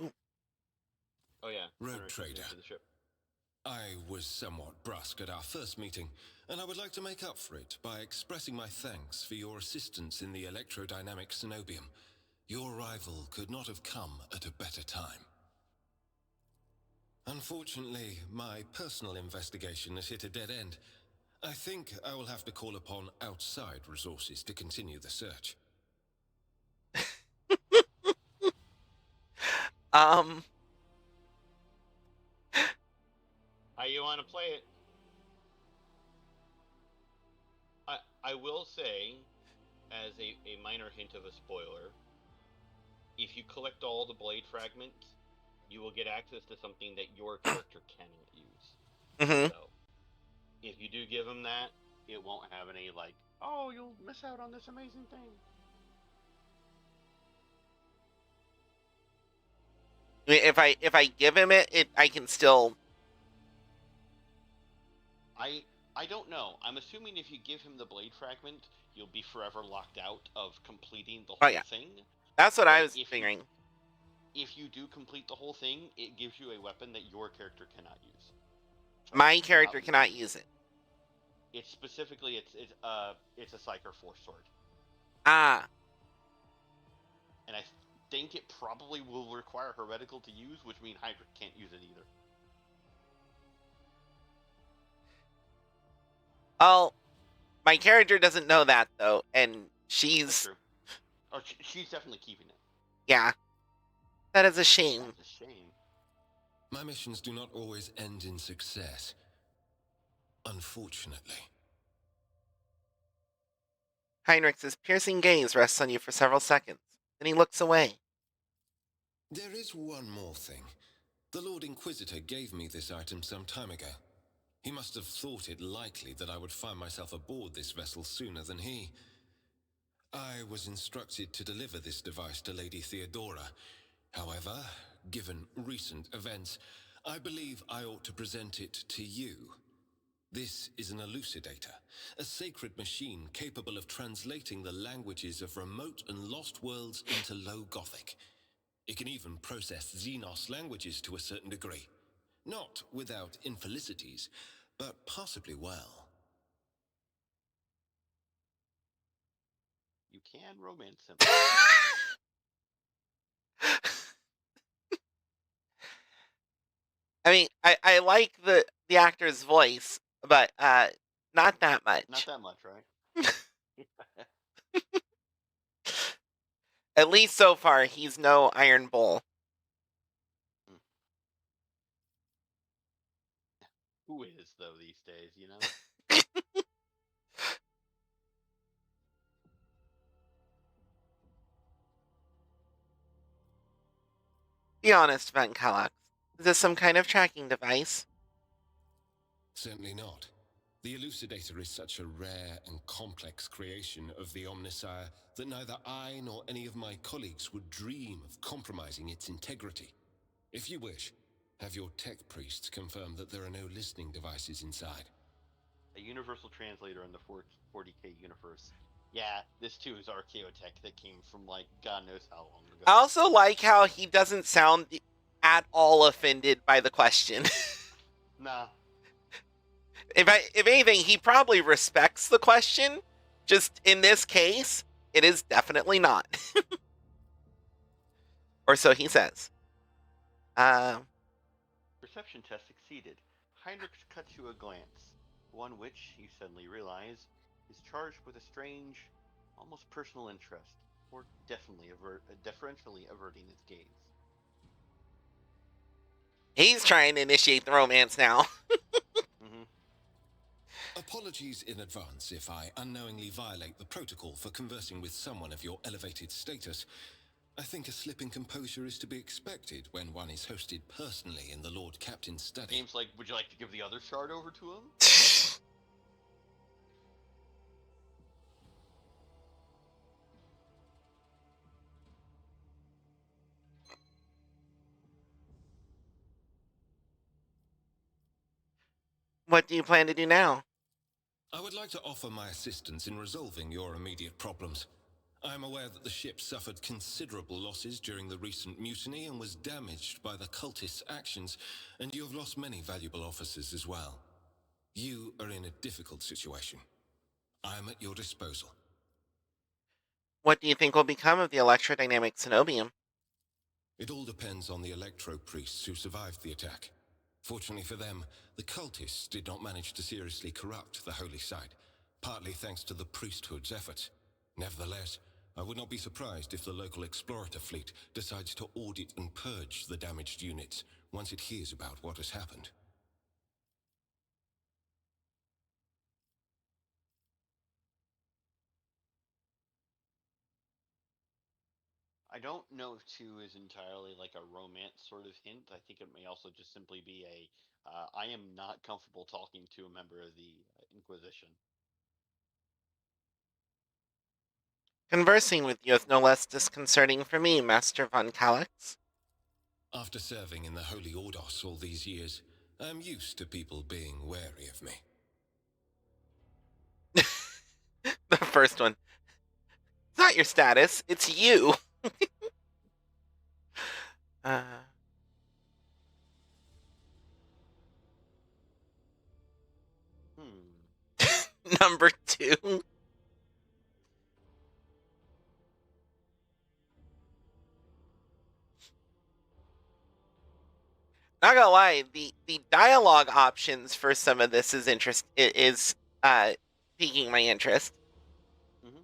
Ooh. Oh yeah, Rogue Trader. To the ship. I was somewhat brusque at our first meeting, and I would like to make up for it by expressing my thanks for your assistance in the electrodynamic cenobium. Your arrival could not have come at a better time. Unfortunately, my personal investigation has hit a dead end. I think I will have to call upon outside resources to continue the search. How you want to play it? I will say, as a minor hint of a spoiler, if you collect all the blade fragments, you will get access to something that your character cannot use. Mm-hmm. So if you do give him that, it won't have any like, oh, you'll miss out on this amazing thing. I mean, if I give him it, I can still. I don't know. I'm assuming if you give him the blade fragment, you'll be forever locked out of completing the Oh whole yeah, thing. that's what I But was figuring. if you do complete the whole thing, it gives you a weapon that your character cannot use. My character cannot use it. It's specifically it's a Psyker Force sword. Ah. And I think it probably will require Heretical to use, which means Hydra can't use it either. Well, my character doesn't know that though, and That's she's true. Oh, she's definitely keeping it. yeah. That is a shame. That's a shame. My missions do not always end in success. Unfortunately. Heinrich's piercing gaze rests on you for several seconds. Then he looks away. There is one more thing. The Lord Inquisitor gave me this item some time ago. He must have thought it likely that I would find myself aboard this vessel sooner than he. I was instructed to deliver this device to Lady Theodora. However, given recent events, I believe I ought to present it to you. This is an elucidator, a sacred machine capable of translating the languages of remote and lost worlds into Low Gothic. It can even process Xenos languages to a certain degree. Not without infelicities, but possibly well. You can romance him. I mean, I like the actor's voice, but not that much. Not that much, right? At least so far, he's no Iron Bull. Who is, though, these days, you know? Be honest, Van Kallox. Is this some kind of tracking device? Certainly not. The Elucidator is such a rare and complex creation of the Omnissiah that neither I nor any of my colleagues would dream of compromising its integrity. If you wish, have your tech priests confirm that there are no listening devices inside. A universal translator in the 40K universe. Yeah, this too is Archaeotech that came from, like, God knows how long ago. I also like how he doesn't sound at all offended by the question. Nah. If anything, he probably respects the question. Just in this case, it is definitely not. Or so he says. Perception test succeeded. Heinrich cuts you a glance, one which, you suddenly realize, is charged with a strange, almost personal interest, or deferentially averting its gaze. He's trying to initiate the romance now. Apologies in advance if I unknowingly violate the protocol for conversing with someone of your elevated status. I think a slip in composure is to be expected when one is hosted personally in the Lord Captain's study. Seems like, would you like to give the other shard over to him? What do you plan to do now? I would like to offer my assistance in resolving your immediate problems. I am aware that the ship suffered considerable losses during the recent mutiny and was damaged by the cultists' actions, and you have lost many valuable officers as well. You are in a difficult situation. I am at your disposal. What do you think will become of the electrodynamic cenobium? It all depends on the electro-priests who survived the attack. Fortunately for them, the cultists did not manage to seriously corrupt the holy site, partly thanks to the priesthood's efforts. Nevertheless, I would not be surprised if the local explorator fleet decides to audit and purge the damaged units once it hears about what has happened. I don't know if 2 is entirely like a romance sort of hint. I think it may also just simply be I am not comfortable talking to a member of the Inquisition. Conversing with you is no less disconcerting for me, Master von Calyx. After serving in the Holy Ordos all these years, I'm used to people being wary of me. The first one. It's not your status, it's you. uh, Number 2. Not gonna lie, the dialogue options for some of this is piquing my interest. Mm-hmm.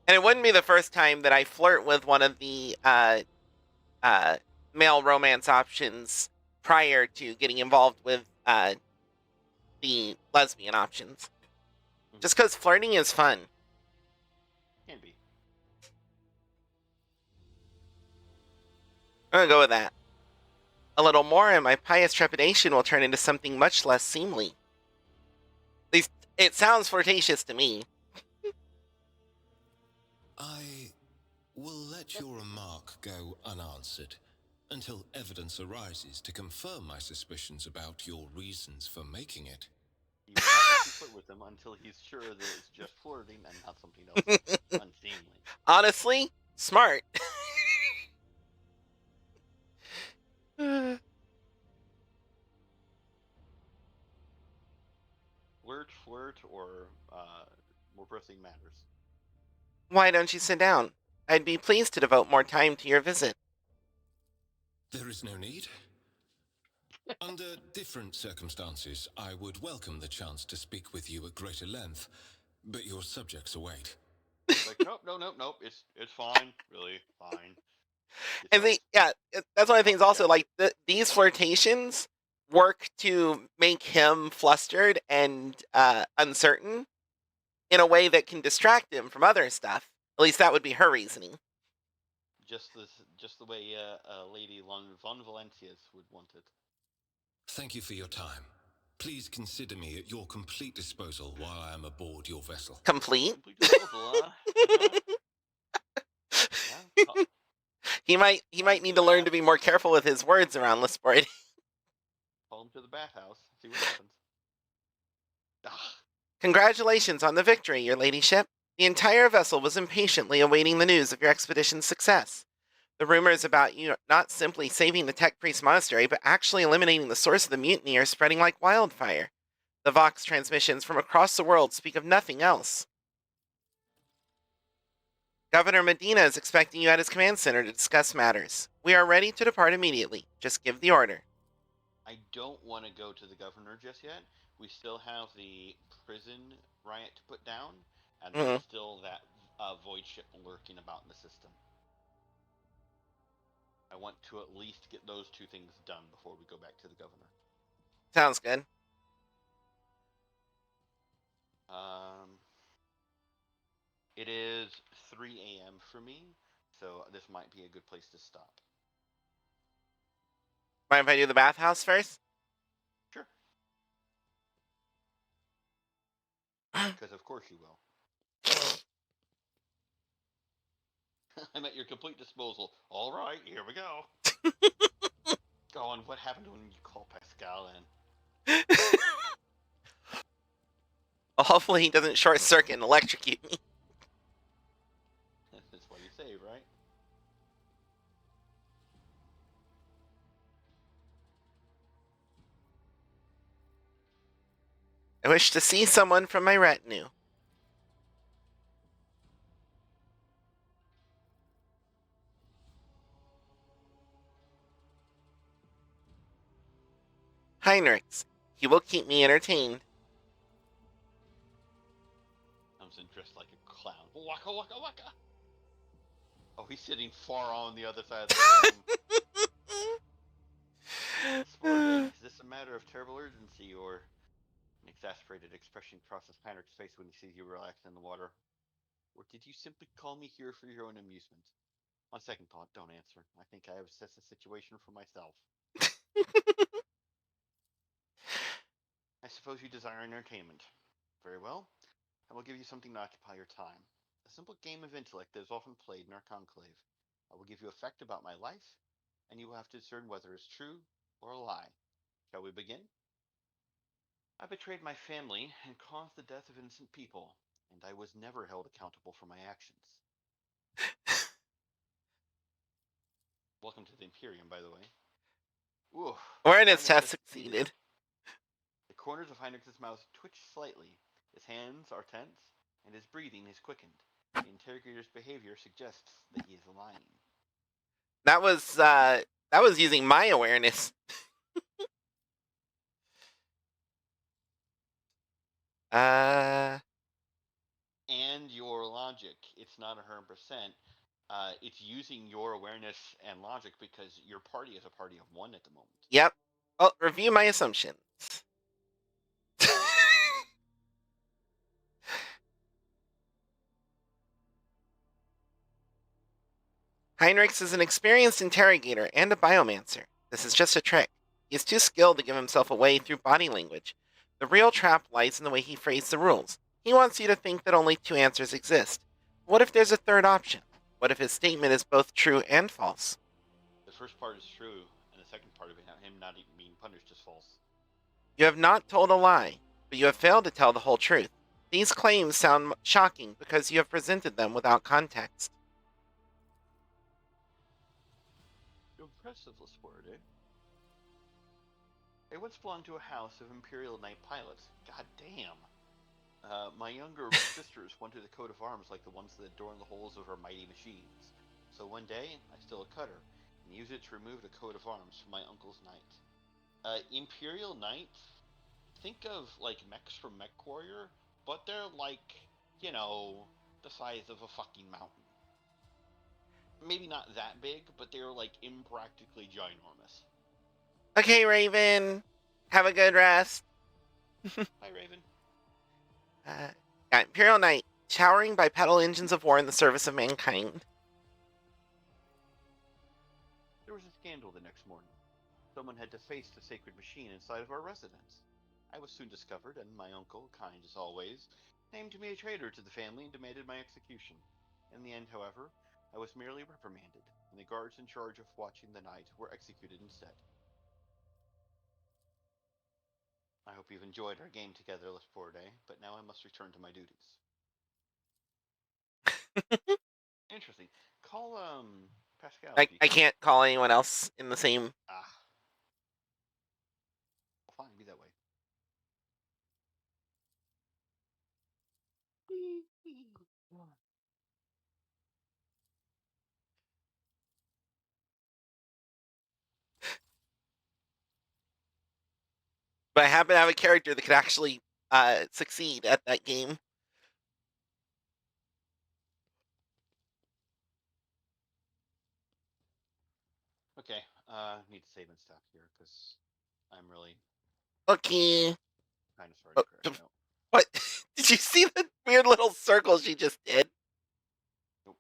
And it wouldn't be the first time that I flirt with one of the male romance options prior to getting involved with the lesbian options. Just because flirting is fun. Can be. I'm gonna go with that. A little more, and my pious trepidation will turn into something much less seemly. At least it sounds flirtatious to me. I will let your remark go unanswered until evidence arises to confirm my suspicions about your reasons for making it. You will not let you flirt with him until he's sure that it's just flirting and not something else unseemly. Honestly, smart. Flirt, or more pressing matters. Why don't you sit down? I'd be pleased to devote more time to your visit. There is no need. Under different circumstances, I would welcome the chance to speak with you at greater length, but your subjects await. Like, nope. It's fine, really fine. And that's one of the things also, like, these flirtations work to make him flustered and uncertain in a way that can distract him from other stuff. At least that would be her reasoning. Just the way Lady von Valentius would want it. Thank you for your time. Please consider me at your complete disposal while I am aboard your vessel. Complete? Complete disposal, Yeah. He might need to learn to be more careful with his words around Lisport. Call him to the bathhouse. See what happens. Congratulations on the victory, your ladyship. The entire vessel was impatiently awaiting the news of your expedition's success. The rumors about you not simply saving the Tech Priest Monastery, but actually eliminating the source of the mutiny are spreading like wildfire. The Vox transmissions from across the world speak of nothing else. Governor Medina is expecting you at his command center to discuss matters. We are ready to depart immediately. Just give the order. I don't want to go to the governor just yet. We still have the prison riot to put down, and there's still that void ship lurking about in the system. I want to at least get those two things done before we go back to the governor. Sounds good. It is 3 a.m. for me, so this might be a good place to stop. Mind if I do the bathhouse first? Sure. Because of course you will. I'm at your complete disposal. All right, here we go. Go on, what happened when you call Pascal in? Well, hopefully he doesn't short circuit and electrocute me. That's what you say, right? I wish to see someone from my retinue. Heinrichs. He will keep me entertained. Comes in dressed like a clown. Waka waka waka! Oh, he's sitting far on the other side of the room. Is this a matter of terrible urgency, or an exasperated expression crosses Heinrich's face when he sees you relax in the water? Or did you simply call me here for your own amusement? On second thought, don't answer. I think I have assessed the situation for myself. I suppose you desire entertainment. Very well. I will give you something to occupy your time. A simple game of intellect that is often played in our conclave. I will give you a fact about my life, and you will have to discern whether it is true or a lie. Shall we begin? I betrayed my family and caused the death of innocent people, and I was never held accountable for my actions. Welcome to the Imperium, by the way. Ooh. Awareness Heinrich test has succeeded. The corners of Heinrich's mouth twitch slightly. His hands are tense, and his breathing is quickened. The interrogator's behavior suggests that he is lying. That was using my awareness. And your logic. It's not 100%. It's using your awareness and logic because your party is a party of one at the moment. Yep. Well, review my assumptions. Heinrichs is an experienced interrogator and a biomancer. This is just a trick. He is too skilled to give himself away through body language. The real trap lies in the way he phrased the rules. He wants you to think that only two answers exist. What if there's a third option? What if his statement is both true and false? The first part is true, and the second part of it, him not even being punished, is false. You have not told a lie, but you have failed to tell the whole truth. These claims sound shocking because you have presented them without context. Impressive, Lasport, eh? I once belonged to a house of Imperial Knight pilots. God damn. My younger sisters wanted a coat of arms like the ones that adorn the holes of our mighty machines. So one day, I stole a cutter and used it to remove the coat of arms from my uncle's knight. Imperial Knights, think of like mechs from MechWarrior, but they're like, you know, the size of a fucking mountain. Maybe not that big, but they're like impractically ginormous. Okay, Raven. Have a good rest. Hi, Raven. Imperial Knight, showering bipedal engines of war in the service of mankind. There was a scandal the next morning. Someone had defaced the sacred machine inside of our residence. I was soon discovered, and my uncle, kind as always, named me a traitor to the family and demanded my execution. In the end, however, I was merely reprimanded, and the guards in charge of watching the night were executed instead. I hope you've enjoyed our game together, Lasporte, but now I must return to my duties. Interesting. Call, Pascal. I can't call anyone else in the same. Ah. Well, fine, be that way. But I happen to have a character that could actually succeed at that game. Okay, need to save and stuff here, because I'm really Okay. kind of sorry to crash out. What? Did you see the weird little circle she just did? Nope.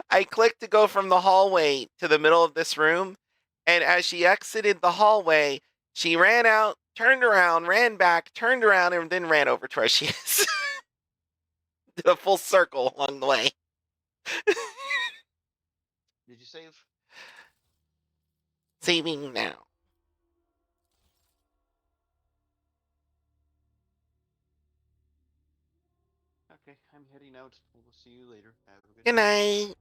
I clicked to go from the hallway to the middle of this room, and as she exited the hallway, she ran out, turned around, ran back, turned around, and then ran over to where she is. Did a full circle along the way. Did you save? Saving now. Okay, I'm heading out. We'll see you later. Have a Good night.